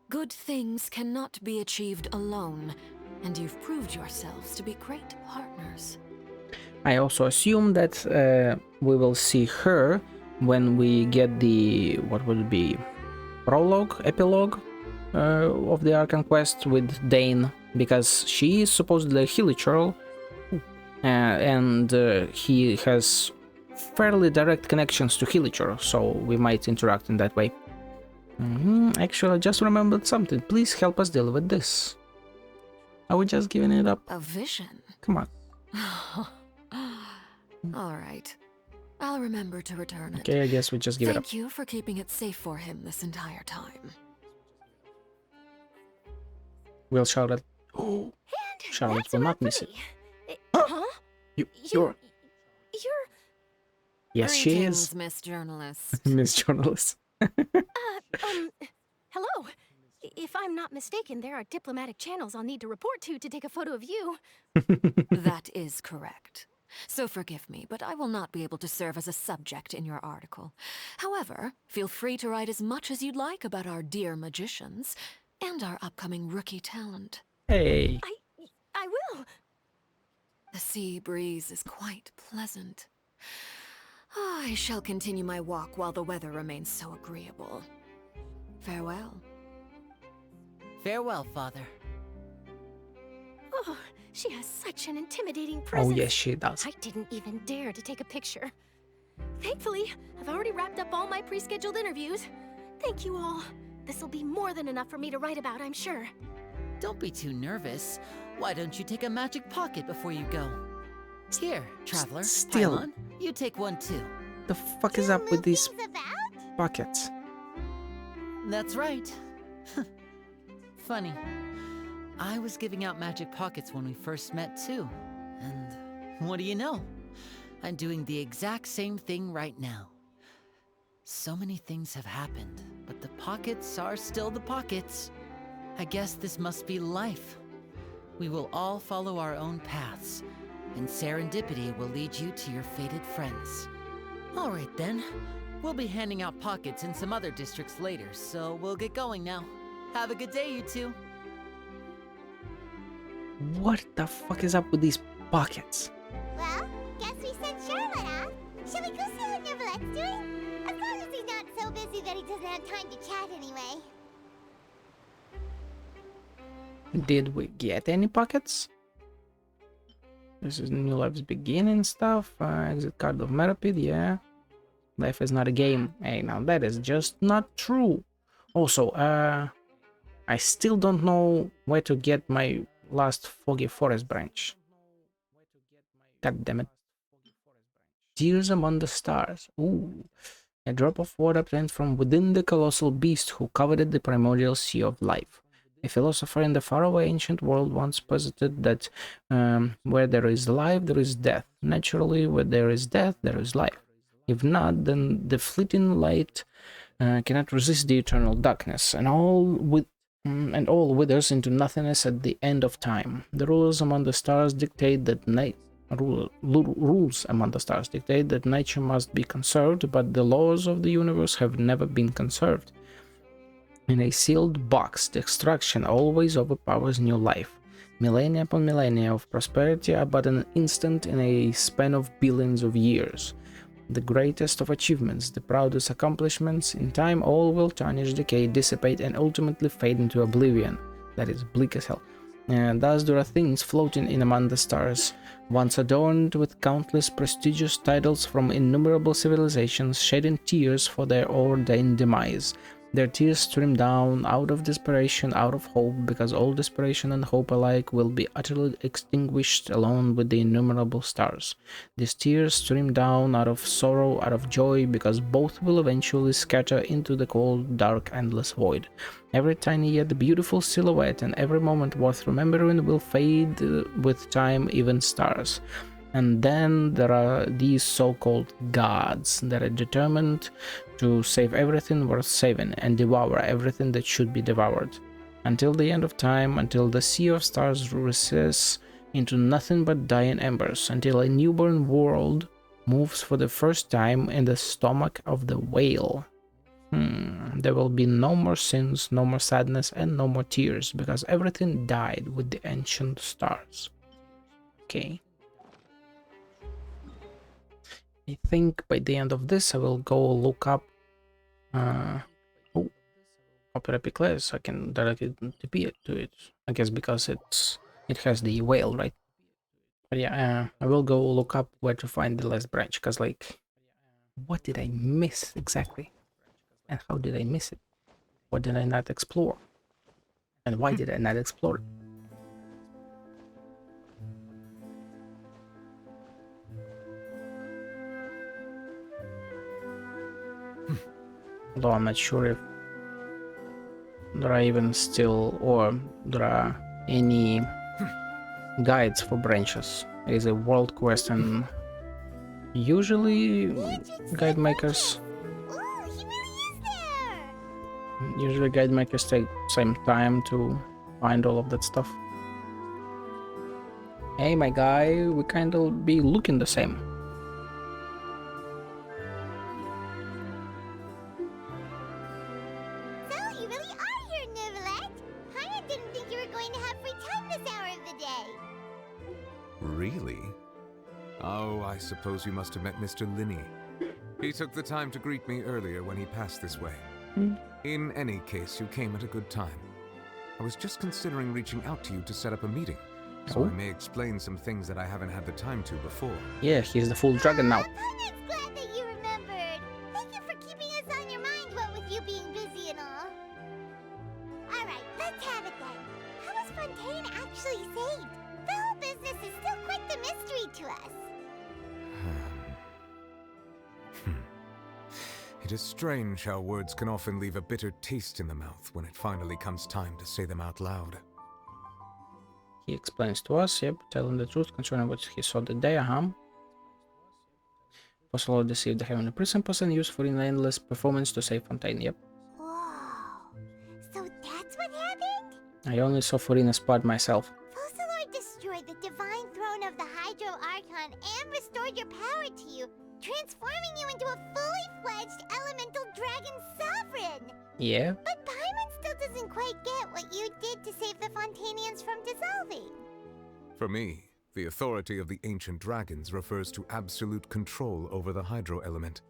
Good things cannot be achieved alone, and you've proved yourselves to be great partners. I also assume that we will see her when we get the, what would it be, prologue, epilogue of the Archon Quest with Dane, because she is supposedly a Hilichurl, and he has fairly direct connections to Hilichurl, so we might interact in that way. Actually, I just remembered something. Please help us deal with this. Are we just giving it up? A vision? Come on. All right. I'll remember to return it. Okay, I guess we just give it up. Thank you for keeping it safe for him this entire time. Will Charlotte... Oh, Charlotte will not miss it. Huh? You're... Yes, she Greetings, is. Miss Journalist. Miss Journalist. Hello. If I'm not mistaken, there are diplomatic channels I'll need to report to take a photo of you. That is correct. So forgive me, but I will not be able to serve as a subject in your article. However, feel free to write as much as you'd like about our dear magicians and our upcoming rookie talent. Hey. I will. The sea breeze is quite pleasant. I shall continue my walk while the weather remains so agreeable. Farewell. Farewell, Father. Oh, she has such an intimidating presence. Oh, yes, she does. I didn't even dare to take a picture. Thankfully, I've already wrapped up all my pre-scheduled interviews. Thank you all. This'll be more than enough for me to write about, I'm sure. Don't be too nervous. Why don't you take a magic pocket before you go? Here, traveler. Still. Paimon, you take one too. The fuck is up with these pockets? That's right. Funny. I was giving out magic pockets when we first met too. And what do you know? I'm doing the exact same thing right now. So many things have happened, but the pockets are still the pockets. I guess this must be life. We will all follow our own paths, and serendipity will lead you to your fated friends. All right then. We'll be handing out pockets in some other districts later, so we'll get going now. Have a good day, you two. What the fuck is up with these pockets? Well, guess we sent Charlotte off. Shall we go see how Neverlette's doing? As long as he's not so busy that he doesn't have time to chat anyway. Did we get any pockets? This is New Life's Beginning stuff. Exit card of Merapid, yeah. Life is not a game. Hey, now that is just not true. Also, I still don't know where to get my last Foggy Forest branch. God damn it. Tears among the stars. Ooh. A drop of water obtained from within the colossal beast who coveted the primordial sea of life. A philosopher in the faraway ancient world once posited that where there is life, there is death. Naturally, where there is death, there is life. If not, then the fleeting light cannot resist the eternal darkness, and all withers into nothingness at the end of time. The rulers among the stars dictate that rules among the stars dictate that nature must be conserved, but the laws of the universe have never been conserved. In a sealed box, destruction always overpowers new life. Millennia upon millennia of prosperity are but an instant in a span of billions of years. The greatest of achievements, the proudest accomplishments, in time all will tarnish, decay, dissipate, and ultimately fade into oblivion. That is bleak as hell. And thus there are things floating in among the stars, once adorned with countless prestigious titles from innumerable civilizations, shedding tears for their ordained demise. Their tears stream down out of desperation, out of hope, because all desperation and hope alike will be utterly extinguished along with the innumerable stars. These tears stream down out of sorrow, out of joy, because both will eventually scatter into the cold, dark, endless void. Every tiny yet beautiful silhouette and every moment worth remembering will fade with time, even stars. And then there are these so-called gods that are determined to save everything worth saving and devour everything that should be devoured. Until the end of time, until the sea of stars recesses into nothing but dying embers, until a newborn world moves for the first time in the stomach of the whale. There will be no more sins, no more sadness, and no more tears, because everything died with the ancient stars. Okay. I think by the end of this I will go look up Opera Piclet, so I can directly TP to it. I guess because it has the whale, right? But yeah, I will go look up where to find the last branch, because like, what did I miss exactly? And how did I miss it? What did I not explore? And why did I not explore it? Although I'm not sure if there are even still, or there are any guides for branches. It is a world quest, and usually guide makers take some time to find all of that stuff. Hey my guy, we kind of be looking the same. Really? Oh, I suppose you must have met Mr. Linney. He took the time to greet me earlier when he passed this way. In any case, you came at a good time. I was just considering reaching out to you to set up a meeting, so I may explain some things that I haven't had the time to before. Yeah, he's the full dragon now. I'm glad that you remembered. Thank you for keeping us on your mind, what with you being busy and all. Alright, let's have it then. How was Fontaine actually saved? The whole business is still quite the mystery to us. It is strange how words can often leave a bitter taste in the mouth when it finally comes time to say them out loud. He explains to us, yep, telling the truth concerning what he saw that day, Fossilor deceived the Heavenly Principles and used Furina's endless performance to save Fontaine, yep. Whoa. So that's what happened? I only saw Furina's part myself. Fossilor destroyed the divine throne of the Hydro Archon and restored your power to you, transforming you into a fully fledged elemental dragon sovereign. Yeah. But Paimon still doesn't quite get what you did to save the Fontanians from dissolving. For me, the authority of the ancient dragons refers to absolute control over the hydro element.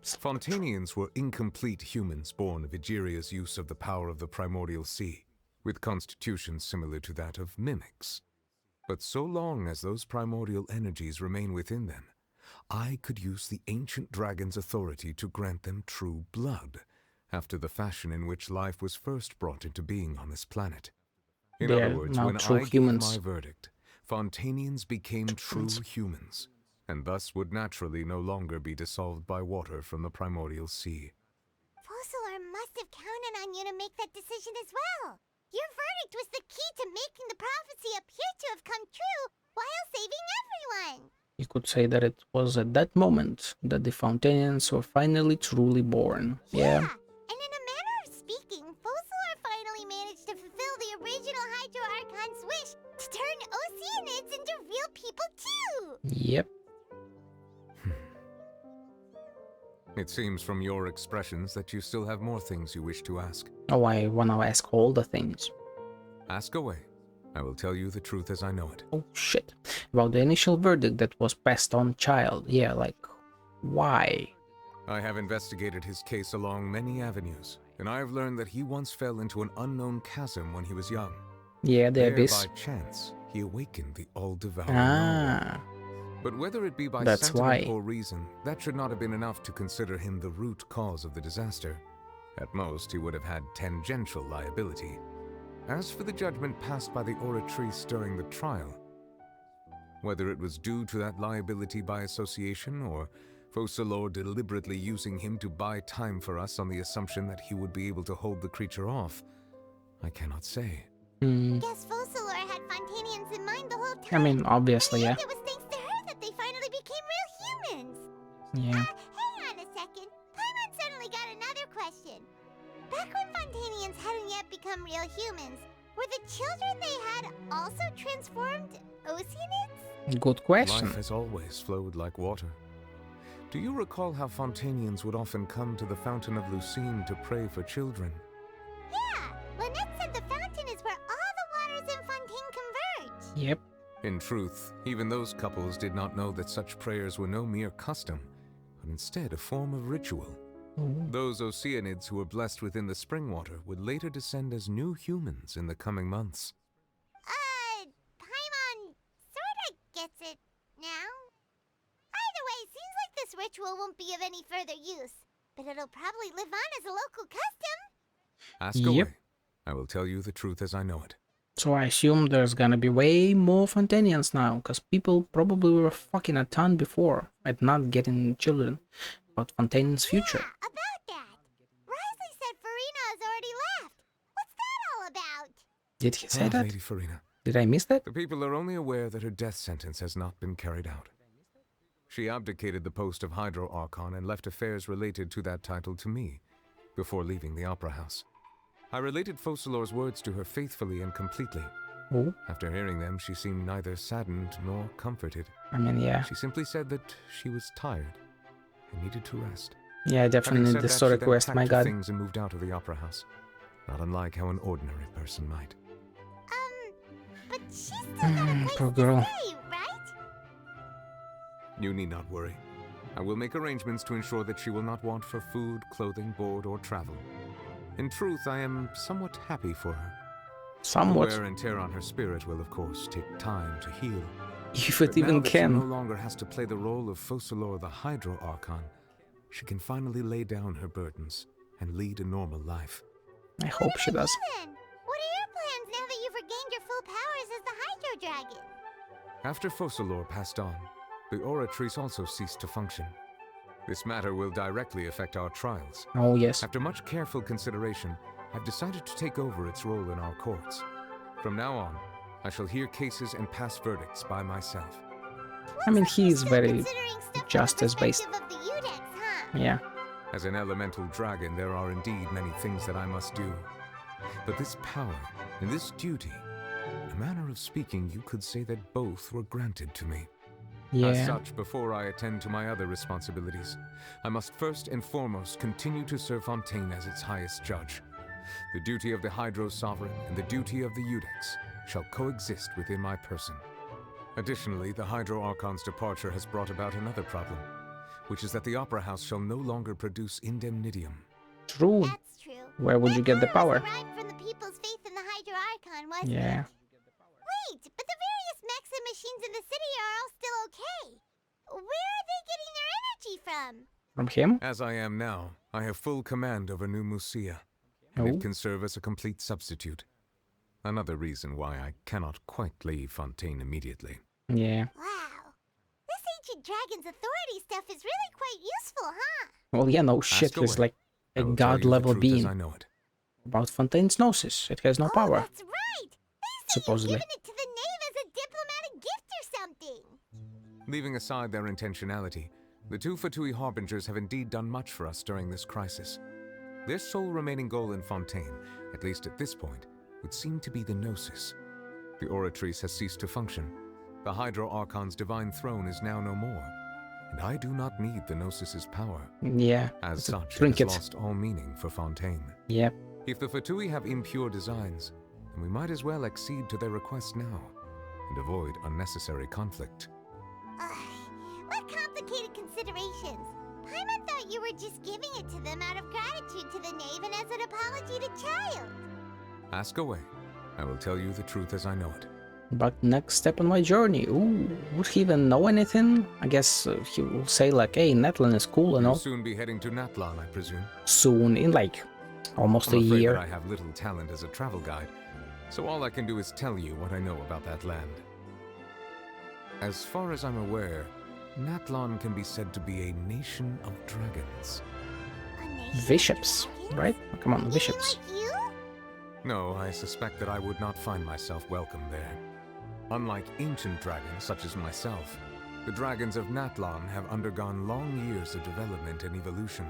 Fontanians were incomplete humans born of Egeria's use of the power of the primordial sea, with constitutions similar to that of mimics. But so long as those primordial energies remain within them, I could use the ancient dragon's authority to grant them true blood, after the fashion in which life was first brought into being on this planet. In other words, when I gave my verdict, Fontanians became true humans, and thus would naturally no longer be dissolved by water from the primordial sea. Fossilor must have counted on you to make that decision as well. Your verdict was the key to making the prophecy appear to have come true while saving everyone. You could say that it was at that moment that the Fontanians were finally truly born. Yeah. And in a manner of speaking, Fossilor finally managed to fulfill the original Hydro Archon's wish to turn Oceanids into real people too! Yep. It seems from your expressions that you still have more things you wish to ask. Oh, I wanna ask all the things. Ask away. I will tell you the truth as I know it. Oh shit. About the initial verdict that was passed on child. Yeah, like, why? I have investigated his case along many avenues, and I have learned that he once fell into an unknown chasm when he was young. Yeah, the There, abyss. by chance, he awakened the all-devouring Ah. knowledge. But whether it be by That's sentiment why. or reason, that should not have been enough to consider him the root cause of the disaster. At most, he would have had tangential liability. As for the judgment passed by the Oratrice during the trial, whether it was due to that liability by association, or Fossilor deliberately using him to buy time for us on the assumption that he would be able to hold the creature off, I cannot say. Guess Fossilor had Fontanians in mind the whole time. I mean, obviously, yeah. It was thanks to her that they finally became real humans. Yeah. Hang on a second. Paimon suddenly got another question. Back when Fontanians hadn't yet become real humans, were the children they had also transformed Oceanids? Good question. Life has always flowed like water. Do you recall how Fontanians would often come to the Fountain of Lucine to pray for children? Yeah, Lynette said the fountain is where all the waters in Fontaine converge. Yep. In truth, even those couples did not know that such prayers were no mere custom, but instead a form of ritual. Those Oceanids who were blessed within the spring water would later descend as new humans in the coming months. Paimon sorta gets it now. Either way, seems like this ritual won't be of any further use, but it'll probably live on as a local custom. Ask away. I will tell you the truth as I know it. So I assume there's gonna be way more Fontanians now, because people probably were fucking a ton before at not getting children. About Fontaine's future. About that. Risley said Farina has already left. What's that all about? Did he say that? Lady Farina. Did I miss that? The people are only aware that her death sentence has not been carried out. She abdicated the post of Hydro Archon and left affairs related to that title to me, before leaving the Opera House. I related Fossilor's words to her faithfully and completely. Oh. After hearing them, she seemed neither saddened nor comforted. I mean, yeah. She simply said that she was tired and needed to rest. Yeah, I definitely need the story quest, my god. Things and moved out of the Opera House, not unlike how an ordinary person might. But she's still got a place Poor girl. to stay, right? You need not worry. I will make arrangements to ensure that she will not want for food, clothing, board, or travel. In truth, I am somewhat happy for her. Somewhat. The wear and tear on her spirit will, of course, take time to heal. If it But even now that can. she no longer has to play the role of Fossilor the Hydro Archon, she can finally lay down her burdens and lead a normal life. I hope she does. Then, what are your plans now that you've regained your full powers as the Hydro Dragon? After Fossilor passed on, the Oratrice also ceased to function. This matter will directly affect our trials. Oh, yes. After much careful consideration, I've decided to take over its role in our courts. From now on, I shall hear cases and pass verdicts by myself. I mean, he is very Considering stuff justice-based. from the perspective of the Udex, huh? Yeah. As an elemental dragon, there are indeed many things that I must do. But this power and this duty, in a manner of speaking, you could say that both were granted to me. Yeah. As such, before I attend to my other responsibilities, I must first and foremost continue to serve Fontaine as its highest judge. The duty of the Hydro Sovereign and the duty of the Udex shall coexist within my person. Additionally, the Hydro Archon's departure has brought about another problem, which is that the Opera House shall no longer produce indemnitium. True. That's true. Where would you get the power? Derived from the people's faith in the Hydro Archon, wasn't Yeah. it? Wait, but the various mechs and machines in the city are all still okay. Where are they getting their energy from? From him? As I am now, I have full command over New Musia, and Oh. it can serve as a complete substitute. Another reason why I cannot quite leave Fontaine immediately. Yeah. Wow. This ancient dragon's authority stuff is really quite useful, huh? Well, yeah, no shit. away. He's like I a will tell you the god-level truth as being. I know it. About Fontaine's gnosis. It has no power. That's right. They say Supposedly. you've given it to the knave as a diplomatic gift or something. Leaving aside their intentionality, the two Fatui Harbingers have indeed done much for us during this crisis. Their sole remaining goal in Fontaine, at least at this point, would seem to be the Gnosis. The Oratrice has ceased to function. The Hydro Archon's divine throne is now no more, and I do not need the Gnosis's power. Yeah. As it's a such, it trinket. has lost all meaning for Fontaine. Yep. If the Fatui have impure designs, then we might as well accede to their request now, and avoid unnecessary conflict. What complicated considerations. Paimon thought you were just giving it to them out of gratitude to the knave and as an apology to Child. Ask away. I will tell you the truth as I know it. But next step on my journey. Ooh, would he even know anything? I guess he will say like, hey, Natlan is cool and You'll all. soon be heading to Natlan, I presume. Soon, in like almost I'm a afraid year. that I have little talent as a travel guide, so all I can do is tell you what I know about that land. As far as I'm aware, Natlan can be said to be a nation of dragons. Bishops, right? Oh, come on, bishops. No, I suspect that I would not find myself welcome there. Unlike ancient dragons such as myself, the dragons of Natlan have undergone long years of development and evolution.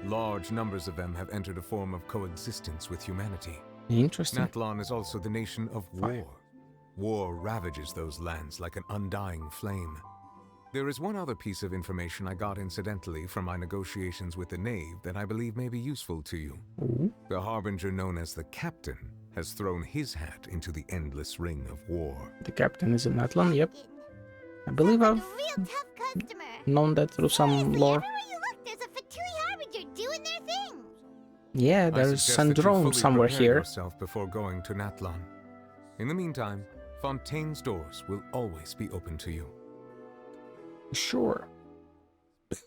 Large numbers of them have entered a form of coexistence with humanity. Interesting. Natlan is also the nation of war. War ravages those lands like an undying flame. There is one other piece of information I got incidentally from my negotiations with the knave that I believe may be useful to you. Ooh. The harbinger known as the Captain has thrown his hat into the endless ring of war. The captain is in Natlan, yep. I believe I've known that through some lore. There's a Fatui Harbinger doing their thing. Yeah, I there's suggest that you Sandrone fully somewhere prepare here. yourself before going to Natlan. In the meantime, Fontaine's doors will always be open to you. Sure.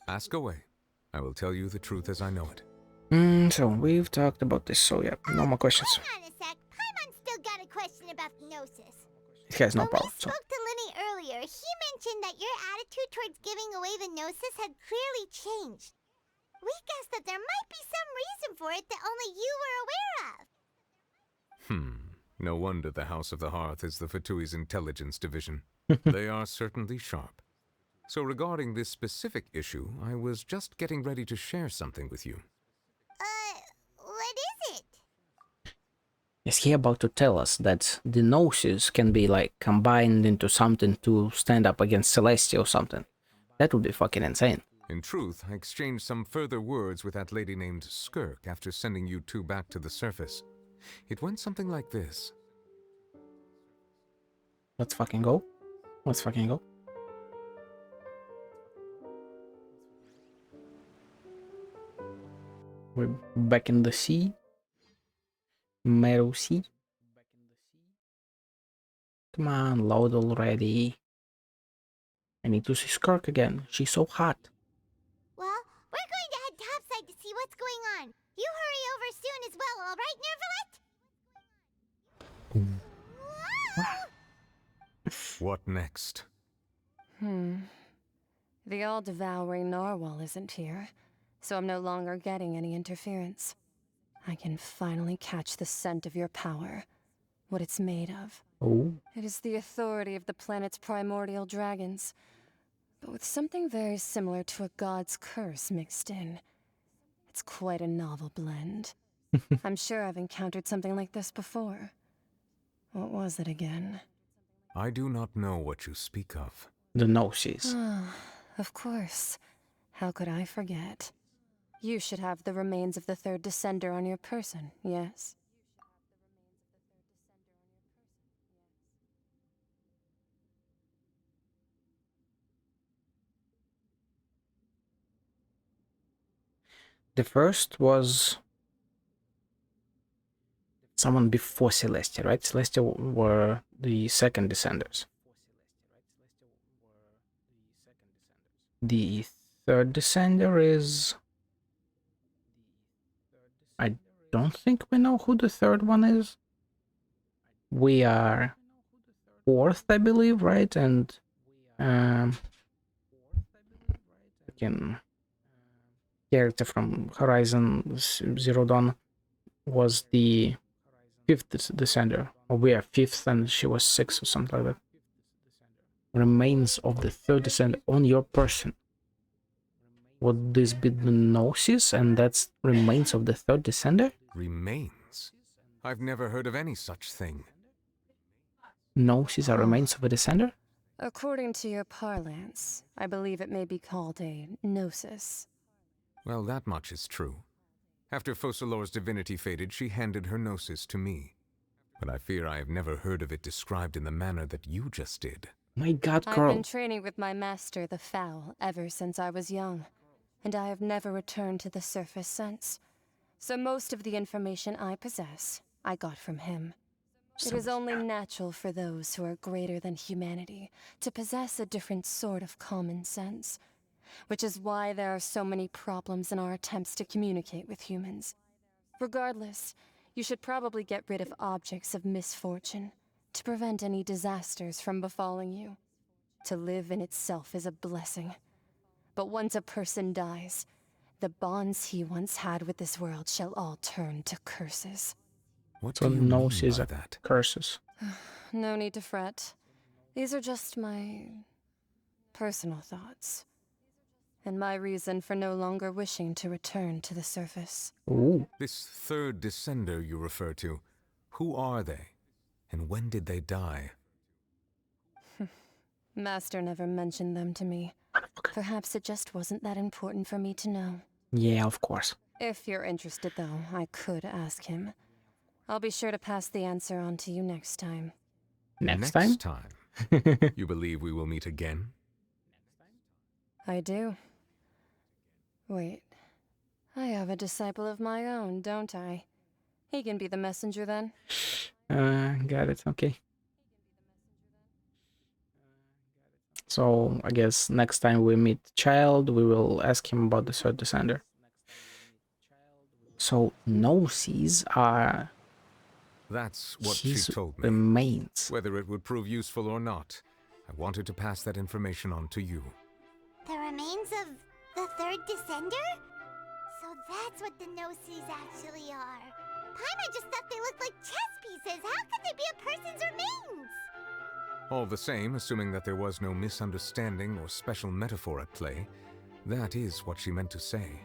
Ask away. I will tell you the truth as I know it. So we've talked about this, so yeah, no more questions. Hang on a sec. Paimon's still got a question about the Gnosis. It has no When power, we so. spoke to Linny earlier, he mentioned that your attitude towards giving away the Gnosis had clearly changed. We guessed that there might be some reason for it that only you were aware of. No wonder the House of the Hearth is the Fatui's intelligence division. They are certainly sharp. So regarding this specific issue, I was just getting ready to share something with you. What is it? Is he about to tell us that the Gnosis can be like combined into something to stand up against Celestia or something? That would be fucking insane. In truth, I exchanged some further words with that lady named Skirk after sending you two back to the surface. It went something like this. Let's fucking go. Let's fucking go. We're back in the sea. Meadow Sea. Come on, load already. I need to see Skirk again. She's so hot. Well, we're going to head topside to see what's going on. You hurry over soon as well, all right, Nervalet? What next? The all-devouring narwhal isn't here, so I'm no longer getting any interference. I can finally catch the scent of your power, what it's made of. Oh. It is the authority of the planet's primordial dragons, but with something very similar to a god's curse mixed in. It's quite a novel blend. I'm sure I've encountered something like this before. What was it again? I do not know what you speak of. The Gnosis. Of course. How could I forget? You should have the remains of the third descender on your person, yes? The first was someone before Celestia, right? Celestia were the second descenders. The third descender is... I don't think we know who the third one is. We are fourth, I believe, right? And character from Horizon Zero Dawn was the fifth descender. Or we are fifth and she was sixth or something like that. Remains of the third descender on your person. Would this be the Gnosis, and that's remains of the third descender? Remains? I've never heard of any such thing. Gnosis are remains of a descender? According to your parlance, I believe it may be called a gnosis. Well, that much is true. After Focalor's divinity faded, she handed her gnosis to me. But I fear I have never heard of it described in the manner that you just did. My god, girl. I've been training with my master, the Foul, ever since I was young, and I have never returned to the surface since. So most of the information I possess, I got from him. It is only natural for those who are greater than humanity to possess a different sort of common sense, which is why there are so many problems in our attempts to communicate with humans. Regardless, you should probably get rid of objects of misfortune to prevent any disasters from befalling you. To live in itself is a blessing. But once a person dies, the bonds he once had with this world shall all turn to curses. What So do you mean Gnosis by are that? curses. No need to fret. These are just my personal thoughts, and my reason for no longer wishing to return to the surface. Ooh. This third descender you refer to, who are they? And when did they die? Master never mentioned them to me. Perhaps it just wasn't that important for me to know. Yeah, of course. If you're interested, though, I could ask him. I'll be sure to pass the answer on to you next time. Next time? You believe we will meet again? I do. Wait. I have a disciple of my own, don't I? He can be the messenger then. Got it, okay. So, I guess next time we meet Child, we will ask him about the third descender. So, Gnosis are... That's what his she told me. remains. Whether it would prove useful or not, I wanted to pass that information on to you. The remains of the third descender? So that's what the Gnosis actually are. Paimon just thought they looked like chess pieces. How could they be a person's remains? All the same, assuming that there was no misunderstanding or special metaphor at play, that is what she meant to say.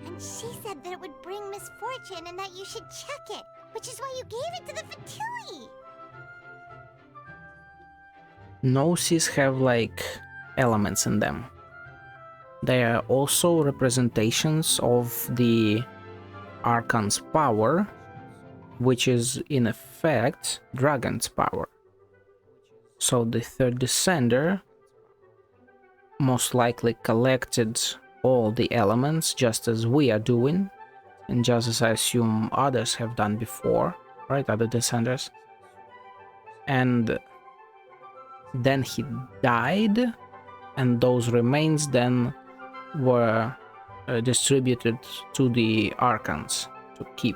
And she said that it would bring misfortune and that you should check it, which is why you gave it to the Fatui. Gnosis have like elements in them. They are also representations of the Archon's power, which is in effect Dragon's power. So the third descender most likely collected all the elements just as we are doing, and just as I assume others have done before, right, other descenders. And then he died, and those remains then were distributed to the Archons to keep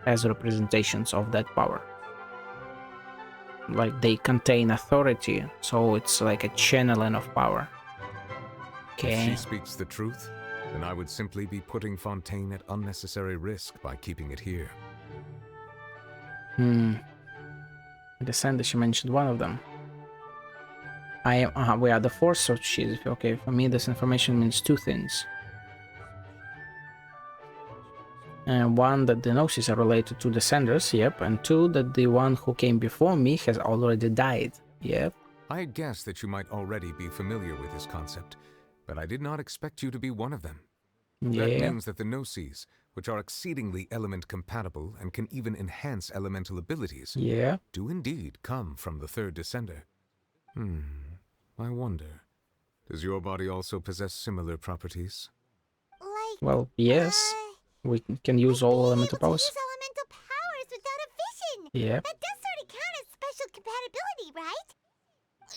as representations of that power. Like they contain authority, so it's like a channeling of power. Okay. If she speaks the truth, then I would simply be putting Fontaine at unnecessary risk by keeping it here. The sender, she mentioned one of them. We are the force, so she's okay. For me, this information means two things. One, that the Gnosis are related to the senders, yep, and two, that the one who came before me has already died, yep. I guessed that you might already be familiar with this concept, but I did not expect you to be one of them. Yeah. That means that the Gnosis, which are exceedingly element compatible and can even enhance elemental abilities, yeah, do indeed come from the third descender. I wonder, does your body also possess similar properties? Well, yes. We can use all elemental powers. Use elemental powers without a vision. Yep. That does sort of count as special compatibility, right?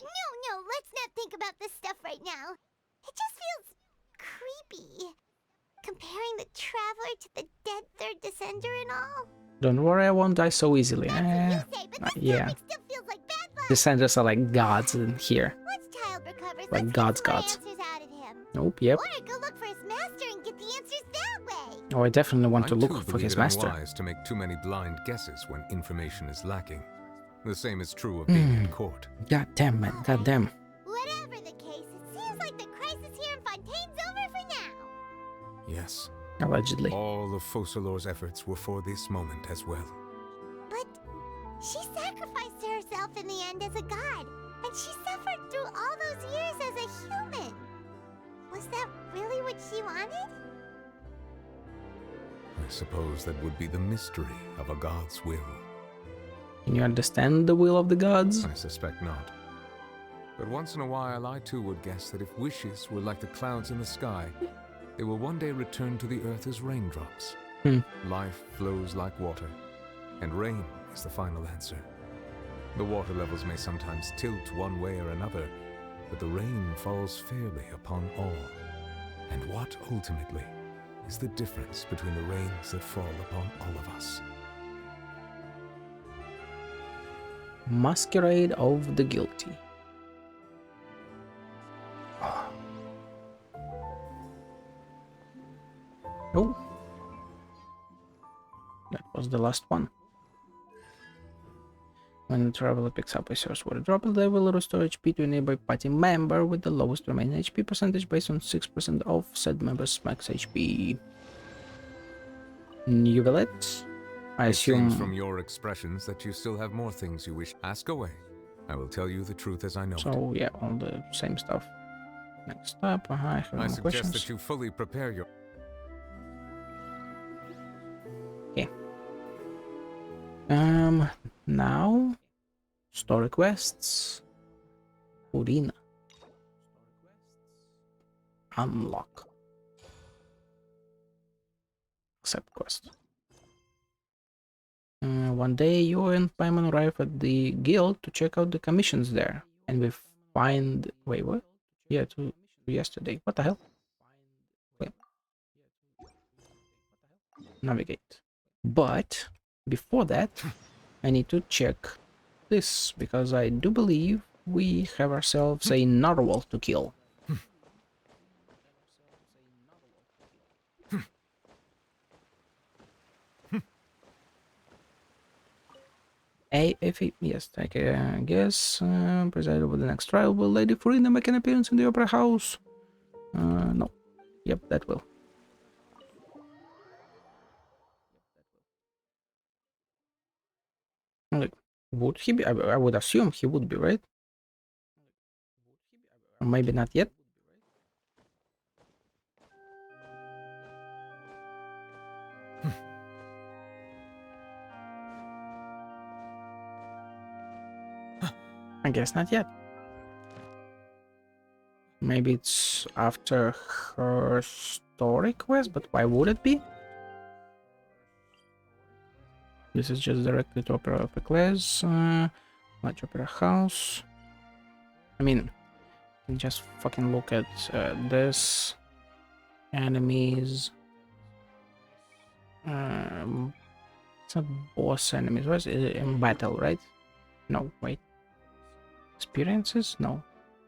No, let's not think about this stuff right now. It just feels creepy. Comparing the Traveler to the dead third descender and all. Don't worry, I won't die so easily. That's what you say, but that yeah. still feels like bad luck. Descenders are like gods in here. Once Child recovers, Like let's gods. get some more answers out of him. Nope, yep. Or go look for his master and get the answers that way. Oh, I definitely want to I look too for believe his it master. unwise to make too many blind guesses when information is lacking. The same is true of being in court. God damn, man. God damn. Whatever the case, it seems like the crisis here in Fontaine's over for now. Yes. Allegedly. All of Focalor's efforts were for this moment as well. But she sacrificed herself in the end as a god, and she suffered through all those years as a human. Was that really what she wanted? I suppose that would be the mystery of a god's will. Can you understand the will of the gods? I suspect not. But once in a while, I too would guess that if wishes were like the clouds in the sky, they will one day return to the earth as raindrops. Life flows like water, and rain is the final answer. The water levels may sometimes tilt one way or another, but the rain falls fairly upon all. And what ultimately is the difference between the rains that fall upon all of us? Masquerade of the Guilty. Oh. That was the last one. When the traveler picks up a source water droplet, they will restore HP to a nearby party member with the lowest remaining HP percentage based on 6% of said member's max HP. You will it? I assume. It seems from your expressions that you still have more things you wish. Ask away. I will tell you the truth as I know it. So yeah, all the same stuff. Next up, I have I more suggest questions. that you fully prepare your... Okay. Now, story quests. Urina. Unlock. Accept quest. One day you and Paimon arrive at the guild to check out the commissions there, and we find... Wait, what? Yeah, to yesterday. What the hell? Wait. Navigate. But before that, I need to check this, because I do believe we have ourselves a narwhal to kill. Yes, I guess presided over the next trial. Will Lady Farina make an appearance in the Opera House? No. Yep, that will. Like, would he be? I would assume he would be, right? Or maybe not yet. I guess not yet. Maybe it's after her story quest, but why would it be? This is just directly to Opera of Eccles, Large Opera House. I mean, you can just fucking look at this. Enemies. It's not boss enemies, was it in battle, right? No, wait. Experiences? No.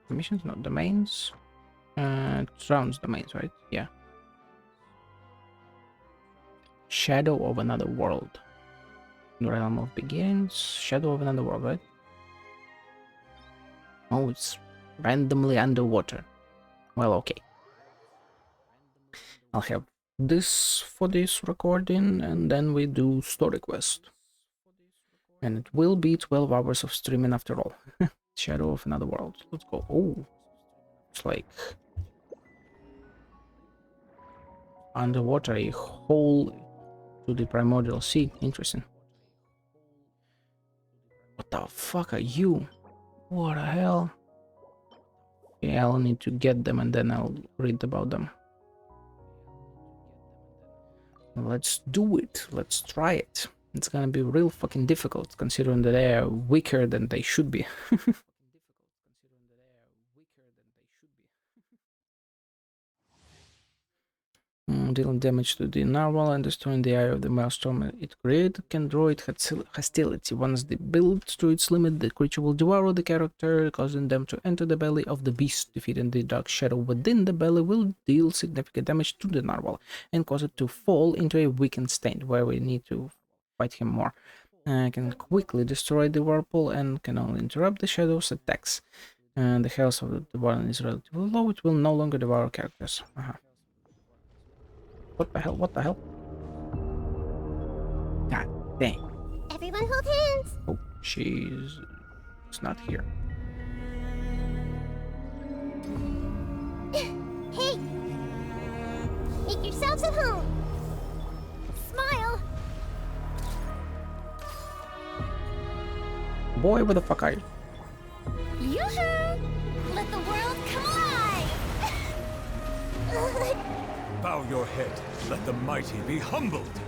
Missions? No. Domains? Rounds domains, right? Yeah. Shadow of Another World. Realm of Begins, Shadow of Another World, right? Oh, it's randomly underwater. Well, okay. I'll have this for this recording, and then we do story quest. And it will be 12 hours of streaming after all. Shadow of Another World. Let's go. Oh, it's like underwater, a hole to the primordial sea. Interesting. What the fuck are you? What the hell? Yeah, I'll need to get them and then I'll read about them. Let's do it. Let's try it. It's gonna be real fucking difficult considering that they are weaker than they should be. Dealing damage to the narwhal and destroying the eye of the maelstrom it created can draw it hostility. Once they build to its limit, the creature will devour the character, causing them to enter the belly of the beast. Defeating the dark shadow within the belly will deal significant damage to the narwhal and cause it to fall into a weakened state, where we need to fight him more. Can quickly destroy the whirlpool and can only interrupt the shadow's attacks. The health of the devouring is relatively low. It will no longer devour characters. What the hell? What the hell? God dang. Everyone hold hands. Oh, she's not here. Hey! Make yourselves at home. Smile. Boy, where the fuck are you? Yoo-hoo! Let the world come alive! Bow your head. Let the mighty be humbled.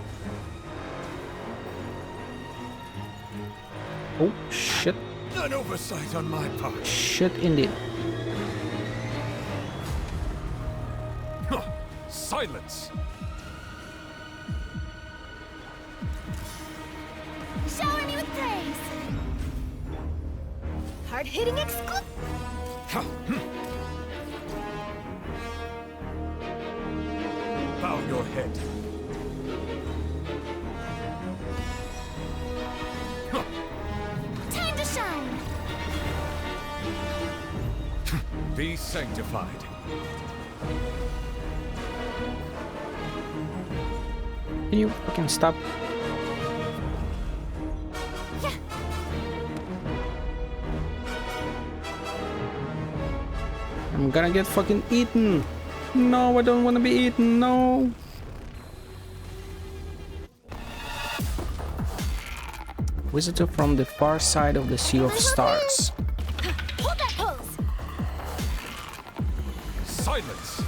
Oh, shit. An oversight on my part. Shit, indeed. Silence! Shower me with praise! Hard-hitting Bow your head. Time to shine! Be sanctified. Can you fucking stop? I'm gonna get fucking eaten. No, I don't want to be eaten. No. Visitor from the far side of the Sea of Stars. Hold that pose! Silence!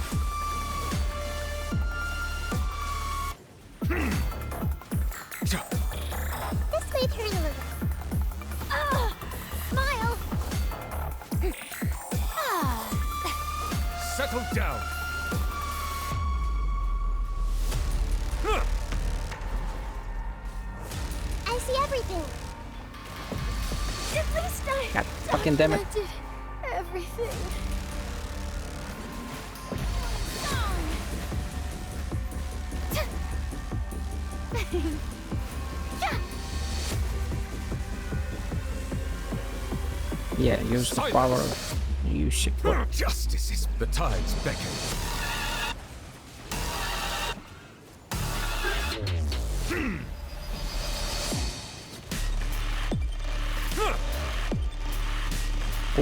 This might hurt a little. Smile! Settle down. I see everything. At least I God fucking damn it. documented everything. Yeah, use the power. You shit. Justice is the tides beckon.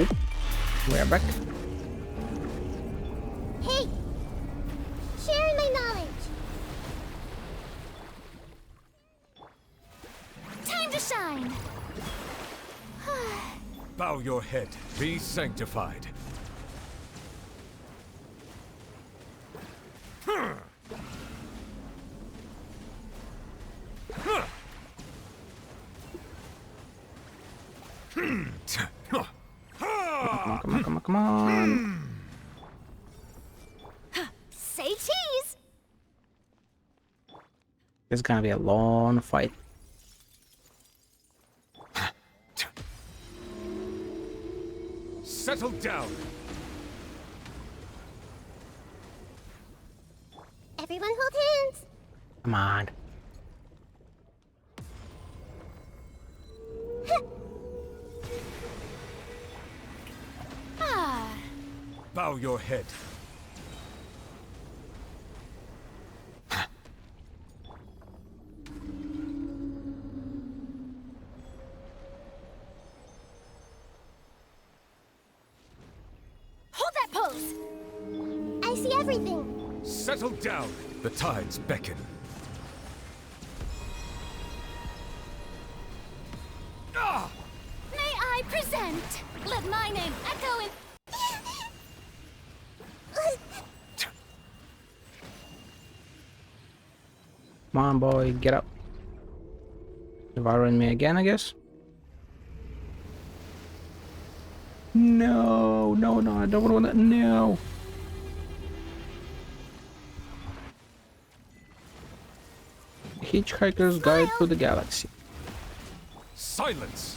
Oh, we're back. Hey! Sharing my knowledge. Time to shine! Bow your head. Be sanctified. Come on. Say cheese! It's gonna be a long fight. Settle down. Everyone hold hands. Come on. Bow your head. Hold that pose! I see everything! Settle down! The tides beckon. May I present? Let my name echo in... Come on, boy, get up. Devouring me again, I guess. No, no, no, I don't want to. No. Hitchhiker's Guide to the Galaxy. Silence!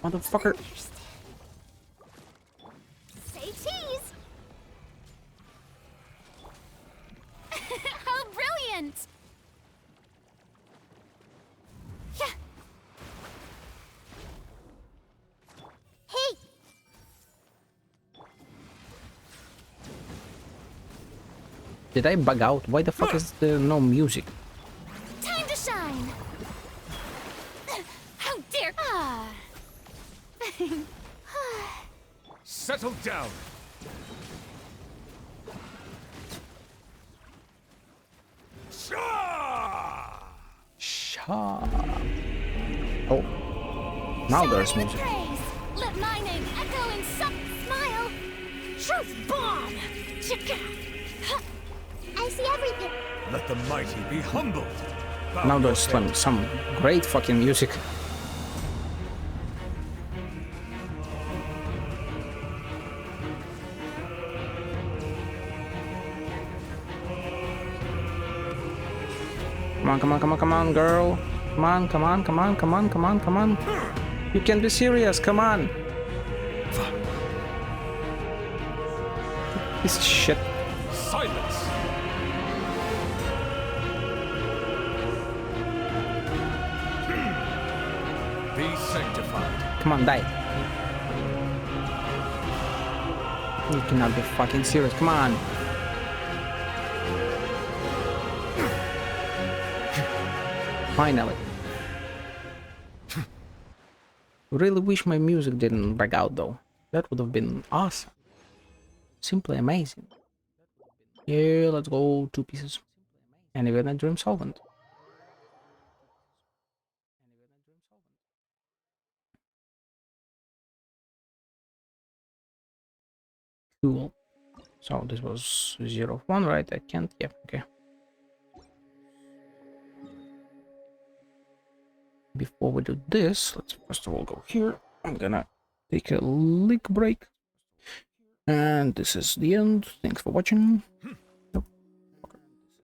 Motherfucker. Say cheese! How brilliant! Hey! Did I bug out? Why the fuck is there no music? Time to shine! How dare... Settle down! Shaw. Oh. Now there's music. Praise. Let my name echo in some smile. Truth bomb! I see everything! Let the mighty be humbled! Bow Now your there's head. some great fucking music. Come on, come on, come on, come on, girl. Come on, come on, come on, come on, come on, come on. You can be serious, come on. This shit. Silence! Be sanctified. Come on, die. You cannot be fucking serious. Come on. Finally. Really wish my music didn't bug out though. That would have been awesome. Simply amazing. Yeah, let's go 2 pieces. And even a dream solvent. Cool. So this was 0 of 1, right? I can't. Yeah, okay. Before we do this, let's first of all go here. I'm gonna take a leak break. And this is the end. Thanks for watching.